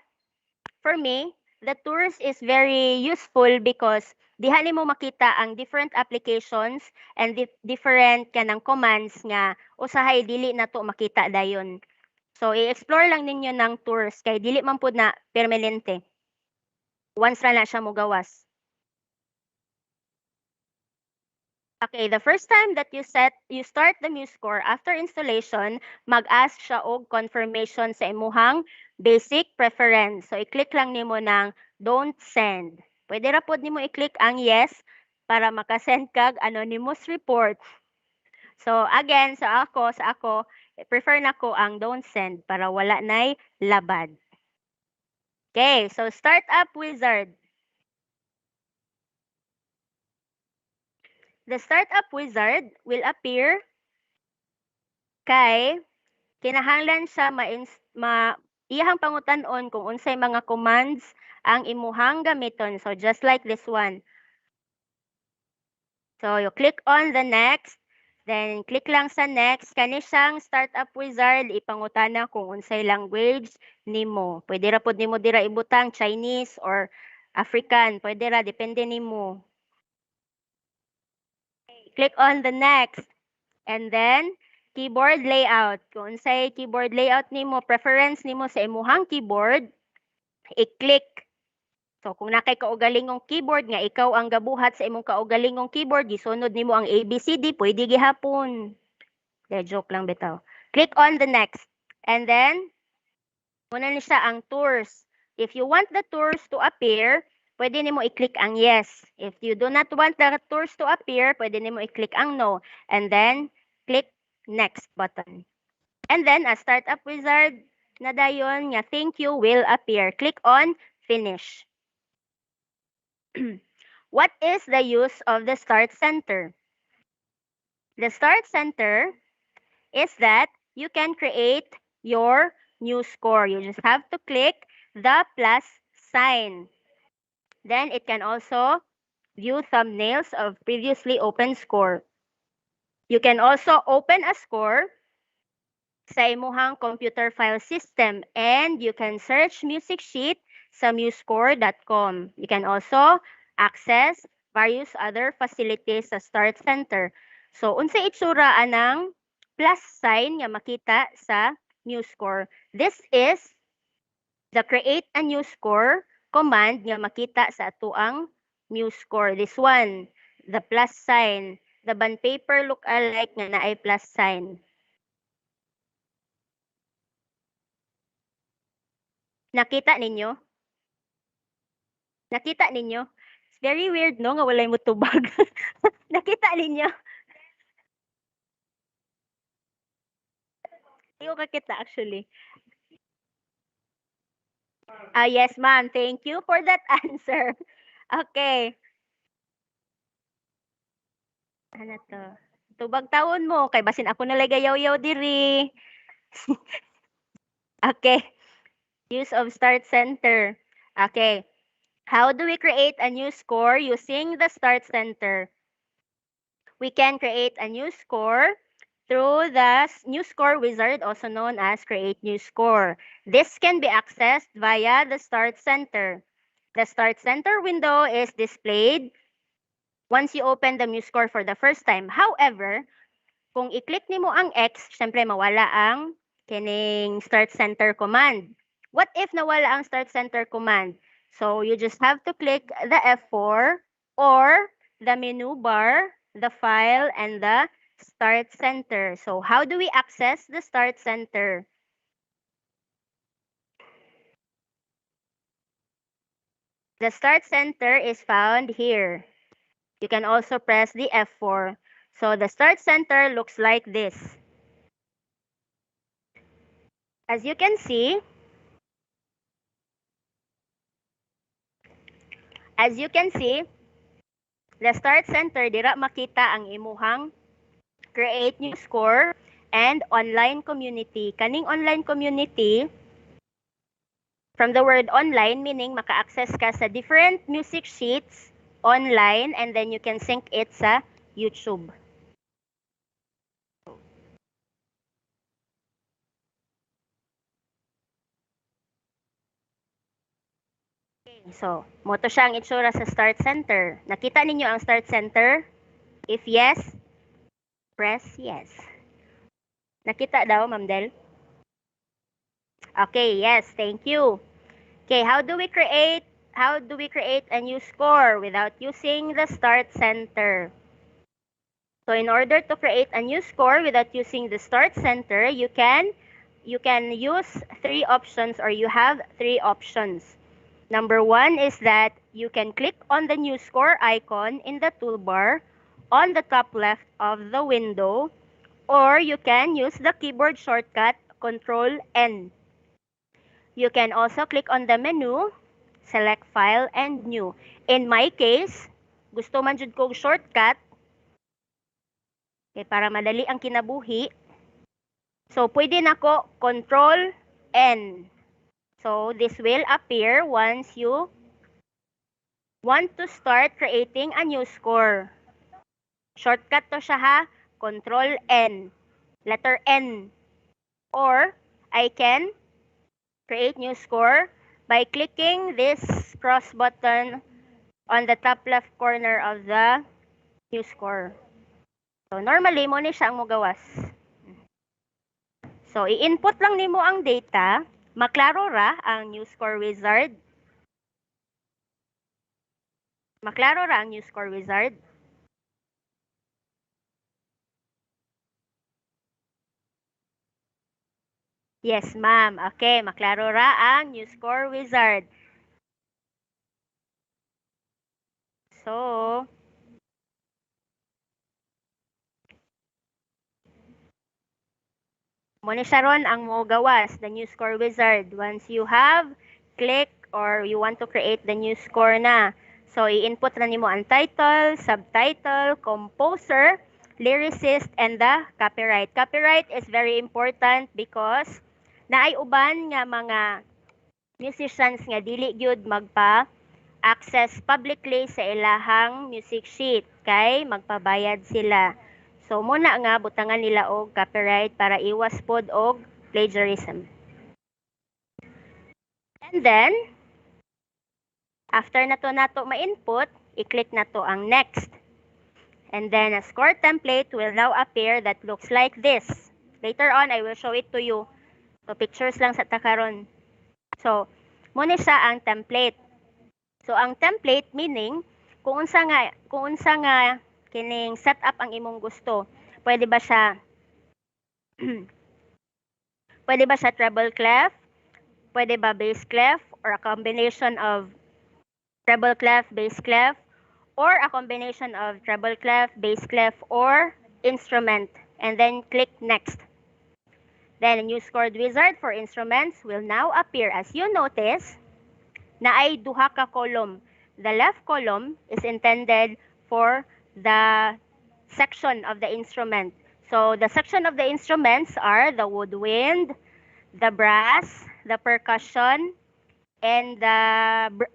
for me, the tours is very useful because diha nimo makita ang different applications and different kanang commands nga usahay dili na to makita dayon. So i-explore lang ninyo ng tours kay dili man pud na permanente. Once ra na siya mogawas. Okay, the first time that you start the MuseScore after installation, mag-ask siya og confirmation sa imuhang basic preference. So i-click lang nimo ng don't send. Pwede ra pod nimo i-click ang yes para makasend kag anonymous report. So again, sa ako, prefer nako ang don't send para wala nay labad. Okay, so startup wizard. The startup wizard will appear kay kinahanglan sa iyahang pangutan-on kung unsay mga commands ang imuhang gamiton. So just like this one. So you click on the next, then click lang sa next. Kani siyang startup wizard, ipangutana kung unsay language nimo. Pwede ra pod nimo dira ibutang Chinese or African, pwede ra depende nimo. Click on the next. And then keyboard layout. Kung unsay keyboard layout nimo, preference nimo sa imuhang keyboard, i-click. So kung nakay kaugalingong keyboard nga ikaw ang gabuhat sa imong kaugalingong keyboard, gisunod nimo ang ABCD, pwede gihapon. De joke lang bitaw. Click on the next. And then muna ni siya ang tours. If you want the tours to appear, pwede nimo i-click ang yes. If you do not want the tours to appear, pwede nimo i-click ang no. And then click next button. And then a startup wizard na dayon nga thank you will appear. Click on finish. What is the use of the start center? The start center is that you can create your new score. You just have to click the plus sign. Then it can also view thumbnails of previously opened score. You can also open a score sa imuhang computer file system and you can search music sheet sa musescore.com. You can also access various other facilities sa Start Center. So, unsa itsura anang plus sign nga makita sa MuseScore? This is the create a new score command nga makita sa atuang MuseScore. This one, the plus sign, the bond paper look-alike nga naay plus sign. Nakita ninyo? Nakita ninyo? It's very weird, no? Nga walay mo tubag. Nakita ninyo? Hindi ko kakita actually. Yes, ma'am. Thank you for that answer. Okay. Ano to? Tubag taon mo. Kay basin ako nalagayaw-yaw diri. Okay. Use of Start Center. Okay. How do we create a new score using the Start Center? We can create a new score through the new score wizard, also known as create new score. This can be accessed via the Start Center. The Start Center window is displayed once you open the MuseScore for the first time. However, kung i-click nimo ang X, syempre mawala ang kining Start Center command. What if nawala ang Start Center command? So you just have to click the F4 or the menu bar, the file, and the Start Center. So how do we access the Start Center? The Start Center is found here. You can also press the F4. So the Start Center looks like this. As you can see, the Start Center, dira makita ang imuhang create new score and online community. Kaning online community, from the word online, meaning maka-access ka sa different music sheets online and then you can sync it sa YouTube. So, moto siya ang itsura sa start center. Nakita ninyo ang start center? If yes, press yes. Nakita daw, Ma'am Del? Okay, yes, thank you. Okay, how do we create a new score without using the start center? So in order to create a new score without using the start center, you can use three options, or you have three options. Number one is that you can click on the new score icon in the toolbar on the top left of the window, or you can use the keyboard shortcut Control N. You can also click on the menu, select File and New. In my case, gusto man jud kong shortcut, okay, para madali ang kinabuhi. So, pwede nako Control N. So, this will appear once you want to start creating a new score. Shortcut to siya ha, Control N, letter N. Or, I can create new score by clicking this cross button on the top left corner of the new score. So, normally, mo ni siya ang mugawas. So, i-input lang nimo ang data, maklaro ra ang new score wizard. Maklaro ra ang new score wizard. Yes, ma'am. Okay, maklaro ra ang new score wizard. So, mo ni siya ron ang mo gawas, the new score wizard. Once you have click or you want to create the new score na. So, i-input na nimo ang title, subtitle, composer, lyricist, and the copyright. Copyright is very important because naay uban nga mga musicians nga dili gyud magpa-access publicly sa ilahang music sheet kay magpabayad sila. So muna nga butangan nila og copyright para iwas pod og plagiarism. And then after nato ma-input, i-click nato ang next. And then a score template will now appear that looks like this. Later on, I will show it to you. So pictures lang sa takaron. So, muna siya ang template. So ang template meaning kung unsa nga kining setup ang imong gusto. Pwede ba siya treble clef? Pwede ba bass clef or a combination of treble clef, bass clef, or a combination of treble clef, bass clef, or instrument, and then click next. Then a new scored wizard for instruments will now appear. As you notice, na ay duha ka column. The left column is intended for the section of the instrument. So the section of the instruments are the woodwind, the brass, the percussion, and the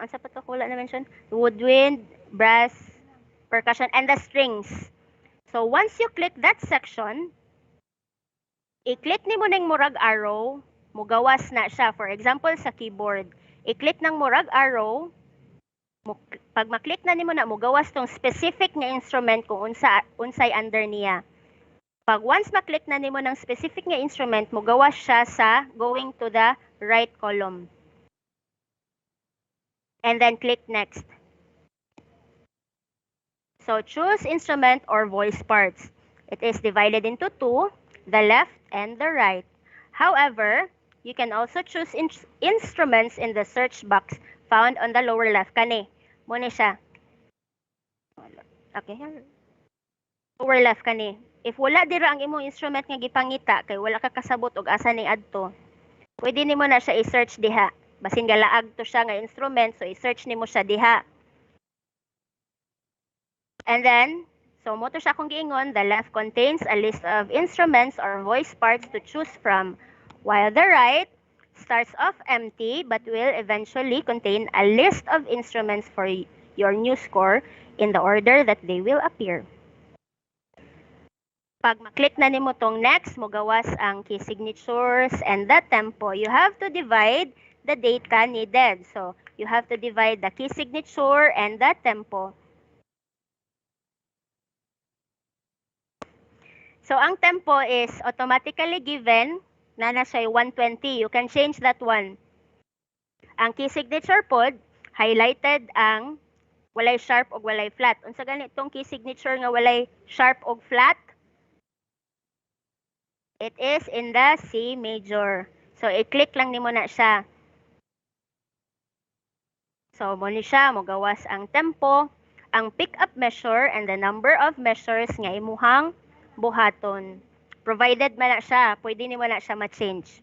unsa pa to wala na mention? Woodwind, brass, percussion, and the strings. So once you click that section, i-click nimo ning murag arrow, mugawas na siya. For example, sa keyboard, i-click ng murag arrow, pag maklik na nimo na mugawas tong specific nga instrument kung unsay under niya. Pag once maklik na nimo ng specific nga instrument, mugawas siya sa going to the right column. And then click next. So choose instrument or voice parts. It is divided into two, the left and the right. However, you can also choose instruments in the search box found on the lower left. Kani, muna siya. Okay. Lower left kani. If wala dira ang imong instrument nga gipangita, kay wala ka kasabot og asa ning adto, pwede nimo na siya i-search diha. Basin galaag to siya nga instrument, so i-search nimo siya diha. And then, so mo to siya kung giingon, the left contains a list of instruments or voice parts to choose from, while the right starts off empty but will eventually contain a list of instruments for your new score in the order that they will appear. Pag maklik na nimo tong next, mugawas ang key signatures and the tempo. You have to divide the data needed. So, you have to divide the key signature and the tempo. So ang tempo is automatically given na nasa 120. You can change that one. Ang key signature pod, highlighted ang walay sharp o walay flat. Unsa ganitong key signature nga walay sharp o flat? It is in the C major. So i-click lang nimo na siya. So mo ni siya mo gawas ang tempo, ang pick up measure and the number of measures nga imuhang buhaton. Provided man na siya, pwede nimo na siya ma-change.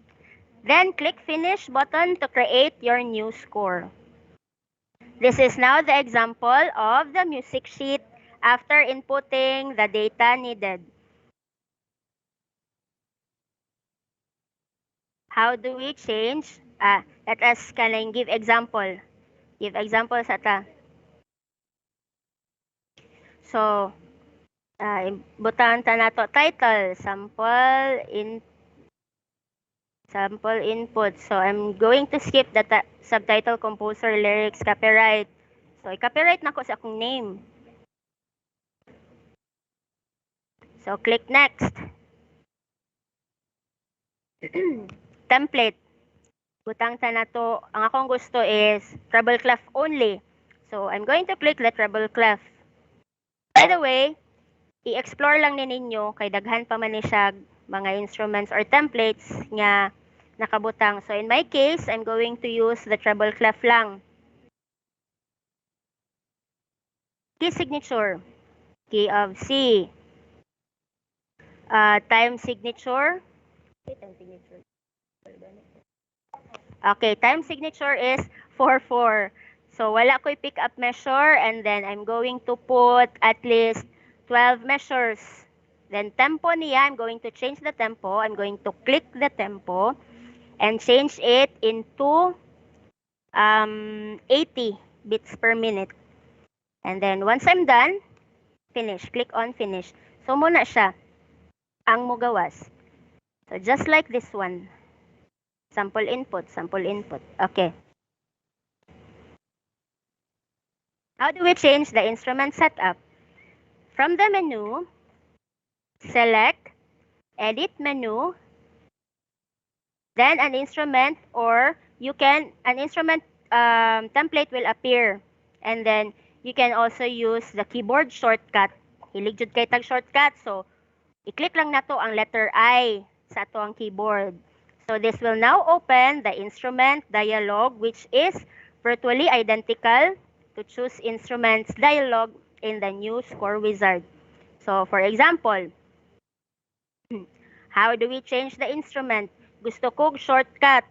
Then click finish button to create your new score. This is now the example of the music sheet after inputting the data needed. How do we change? Let us give example. Give example sa ta. So, butang ta nato title, sample input. So I'm going to skip the subtitle, composer, lyrics, copyright. So i-copyright na ko sa akong name. So click next. Template. Butang ta nato, ang akong gusto is treble clef only. So I'm going to click the treble clef. By the way, i-explore lang ni ninyo kay daghan pa man ni siya mga instruments or templates nga nakabutang. So in my case, I'm going to use the treble clef lang. Key signature. Key of C. Time signature. Okay, time signature is 4/4. So wala ko'y pick up measure and then I'm going to put at least 12 measures. Then tempo niya, I'm going to change the tempo. I'm going to click the tempo and change it into 80 beats per minute. And then once I'm done, finish. Click on finish. So muna siya ang mugawas. So just like this one. Sample input, sample input. Okay. How do we change the instrument setup? From the menu, select edit menu, then an instrument or an instrument template will appear. And then you can also use the keyboard shortcut. Hilig jud kay tag shortcut. So i-click lang nato ang letter I sa ato ang keyboard. So this will now open the instrument dialog, which is virtually identical to choose instruments dialog in the new score wizard. So for example, how do we change the instrument? Gusto kong shortcut.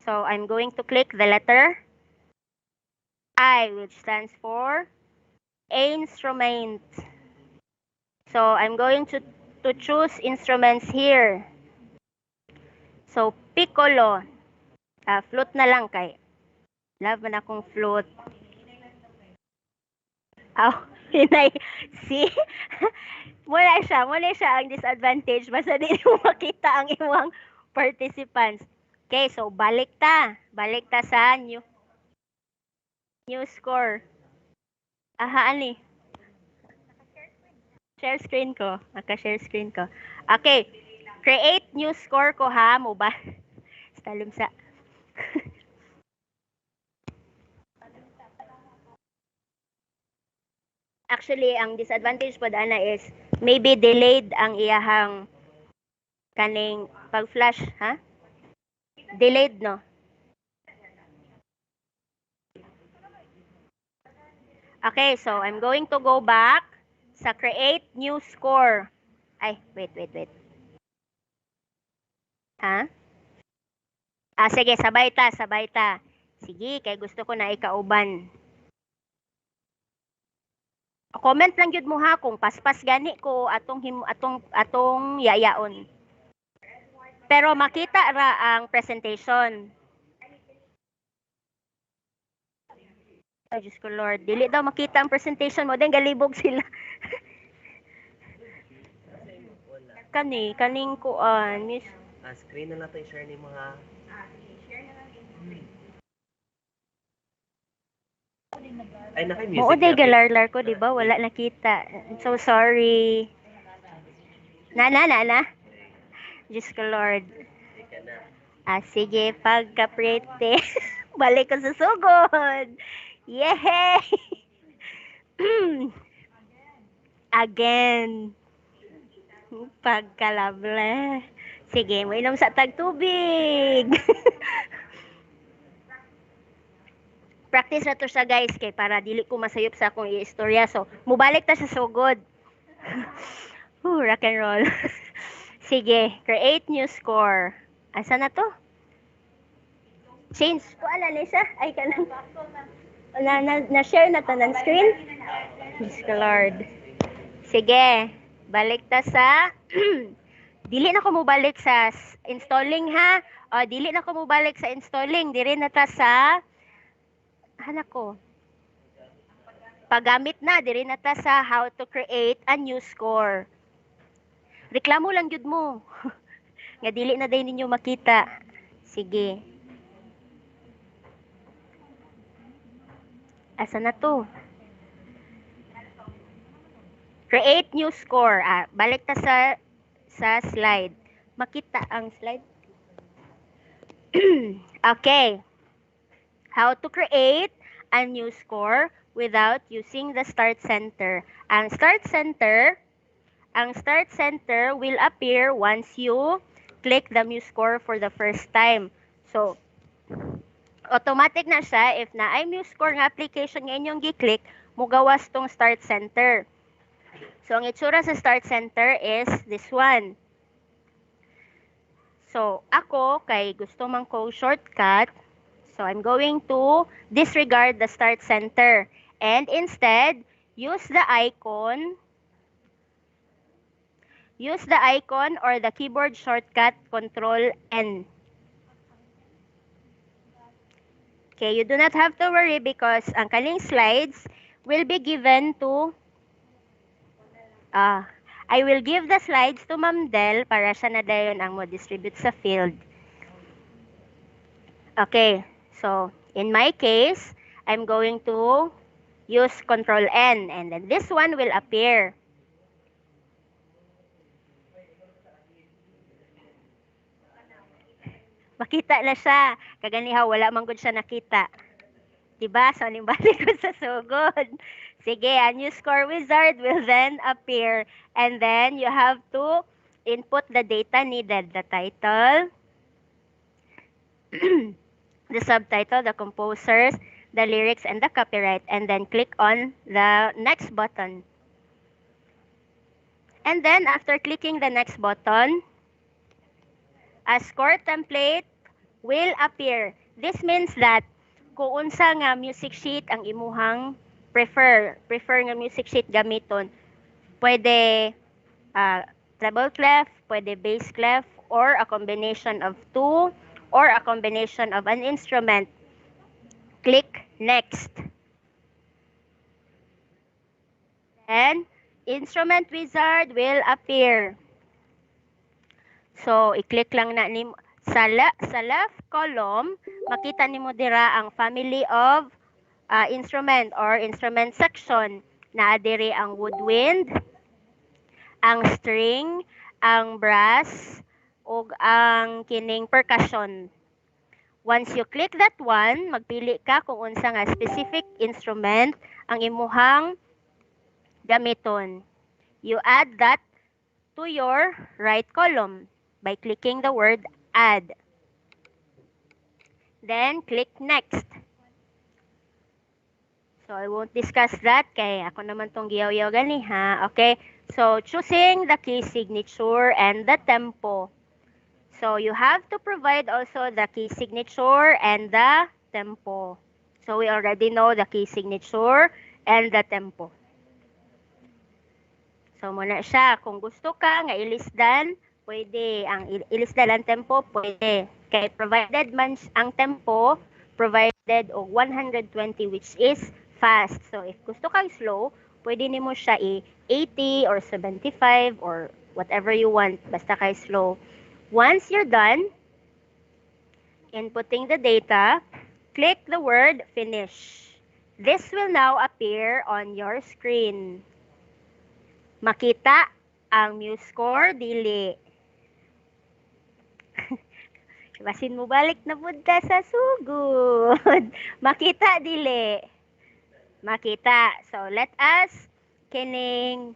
So I'm going to click the letter I, which stands for instrument. So I'm going to choose instruments here. So piccolo. Flute na lang kay. Love man akong flute. Hinay. See? Muna siya ang disadvantage. Basta di mo makita ang imong participants. Okay, so balik ta. Balik ta sa new score. Ani? Share screen ko. Naka-share screen ko. Okay. Create new score ko ha. Mo ba? Talum sa. Actually, ang disadvantage po ana is maybe delayed ang iyahang kaning pag-flash, ha? Delayed, no? Okay, so I'm going to go back sa create new score. Ay, wait. Ha? Sige, sabay ta. Sige, kay gusto ko na ikauban. Comment lang jud mo ha kung paspas gani ko atong yayaon. Pero makita ra ang presentation. Ay, Diyos ko Lord. Dili daw makita ang presentation mo. Then galibog sila. Kaning kuan. Screen na natin i-share ni mga... Ay, Oo, naka-music day na. Okay. galarlar ko, di ba? Wala nakita. I'm so sorry. Na. Diyos ko, Lord. Ah, sige, pagka-prete. Balik ko sa sugod. Yehey! Again. Pagkalable. Sige, mainom sa tagtubig. Practice na to siya guys kay para dili ko masayop sa akong istorya. So, mubalik ta sa sugod. Rock and roll. Sige, create new score. Asa na to? Change. Wala na siya. Ay, kanang. Na-share na to ng screen? Diyos ko Lord. Sige. Balik ta sa... dili na ko mo balik sa installing ha. O, dili na ko mo balik sa installing. Dili na ta sa... Hanak ko. Paggamit na. Dili na ta sa how to create a new score. Reklamo lang yun mo. Nga dili na day ninyo makita. Sige. Asa na to? Create new score. Ah, balik ta sa slide. Makita ang slide? Okay. How to create a new score without using the start center. Ang start center will appear once you click the new score for the first time. So, automatic na siya if na ay new score nga application nga inyong gi-click, mugawas tong start center. So, ang itsura sa start center is this one. So, ako, kay gusto man ko shortcut, so I'm going to disregard the start center and instead, use the icon or the keyboard shortcut Control N. Okay, you do not have to worry because ang kaling slides will be given to I will give the slides to Ma'am Del para siya na dayon ang mo distribute sa field. Okay, so in my case, I'm going to use Control N and then this one will appear. Makita na siya. Kaganiha, wala man gud siya nakita. Diba? So, nimbalik ko sa sugod. Sige, a new score wizard will then appear. And then, you have to input the data needed. The title, the subtitle, the composers, the lyrics, and the copyright. And then, click on the next button. And then, after clicking the next button, a score template will appear. This means that kung unsa nga music sheet ang imuhang prefer nga music sheet gamiton, pwede treble clef, pwede bass clef, or a combination of two, or a combination of an instrument. Click next. Then, instrument wizard will appear. So, i-click lang na ni sa left column, makita nimo dira ang family of instrument or instrument section. Naa diri ang woodwind, ang string, ang brass, ug ang kining percussion. Once you click that one, magpili ka kung unsa nga specific instrument ang imuhang gamiton. You add that to your right column by clicking the word add. Then, click next. So, I won't discuss that kay ako naman tong giyaw-yaw gani ha. Okay? So, choosing the key signature and the tempo. So, you have to provide also the key signature and the tempo. So, we already know the key signature and the tempo. So, muna siya. Kung gusto ka nga ilisdan, pwede. Ang ilisdan ang tempo, pwede. Kay provided man ang tempo, provided og 120 which is fast. So, if gusto kang slow, pwede nimo siya i-80 or 75 or whatever you want. Basta kay slow. Once you're done inputting the data, click the word finish. This will now appear on your screen. Makita ang MuseScore, dili. Basin mo balik na budta sa sugod. Makita, dili. Makita. So, let us kining,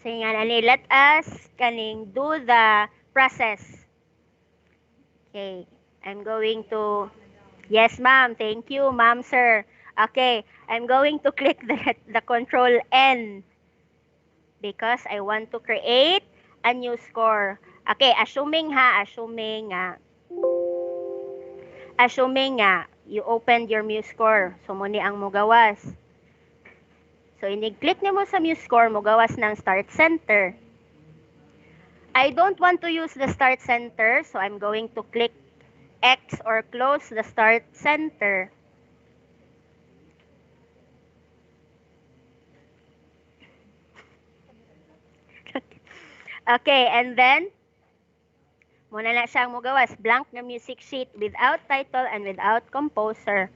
let us kaning do the process. Okay. I'm going to, yes ma'am, thank you ma'am sir. Okay, I'm going to click the control N because I want to create a new score. Okay, assuming you opened your MuseScore. So, muni ang mugawas. So, inig-click niyo mo sa MuseScore, mugawas ng Start Center. I don't want to use the Start Center, so I'm going to click X or close the Start Center. Okay, and then, muna na siyang mugawas. Blank na music sheet without title and without composer.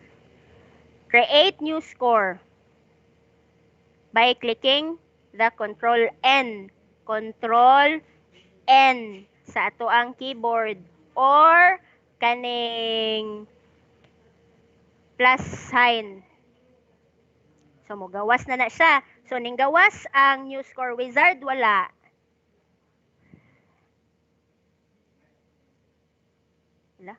Create new score by clicking the Control N. Control N sa ato ang keyboard or kaning plus sign. So, mugawas na siya. So, ning gawas ang new score wizard, wala. Wala.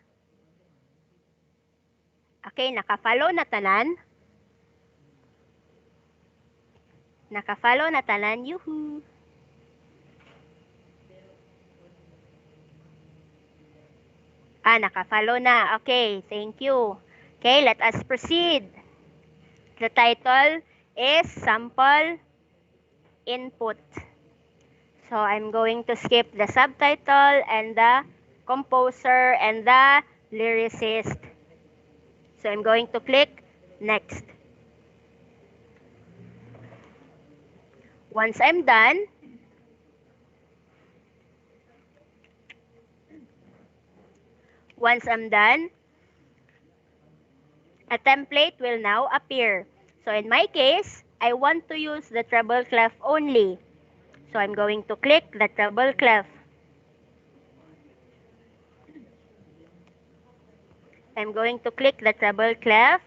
Okay, naka-follow na tanan. Naka-follow na tanan. Yuhu! Naka-follow na. Okay, thank you. Okay, let us proceed. The title is Sample Input. So, I'm going to skip the subtitle and the composer and the lyricist. So, I'm going to click Next. Once I'm done, a template will now appear. So, in my case, I want to use the treble clef only. So, I'm going to click the treble clef. I'm going to click the treble clef.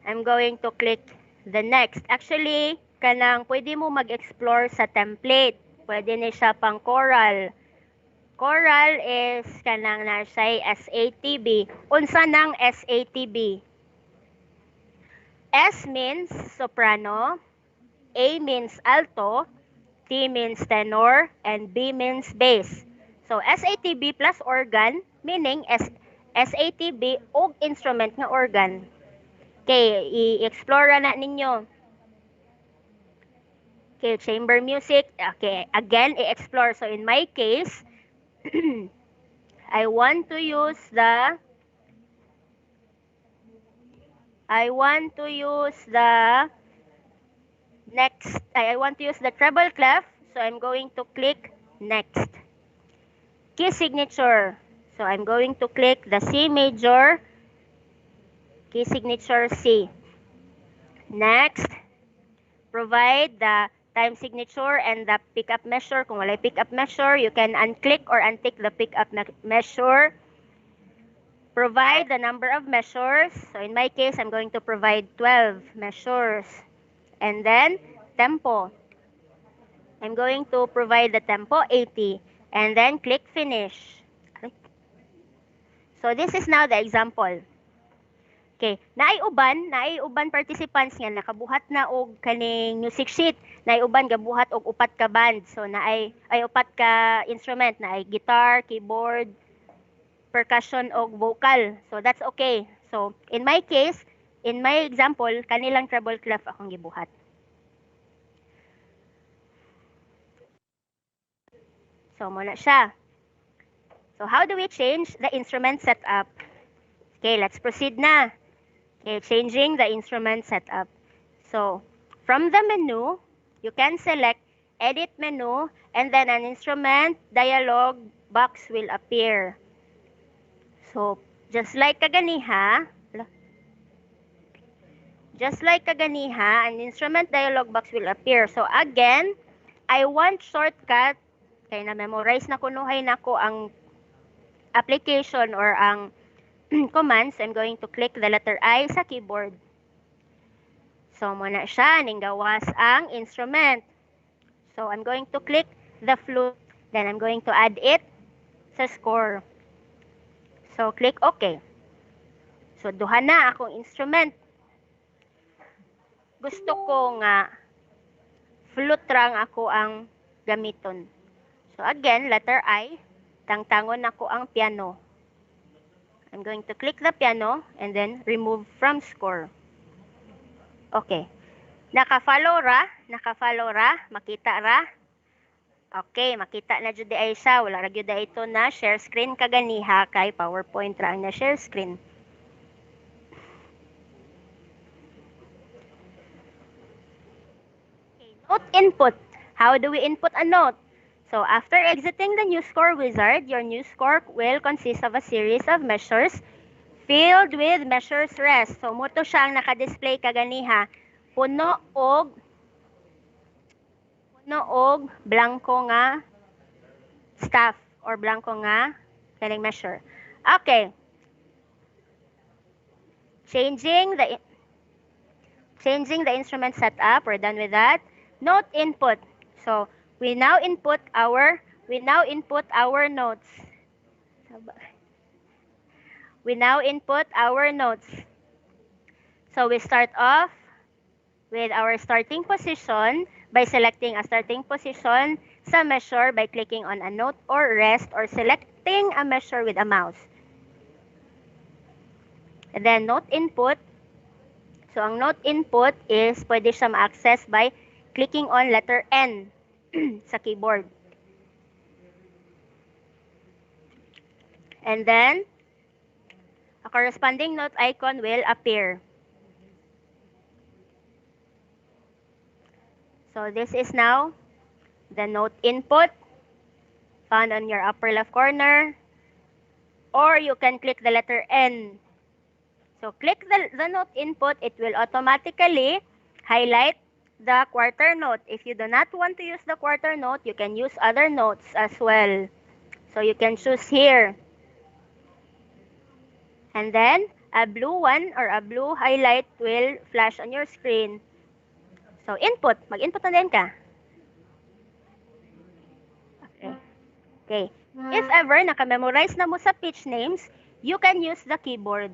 I'm going to click the next. Actually, kanang pwede mo mag-explore sa template. Pwede ni siya pang choral. Choral is kanang nasay SATB. Unsa ng SATB? S means soprano, A means alto, T means tenor, and B means bass. So, SATB plus organ, meaning SATB og instrument nga organ. Okay, i-explore na ninyo. Okay, chamber music. Okay, again, i-explore. So, in my case, I want to use the treble clef. So, I'm going to click Next. Key signature. So, I'm going to click the C major, key signature C. Next, provide the time signature and the pickup measure. Kung walay pickup measure, you can unclick or untick the pickup measure. Provide the number of measures. So, in my case, I'm going to provide 12 measures. And then, tempo. I'm going to provide the tempo 80. And then, click Finish. So, this is now the example. Okay, naay uban participants nga nakabuhat na og kaning music sheet, naay uban gabuhat og upat ka band. So naay upat ka instrument, naay guitar, keyboard, percussion og vocal. So that's okay. So in my case, in my example, kanilang treble clef akong gibuhat. So muna siya. So how do we change the instrument setup? Okay, let's proceed na. Okay, changing the instrument setup. So, from the menu, you can select Edit menu and then an instrument dialog box will appear. So, just like kaganiha, Just like kaganiha, an instrument dialog box will appear. So again, I want shortcut kay na-memorize na kunuhay nako ang application or ang commands. I'm going to click the letter I sa keyboard. So muna siya ning gawas ang instrument. So I'm going to click the flute, then I'm going to add it sa score. So click OK. So duha na akong instrument. Gusto ko nga flute rang ako ang gamiton. So again, letter I, tangtangon ako ang piano. I'm going to click the piano and then remove from score. Okay. Naka-follow ra, makita ra. Okay, makita na jud ay siya. Wala ra gyud ito na share screen kaganiha kay PowerPoint ra ang na share screen. Okay, note input. How do we input a note? So after exiting the new score wizard, your new score will consist of a series of measures filled with measures rest. So mo to siya ang naka-display kaganiha. Puno og blanco nga staff or blanco nga kaning measure. Okay. Changing the instrument setup. We're done with that. Note input. So we now input our notes. We now input our notes. So we start off with our starting position by selecting a starting position sa measure by clicking on a note or rest or selecting a measure with a mouse. And then note input. So ang note input is pwede siya ma-access by clicking on letter N sa keyboard. And then a corresponding note icon will appear. So this is now the note input found on your upper left corner, or you can click the letter N. So click the note input, it will automatically highlight the quarter note. If you do not want to use the quarter note, you can use other notes as well. So you can choose here. And then a blue one or a blue highlight will flash on your screen. So input, mag-input na din ka. Okay. If ever naka-memorize na mo sa pitch names, you can use the keyboard.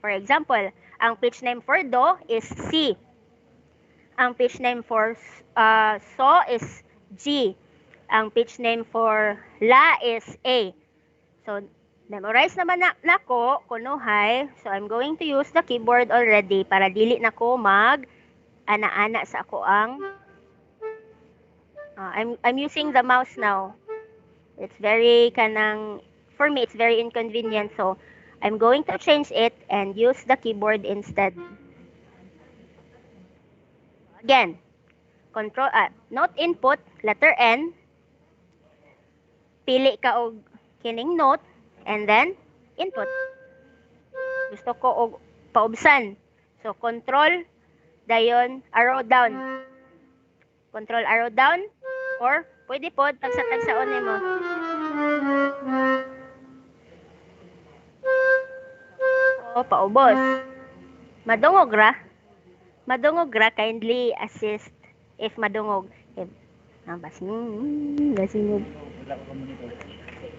For example, ang pitch name for do is C. Ang pitch name for so is G. Ang pitch name for la is A. So memorize naman na ko kunuhay. So I'm going to use the keyboard already para dili na ko mag ana-ana sa ako ang I'm using the mouse now. It's very for me it's very inconvenient, so I'm going to change it and use the keyboard instead. Again, note input, letter N. Pili ka og kining note and then input. Gusto ko og paubsan. So control dayon arrow down. Control arrow down or pwede po tagsa-tagsaon nimo. O paubos. Madungog ra. Kindly assist if madungog.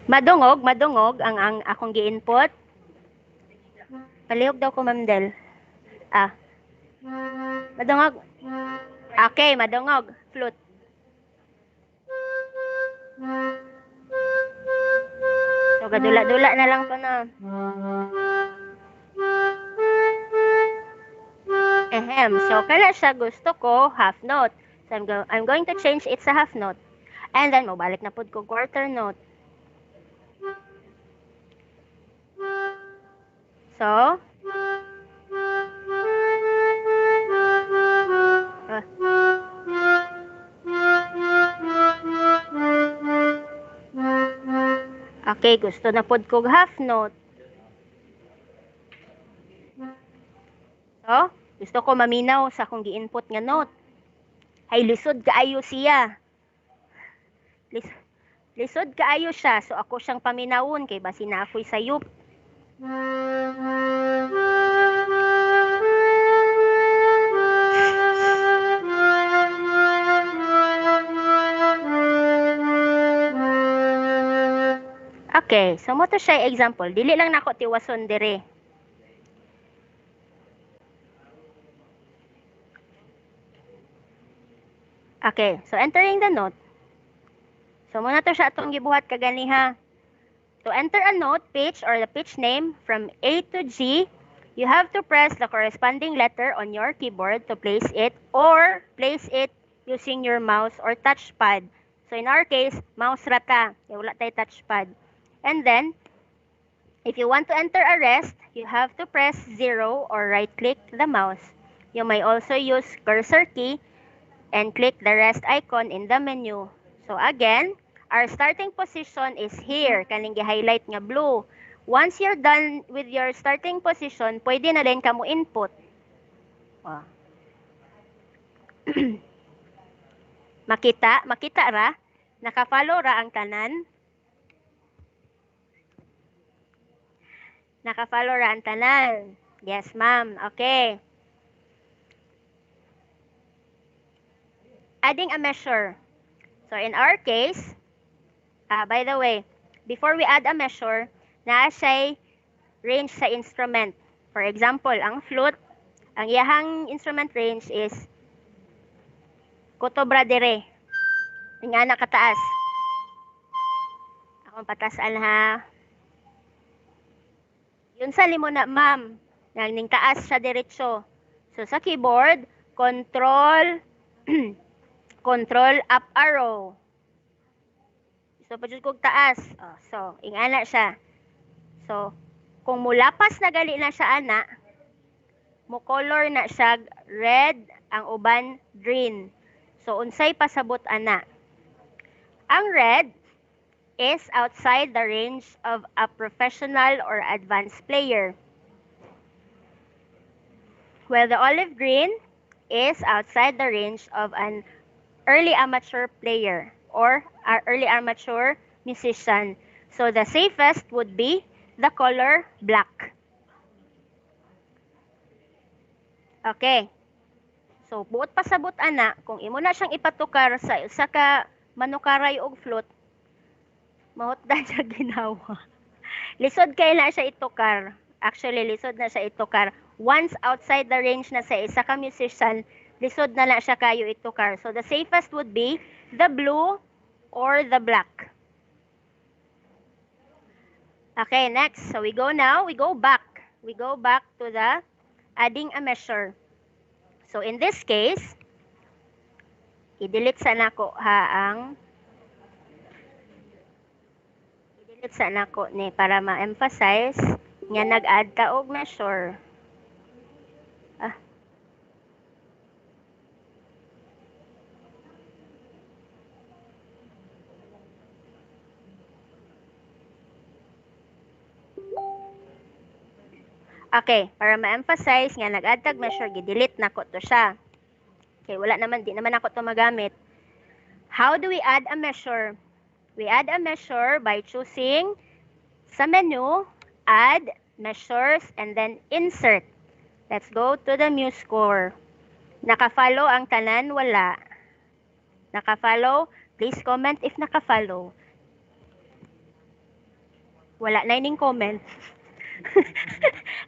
Madungog ang akong gi-input. Palihog daw ko, Ma'am Del. Madungog. Okay, madungog. Flute. So, gadula-dula na lang ko na. So, kala siya gusto ko half note. So, I'm going to change it sa half note. And then, mabalik na pod ko quarter note. So, okay, gusto na pod ko half note. So, Gusto ko maminaw sa akong gi-input nga note. Ay lisod kaayo siya. Lisod kaayo siya, so ako siyang paminawon kay basi na ako'y sayop. Okay, so mo to siya example. Dili lang nako tiwason dire. Okay, so entering the note. So muna to siya atong gibuhat kaganiha. To enter a note pitch or the pitch name from A to G, you have to press the corresponding letter on your keyboard to place it or place it using your mouse or touchpad. So in our case, mouse rata. Wala tayo touchpad. And then, if you want to enter a rest, you have to press 0 or right-click the mouse. You may also use cursor key and click the rest icon in the menu. So again, our starting position is here, kaning gi-highlight nga blue. Once you're done with your starting position, pwede na din kamo input. Makita ra, naka-follow ra ang tanan. Naka-follow ra ang tanan. Yes, ma'am. Okay. Adding a measure. So in our case, by the way, before we add a measure, naa siya'y range sa instrument. For example, ang flute, ang iyahang instrument range is kotobra dire. Nga na kataas. Akong patasan ha. Yun sa limo na, ma'am. Nang taas siya diretso. So sa keyboard, control control up arrow. So pajud kog taas. So ingana siya. So kung mulapas na gali na siya ana, mo color na siya red, ang uban green. So unsay pasabot ana? Ang red is outside the range of a professional or advanced player. While the olive green is outside the range of an early amateur player or an early amateur musician. So the safest would be the color black. Okay. So buot pasabot ana, kung imo na siyang ipatukar sa usa ka manukaray og flute, mahutdan siya ginawa. Lisod kay na siya itukar. Actually, lisod na siya itukar. Once outside the range na sa isa ka musician, lisod na siya kayo itukar. So the safest would be the blue or the black. Okay, next. So we go back. We go back to the adding a measure. So in this case, i-delete sa nako ni para ma-emphasize nga nag-add ka og measure. Okay, para ma-emphasize nga nag-add tag measure, gi-delete nako to siya. Okay, di naman ako to magamit. How do we add a measure? We add a measure by choosing sa menu, add, measures, and then insert. Let's go to the MuseScore. Naka-follow ang tanan? Wala. Naka-follow? Please comment if naka-follow. Wala na ining comment.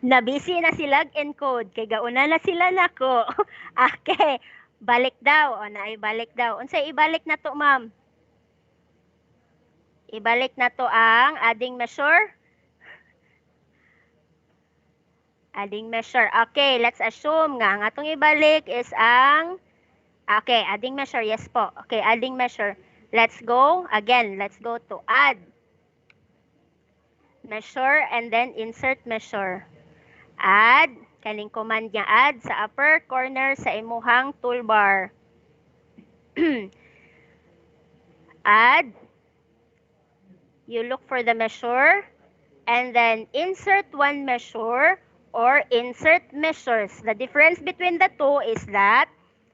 Nabisi na sila encode kay gauna na sila nako. Okay, balik daw. Naay balik daw. Unsay ibalik na to, ma'am? Ibalik na to ang adding measure. Adding measure. Okay, let's assume nga ang atong ibalik is ang adding measure. Yes po. Okay, adding measure. Let's go again. Let's go to add measure and then insert measure. Add, kaning command niya add sa upper corner sa imuhang toolbar. Add, you look for the measure and then insert one measure or insert measures. The difference between the two is that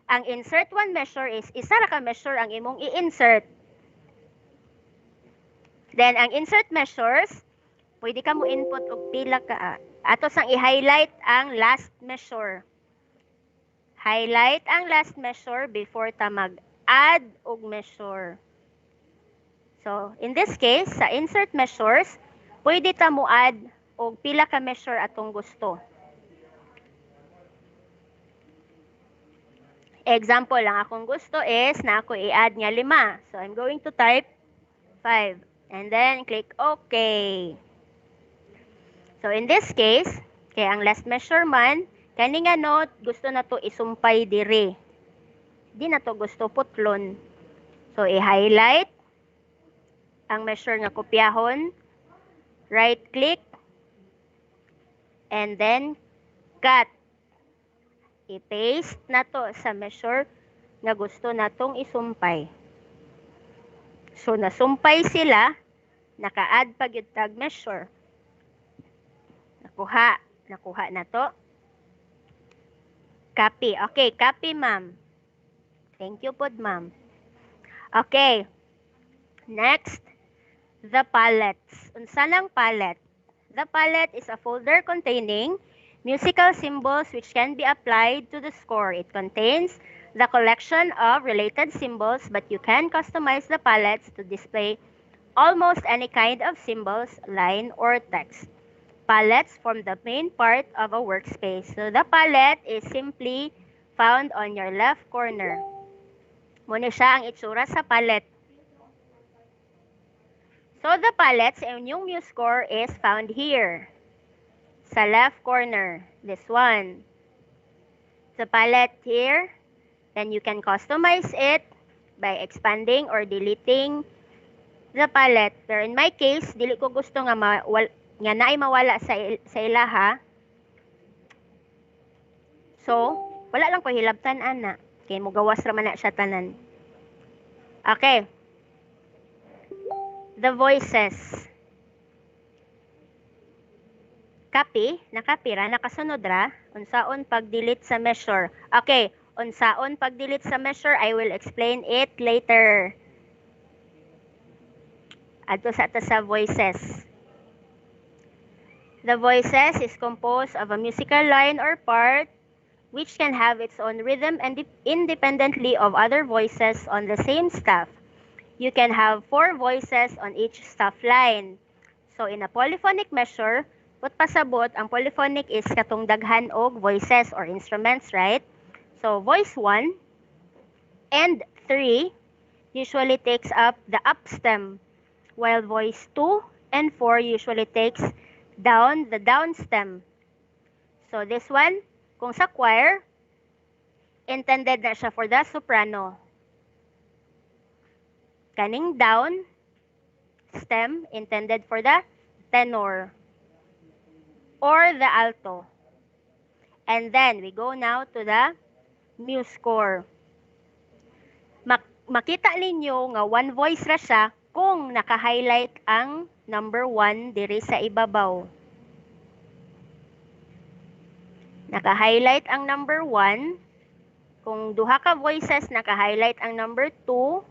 ang insert one measure is isa ra ka measure ang imong i-insert. Then ang insert measures, pwede ka mo input og pila ka. Ato sang i-highlight ang last measure. Highlight ang last measure before ta mag-add og measure. So, in this case, sa insert measures, pwede ta mo add og pila ka measure atong gusto. Example lang akong gusto is na ako i-add nga 5. So, I'm going to type 5 and then click OK. So, in this case, kay ang last measure man, kani nga note, gusto na to isumpay dire. Di na to gusto putlon. So, i-highlight ang measure nga kopyahon, right click, and then cut. I-paste na to sa measure nga gusto natong isumpay. So, nasumpay sila, naka-add pa gyud tag measure. Nakuha na to. Copy. Okay, copy, ma'am. Thank you po, ma'am. Okay. Next, the palettes. Unsa lang palette? The palette is a folder containing musical symbols which can be applied to the score. It contains the collection of related symbols, but you can customize the palettes to display almost any kind of symbols, line, or text. Palettes form the main part of a workspace. So the palette is simply found on your left corner. Muna siya ang itsura sa palette. So the palettes in yung MuseScore is found here. Sa left corner, this one. The palette here, then you can customize it by expanding or deleting the palette. Pero in my case, dili ko gusto nga naay mawala sa ilaha. So, wala lang ko hilabtan ana. Kay mo gawas ra man na siya tanan. Okay. The voices. Copy, nakapy ra, nakasunod ra. Unsaon pag-delete sa measure. Okay, unsaon pag-delete sa measure, I will explain it later. Adto sa voices. The voices is composed of a musical line or part which can have its own rhythm and independently of other voices on the same staff. You can have 4 voices on each staff line. So in a polyphonic measure, what pasabot, ang polyphonic is katong daghan og voices or instruments, right? So voice 1 and 3 usually takes up the up stem, while voice 2 and 4 usually takes down the down stem. So this one, kung sa choir, intended na siya for the soprano. Kaning down stem, intended for the tenor or the alto. And then we go now to the MuseScore. Makita ninyo nga one voice ra siya kung naka-highlight ang number 1 diri sa ibabaw. Naka-highlight ang number 1. Kung duha ka voices, naka-highlight ang number 2.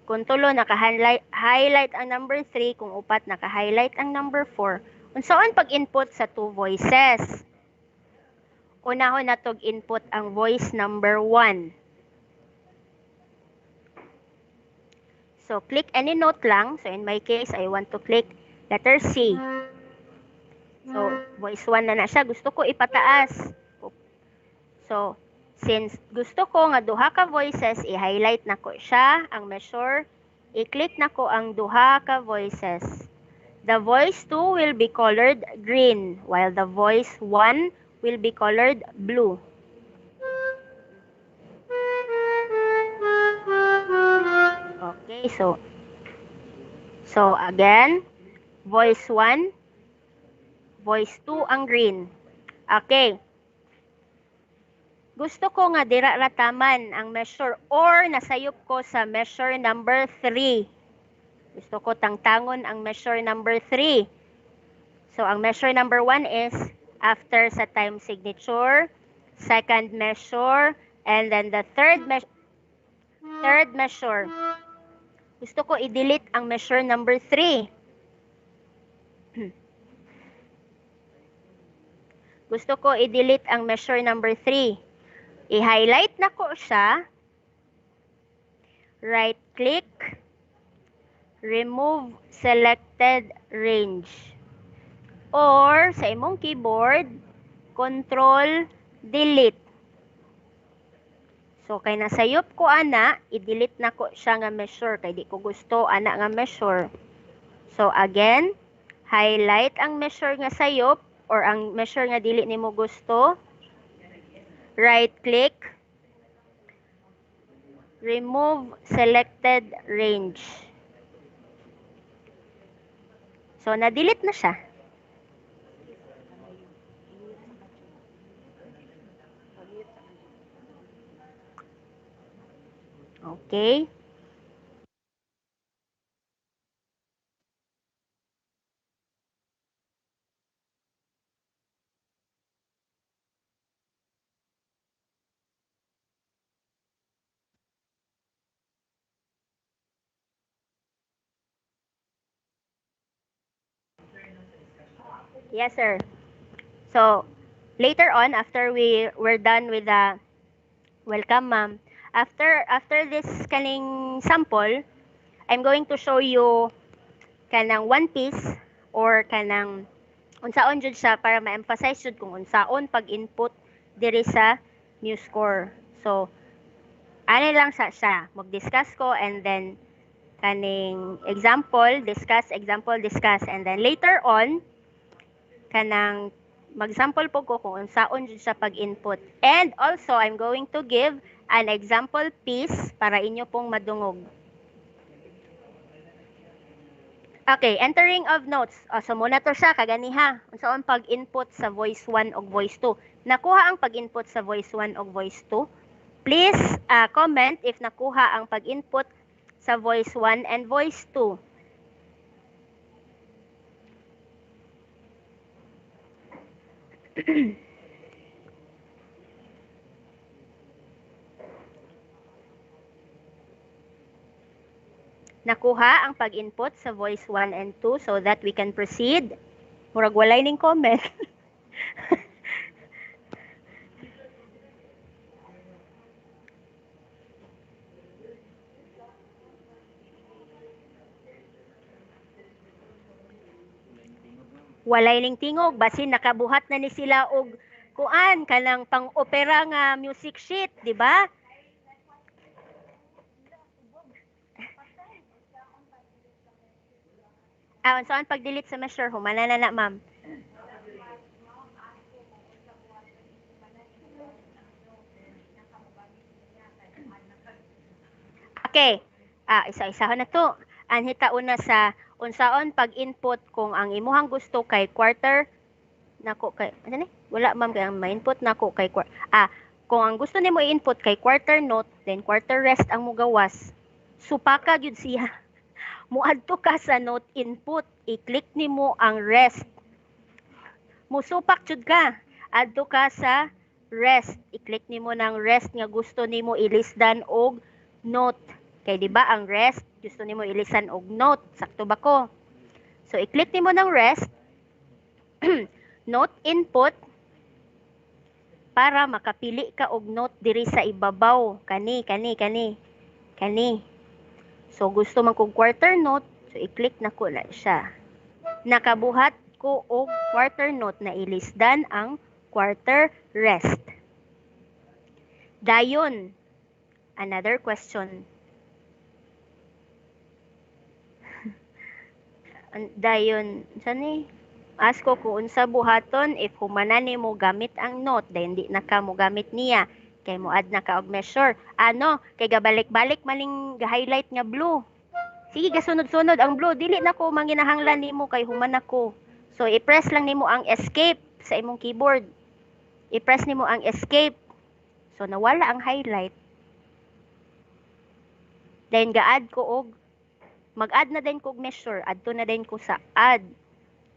Kung tulo, naka-highlight ang number 3. Kung upat, naka-highlight ang number 4. Unsaon pag-input sa 2 voices? Unahon na tog input ang voice number 1. So, click any note lang. So, in my case, I want to click letter C. So, voice 1 na siya. Gusto ko ipataas. So, since gusto ko nga duha ka voices, i-highlight na ko siya, ang measure. I-click na ko ang duha ka voices. The voice 2 will be colored green, while the voice 1 will be colored blue. Okay, so again, voice 1, voice 2 ang green. Okay. Gusto ko nga dira rataman ang measure or nasayop ko sa measure number 3. Gusto ko tangtangon ang measure number 3. So ang measure number 1 is After sa time signature, second measure, and then the third measure. Gusto ko i-delete ang measure number 3. Gusto ko i-delete ang measure number 3. I-highlight na ko siya. Right click. Remove selected range. Or sa imong keyboard, control delete. So kay nasayop ko ana, i-delete na ko siya nga measure kay di ko gusto ana nga measure. So again, highlight ang measure nga sayop or ang measure nga dili nimo gusto. Right click. Remove selected range. So na-delete na siya. Okay. Yes, sir. So, later on, after we're done with the welcome, ma'am. After this kaning sample, I'm going to show you kanang one piece or kanang unsaon jud siya para ma-emphasize jud kung unsaon pag-input diri sa MuseScore. So, ano lang siya. Mag-discuss ko and then kaning example, discuss, and then later on, kanang mag-sample po ko kung unsaon jud sa pag-input. And also, I'm going to give an example piece para inyo pong madungog. Okay, entering of notes. So muna to siya, kaganiha. Unsaon pag-input sa voice 1 o voice 2. Nakuha ang pag-input sa voice 1 o voice 2. Please comment if nakuha ang pag-input sa voice 1 and voice 2. Nakuha ang pag-input sa voice 1 and 2 so that we can proceed. Murag walay ning comment. Walay ning tingog basin nakabuhat na ni sila og kuan kanang pang-opera nga music sheet, di ba? Saan pag-delete sa measure humana na ma'am. Okay. Isa-isahan na to. Anhita una sa unsaon pag-input kung ang imuhang gusto kay quarter nako kay ano ni? Wala ma'am kay ang ma-input nako kay kung ang gusto nimo i-input kay quarter note, then quarter rest ang mugawas. Supaka gyud siya. Muadto ka sa note input, i-click nimo ang rest. Musupak jud ka. Adto ka sa rest. I-click nimo ng rest nga gusto nimo ilisdan og note. Kay di ba ang rest gusto nimo ilisan og note, sakto ba ko? So i-click nimo ng rest. Note input para makapili ka og note diri sa ibabaw. Kani. So gusto man kog quarter note, so i-click na ko na siya. Nakabuhat ko og quarter note na ilisdan ang quarter rest. Dayon, another question. Dayon, sani? Ask ko kung unsa buhaton if humana nimo gamit ang note, then di na ka mo gamit niya. Kay mo add na ka og measure. Kay gabalik-balik maling ga-highlight nga blue. Sige, gasunod-sunod ang blue. Dili na ko manginahanglan nimo kay humana ko. So i-press lang nimo ang escape sa imong keyboard. I-press nimo ang escape. So nawala ang highlight. Then ga-add ko og mag-add na din ko og measure. Adto na din ko sa add.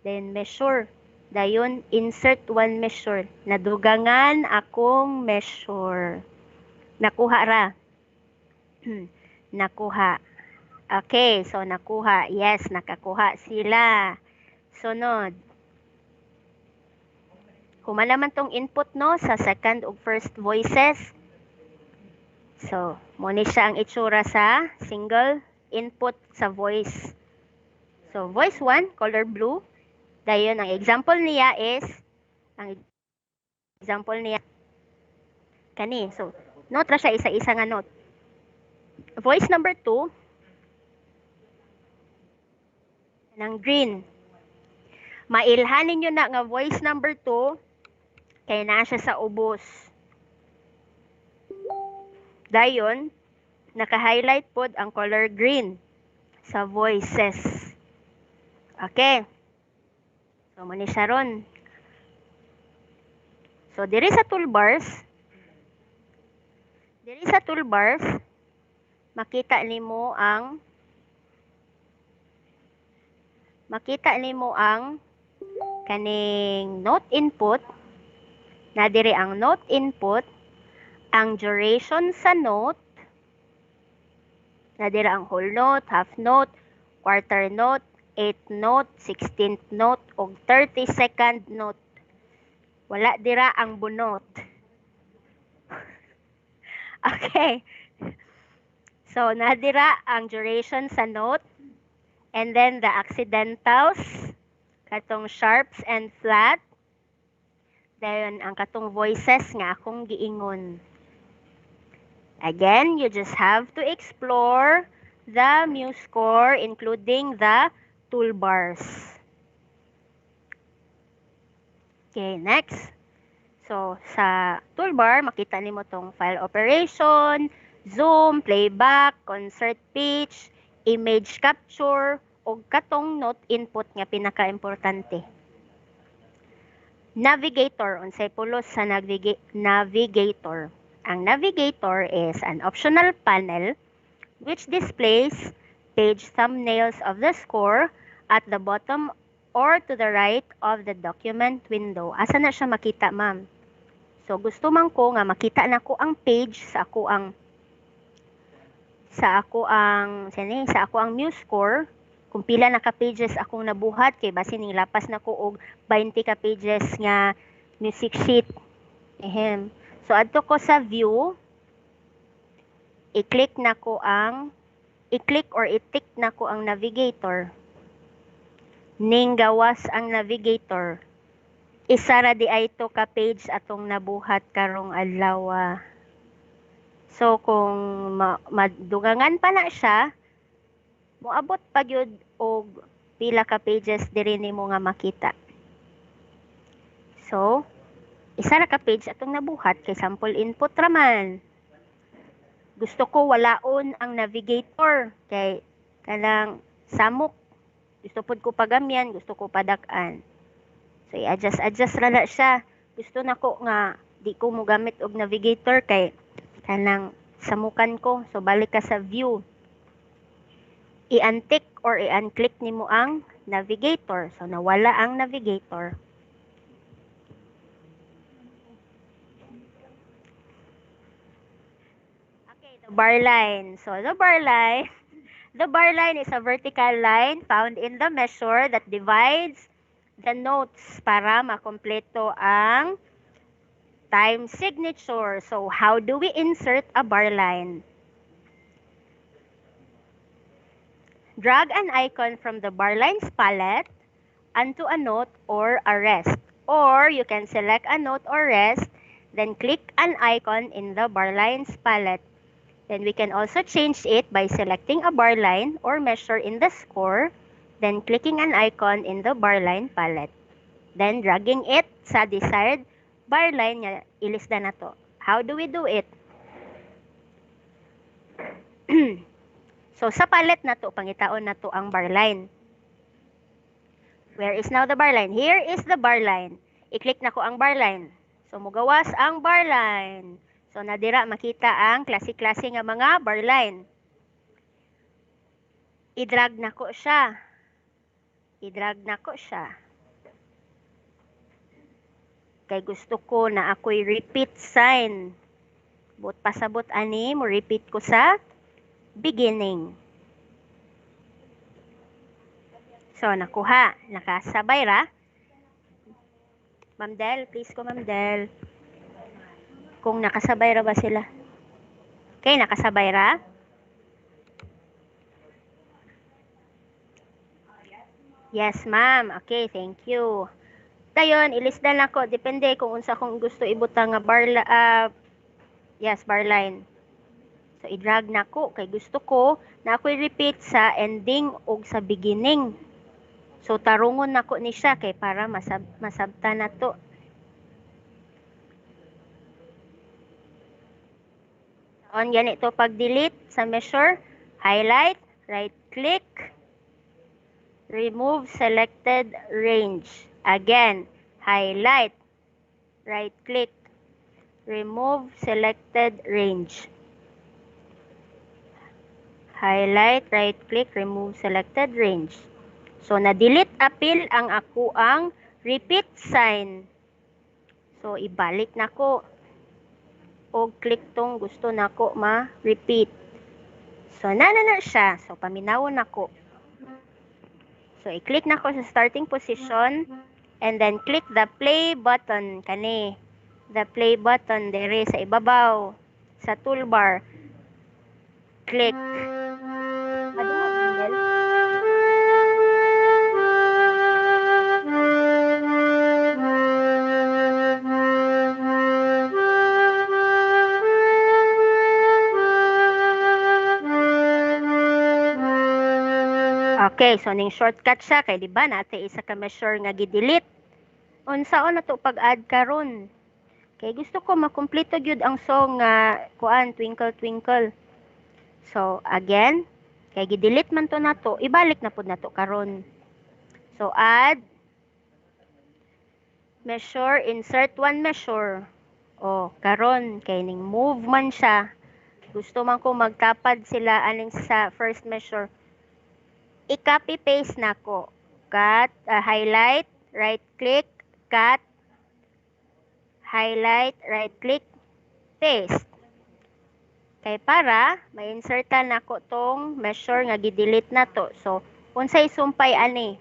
Then measure. Dayon, insert one measure. Nadugangan akong measure. Nakuha ra. Nakuha. Okay, so nakuha. Yes, nakakuha sila. Sunod. Humana man tong input no sa second ug first voices. So, mo ni siya ang itsura sa single input sa voice. So, voice 1, color blue. Dayon, ang example niya is, kani. So, note ra siya isa-isa nga note. Voice number 2, ng green. Mailhanin nyo na nga voice number 2, kaya na siya sa ubos. Dayon, naka-highlight pod ang color green sa voices. Okay. So, muna siya ron. So, diri sa toolbars, makita nimo ang kaning note input, na diri ang note input, ang duration sa note, na diri ang whole note, half note, quarter note, 8th note, 16th note, ug 32nd note. Wala dira ang bunot. Okay. So, nadira ang duration sa note, and then the accidentals, katong sharps and flat, dayon ang katong voices nga akong giingon. Again, you just have to explore the MuseScore, including the toolbars. Okay, next. So, sa toolbar, makita nimo tong file operation, zoom, playback, concert pitch, image capture, o katong note input nga pinaka-importante. Navigator, unsay pulos sa navigator. Ang navigator is an optional panel which displays page thumbnails of the score at the bottom or to the right of the document window. Asa na siya makita, ma'am? So, gusto man ko nga makita na ko ang page sa ako ang MuseScore, kung pila na ka pages akong nabuhat, kay basin ning lapas na ko og 20 ka pages nga music sheet. So, adto ko sa view, i-click or i-tick na ko ang navigator. Ning gawas ang navigator. Isa ra di ay to ka page atong nabuhat karong adlaw. So, kung madugangan pa na siya, moabot pa gyud og pila ka pages diri nimo nga makita. So, isa ra ka page atong nabuhat kay sample input raman. Gusto ko walaon ang navigator kay kanang samok. Gusto pod ko pagamyan, gusto ko padak-an. So, i-adjust ra na siya. Gusto na ko nga di ko mo gamit og navigator kay kanang samukan ko. So, balik ka sa view. I-untick or i-unclick nimo ang navigator. So, nawala ang navigator. Okay, the bar line. So, the bar line is a vertical line found in the measure that divides the notes para makompleto ang time signature. So, how do we insert a bar line? Drag an icon from the bar lines palette onto a note or a rest. Or you can select a note or rest, then click an icon in the bar lines palette. Then we can also change it by selecting a bar line or measure in the score, then clicking an icon in the bar line palette. Then dragging it sa desired bar line nga ilista na to. How do we do it? So sa palette na to, pangitaon na to ang bar line. Where is now the bar line? Here is the bar line. I-click na ko ang bar line. So mugawas ang bar line. So nadira makita ang klase-klase nga mga bar line. I-drag na ko siya. kay gusto ko na ako'y repeat sign. But pasabot ani mo repeat ko sa beginning. So nakuha, nakasabay ra. Ma'am Del, please ko Ma'am Del. Kung nakasabay ra ba sila? Okay, nakasabay ra? Yes, ma'am. Okay, thank you. Dayon, ilisdan nako. Depende kung unsa kong gusto ibutang nga yes, bar line. So, i-drag nako. Kay gusto ko na ako'y repeat sa ending o sa beginning. So, tarungon nako ni siya kay para masabta na to. On yan ito pag-delete sa measure. Highlight, right-click, remove selected range. Again, highlight, right-click, remove selected range. Highlight, right-click, remove selected range. So, na-delete apil ang ako ang repeat sign. So, ibalik na ko. O click tong gusto na ko ma-repeat. So, na siya. So, paminawon na ko. So, i-click na ko sa starting position and then click the play button kani. The play button dere sa ibabaw sa toolbar. Click. Madungog Mangel. Okay, so ning shortcut siya kay di ba nate isa ka measure nga gi-delete. Unsaon na to pag-add karon? Kay gusto ko makumpleto gyud ang song nga kuan Twinkle Twinkle. So again, kay gi-delete man to nato, ibalik na pud nato karon. So add measure, insert one measure. O karon kay ning move man siya. Gusto man ko magtapad sila aning sa first measure. I-copy paste nako. Cut, highlight, right click, cut, highlight, right click, paste. Kay para ma-insertan nako tong measure nga gi-delete na to. So unsay sumpay ani?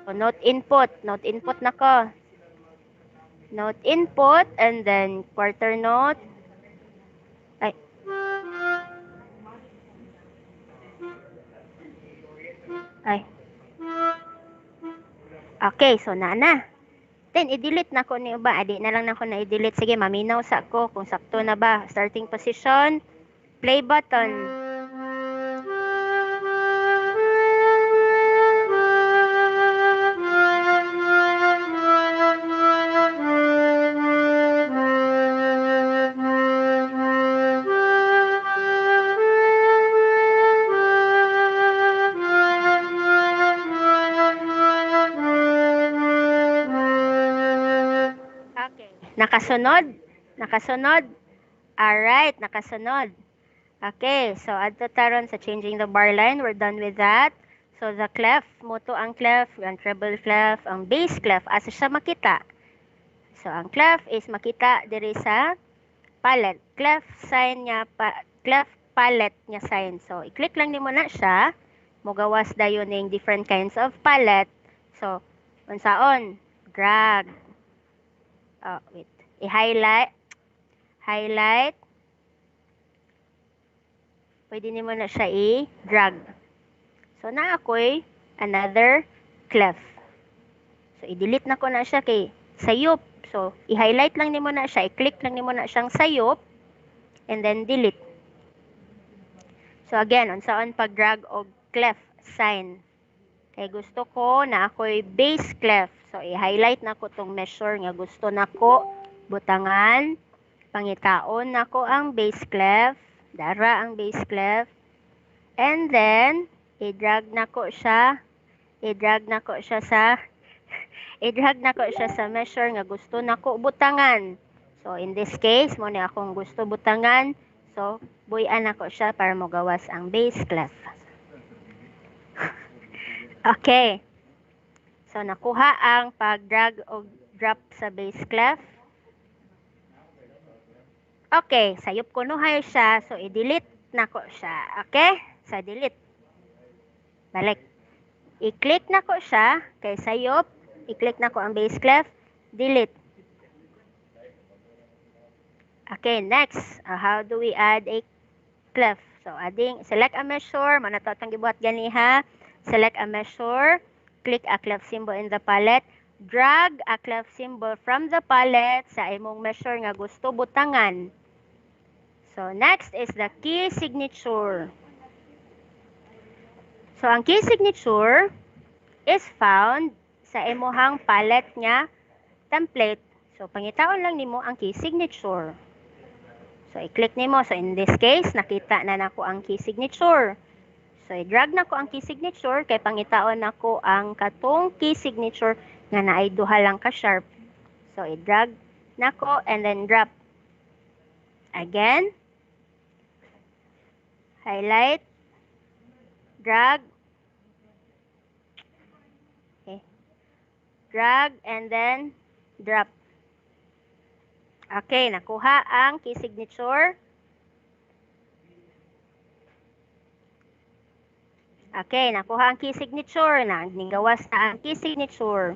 So note input nako. Note input and then quarter note. Ay. Ay. Okay, so na. Then, i-delete na ko ni ba? Adi na lang na ko na i-delete. Sige, maminaw sa ko kung sakto na ba. Starting position, play button. Nakasunod? Nakasunod? Alright, nakasunod. Okay, so adto taron sa changing the bar line. We're done with that. So the clef, moto ang clef, ang treble clef, ang bass clef, asa siya makita? So ang clef is makita diri sa palette. Clef sign niya, clef palette niya sign. So i-click lang nimo na siya. Mogawas dayon ning different kinds of palette. So unsaon? Drag. Oh, wait. I-highlight. Highlight. Pwede nimo na siya i-drag. So, na ako'y another clef. So, i-delete na ko na siya kay sayop. So, i-highlight lang nimo na siya. I-click lang nimo na siyang sayop. And then, delete. So, again, unsaon pag-drag o clef sign. Kay gusto ko na ako'y base clef. So, i-highlight na ko tong measure nga gusto na ko butangan. Pangitaon na ko ang base clef. Dara ang base clef. And then, i-drag na ko siya. I-drag na ko siya sa measure nga gusto na ko butangan. So, in this case, mo ni akong gusto butangan. So, buyan na ko siya para magawas ang base clef. Okay. So nakuha ang pag-drag o drop sa bass clef. Okay, sayop ko nuhay siya. So i-delete na ko siya. Okay? Sa delete. Balik. I-click na ko siya kay sayop. I-click na ko ang bass clef. Delete. Okay, next. How do we add a clef? So select a measure. Manato itong gibuhat ganiha. Select a measure. Click a clef symbol in the palette. Drag a clef symbol from the palette sa imong measure nga gusto butangan. So next is the key signature. So ang key signature is found sa imuhang palette nga template. So pangitaon lang nimo ang key signature. So i-click nimo. So in this case, nakita na nako ang key signature. So i-drag nako ang key signature kay pangitaon nako ang katong key signature nga naay duha lang ka sharp. So i-drag nako and then drop. Again, highlight, drag, okay. Drag and then drop. Okay, nakuha ang key signature. Okay, nakuha ang key signature. Ninggawas na ang key signature.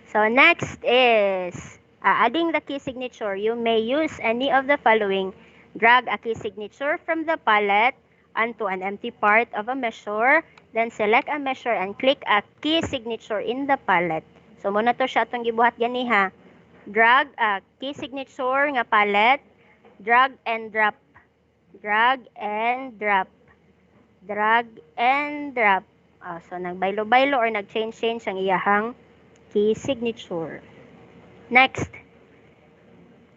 So next is adding the key signature. You may use any of the following. Drag a key signature from the palette onto an empty part of a measure. Then select a measure and click a key signature in the palette. So muna to siya itong gibuhat ganiha. Drag a key signature nga palette. Drag and drop. Drag and drop. Drag and drop. So nagbaylo-baylo or nag-change ang iyahang key signature. Next,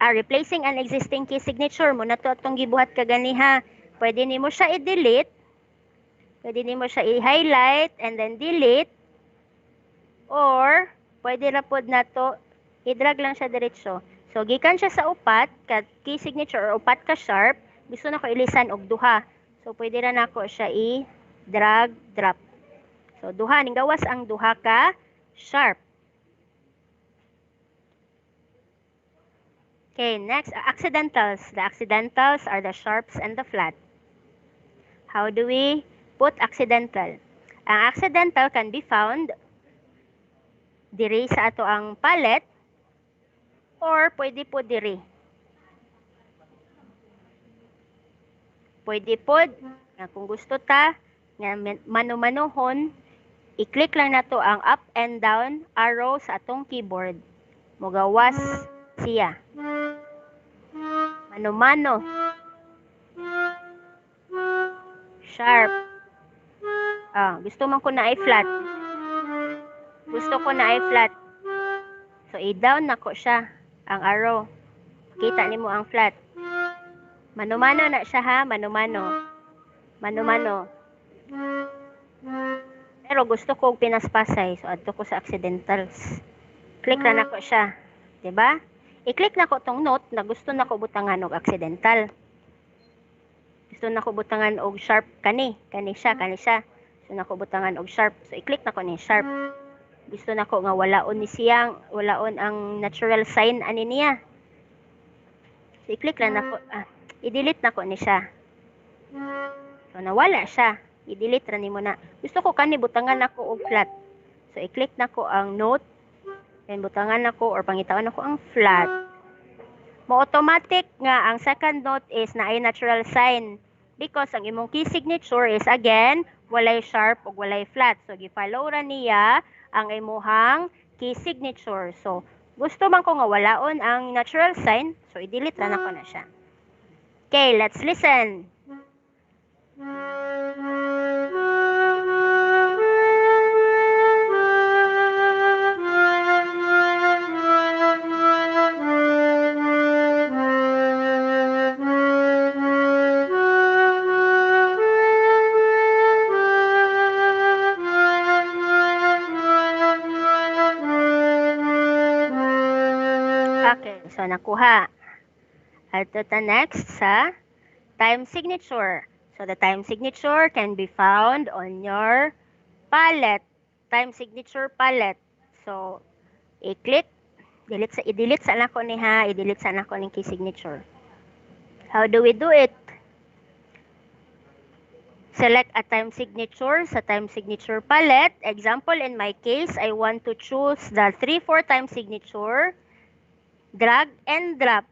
replacing an existing key signature. Muna to itong gibuhat kaganiha. Pwede nimo siya i-delete. Pwede nimo siya i-highlight and then delete. Or, pwede ra pod na to, i-drag lang siya diretso. So, gikan siya sa upat, ka key signature or upat ka sharp, gusto na ko ilisan og duha. So, pwede ra nako siya i-drag, drop. So, duha, ninggawas ang duha ka sharp. Okay, next, accidentals. The accidentals are the sharps and the flat. How do we put accidental? Ang accidental can be found diri sa ato ang palette or pwede po diri. Pwede po, kung gusto ta, nga mano-manohon, i-click lang nato ang up and down arrow sa atong keyboard. Mugawas siya. Mano-mano. Sharp. Gusto man ko na ay flat. Gusto ko na ay flat. So, i-down na ko siya, ang arrow. Kita nimo ang flat. Mano-mano na siya ha, mano-mano. Mano-mano. Pero gusto ko pinaspasay, so adto ko sa accidentals. Click na ko siya. 'Di ba? I-click na ko tong note na gusto na ko butangan og accidental. Gusto na ko butangan og sharp kani siya. Gusto na ko butangan og sharp. So i-click na ko ni sharp. Gusto na ko nga walaon ang natural sign ani niya. So i-click lang na ko, i-delete na ko ni siya. So nawala siya. I-delete ra nimo na. Gusto ko kani butangan nako og flat. So i-click na ko ang note. Then butangan nako or pangitawan nako ang flat. Mo-automatic nga ang second note is na ay natural sign because ang imong key signature is again walay sharp ug walay flat. So gi-follow ra niya ang imuhang key signature. So gusto man ko nga walaon ang natural sign, so i-delete na nako na siya. Okay, let's listen. Okay, so nakuha. At the next sa time signature. So the time signature can be found on your palette. Time signature palette. So, i-click, i-delete sa nako ni ha, i-delete sa nako ni key signature. How do we do it? Select a time signature sa time signature palette. Example, in my case, I want to choose the 3/4 time signature. Drag and drop.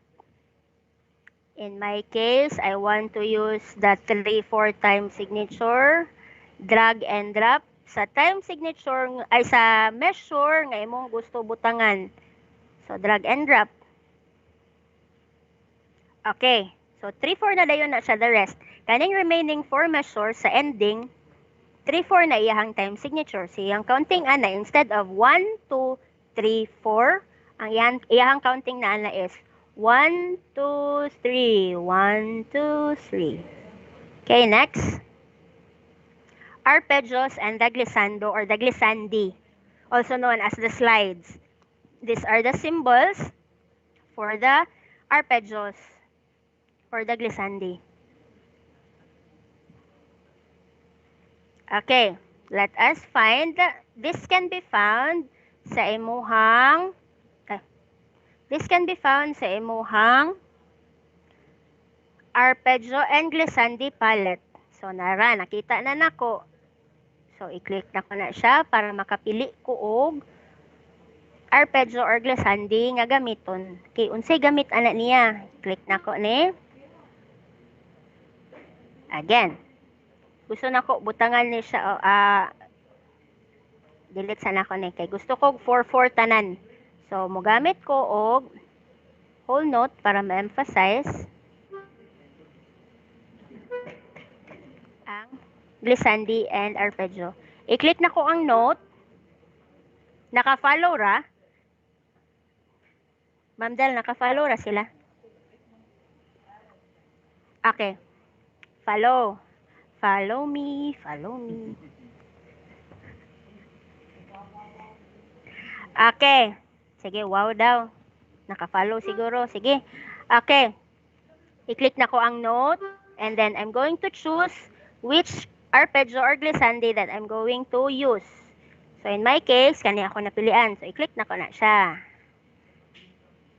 In my case, I want to use the 3/4 time signature. Drag and drop sa time signature ay sa measure nga imong gusto butangan. So drag and drop. Okay. So 3/4 na dayon na siya the rest. Kaning remaining 4 measures sa ending 3/4 na iyahang time signature. So iyang counting ana instead of 1 2 3 4 ang iyahang counting na ana is 1 2 3 1 2 3. Okay, next. Arpeggios and the glissando or the glissandi, also known as the slides. These are the symbols for the arpeggios or the glissandi. Okay, let us find. This can be found sa imuhang arpeggio and glissandi palette. So nara, nakita na nako. So i-click na ko na siya para makapili ko og arpeggio or glissandi nga gamiton. Kay unsay gamit ana niya? Click na ko ni. Again. Gusto na ko butangan ni siya delete sana ko ni kay gusto ko 4/4 tanan. So mogamit ko og whole note para ma-emphasize ang glissandi and arpeggio. I-click na ko ang note. Naka-follow ra. Ma'am Del, naka-follow ra sila. Okay. Follow. Follow me, follow me. Okay. Sige, wow daw. Naka-follow siguro. Sige. Okay. I-click na ko ang note and then I'm going to choose which arpeggio or glissandi that I'm going to use. So in my case, kani ako napilian. So i-click na ko na siya.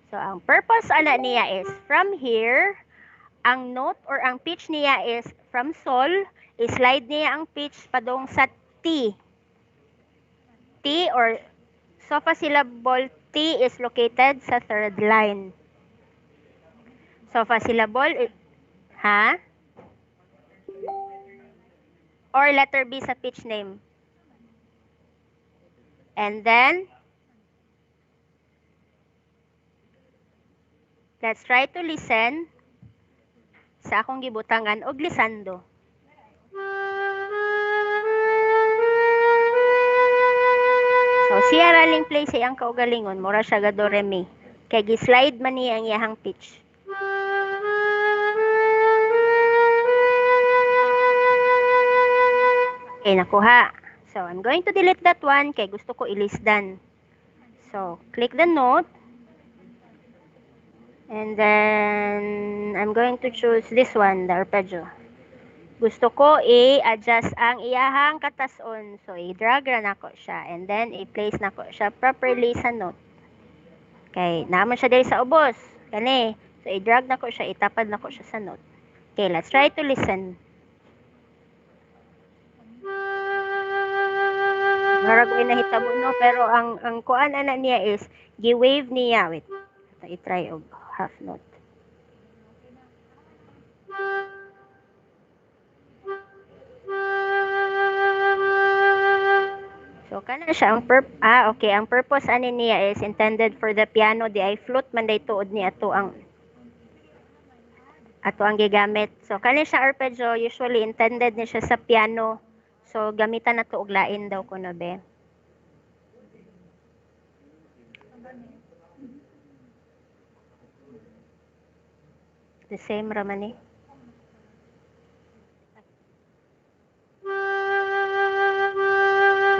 So ang purpose ana niya is from here, ang note or ang pitch niya is from sol, i-slide niya ang pitch padung sa T. T or sofa syllable T is located sa third line. Sofa syllable, ha? Or letter B sa pitch name. And then, let's try to listen sa akong gibutangan og glissando. So, siya raling play sa iyang kaugalingon, mura siya ga do re mi. Kay gi-slide man niya ang iyahang pitch. Okay, nakuha. So, I'm going to delete that one kay gusto ko i-list done. So, click the note. And then, I'm going to choose this one, the arpeggio. Gusto ko i-adjust ang iyahang katason. So, i-drag ra nako siya. And then, i-place nako siya properly sa note. Okay, naman siya dahil sa ubos. Kani. So, i-drag nako siya, itapad nako siya sa note. Okay, let's try to listen. Marag ay nahitabo no, pero ang kuan ana niya is gi-wave niya. Wait. Ito, i-try og half note. So kana siya ang okay, ang purpose ani niya is intended for the piano, di ay flute man day tuod ni ato ang gigamit. So kani siya arpeggio, usually intended ni siya sa piano. So gamitan nato og lain daw kuno be. The same ra man ni.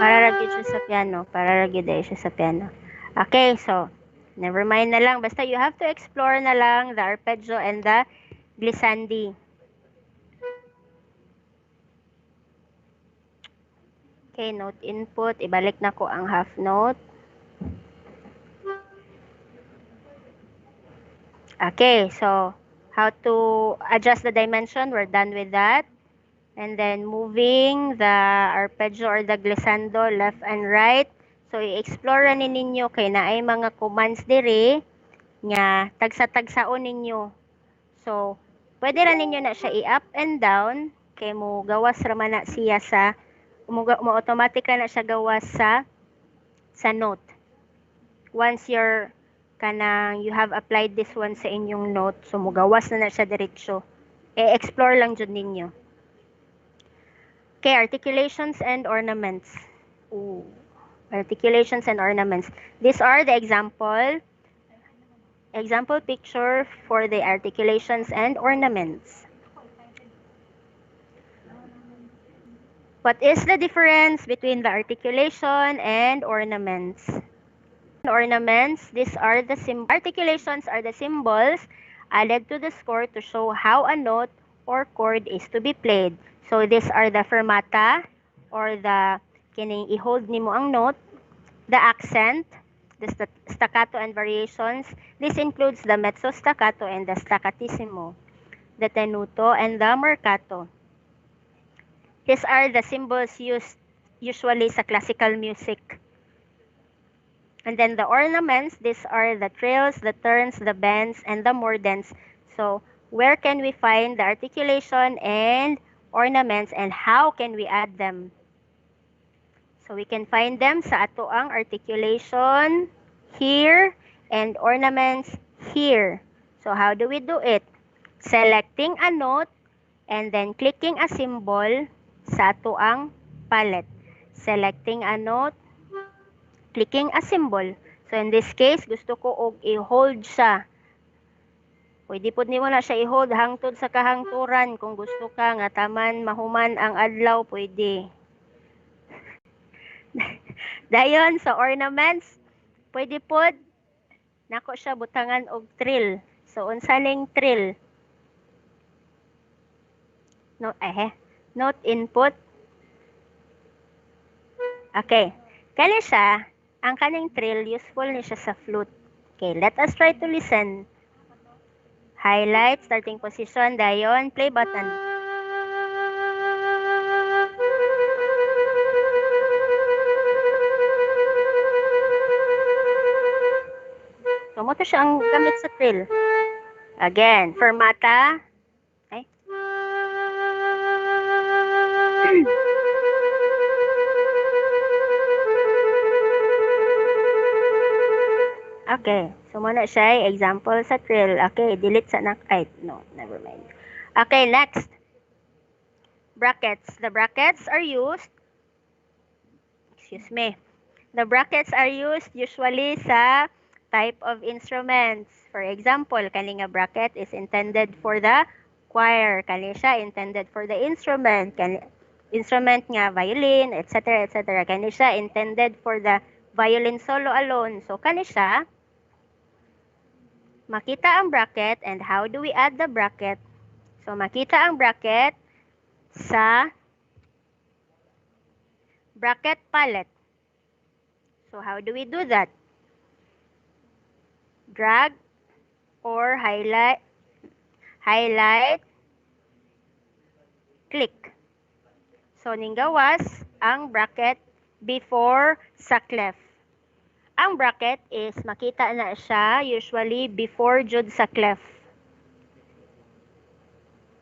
Para ra siya sa piano, para ra siya sa piano. Okay, so never mind na lang, basta you have to explore na lang the arpeggio and the glissandi. Okay, note input, ibalik na ko ang half note. Okay, so how to adjust the dimension, we're done with that. And then moving the arpeggio or the glissando left and right. So i-explore ni ninyo kay naay mga commands diri nga tagsa-tagsaon ninyo. So pwede ra ninyo na siya i-up and down kay mo gawas ra man na siya sa mo automatic ra na siya gawas sa note. Once you have applied this one sa inyong note, so mugawas na siya diretso. E-explore lang jud ninyo. Okay, articulations and ornaments. Ooh, articulations and ornaments. These are the example picture for the articulations and ornaments. What is the difference between the articulation and ornaments? Ornaments, these are the articulations are the symbols added to the score to show how a note or chord is to be played. So these are the fermata or the kining i-hold nimo ang note, the accent, the staccato and variations. This includes the mezzo staccato and the staccatissimo, the tenuto and the marcato. These are the symbols used usually sa classical music. And then the ornaments, these are the trills, the turns, the bends, and the mordents. So where can we find the articulation and ornaments and how can we add them? So we can find them sa ato ang articulation here and ornaments here. So how do we do it? Selecting a note and then clicking a symbol sa ato ang palette. Selecting a note, clicking a symbol. So in this case, gusto ko og i-hold siya. Pwede po nimo na siya i-hold hangtod sa kahangturan kung gusto ka nga taman mahuman ang adlaw, pwede. Dayon sa ornaments, pwede po nako siya butangan og trill. So unsa ning trill? Note input. Okay. Kani siya, ang kaning trill, useful ni siya sa flute. Okay, let us try to listen. Highlight, starting position, dayon, play button. So, mo to siya ang gamit sa trill. Again, fermata. Ay. Okay, so muna siya example sa trill. Okay, delete sa no, never mind. Okay, next. Brackets. The brackets are used, the brackets are used usually sa type of instruments. For example, kani nga bracket is intended for the choir. Kani siya intended for the instrument. Instrument nga violin, etc. etc. Kani siya intended for the violin solo alone. So kani siya makita ang bracket and how do we add the bracket? So makita ang bracket sa bracket palette. So how do we do that? Drag or highlight, click. So ning gawas ang bracket before sa clef. Ang bracket is makita na siya usually before jud sa clef.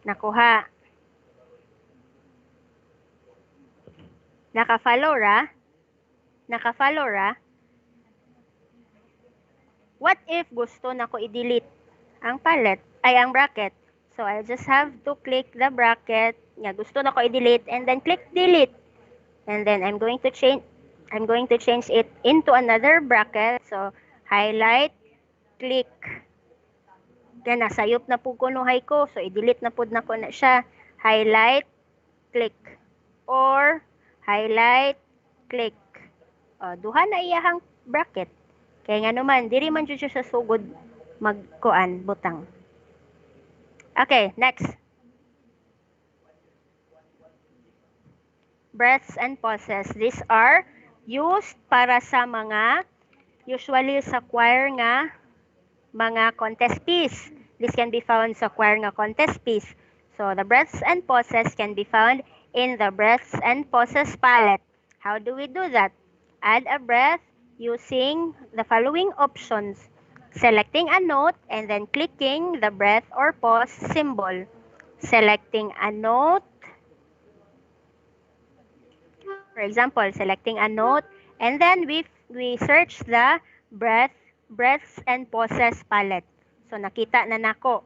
Nakuha. Naka-follow ra? What if gusto na ko i-delete ang palette, ang bracket? So I just have to click the bracket nga gusto na ko i-delete and then click delete. And then I'm going to change it into another bracket. So highlight, click. Then nasayop na pud kunuhay ko. So i-delete na pud nako na siya. Highlight, click. Or highlight, click. Duha na iyahang bracket. Kaya nga naman, diri man jud siya sa sugod magkuan butang. Okay, next. Breaths and pauses. These are used para sa mga usually sa choir nga mga contest piece. This can be found sa choir nga contest piece. So the breaths and pauses can be found in the breaths and pauses palette. How do we do that? Add a breath using the following options. Selecting a note and then clicking the breath or pause symbol. Selecting a note. For example, selecting a note and then we search the breaths and pauses palette. So nakita na nako.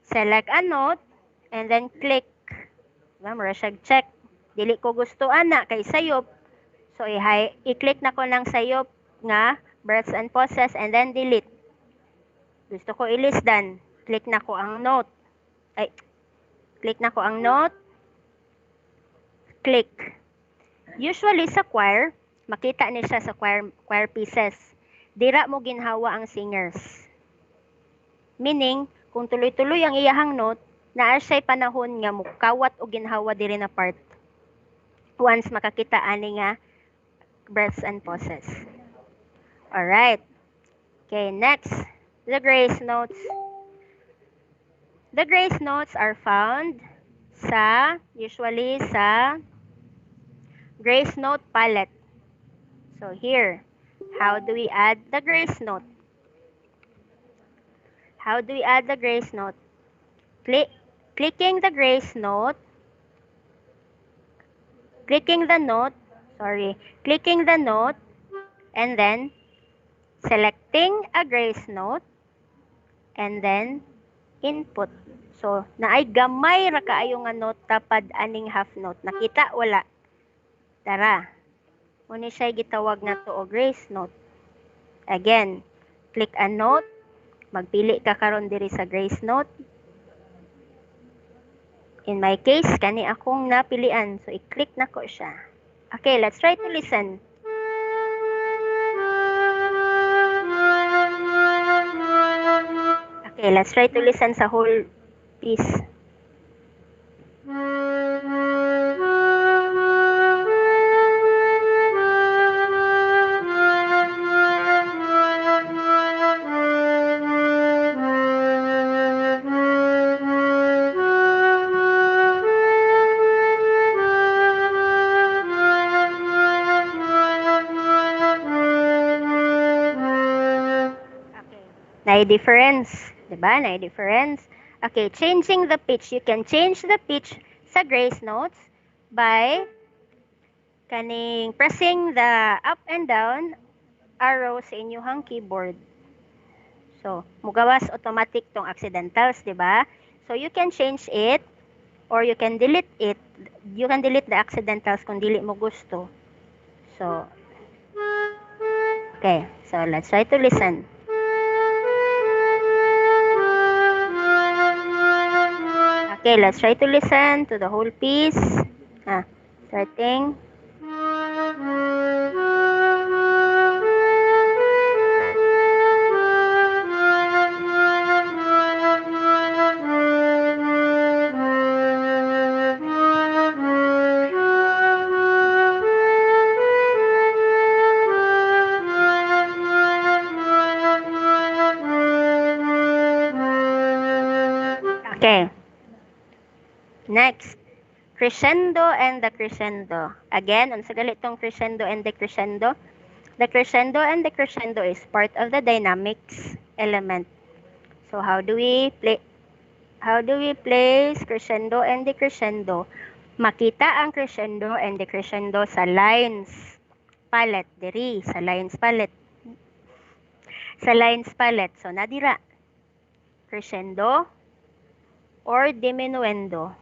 Select a note and then click. Mura siya check. Dili ko gusto ana kay sayop. So i-click na ko ng sayop nga breaths and pauses and then delete. Gusto ko i-list done. Click na ko ang note. Click na ko ang note. Click. Usually sa choir, makita ni siya sa choir pieces. Dira mo ginhawa ang singers. Meaning, kung tuloy-tuloy ang iyahang note, naa siya'y panahon nga mukawat o ginhawa diri na part. Once makakita ani nga breaths and pauses. Alright. Okay, next. The grace notes. The grace notes are found usually sa grace note palette. So here, how do we add the grace note? How do we add the grace note? Clicking the grace note, clicking the note, and then selecting a grace note, and then input. So, naay gamay ra kaayo nga note tapad aning half note. Nakita wala? Tara. Muna siya gitawag na to o grace note. Again, click a note. Magpili ka karon diri sa grace note. In my case, kani akong napilian. So, i-click na ko siya. Okay, let's try to listen. Okay, let's try to listen sa whole piece. Difference, diba? Difference. Okay, changing the pitch. You can change the pitch sa grace notes by pressing the up and down arrow sa inyong keyboard. So, mugawas automatic tong accidentals, diba? So, you can change it or you can delete it. You can delete the accidentals kung dili mo gusto. So, okay. So, let's try to listen. Okay, let's try to listen to the whole piece. Starting. Okay. Next, crescendo and decrescendo. Again, unsa gali tong crescendo and decrescendo? The crescendo and decrescendo is part of the dynamics element. So how do we place crescendo and decrescendo? Makita ang crescendo and decrescendo sa lines palette diri sa lines palette. Sa lines palette. So nadira crescendo or diminuendo.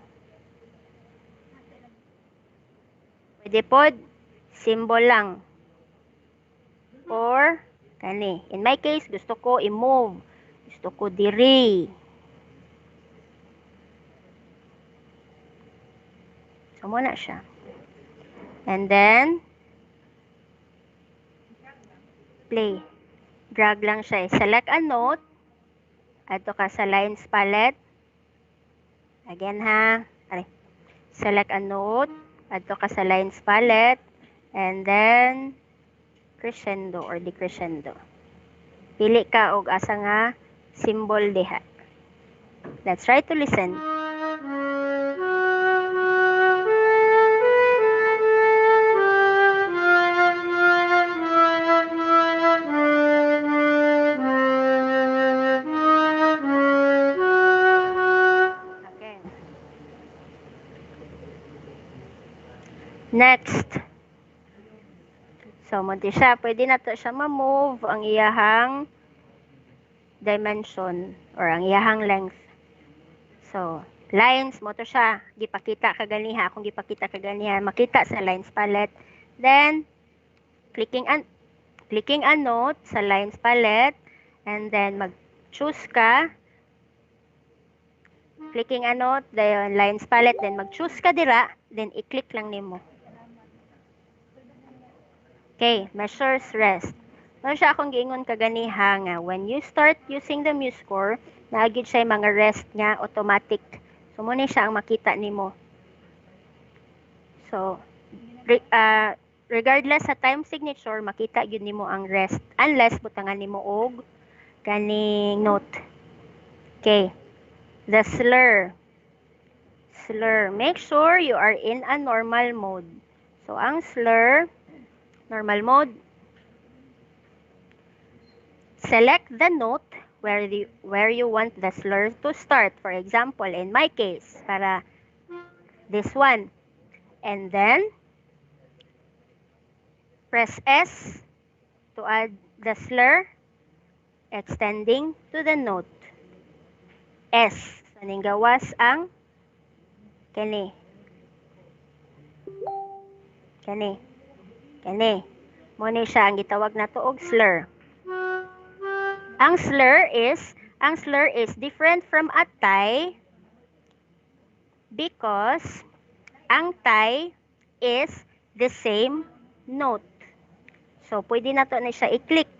Pwede pod symbol lang. Or kani. In my case, gusto ko i-move. Gusto ko diri. So muna siya. And then play. Drag lang siya. Select a note. Ato ka sa lines palette. Again ha. Select a note. Ato ka sa lines palette, and then crescendo or decrescendo. Pili ka og asa nga symbol diha. Let's try to listen. Okay. Next. So, mo siya, pwede na to siya ma-move ang iyahang dimension or ang iyahang length. So, lines mo to siya. Gipakita kaganiha. Kung gipakita kaganiha, makita sa lines palette. Then, clicking a note sa lines palette. And then, mag-choose ka. Clicking a note, then lines palette. Then, mag-choose ka dira. Then, i-click lang nimo. Okay, measures rest. Ano siya akong giingon kaganiha nga, when you start using the MuseScore, naagid siya yung mga rest nga automatic. So, muna siya ang makita nimo. So, regardless sa time signature, makita yun nimo ang rest. Unless, butangan nimo og kaning note. Okay. The slur. Slur. Make sure you are in a normal mode. So, ang slur, normal mode, select the note where you want the slur to start. For example, in my case, para this one. And then, press S to add the slur, extending to the note. S. So, gawas ang kani. Kani. Kani. Muna siya ang gitawag na to og slur. Ang slur is different from a tie because ang tie is the same note. So, pwede na to na siya i-click.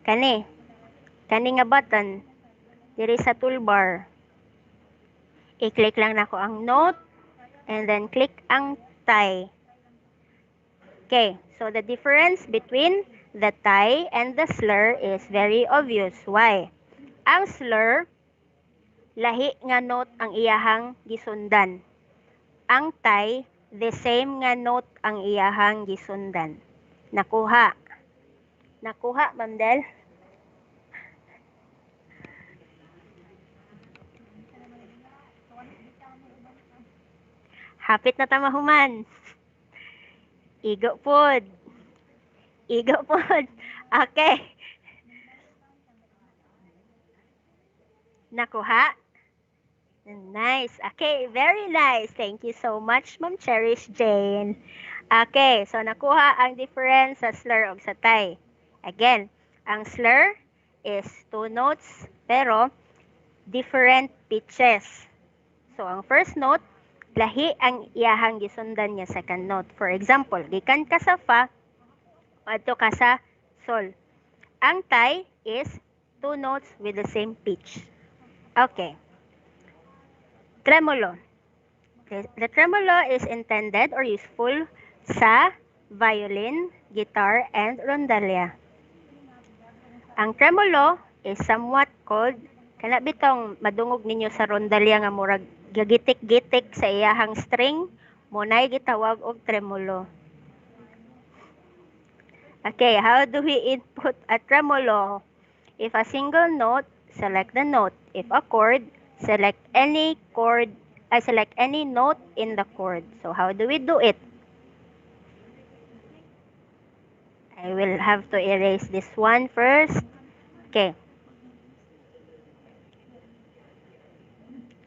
Kani. Kani nga button. Diri sa toolbar. I-click lang nako ang note and then click ang tie. Okay. So, the difference between the tie and the slur is very obvious. Why? Ang slur, lahi nga note ang iyahang gisundan. Ang tie, the same nga note ang iyahang gisundan. Nakuha. Nakuha, Ma'am Del? Hapit na tamahuman. Igo pod. Igo pod. Okay. Nakuha? Nice. Okay, very nice. Thank you so much, Ma'am Cherish Jane. Okay, so nakuha ang difference sa slur o sa tie. Again, ang slur is two notes pero different pitches. So, ang first note, lahi ang iyahang gisundan niya second note. For example, gikan ka sa fa, adto ka sa sol. Ang tie is two notes with the same pitch. Okay. Tremolo. The tremolo is intended or useful sa violin, guitar, and rondalla. Ang tremolo is somewhat called, kana bitong madungog ninyo sa rondalla nga murag gagitik-gitik sa iyahang string, munay gitawag og tremolo. Okay, how do we input a tremolo? If a single note, select the note. If a chord, select any note in the chord. So how do we do it? I will have to erase this one first. Okay.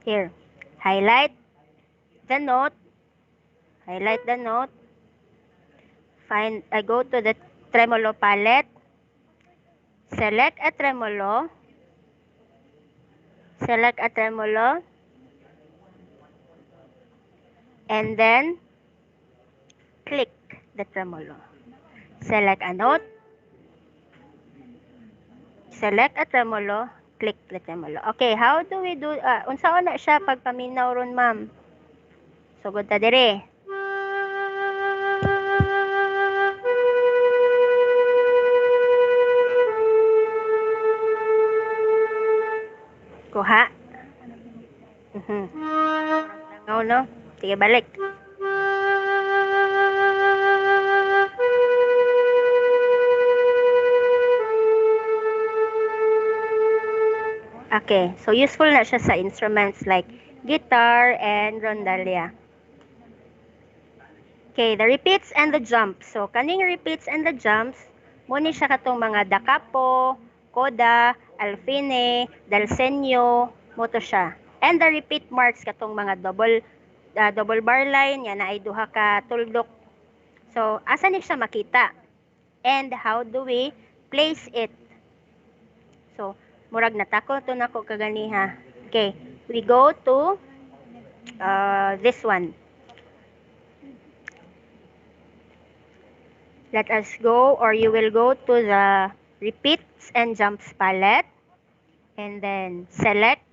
Here. Highlight the note. Highlight the note. I go to the tremolo palette. Select a tremolo. Select a tremolo. And then click the tremolo. Select a note. Select a tremolo. Click the tremolo. Okay, how do we do, unsaon na siya pagpaminaw ron, ma'am? Sugod ta dire. Kuha. Langaw, no? Sige, balik. Okay, so useful na siya sa instruments like guitar and rondalia. Okay, the repeats and the jumps. So, kaning repeats and the jumps, muna siya katong mga da capo, coda, alfine, dalsenyo, moto siya. And the repeat marks katong mga double bar line, yan na ay duha ka tuldok. So, asa ni siya makita? And how do we place it? So, murag natako to nako kaganiha. Okay, we go to this one. Let us go, or you will go to the repeats and jumps palette and then select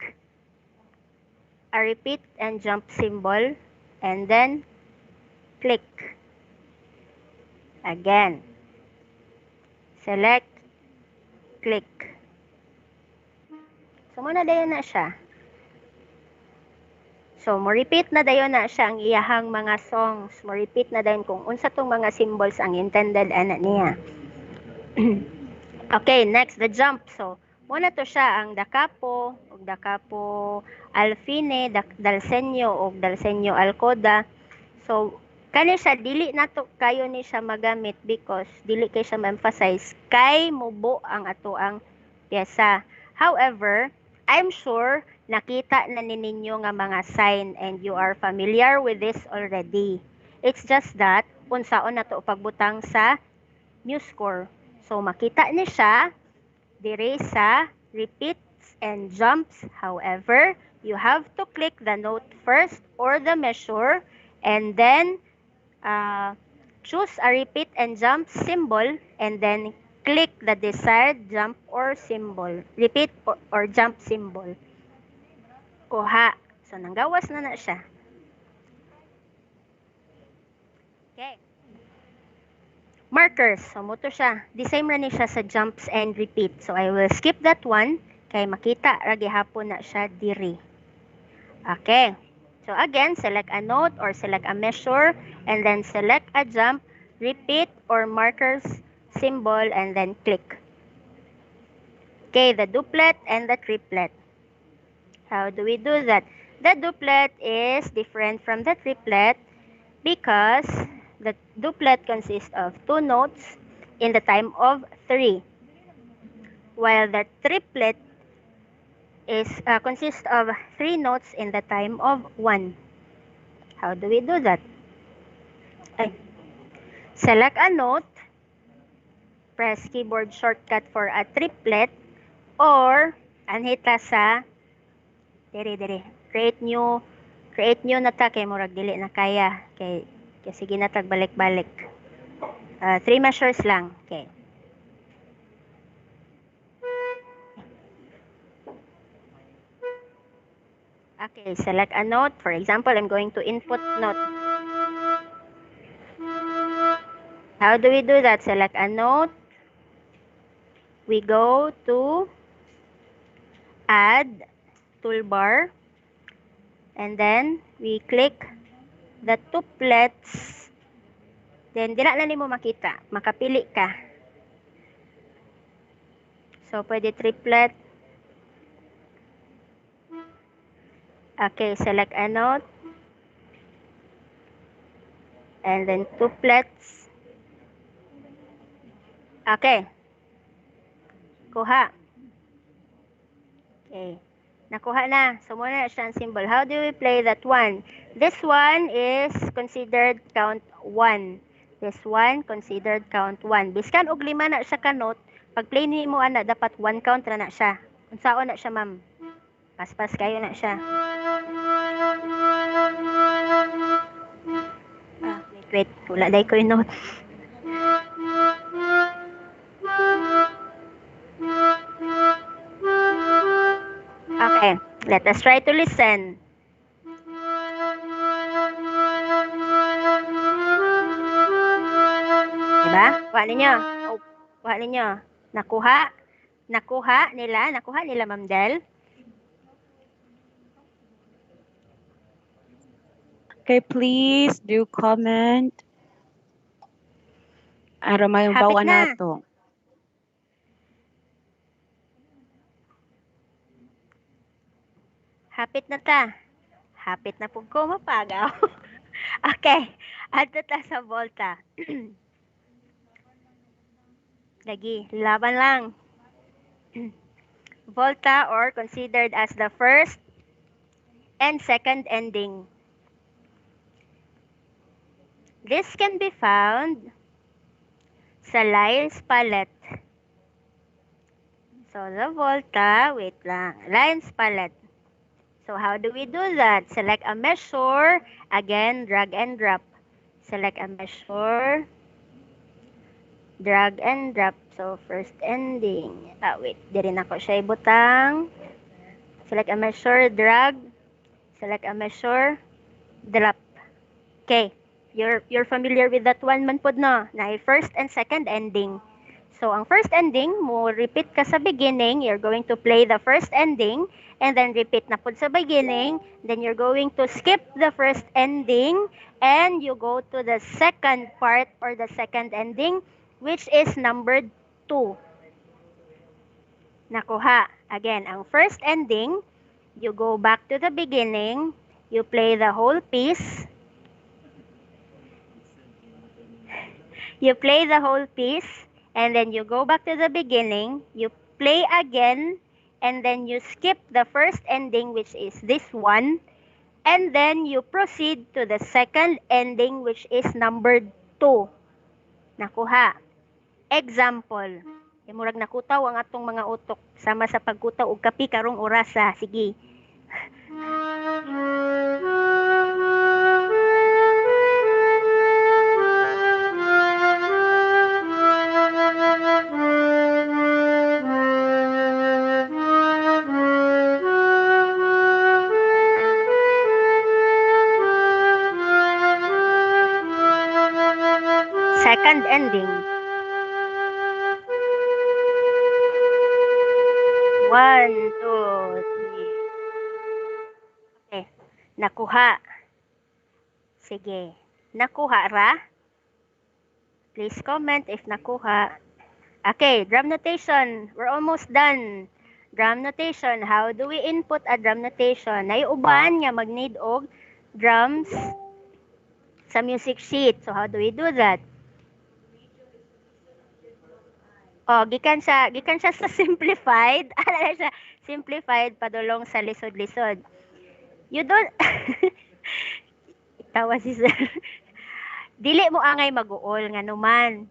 a repeat and jump symbol and then click. Again, select, click. So, muna dayon na siya. So, mo repeat na dayon na siya ang iyahang mga songs. Mo repeat na dayon kung unsa tong mga symbols ang intended ana niya. Okay, next, the jump. So, muna to siya ang da capo, ug da capo alfine, dalsenyo, ug dalsenyo alcoda. So, kani siya, dili na to kayo ni siya magamit because dili kay siya ma-emphasize kay mubo ang ato ang pyesa. However, I'm sure nakita na ninyo nga mga sign and you are familiar with this already. It's just that, unsaon na to pagbutang sa new score. So, makita ni siya, dire sa repeats and jumps. However, you have to click the note first or the measure and then choose a repeat and jump symbol and then click the desired jump or symbol. Repeat or jump symbol. Kuha. So, nanggawas na siya. Okay. Markers. So, muto siya. The same ra ni siya sa jumps and repeat. So, I will skip that one kay makita ra gihapon na siya diri. Okay. So, again, select a note or select a measure and then select a jump, repeat or markers symbol and then click. Okay, the duplet and the triplet. How do we do that? The duplet is different from the triplet because the duplet consists of 2 notes in the time of 3, while the triplet is consists of 3 notes in the time of 1. How do we do that? Select a note, press keyboard shortcut for a triplet, or anhita sa create new na ta kay murag dili na kaya kay sige na tag balik-balik. 3 measures lang. Okay. Okay, select a note. For example, I'm going to input note. How do we do that? Select a note. We go to add toolbar and then we click the tuplets. Then dila na nimo makita, makapili ka. So pwede triplet. Okay, select a note and then tuplets. Okay. Kuha. Okay. Nakuha na. So, muna na siya ang symbol. How do we play that one? This one is considered count 1. This one considered count 1. Biskan og 5 na siya ka note, pag play ni mo ana dapat 1 count ra na siya. Unsaon na siya, ma'am? Paspas kayo na siya. Wait. Wala day ko yung note. Okay, let us try to listen. Diba? Kuha ninyo. Kuha ninyo. Nakuha nila, Ma'am Del. Okay, please do comment. Ara may Hapit bawa na. nato. Hapit na ta. Hapit na pug ko mapagaw. Okay. Adto ta sa volta. Lagi, laban lang. Volta or considered as the first and second ending. This can be found sa lines palette. So, the volta, wait lang, lines palette. So, how do we do that? Select a measure, again, drag and drop. Select a measure, drag and drop. So, first ending. Wait, di rin ako siya ibutang. Select a measure, drag. Select a measure, drop. Okay. You're familiar with that one man pod no? Na first and second ending. So, ang first ending, mo repeat ka sa beginning, you're going to play the first ending, and then repeat na pod sa beginning, then you're going to skip the first ending, and you go to the second part or the second ending, which is numbered 2. Nakuha. Again, ang first ending, you go back to the beginning, you play the whole piece, you play the whole piece, and then you go back to the beginning, you play again, and then you skip the first ending, which is this one, and then you proceed to the second ending, which is numbered 2. Nakuha. Example. Murag nakutaw ang atong mga utok sama sa pagkutaw og kapi karong oras ha. Sige. Second ending. 1, 2, 3. Okay. Nakuha. Sige. Nakuha ra? Please comment if nakuha. Okay, drum notation. We're almost done. Drum notation. How do we input a drum notation? Naiuban nga mag-need og drums sa music sheet. So how do we do that? Oh, gikan siya sa simplified. Ano siya? Simplified padulong sa lisod-lisod. You don't tawa si sir. Dili mo angay mag-uol nga numan.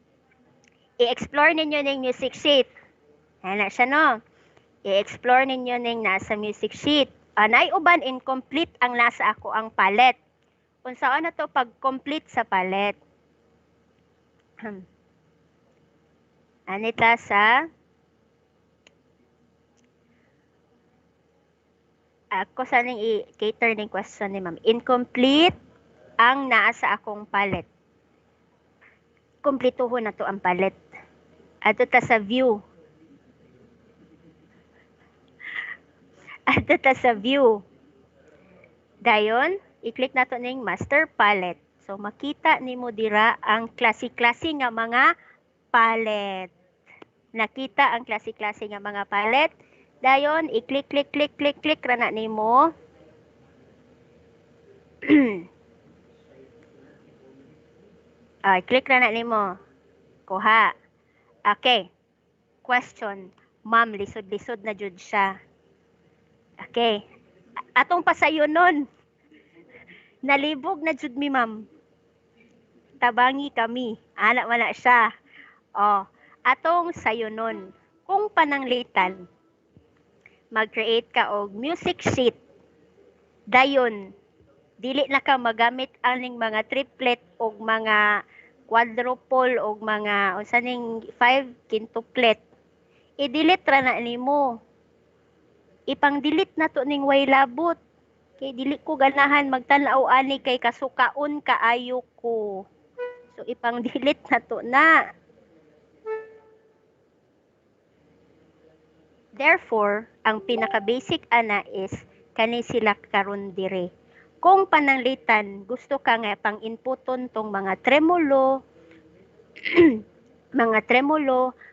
I-explore ninyo ning music sheet. Ana siya no. I-explore ninyo ning nasa music sheet. Anay uban incomplete ang nasa ako ang palette. Unsaon na to pag complete sa palette? Anita sa ako sa ning i-cater ning question ni ma'am. Incomplete ang naa sa akong palette. Kumplituhon na to ang palette. Adto ta sa view. Adto ta sa view. Dayon, i-click nato ning master palette. So makita nimo dira ang klase-klase nga mga palette. Nakita ang klase-klase nga mga palette. Dayon, i-click ra na nimo. Click ra na nimo. Kuha. Okay. Question. Ma'am, lisod-lisod na jud siya. Okay. Atong pasayon nun. Nalibog na jud mi, ma'am. Tabangi kami. Anak wala siya. Atong sayonon. Kung pananglitan, mag-create ka og music sheet. Dayon, dili na ka magamit aning mga triplet og mga quadruple og mga unsa ning 5 quintuplet. I-delete ra na nimo. Ipang-delete na to ning way labot. Kay dili ko ganahan magtan-aw ani kay kasukaon kaayo ko. So ipang-delete na to na. Therefore, ang pinaka-basic ana is kani sila karon dire. Kung pananglitan, gusto ka nga pang-inputon tong mga tremolo,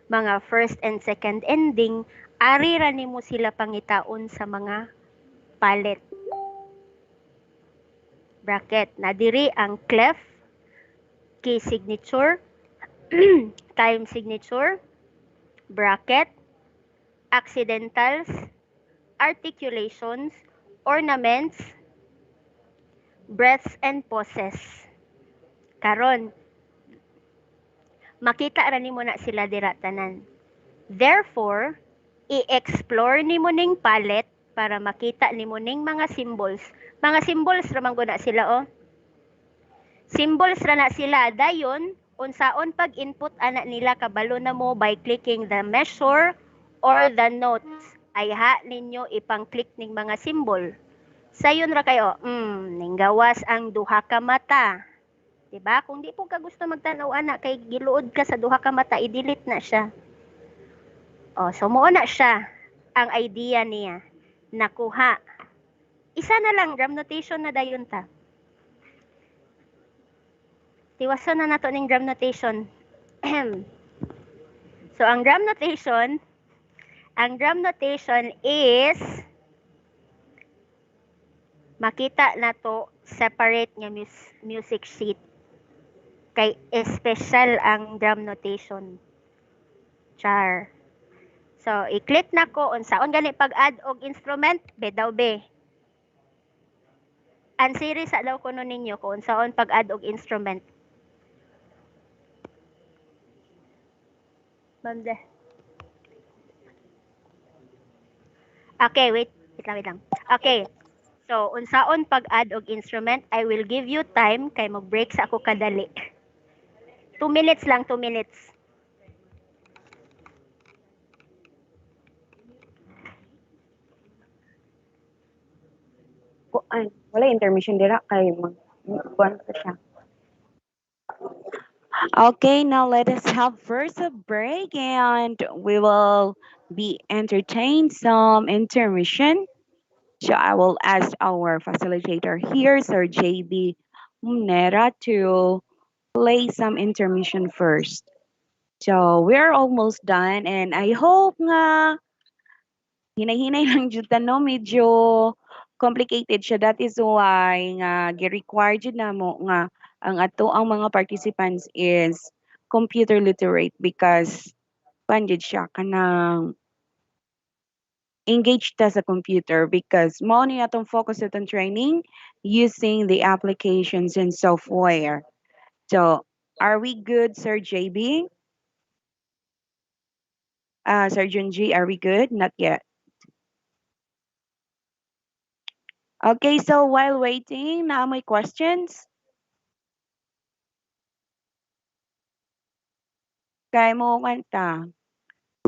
mga first and second ending, ari ra nimo sila pangitaon sa mga palet. Bracket, nadiri ang clef, key signature, time signature, bracket, accidentals, articulations, ornaments, breaths and pauses. Karon, makita ra nimo na sila dira tanan. Therefore, i-explore nimo ning palette para makita nimo ning mga symbols. Mga symbols ra man gud na sila oh. Symbols ra na sila dayon unsaon pag-input ana nila kabalo na mo by clicking the measure or the notes. Ay ha ninyo ipang-click ning mga symbol. Sayon ra kayo, ninggawas ang duha ka mata. Diba? Kung di po ka gusto magtanaw ana kay giluod ka sa duha ka mata, i-delete na siya. O, so mo na siya ang idea niya. Nakuha. Isa na lang, drum notation na dayon ta. Tiwason na nato ning drum notation. So, ang drum notation is makita na to separate nga music sheet. Kay special ang drum notation. Char. So, i-click na ko unsaon gani pag-add og instrument, be daw be. Ang series sa daw kuno ninyo kung unsaon pag-add og instrument. Banda. Okay, wait lang. Okay. So, unsaon pag-add og instrument, I will give you time kay mag-break sa ako kadali. 2 minutes lang, 2 minutes. Ay, wala intermission dira kay mag-buwan pa siya. Okay, now let us have first a break and we will be entertained some intermission. So I will ask our facilitator here, Sir JB Munera, to play some intermission first. So we're almost done and I hope nga hinay-hinay lang jud ta no, medyo complicated siya. That is why nga gi-require jud namo nga ang ato ang mga participants is computer literate because panjud siya kanang engaged ta sa computer because mo ni atong focus atong training using the applications and software. So, are we good, Sir JB? Sir Junji, are we good? Not yet. Okay, so while waiting, na may questions? Kaya mo kanta.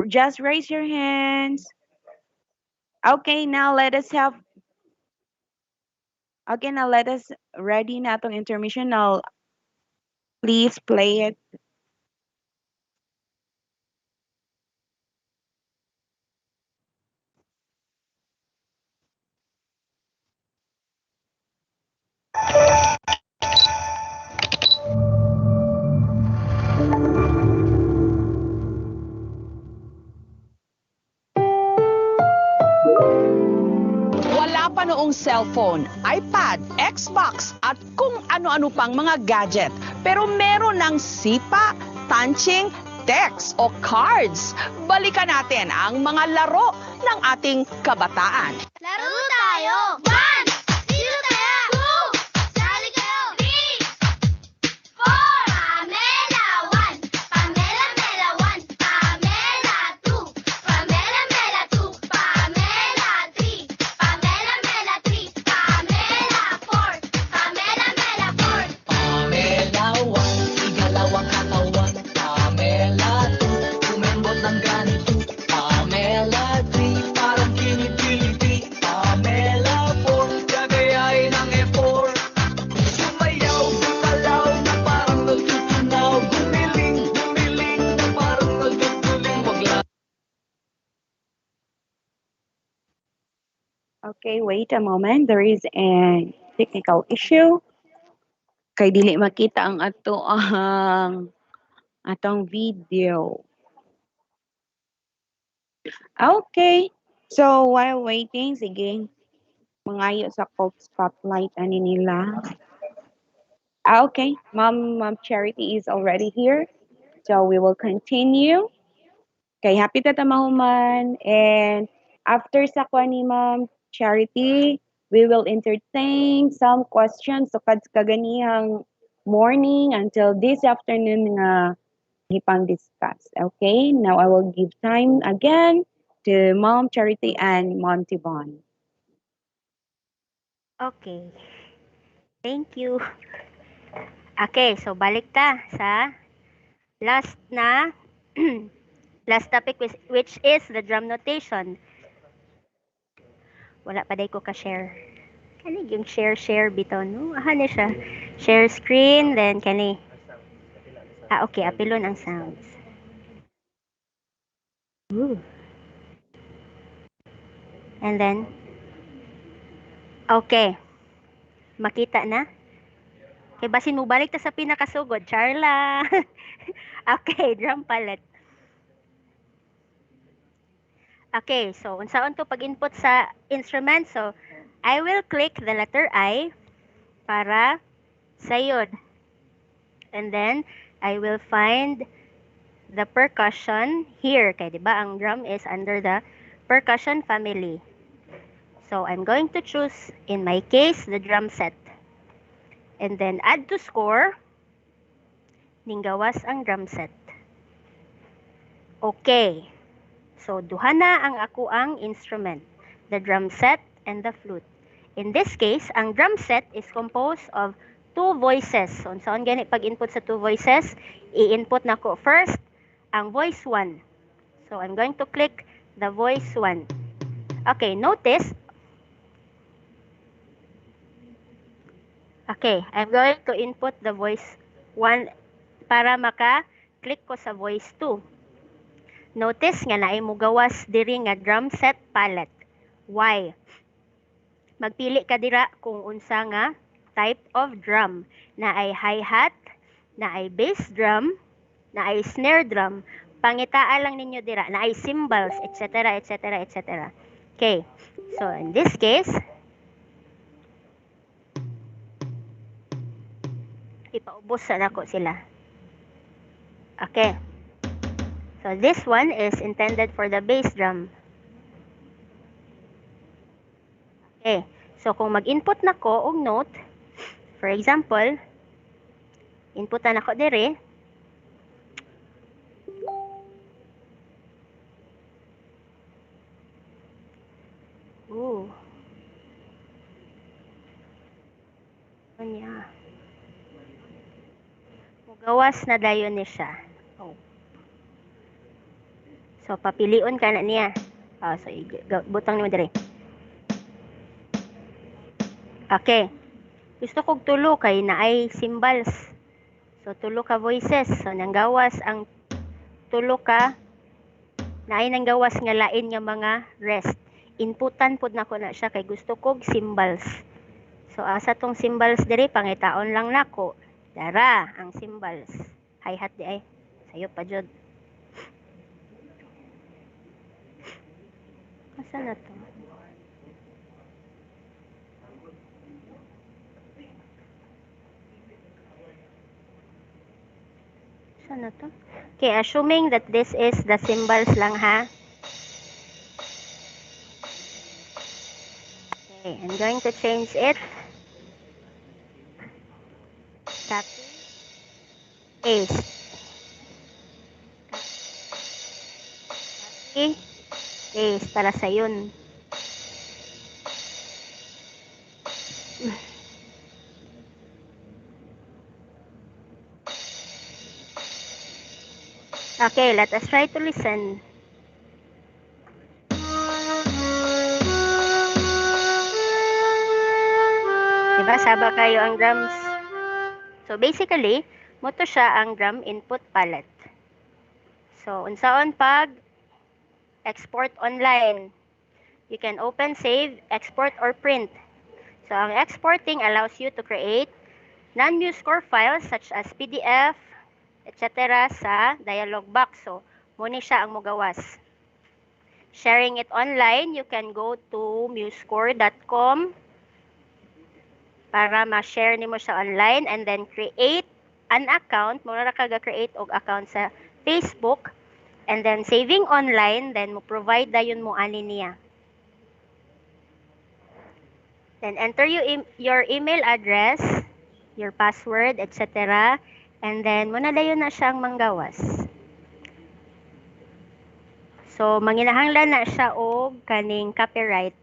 Just raise your hands. Okay, now let us ready na itong intermission. Now, please play it. Wala pa noong cellphone, iPad, Xbox at kung ano-ano pang mga gadget. Pero meron ng sipa, tanching, text o cards. Balikan natin ang mga laro ng ating kabataan. Laro tayo! 1! Sino tayo? 2! Sali kayo! 3! 4! Pamela 1! Pamela Mela 1! Pamela 2! Pamela Mela 2! Pamela 3! Pamela Mela 3! Pamela 4! Pamela Mela 4! Pamela 1, igalawang katawan. Pamela 2, kumembot ng ganito. Pamela 3, parang kinikiliti. Pamela 4, gagayain ng E4. Sumayaw, gumalaw na parang nagtutunaw. Gumiling, gumiling na parang nagtutuling. Wag Okay, wait a moment. There is an technical issue. Kay dili makita ang ato ang atong video. Okay. So while waiting, sige, mangayo sa Coke Spotlight ani nila. Okay, Mom Charity is already here. So we will continue. Kay happy tatamahuman, and after sa kuha ni Ma'am Charity, we will entertain some questions so kaganihang morning until this afternoon nga gipang discuss. Okay, now I will give time again to Mom Charity and Mom Tibon. Okay. Thank you. Okay, so balik ta sa last na last topic which is the drum notation. Wala pa day ko ka-share. Kani yung share bitaw no? Aha ni siya. Share screen then kani. Okay, apilon ang sounds. Ooh. And then okay. Makita na? Kay basin mo balik ta sa pinakasugod, Charla. Okay, drum palette. Okay, so unsaon to pag-input sa instrument? So I will click the letter I para sayod. And then I will find the percussion here. Kaya di ba ang drum is under the percussion family. So I'm going to choose, in my case, the drum set. And then add to score, ninggawas ang drum set. Okay. So duha na ang ako ang instrument, the drum set and the flute. In this case, ang drum set is composed of two voices. So saan gani pag-input sa two voices? I-input na ko first ang voice 1. So I'm going to click the voice 1. Okay, notice. Okay, I'm going to input the voice 1 para maka-click ko sa voice 2. Notice nga naay mo gawas diri nga drum set palette. Why? Magpili ka dira kung unsa nga type of drum. Naay hi-hat, naay bass drum, naay snare drum. Pangitaa lang ninyo dira, naay cymbals, etc., etc., etc. Okay. So in this case, ipaubos sa nako sila. Okay. So this one is intended for the bass drum. Okay. So kung mag-input na ko og note, for example, inputan ako dire. Ooh. Kanya. Mugawas na dayon ni siya. Oh. So papilion ka na niya. So butang nimo dire. Okay. Gusto kog tulo kay naay cymbals. So tulo ka voices. So nanggawas ang tulo ka naay nanggawas nga lain nga mga rest. Inputan pud nako na siya kay gusto kog cymbals. So asa tong cymbals diri pangitaon lang nako. Dara ang cymbals. Hi-hat di ay. Sayo pa jud. Asa na to? Asa na to? Okay, assuming that this is the cymbals lang ha. Okay, I'm going to change it. Copy. Paste. Copy. Paste para sa yun. Okay, let us try to listen. Diba, saba kayo ang drums. So basically, mo to siya ang drum input palette. So unsaon pag export online. You can open, save, export, or print. So ang exporting allows you to create non-MuseScore files such as PDF, etc. sa dialog box. So, muna siya ang mugawas. Sharing it online, you can go to musescore.com para ma-share nimo siya online and then create an account. Muna ra ka ga-create og account sa Facebook and then saving online, then mo provide dayon mo ani niya. Then enter your email address, your password, etc. And then muna dayon na siyang manggawas. So manginahanglan na siya og kaning copyright.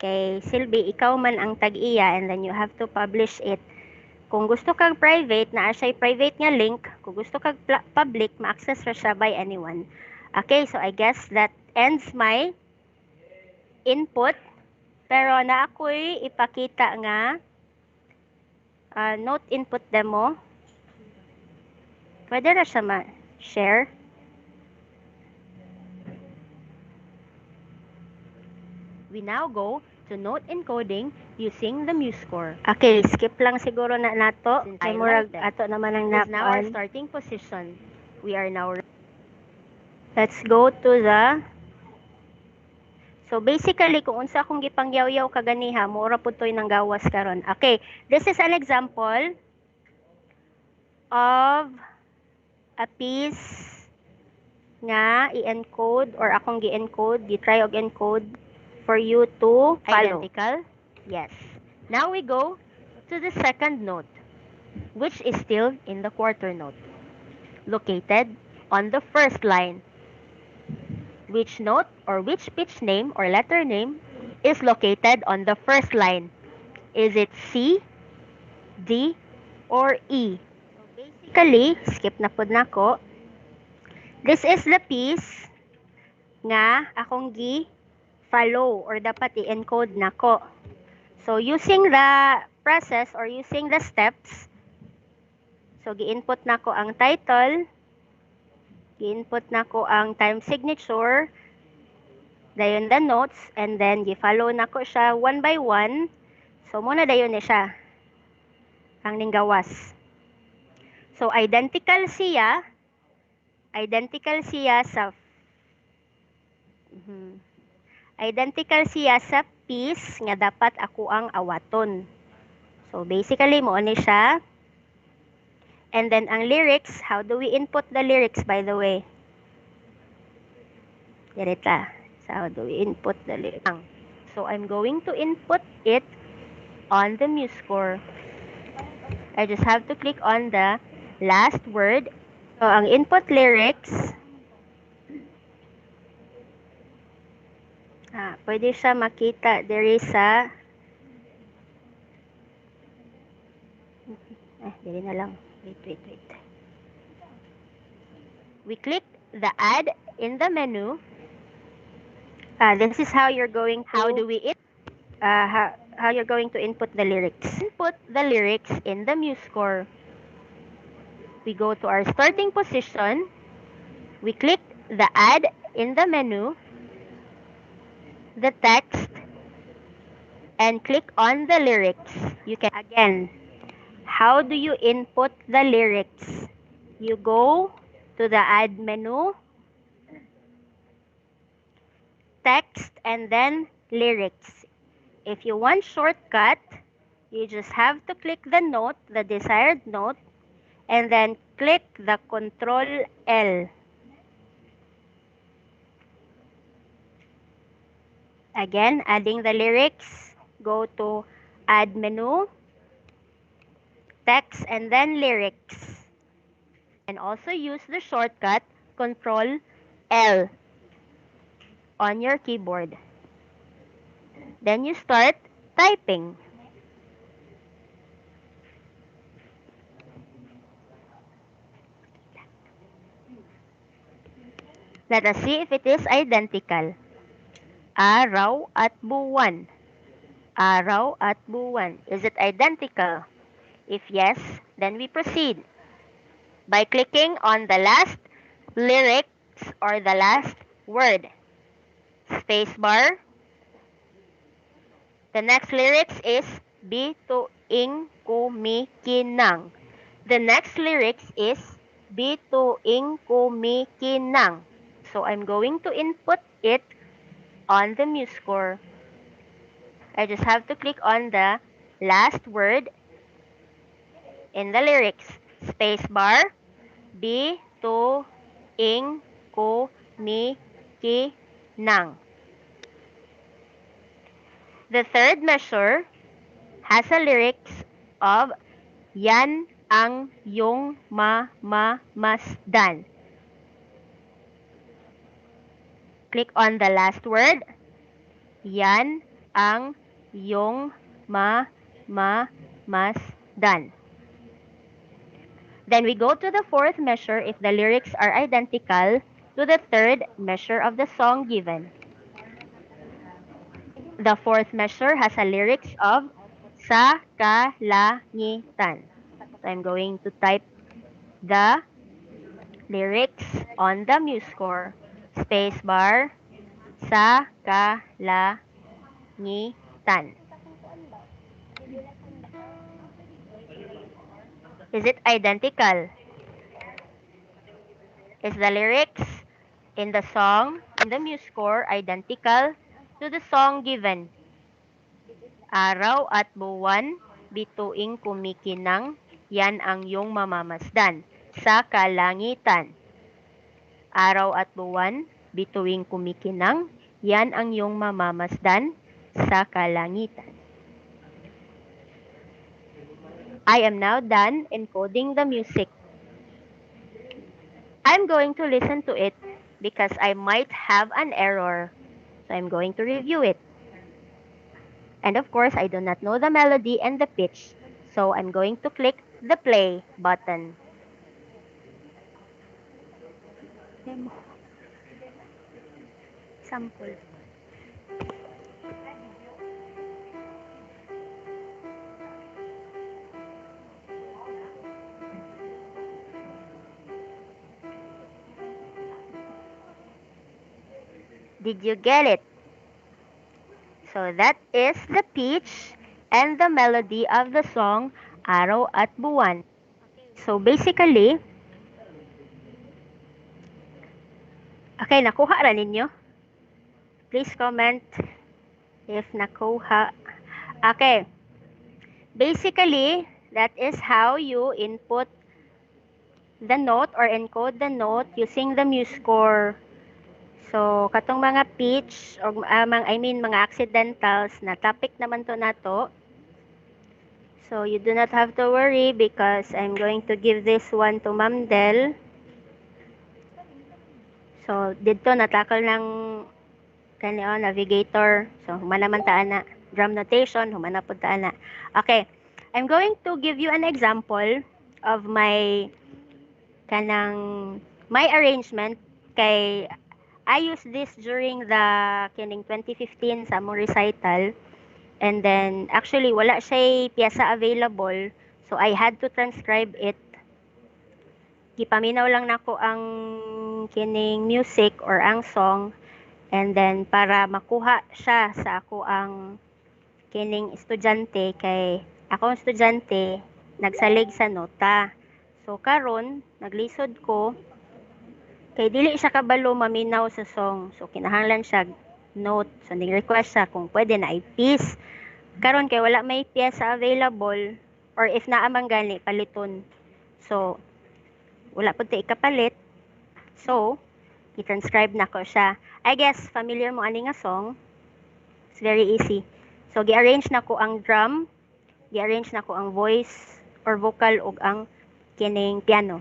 Kay silbi ikaw man ang tag-iya and then you have to publish it. Kung gusto kag private, naa siya private nga link. Kung gusto kag public, ma-access ra siya by anyone. Okay, so I guess that ends my input. Pero na ako'y ipakita nga note input demo. Pwede na siya ma-share. We now go to note encoding using the MuseScore. Okay, skip lang siguro na nato. Kay murag ato naman ang napan. This is now our starting position. We are now. Let's go to the. So basically, kung unsa akong gipangyaw-yaw kaganiha, mura pud toy nang gawas karon. Okay, this is an example of a piece nga i-encode or akong gi-encode, gi-try og encode for you to follow. Identical? Yes. Now we go to the second note, which is still in the quarter note, located on the first line. Which note or which pitch name or letter name is located on the first line? Is it C, D, or E? So basically, skip na pud nako. This is the piece nga akong follow or dapat i-encode nako. So using the process or using the steps, so gi-input nako ang title, gi-input nako ang time signature, dayon the notes, and then gi-follow nako siya one by one. So muna dayon ni siya ang ninggawas. So identical siya sa identical siya sa piece nga dapat ako ang awaton. So basically mo ni siya. And then ang lyrics, how do we input the lyrics by the way? Direta. So how do we input the lyrics? So I'm going to input it on the MuseScore. I just have to click on the last word. So ang input lyrics, pwede siya makita diri sa dili na lang. Wait. We click the add in the menu. This is how you're going to how you're going to input the lyrics. Input the lyrics in the MuseScore. We go to our starting position. We click the add in the menu, the text, and click on the lyrics. You can again. How do you input the lyrics? You go to the add menu, text, and then lyrics. If you want shortcut, you just have to click the note, the desired note, and then click the Control L. Again, adding the lyrics, go to add menu, text, and then lyrics. And also use the shortcut Control L on your keyboard. Then you start typing. Let us see if it is identical. Araw at buwan. Araw at buwan. Is it identical? If yes, then we proceed by clicking on the last lyrics or the last word. Spacebar. The next lyrics is bituing kumikinang. The next lyrics is bituing kumikinang. So I'm going to input it on the MuseScore. I just have to click on the last word in the lyrics. Spacebar, bituing kumikinang. The third measure has a lyrics of yan ang yung mamasdan. Click on the last word. Yan ang yung mamasdan. Then we go to the fourth measure if the lyrics are identical to the third measure of the song given. The fourth measure has a lyrics of sa kalangitan. So I'm going to type the lyrics on the MuseScore. Spacebar, sa kalangitan. Is it identical? Is the lyrics in the song, in the MuseScore, identical to the song given? Araw at buwan, bituing kumikinang, yan ang iyong mamamasdan sa kalangitan. Araw at buwan, bituing kumikinang, yan ang iyong mamamasdan sa kalangitan. I am now done encoding the music. I'm going to listen to it because I might have an error. So I'm going to review it. And of course, I do not know the melody and the pitch. So I'm going to click the play button. Sample. Did you get it? So that is the pitch and the melody of the song Araw at Buwan. So basically, okay, nakuha ra ninyo? Please comment if nakuha. Okay. Basically, that is how you input the note or encode the note using the MuseScore. So, katong mga pitch or mga accidentals na topic naman to nato. So, you do not have to worry because I'm going to give this one to Ma'am Del. So, dito natakal ng kanyo navigator. So, humana man taan na. Drum notation, humana po taan na. Okay. I'm going to give you an example of my arrangement kay I used this during the kining 2015 sa among recital, and then actually wala siya piyesa available, so I had to transcribe it. Gipaminaw lang nako ang kining music or ang song, and then para makuha siya sa ako ang kining estudyante kay akong estudyante nagsalig sa nota. So karon naglisod ko kay dili siya kabalo maminaw sa song. So kinahanglan siya note. So nag-request siya kung pwede na i-piece. Karon kay wala may piyesa available or if naa man gani paliton. So wala pud tay ikapalit. So i-transcribe na ko siya. I guess familiar mo ani nga song. It's very easy. So gi-arrange na ko ang drum, gi-arrange na ko ang voice or vocal ug ang kining piano.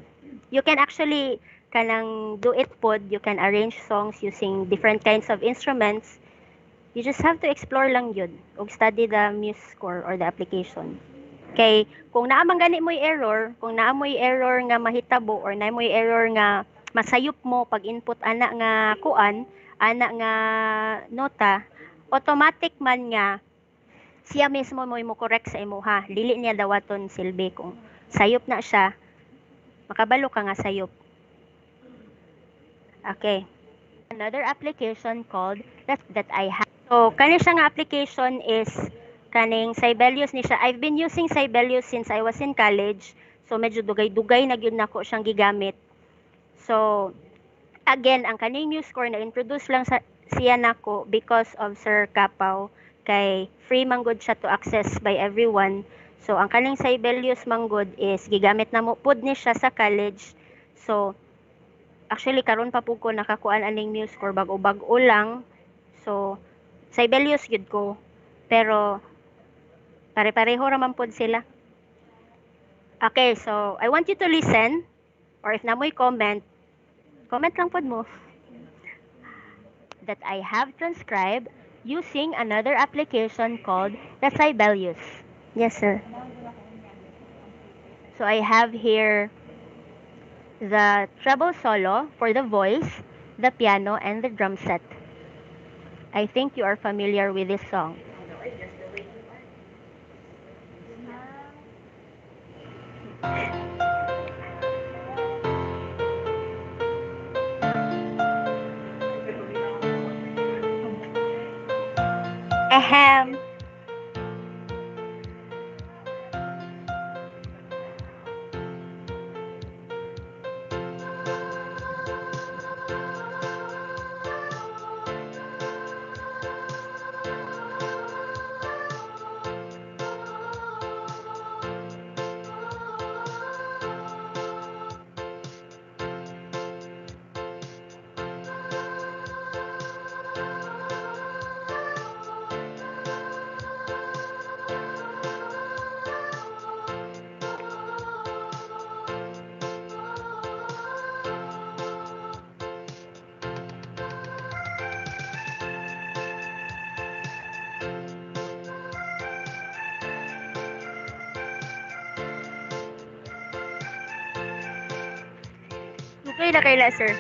You can actually kanang do it pod, you can arrange songs using different kinds of instruments. You just have to explore lang yun ug study the MuseScore or the application. Kay kung naa man gani mo'y error, kung naa mo'y error nga mahitabo or naa mo'y error nga masayop mo pag input ana nga kuan, ana nga nota, automatic man nga siya mismo mo correct sa imuha. Dili niya dawaton silbi kung sayop na siya. Makabalo ka nga sayop. Okay. Another application called that I have. So, kani siya nga application is kaning Sibelius ni siya. I've been using Sibelius since I was in college. So medyo dugay-dugay na gyud nako siyang gigamit. So again, ang kaning MuseScore na introduce lang siya nako because of Sir Kapaw kay free man gud siya to access by everyone. So ang kaning Sibelius man gud is gigamit na mo pud ni siya sa college. So actually karon pa pud ko nakakuan aning MuseScore bago-bago lang. So Sibelius gyud ko. Pero pare-pareho raman pod sila. Okay, so I want you to listen or if namoy comment lang pod mo that I have transcribed using another application called the Sibelius. Yes, sir. So I have here the treble solo for the voice, the piano, and the drum set. I think you are familiar with this song. Ahem. Okay na kaila, sir.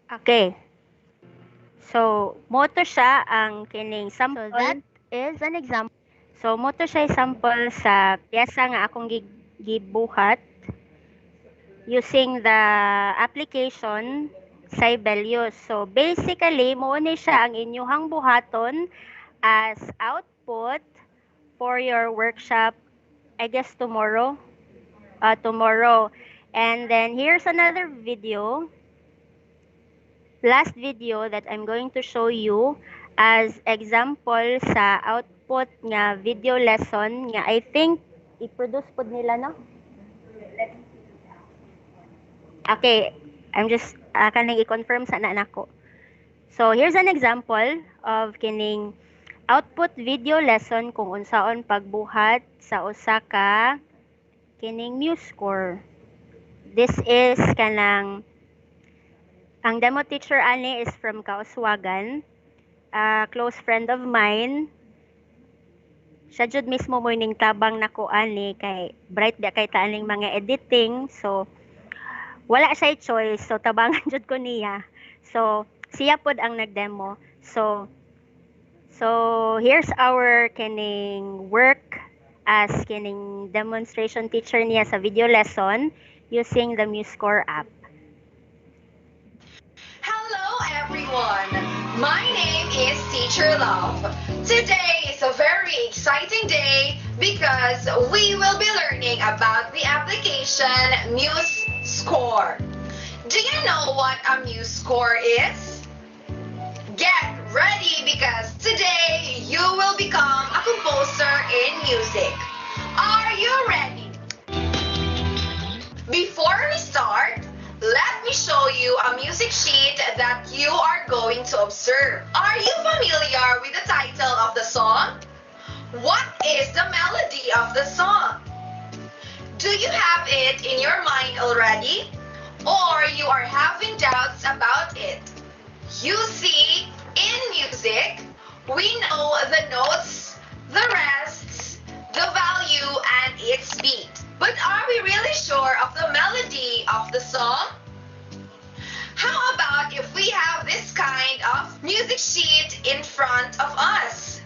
Okay. So, moto siya ang kining sample. So, that is an example. So, moto siya sample sa piyesa nga akong gibuhat using the application Sibelius. So, basically, mo ni siya ang inyuhang buhaton as output for your workshop, I guess tomorrow. Tomorrow. And then, here's another video. Last video that I'm going to show you as example sa output nga video lesson nga I think i-produce pod nila, no? Okay, I'm just kanang i-confirm sa nako. So here's an example of kining output video lesson kung unsaon pagbuhat sa usa ka kining MuseScore. This is kanang ang demo teacher ani is from Kauswagan, a close friend of mine. Siya jud mismo mo ning tabang nako ani kay bright da kay taaning mga editing. So wala siya choice, so tabangan jud ko niya. So siya pod ang nagdemo. So So here's our kining work as kining demonstration teacher niya sa video lesson using the MuseScore app. Hello everyone! My name is Teacher Love. Today is a very exciting day because we will be learning about the application MuseScore. Do you know what a MuseScore is? Get ready because today you will become a composer in music. Are you ready? Before we start, let me show you a music sheet that you are going to observe. Are you familiar with the title of the song? What is the melody of the song? Do you have it in your mind already? Or you are having doubts about it? You see, in music, we know the notes, the rests, the value, and its beat. But are we really sure of the melody of the song? How about if we have this kind of music sheet in front of us?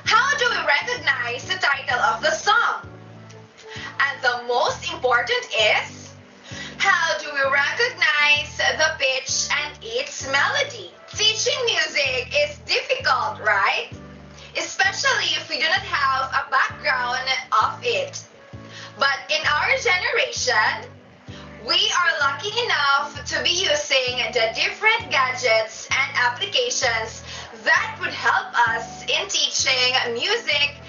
How do we recognize the title of the song? And the most important is, how do we recognize the pitch and its melody? Teaching music is difficult, right? Especially if we do not have a background of it. But in our generation, we are lucky enough to be using the different gadgets and applications that would help us in teaching music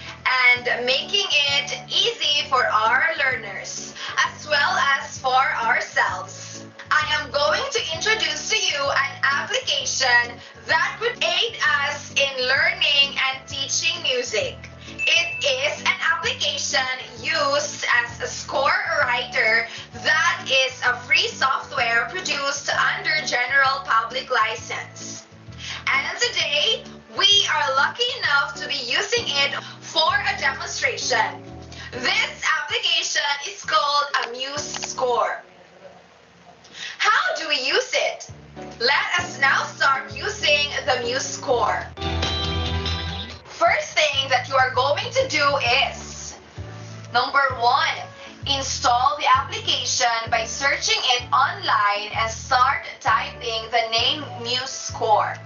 and making it easy for our learners, as well as for ourselves. I am going to introduce to you an application that would aid us in learning and teaching music. It is an application used as a score writer that is a free software produced under general public license. And today, we are lucky enough to be using it for a demonstration. This application is called a MuseScore. How do we use it? Let us now start using the MuseScore. First thing that you are going to do is, number 1, install the application by searching it online and start typing the name MuseScore.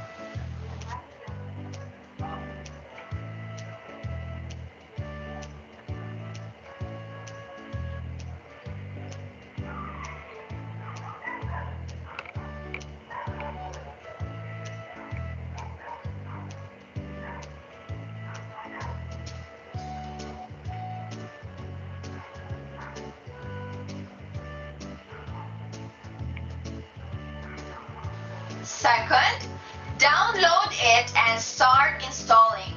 Second, download it and start installing.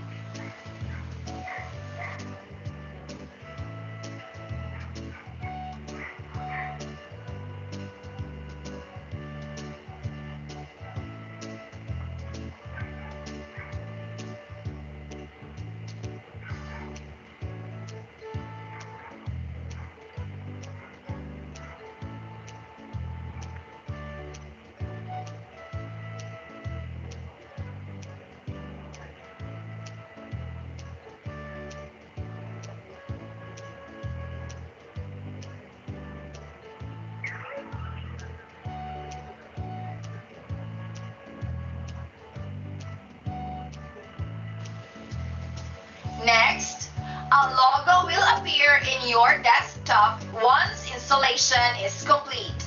Next, a logo will appear in your desktop once installation is complete.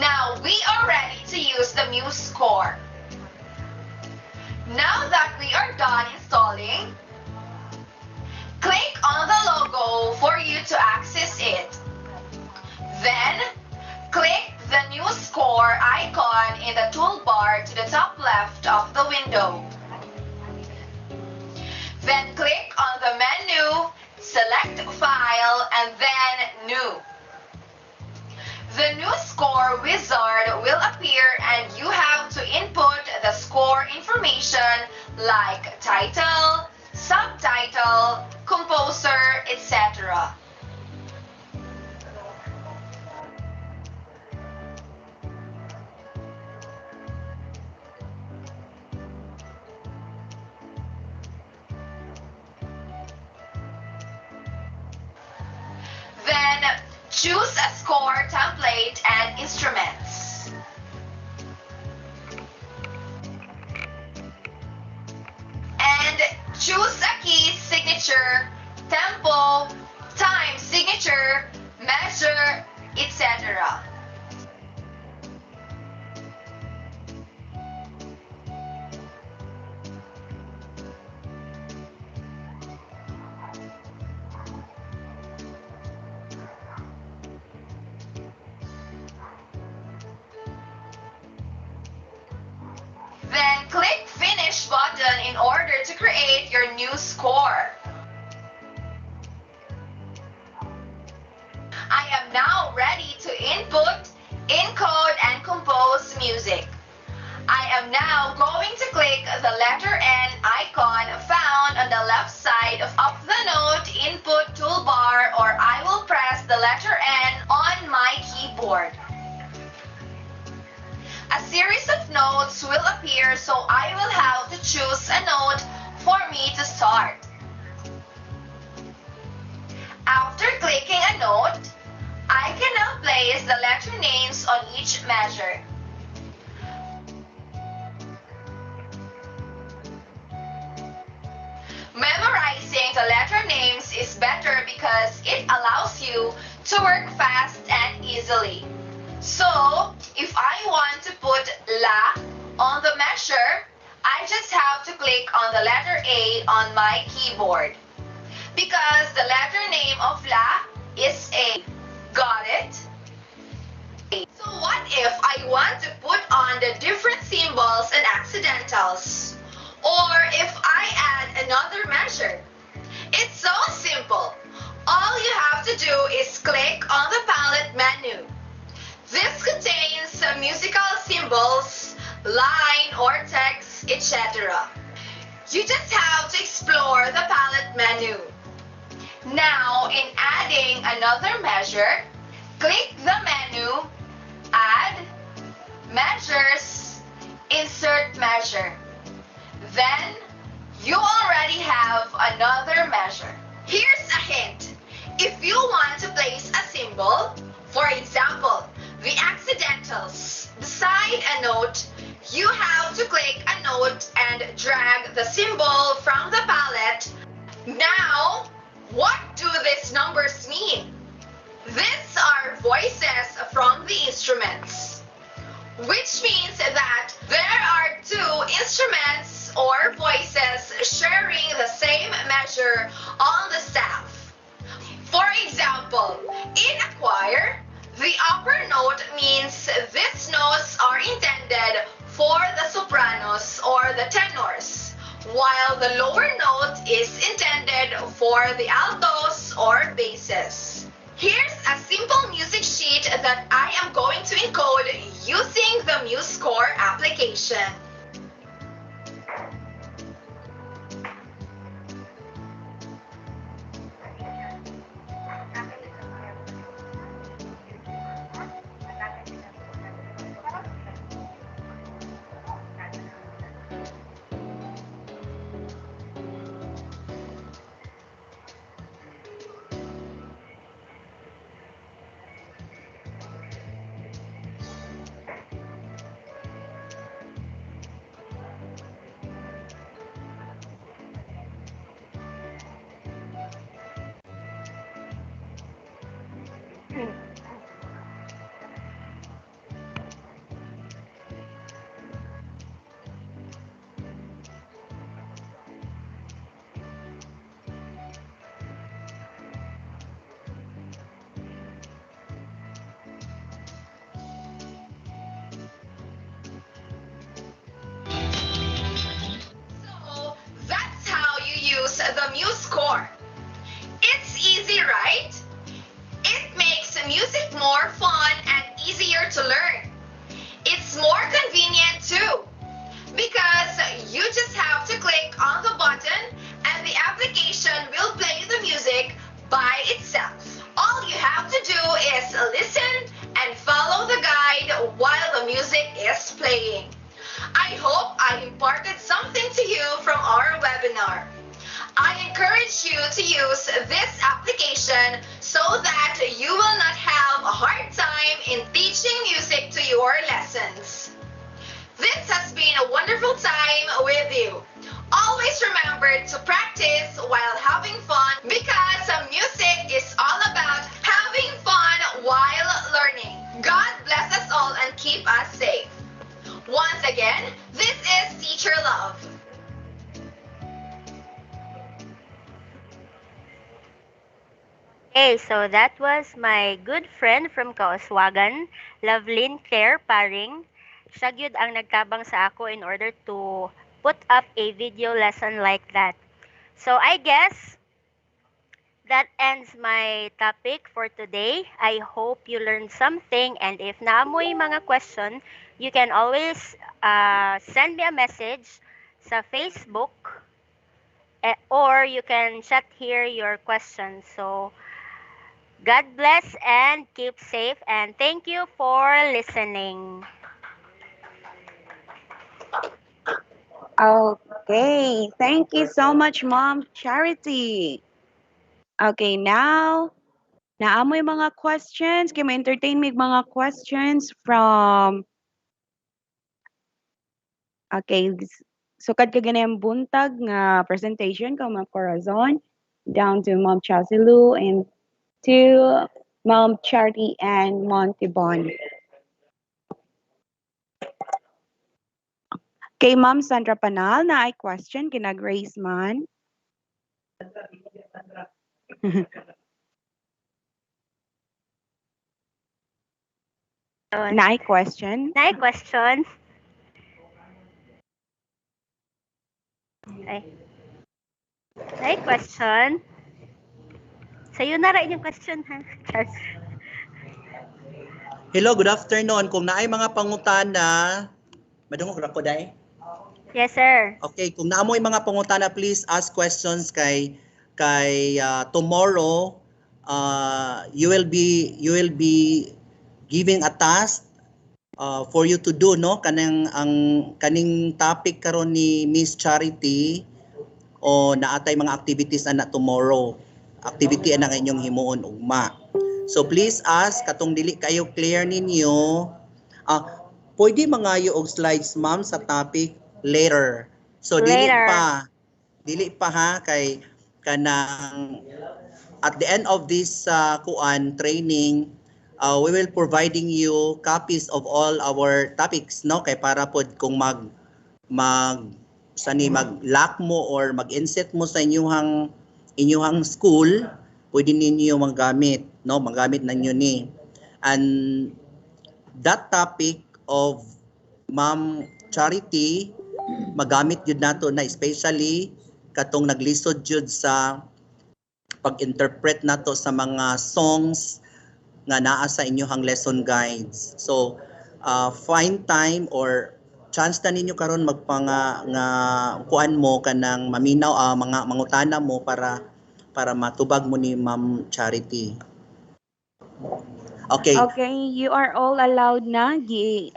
Now we are ready to use the MuseScore. Now that we are done installing, click on the logo for you to access it. Then, click the MuseScore icon in the toolbar to the top left of the window. Then click on the menu, select File, and then New. The new score wizard will appear and you have to input the score information like title, subtitle, composer, etc. Choose a score template and instruments. And choose a key signature, tempo, time signature, measure, etc. Then click Finish button in order to create your new score. I am now ready to input, encode, and compose music. I am now going to click the letter N icon found on the left side of the note input toolbar, or I will press the letter N on my keyboard. A series of notes will appear, so I will have to choose a note for me to start. After clicking a note, I can now place the letter names on each measure. Memorizing the letter names is better because it allows you to work fast and easily. So, if I want to put La on the measure, I just have to click on the letter A on my keyboard. Because the letter name of La is A. Got it? So what if I want to put on the different symbols and accidentals? Or if I add another measure? It's so simple. All you have to do is click on the palette menu. This contains some musical symbols, line or text, etc. You just have to explore the palette menu. Now, in adding another measure, click the menu, Add, Measures, Insert Measure. Then, you already have another measure. Here's a hint. If you want to place a symbol, for example, the accidentals, beside a note, you have to click a note and drag the symbol from the palette. Now, what do these numbers mean? These are voices from the instruments, which means that there are two instruments or voices sharing the same measure on the staff. For example, in a choir, the upper note means these notes are intended for the sopranos or the tenors, while the lower note is intended for the altos or basses. Here's a simple music sheet that I am going to encode using the MuseScore application. So that's how you use the MuseScore. It's easy, right? It makes music more fun and easier to learn. It's more convenient too, because you just have to click on the button and the application will play the music by itself. All you have to do is listen and follow the guide while the music is playing. I hope I imparted something to you from our webinar. I encourage encourage you to use this application so that you will not have a hard time in teaching music to your lessons. This has been a wonderful time with you. Always remember to practice while having fun because music is all about having fun while learning. God bless us all and keep us safe. Once again, this is Teacher Love. Okay, so that was my good friend from Kaoswagan, Lovelyn Claire Paring. Siya gyud ang nagtabang sa ako in order to put up a video lesson like that. So I guess that ends my topic for today. I hope you learned something, and if naamoy mga question, you can always send me a message sa Facebook or you can chat here your questions. So God bless and keep safe, and thank you for listening. Okay, thank you so much, Mom Charity. Okay, now, naamoy mga questions. Kaya ma-entertain mig mga questions from... Okay, sukad ka ganayang buntag nga presentation ko, Ma'am Corazon, down to Ma'am Chelsea Lou, and to Ma'am Charity and Monty Bond. Kay Ma'am Sandra Panal na ay question kinag-raise man. Na ay question. Na ay question. Ay. Na ay question. Sa'yo na rin yung question, ha? Hello, good afternoon. Kung naay mga pangutana, madungog ra ko day. Yes, sir. Okay, kung naamoy mga pangutana, please ask questions kay tomorrow you will be giving a task for you to do, no, kaning topic karon ni Miss Charity o naatay mga activities ana tomorrow, activity ana nga inyong himuon ugma. So please ask katong dili kayo clear ninyo, pwede mangayo og slides, ma'am, sa topic later. So dili pa ha, kay kanang at the end of this training, we will providing you copies of all our topics, no, kay para pod kung mag lock mo or mag-inset mo sa inyong school, pwede ninyo magamit, no, magamit ninyo ni. And that topic of Ma'am Charity, magamit yun nato na, especially katong naglisod jud sa pag-interpret nato sa mga songs nga naa sa inyong lesson guides. So find time or chance na ninyo karon magpanga nga kuan mo kanang maminaw mga mangutana mo para matubag mo ni Ma'am Charity. Okay. Okay, you are all allowed na.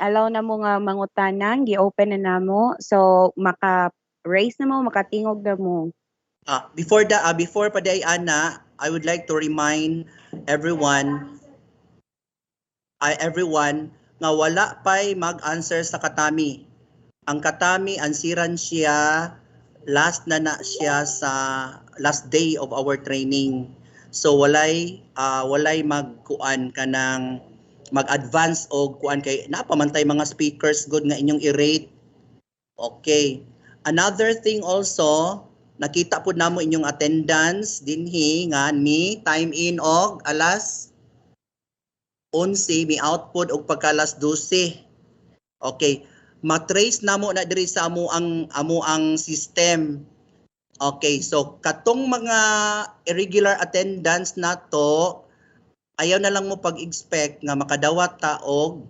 Allow na mo nga mangutanan, gi-open na namo. So maka-raise na mo, makatingog na mo. Before pa day ana, I would like to remind everyone nga wala pay mag-answer sa katami. Ang katami ansiran siya last siya sa last day of our training. So walay magkuan kanang mag-advance og kuan kay napamantay mga speakers good nga inyong i-rate. Okay. Another thing also, nakita po namo inyong attendance dinhi nga ni time in og alas 11, mi output og pagka alas 12. Okay, matrace namo na diri sa amo ang system. Okay, so katong mga irregular attendance nato, ayaw na lang mo pag-expect nga makadawat ta og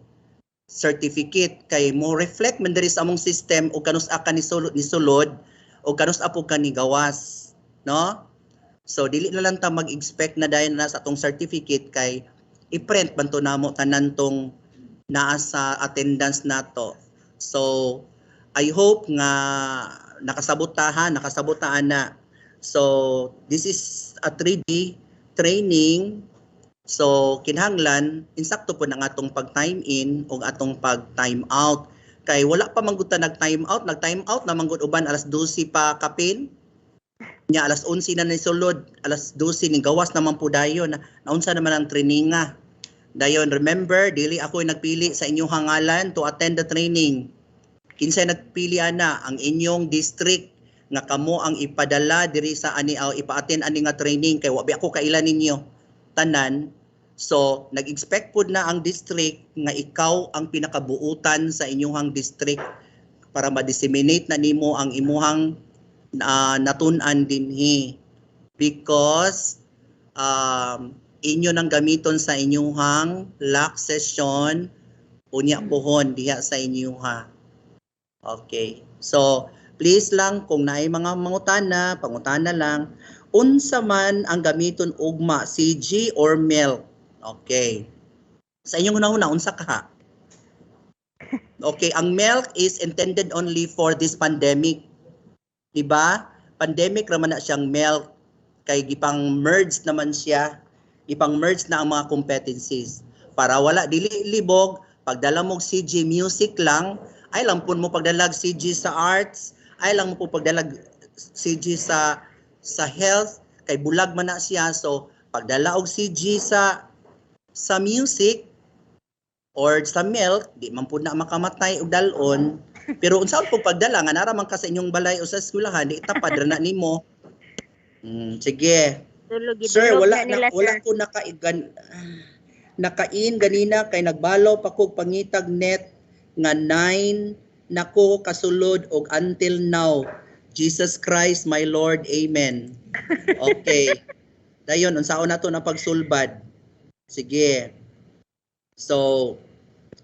certificate kay mo reflect man diri sa among system og kanus-a ka ni sulod o kanus apo ka ni gawas, no? So dili na lang ta mag-expect na dayon na sa atong certificate kay i-print man to namo tanan tong naa sa attendance nato. So I hope nga nakasabutaan na. So this is a 3D training. So kinahanglan insakto po na atong pag time in o atong pag time out. Kay wala pa man gud ta nag time out na man gud uban alas 12 pa kapin. Nya alas 11 na ni sulod, alas 12 ni gawas naman po dayon. Naunsa naman ang traininga. Dayon remember, dili ako nagpili sa inyong hangalan to attend the training. Kinsay nagpili ana ang inyong district nga kamo ang ipadala diri sa ani ipa-attend ani nga training kay wa ako kaila ninyo tanan. So nag-expect pud na ang district nga ikaw ang pinakabuutan sa inyong district para ma-disseminate na nimo ang imuhang natun-an dinhi because inyo nang gamiton sa inyong lock session unya pohon diha sa inyuha. Okay. So, please lang kung naay mga pangutana lang, unsa man ang gamiton ugma, CG or milk. Okay. Sa inyong una unsa ka? Okay, ang milk is intended only for this pandemic. Diba? Pandemic raman na siyang milk kay gipang merge naman siya. Gipang merge na ang mga competencies. Para wala dili libog, pagdala mo CG music lang, ay lang po mo pagdalag CG sa arts, ay lang mo po pagdalag CG sa health, kay bulag man na siya. So, pagdala og CG sa music or sa milk, di man po na makamatay og dalon. Pero unsa po pagdala nga nara man ka sa inyong balay o sa eskwelahan, di tapad ra na nimo. Sige. Sir, wala ko nakain ganina kay nagbalaw pa kog pangitag net nga 9 nako kasulod og until now. Jesus Christ my Lord, amen. Okay. Dayon unsaon nato na pagsulbad. Sige. So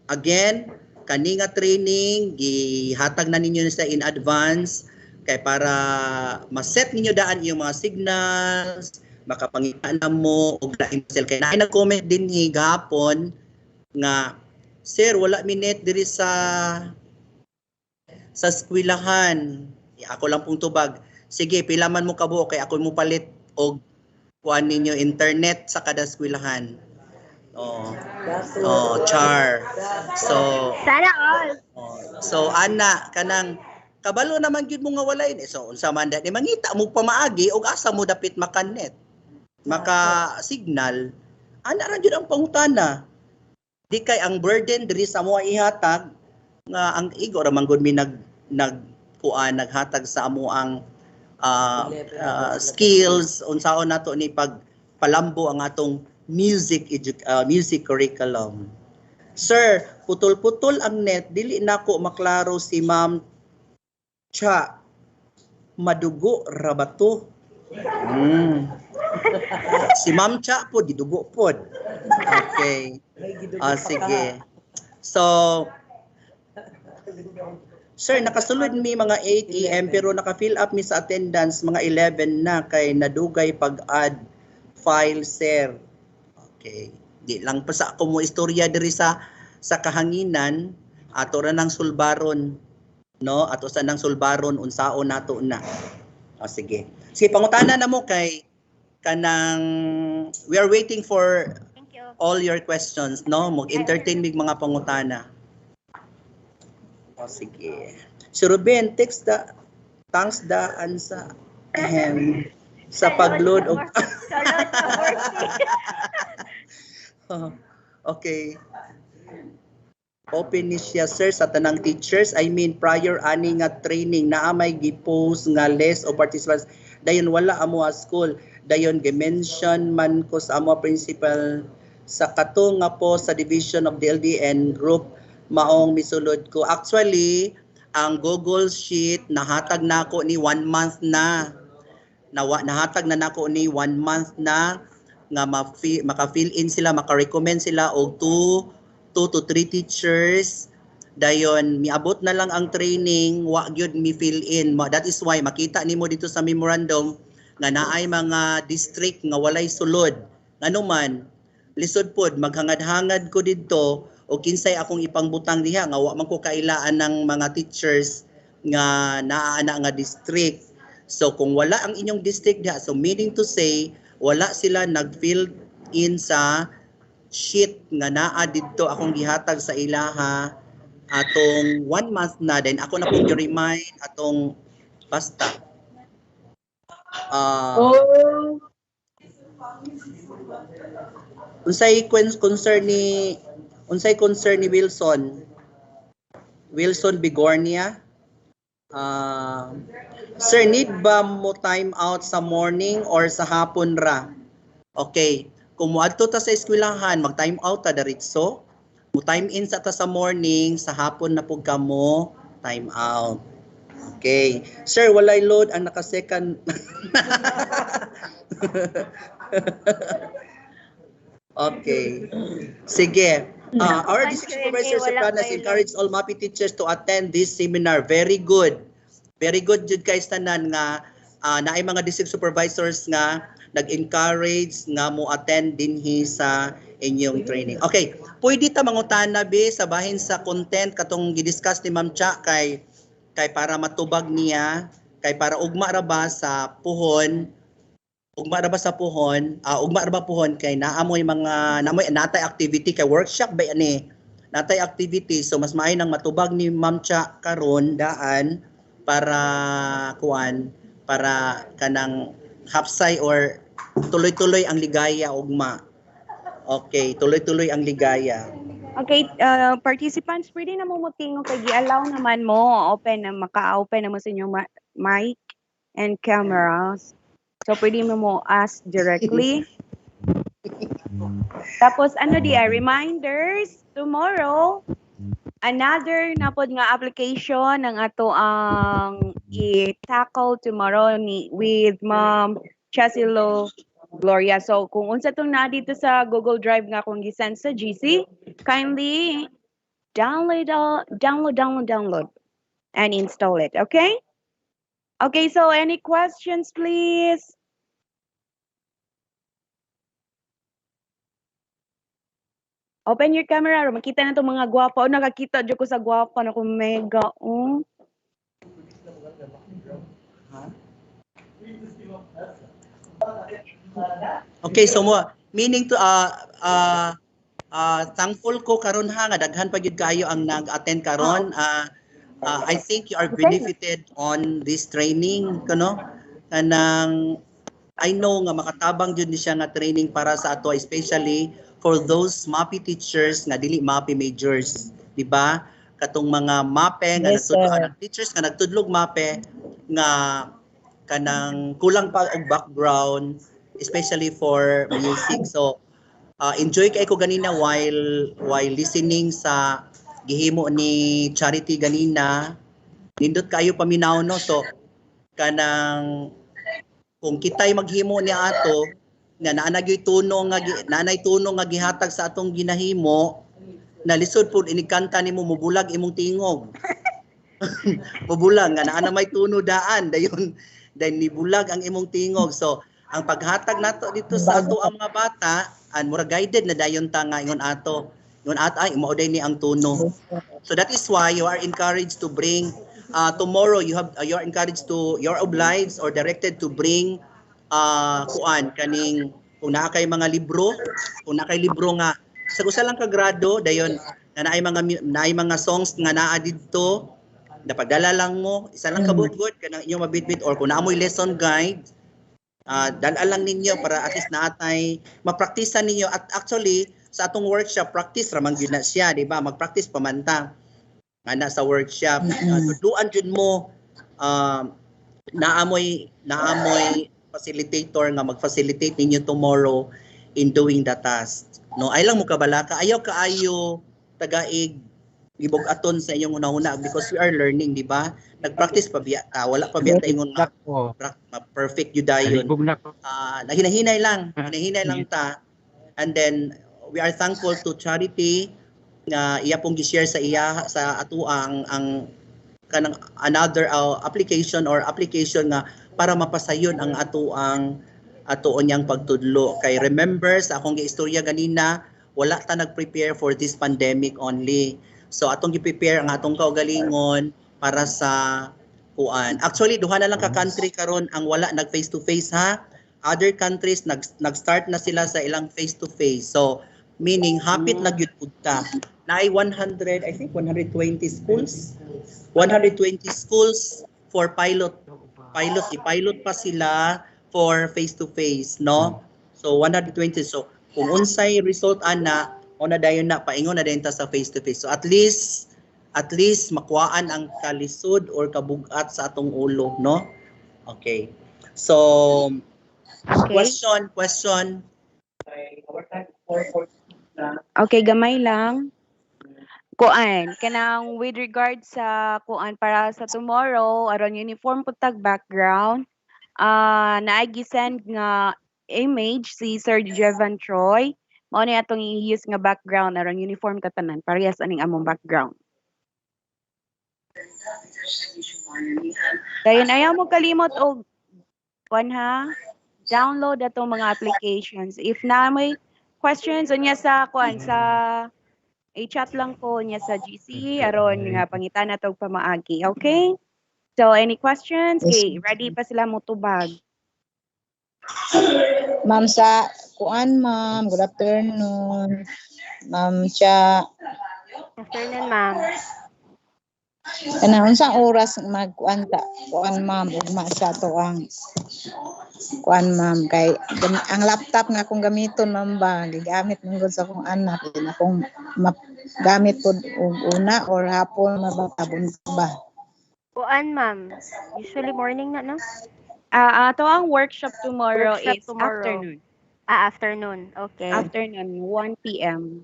again, kani nga training gihatag na ninyo sa in advance kay para ma-set ninyo daan yung mga signals, makapangita na mo og lain sel kay naay nag-comment din gahapon nga sir wala minute diri sa eskwelahan. Ako lang pong tubag. Sige, pila man mo kabuo kay ako mo palit og kuan ninyo internet sa kada eskwelahan. Char. So sana all. So ana kanang kabalo naman gyud mo nga walay ni. So unsa man di mangita mo pamaagi og asa mo dapit makanet. Maka signal. Ana ra gyud ang pangutana. Di kay ang burden diri sa mo ihatag nga ang igo ra man gud mi naghatag sa amo ang skills unsaon nato ni pagpalambo ang atong music curriculum. Sir, putol-putol ang net, dili nako maklaro si Ma'am Cha. Madugo ra ba to? Si Ma'am Cha po gidugo pod. Okay. Sige. So sir, nakasulod mi mga 8 AM pero naka-fill up mi sa attendance mga 11 na kay nadugay pag-add file sir. Okay. Di lang pa sa ako mo istorya diri sa kahanginan ato ra nang sulbaron no ato sa nang sulbaron unsaon nato na. Sige. Sige pangutana na mo kay kanang we are waiting for all your questions no mag-entertain mig mga pangutana. Sige. Si Ruben text thanks daan sa pagload og okay. Open ni siya sir sa tanang teachers. I mean prior ani nga training naa may gi-post nga list o participants. Dayon wala amo school. Dayon gi-mention man ko sa amo principal sa kato nga po sa division of the LDN group maong misulod ko. Actually, ang Google Sheet nahatag nako ni 1 month na. Nahatag na nako ni 1 month na nga maka-fill in sila, maka-recommend sila og 2 to 3 teachers. Dayon miabot na lang ang training, wa gyud mi fill in. That is why makita nimo dito sa memorandum nga naay mga district nga walay sulod. Ngano man lisod pod maghangad-hangad ko didto o kinsay akong ipangbutang diha nga wa man ko kailaan ng mga teachers nga naa nga district. So kung wala ang inyong district diha, so meaning to say wala sila nag-fill in sa sheet nga naa didto akong gihatag sa ilaha atong 1 month na, then ako na pong gi-remind atong basta unsay concern ni Wilson Bigornia. Sir, need ba mo time out sa morning or sa hapon ra? Okay, kung muadto ta sa eskwelahan, mag time out ta diretso. Mo time in sa ta sa morning, sa hapon na pug kamo time out. Okay. Sir, walay load ang naka-second. Okay. Sige. Our district supervisor Sopranas encourage all MAPEH teachers to attend this seminar. Very good. Very good jud guys tanan nga naay mga district supervisors nga nag-encourage nga mo attend dinhi sa inyong training. Okay, pwede ta mangutana be sa bahin sa content katong gidiscuss ni Ma'am Cha kay para matubag niya, kay para ugma ra ba sa puhon, ugma ra ba puhon kay naamoy mga natay activity kay workshop ba ani. Natay activity so mas maayo nang matubag ni Ma'am Cha karon daan para kanang hapsay or tuloy-tuloy ang ligaya ugma. Okay, tuloy-tuloy ang ligaya. Okay, participants, pwede na mo mutingog kay gi-allow naman mo open na maka-open naman sa inyong mic and cameras. So pwede mo ask directly. Tapos reminders tomorrow another napod nga application ng ato ang i-tackle tomorrow with Ma'am Chasilo Gloria. So kung unsa tong na dito sa Google Drive nga kung gi-send sa GC, kindly download and install it, okay? Okay, so any questions please? Open your camera, makita na itong mga gwapa. Nakakita dyan ko sa gwapa na kung mega. Okay, so meaning to thankful ko karon ha nga daghan pa gyud kayo ang nag-attend karon. I think you are benefited on this training kuno. Kanang I know nga makatabang jud ni siya nga training para sa ato, especially for those MAPEH teachers nga dili MAPEH majors, di ba? Katong mga MAPEH nga teachers nga nagtudlog MAPEH nga kanang kulang pa og background, especially for music. So enjoy kay ko ganina while listening sa gihimo ni Charity ganina. Nindot kayo paminaw no. So kanang kung kitay maghimo ni ato nga naanay tunong nga gihatag sa atong ginahimo, na lisod pud inikanta nimo mubulag imong tingog. Mubulag nga naa may tuno daan dayon nibulag ang imong tingog. So ang paghatag nato dito sa ato ang mga bata mura guided na dayon ta nga ingon ato ay mauday ni ang tuno. So that is why you are encouraged to bring tomorrow you're obliged or directed to bring kaning kung naa kay mga libro, nga sa usa lang ka grado dayon na naay mga songs nga naa didto, napadala lang mo isa lang ka bugod kanang inyong mabitbit, or kung naamoy lesson guide dala lang ninyo para at least naatay mapraktisan ninyo. At actually sa atong workshop practice ra man gyud na siya, di ba? Mag-practice pamanta ana sa workshop. Tudluan jud mo naamoy facilitator nga mag-facilitate ninyo tomorrow in doing the task. No, ay lang mo kabalaka, ayaw kaayo tagaig gibug-aton sa inyong una-una because we are learning, di ba? Nag-practice pa biya, wala pa biya ingon perfect you dayon. Hinahinay lang ta. And then we are thankful to Charity nga iya pong gi-share sa ato ang kanang another application nga para mapasayon ang atoon niyang pagtudlo. Kay remember sa akong giistorya ganina, wala ta nag-prepare for this pandemic only. So atong gi-prepare ang atong kaugalingon para sa kuan. Actually duha na lang ka country karon ang wala nag face to face ha. Other countries nag-start na sila sa ilang face to face. So meaning hapit na gyud pud ta. Naay 100, I think 120 schools. 120 schools for pilot. I-pilot pa sila for face to face, no? So 120. So kung unsay result ana, o na dayon na paingon na dayon ta sa face to face. So at least makuhaan ang kalisod or kabugat sa atong ulo, no? Okay. So Okay. question. Okay, gamay lang. Kuan, kanang with regard sa kuan para sa tomorrow aron uniform pud tag background. Naay gisend nga image si Sir Jevan Troy. Mao ni atong i-use nga background aron uniform ta tanan parehas aning among background. Dayon ayaw mo kalimot og kuan ha. Download atong mga applications. If na may questions unya sa kuan sa i-chat lang ko niya sa GC aron nga pangitan natog pamaagi. Okay? So any questions? Okay, ready pa sila mo tubag. Ma'am sa kuan ma'am, good afternoon. Ma'am Cha. Afternoon, ma'am. Kana unsang oras magkuan ta? Kuan ma'am ugma sa to ang kuan ma'am kay ang laptop nga akong gamiton ma'am ba gigamit man gud sa akong anak din akong gamit pud og una or hapon mabatabon ba. Kuan, ma'am. Usually morning na, no? Ato ang workshop tomorrow Workshop is tomorrow. afternoon. Afternoon. Okay. Afternoon, 1 p.m.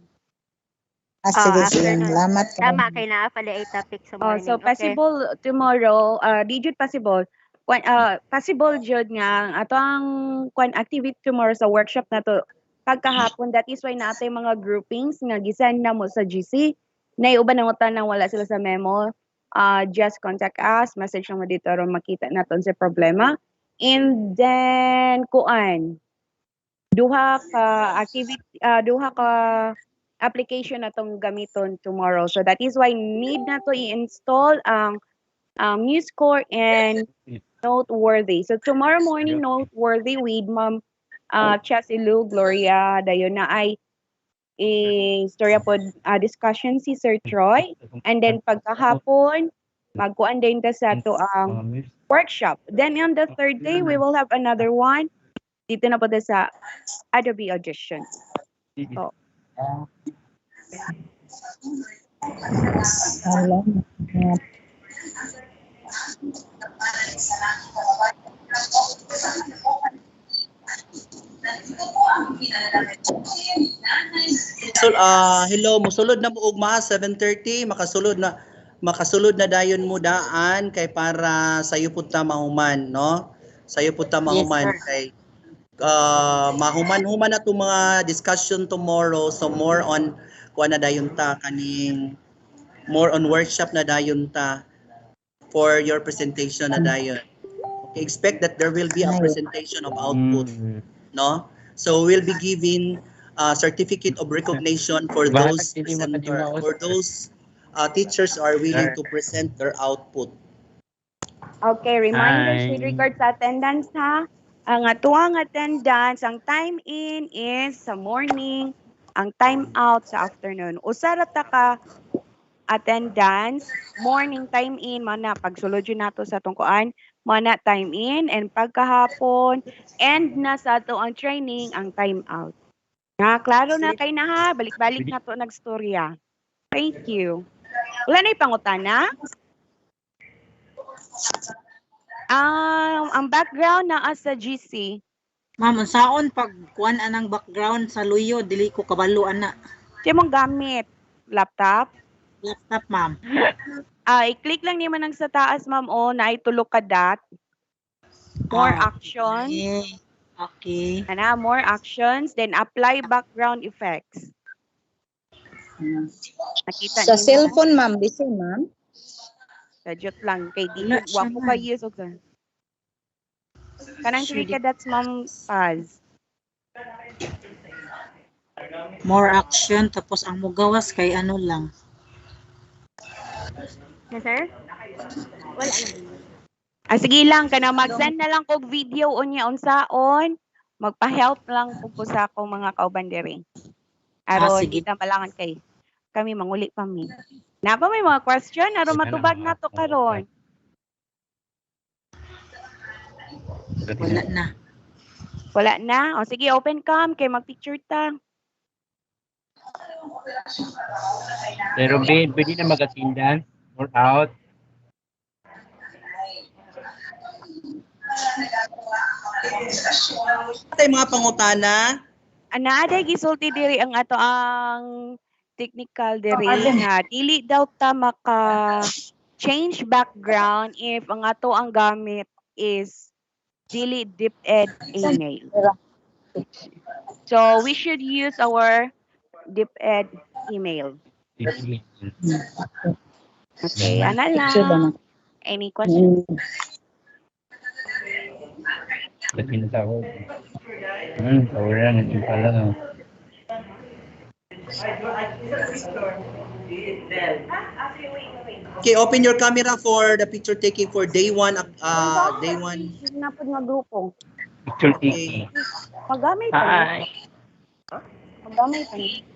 Sige, sige. Afternoon. Salamat ka. Tama kay naa pala ay topic sa morning. So Okay. possible tomorrow, di jud possible. Possible jud nga ato ang activity tomorrow sa workshop na to pagkahapon. That is why naatay mga groupings nga gisend na mo sa GC. Nay uban ang utan nang wala sila sa memo. Just contact us, message lang mo dito aron makita naton sa problema. And then kuan duha ka application natong gamiton tomorrow. So that is why need na to i-install ang MuseScore and Noteworthy. So tomorrow morning, Noteworthy with Ma'am Chelsea Lou, Gloria, dayon na ay istorya pod discussion si Sir Troy. And then pagkahapon, magkuan din ta sa to ang workshop. Then on the third day, we will have another one. Dito na po sa Adobe Audition. So, So, hello, mosulod na mo ugma 7:30, makasulod na dayon mo daan kay para sayo pud ta mahuman, no? Sayo pud ta mahuman kay mahuman-human na itong mga discussion tomorrow. So more on kuha na dayon ta kaning more on workshop na dayon ta for your presentation na dayon. Okay, expect that there will be a presentation of output, no? So we'll be giving a certificate of recognition for those presenter, for those teachers who are willing to present their output. okay, reminders with regard sa attendance ha. Ang atuang attendance, ang time in is sa morning, ang time out sa afternoon. Usa ra ta ka attendance, morning time in, mana pagsulod yun nato sa tungkuan, mana time in, and pagkahapon, and na sa ato ang training, ang time out. Klaro na kay na ha, balik-balik na to nagstorya. Thank you. Wala na ipangutana? Ang background na sa GC. Ma'am, unsaon pag kuan anang background sa luyo dili ko kabalo ana. Kaya mong gamit laptop? Laptop, ma'am. I-click lang niyo man ang sa taas, ma'am, na ay tulok ka dot. More action. Okay. More actions, then apply background effects. Nakita Sa niyo cellphone, ma'am, bisi, ma'am. Sajot lang kay dito wa ko kayo so kanang three ka dots, ma'am Paz. More action tapos ang mugawas kay ano lang. Yes, sir? Wala na. Sige lang, kana mag-send na lang kog video unya unsaon. Magpa-help lang po ko sa akong mga kauban diri. Aron sige. di ta malangan kay kami manguli pa mi. Na pa may mga question aron matubag na to karon. Wala na. Wala na. O sige, open cam kay mag-picture ta. Pero Ben, pwede na mag-attendance or out. Tay mga pangutana. Ana aday gisulti diri ang ato ang technical diri nga dili daw ta maka change background if ang ato ang gamit is dili DepEd email. So we should use our DepEd email. Okay, ana lang. Any questions? Okay, open your camera for the picture taking for day 1. Day 1. Napod nga grupo. Picture taking. Magamay pa ni. Magamay pa ni.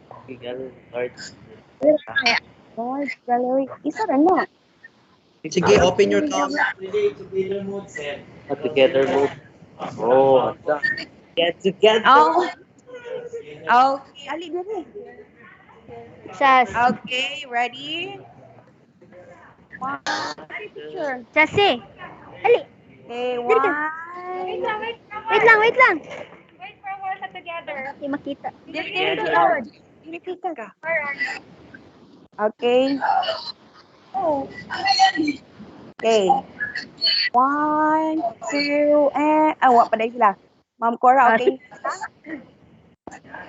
Large gallery. Isa rin na. Sige, open your camera. Together move. Oh, get together. Oh. Okay, ali diri. Sas. Okay, ready? One picture. Sasi. Ali. Okay, Dali ka. one. Wait lang. Wait for a while na together. Okay, makita. Diri Lord. Diri ka. Okay. Okay. 1, 2, and wa pa dai sila. Ma'am Cora, okay?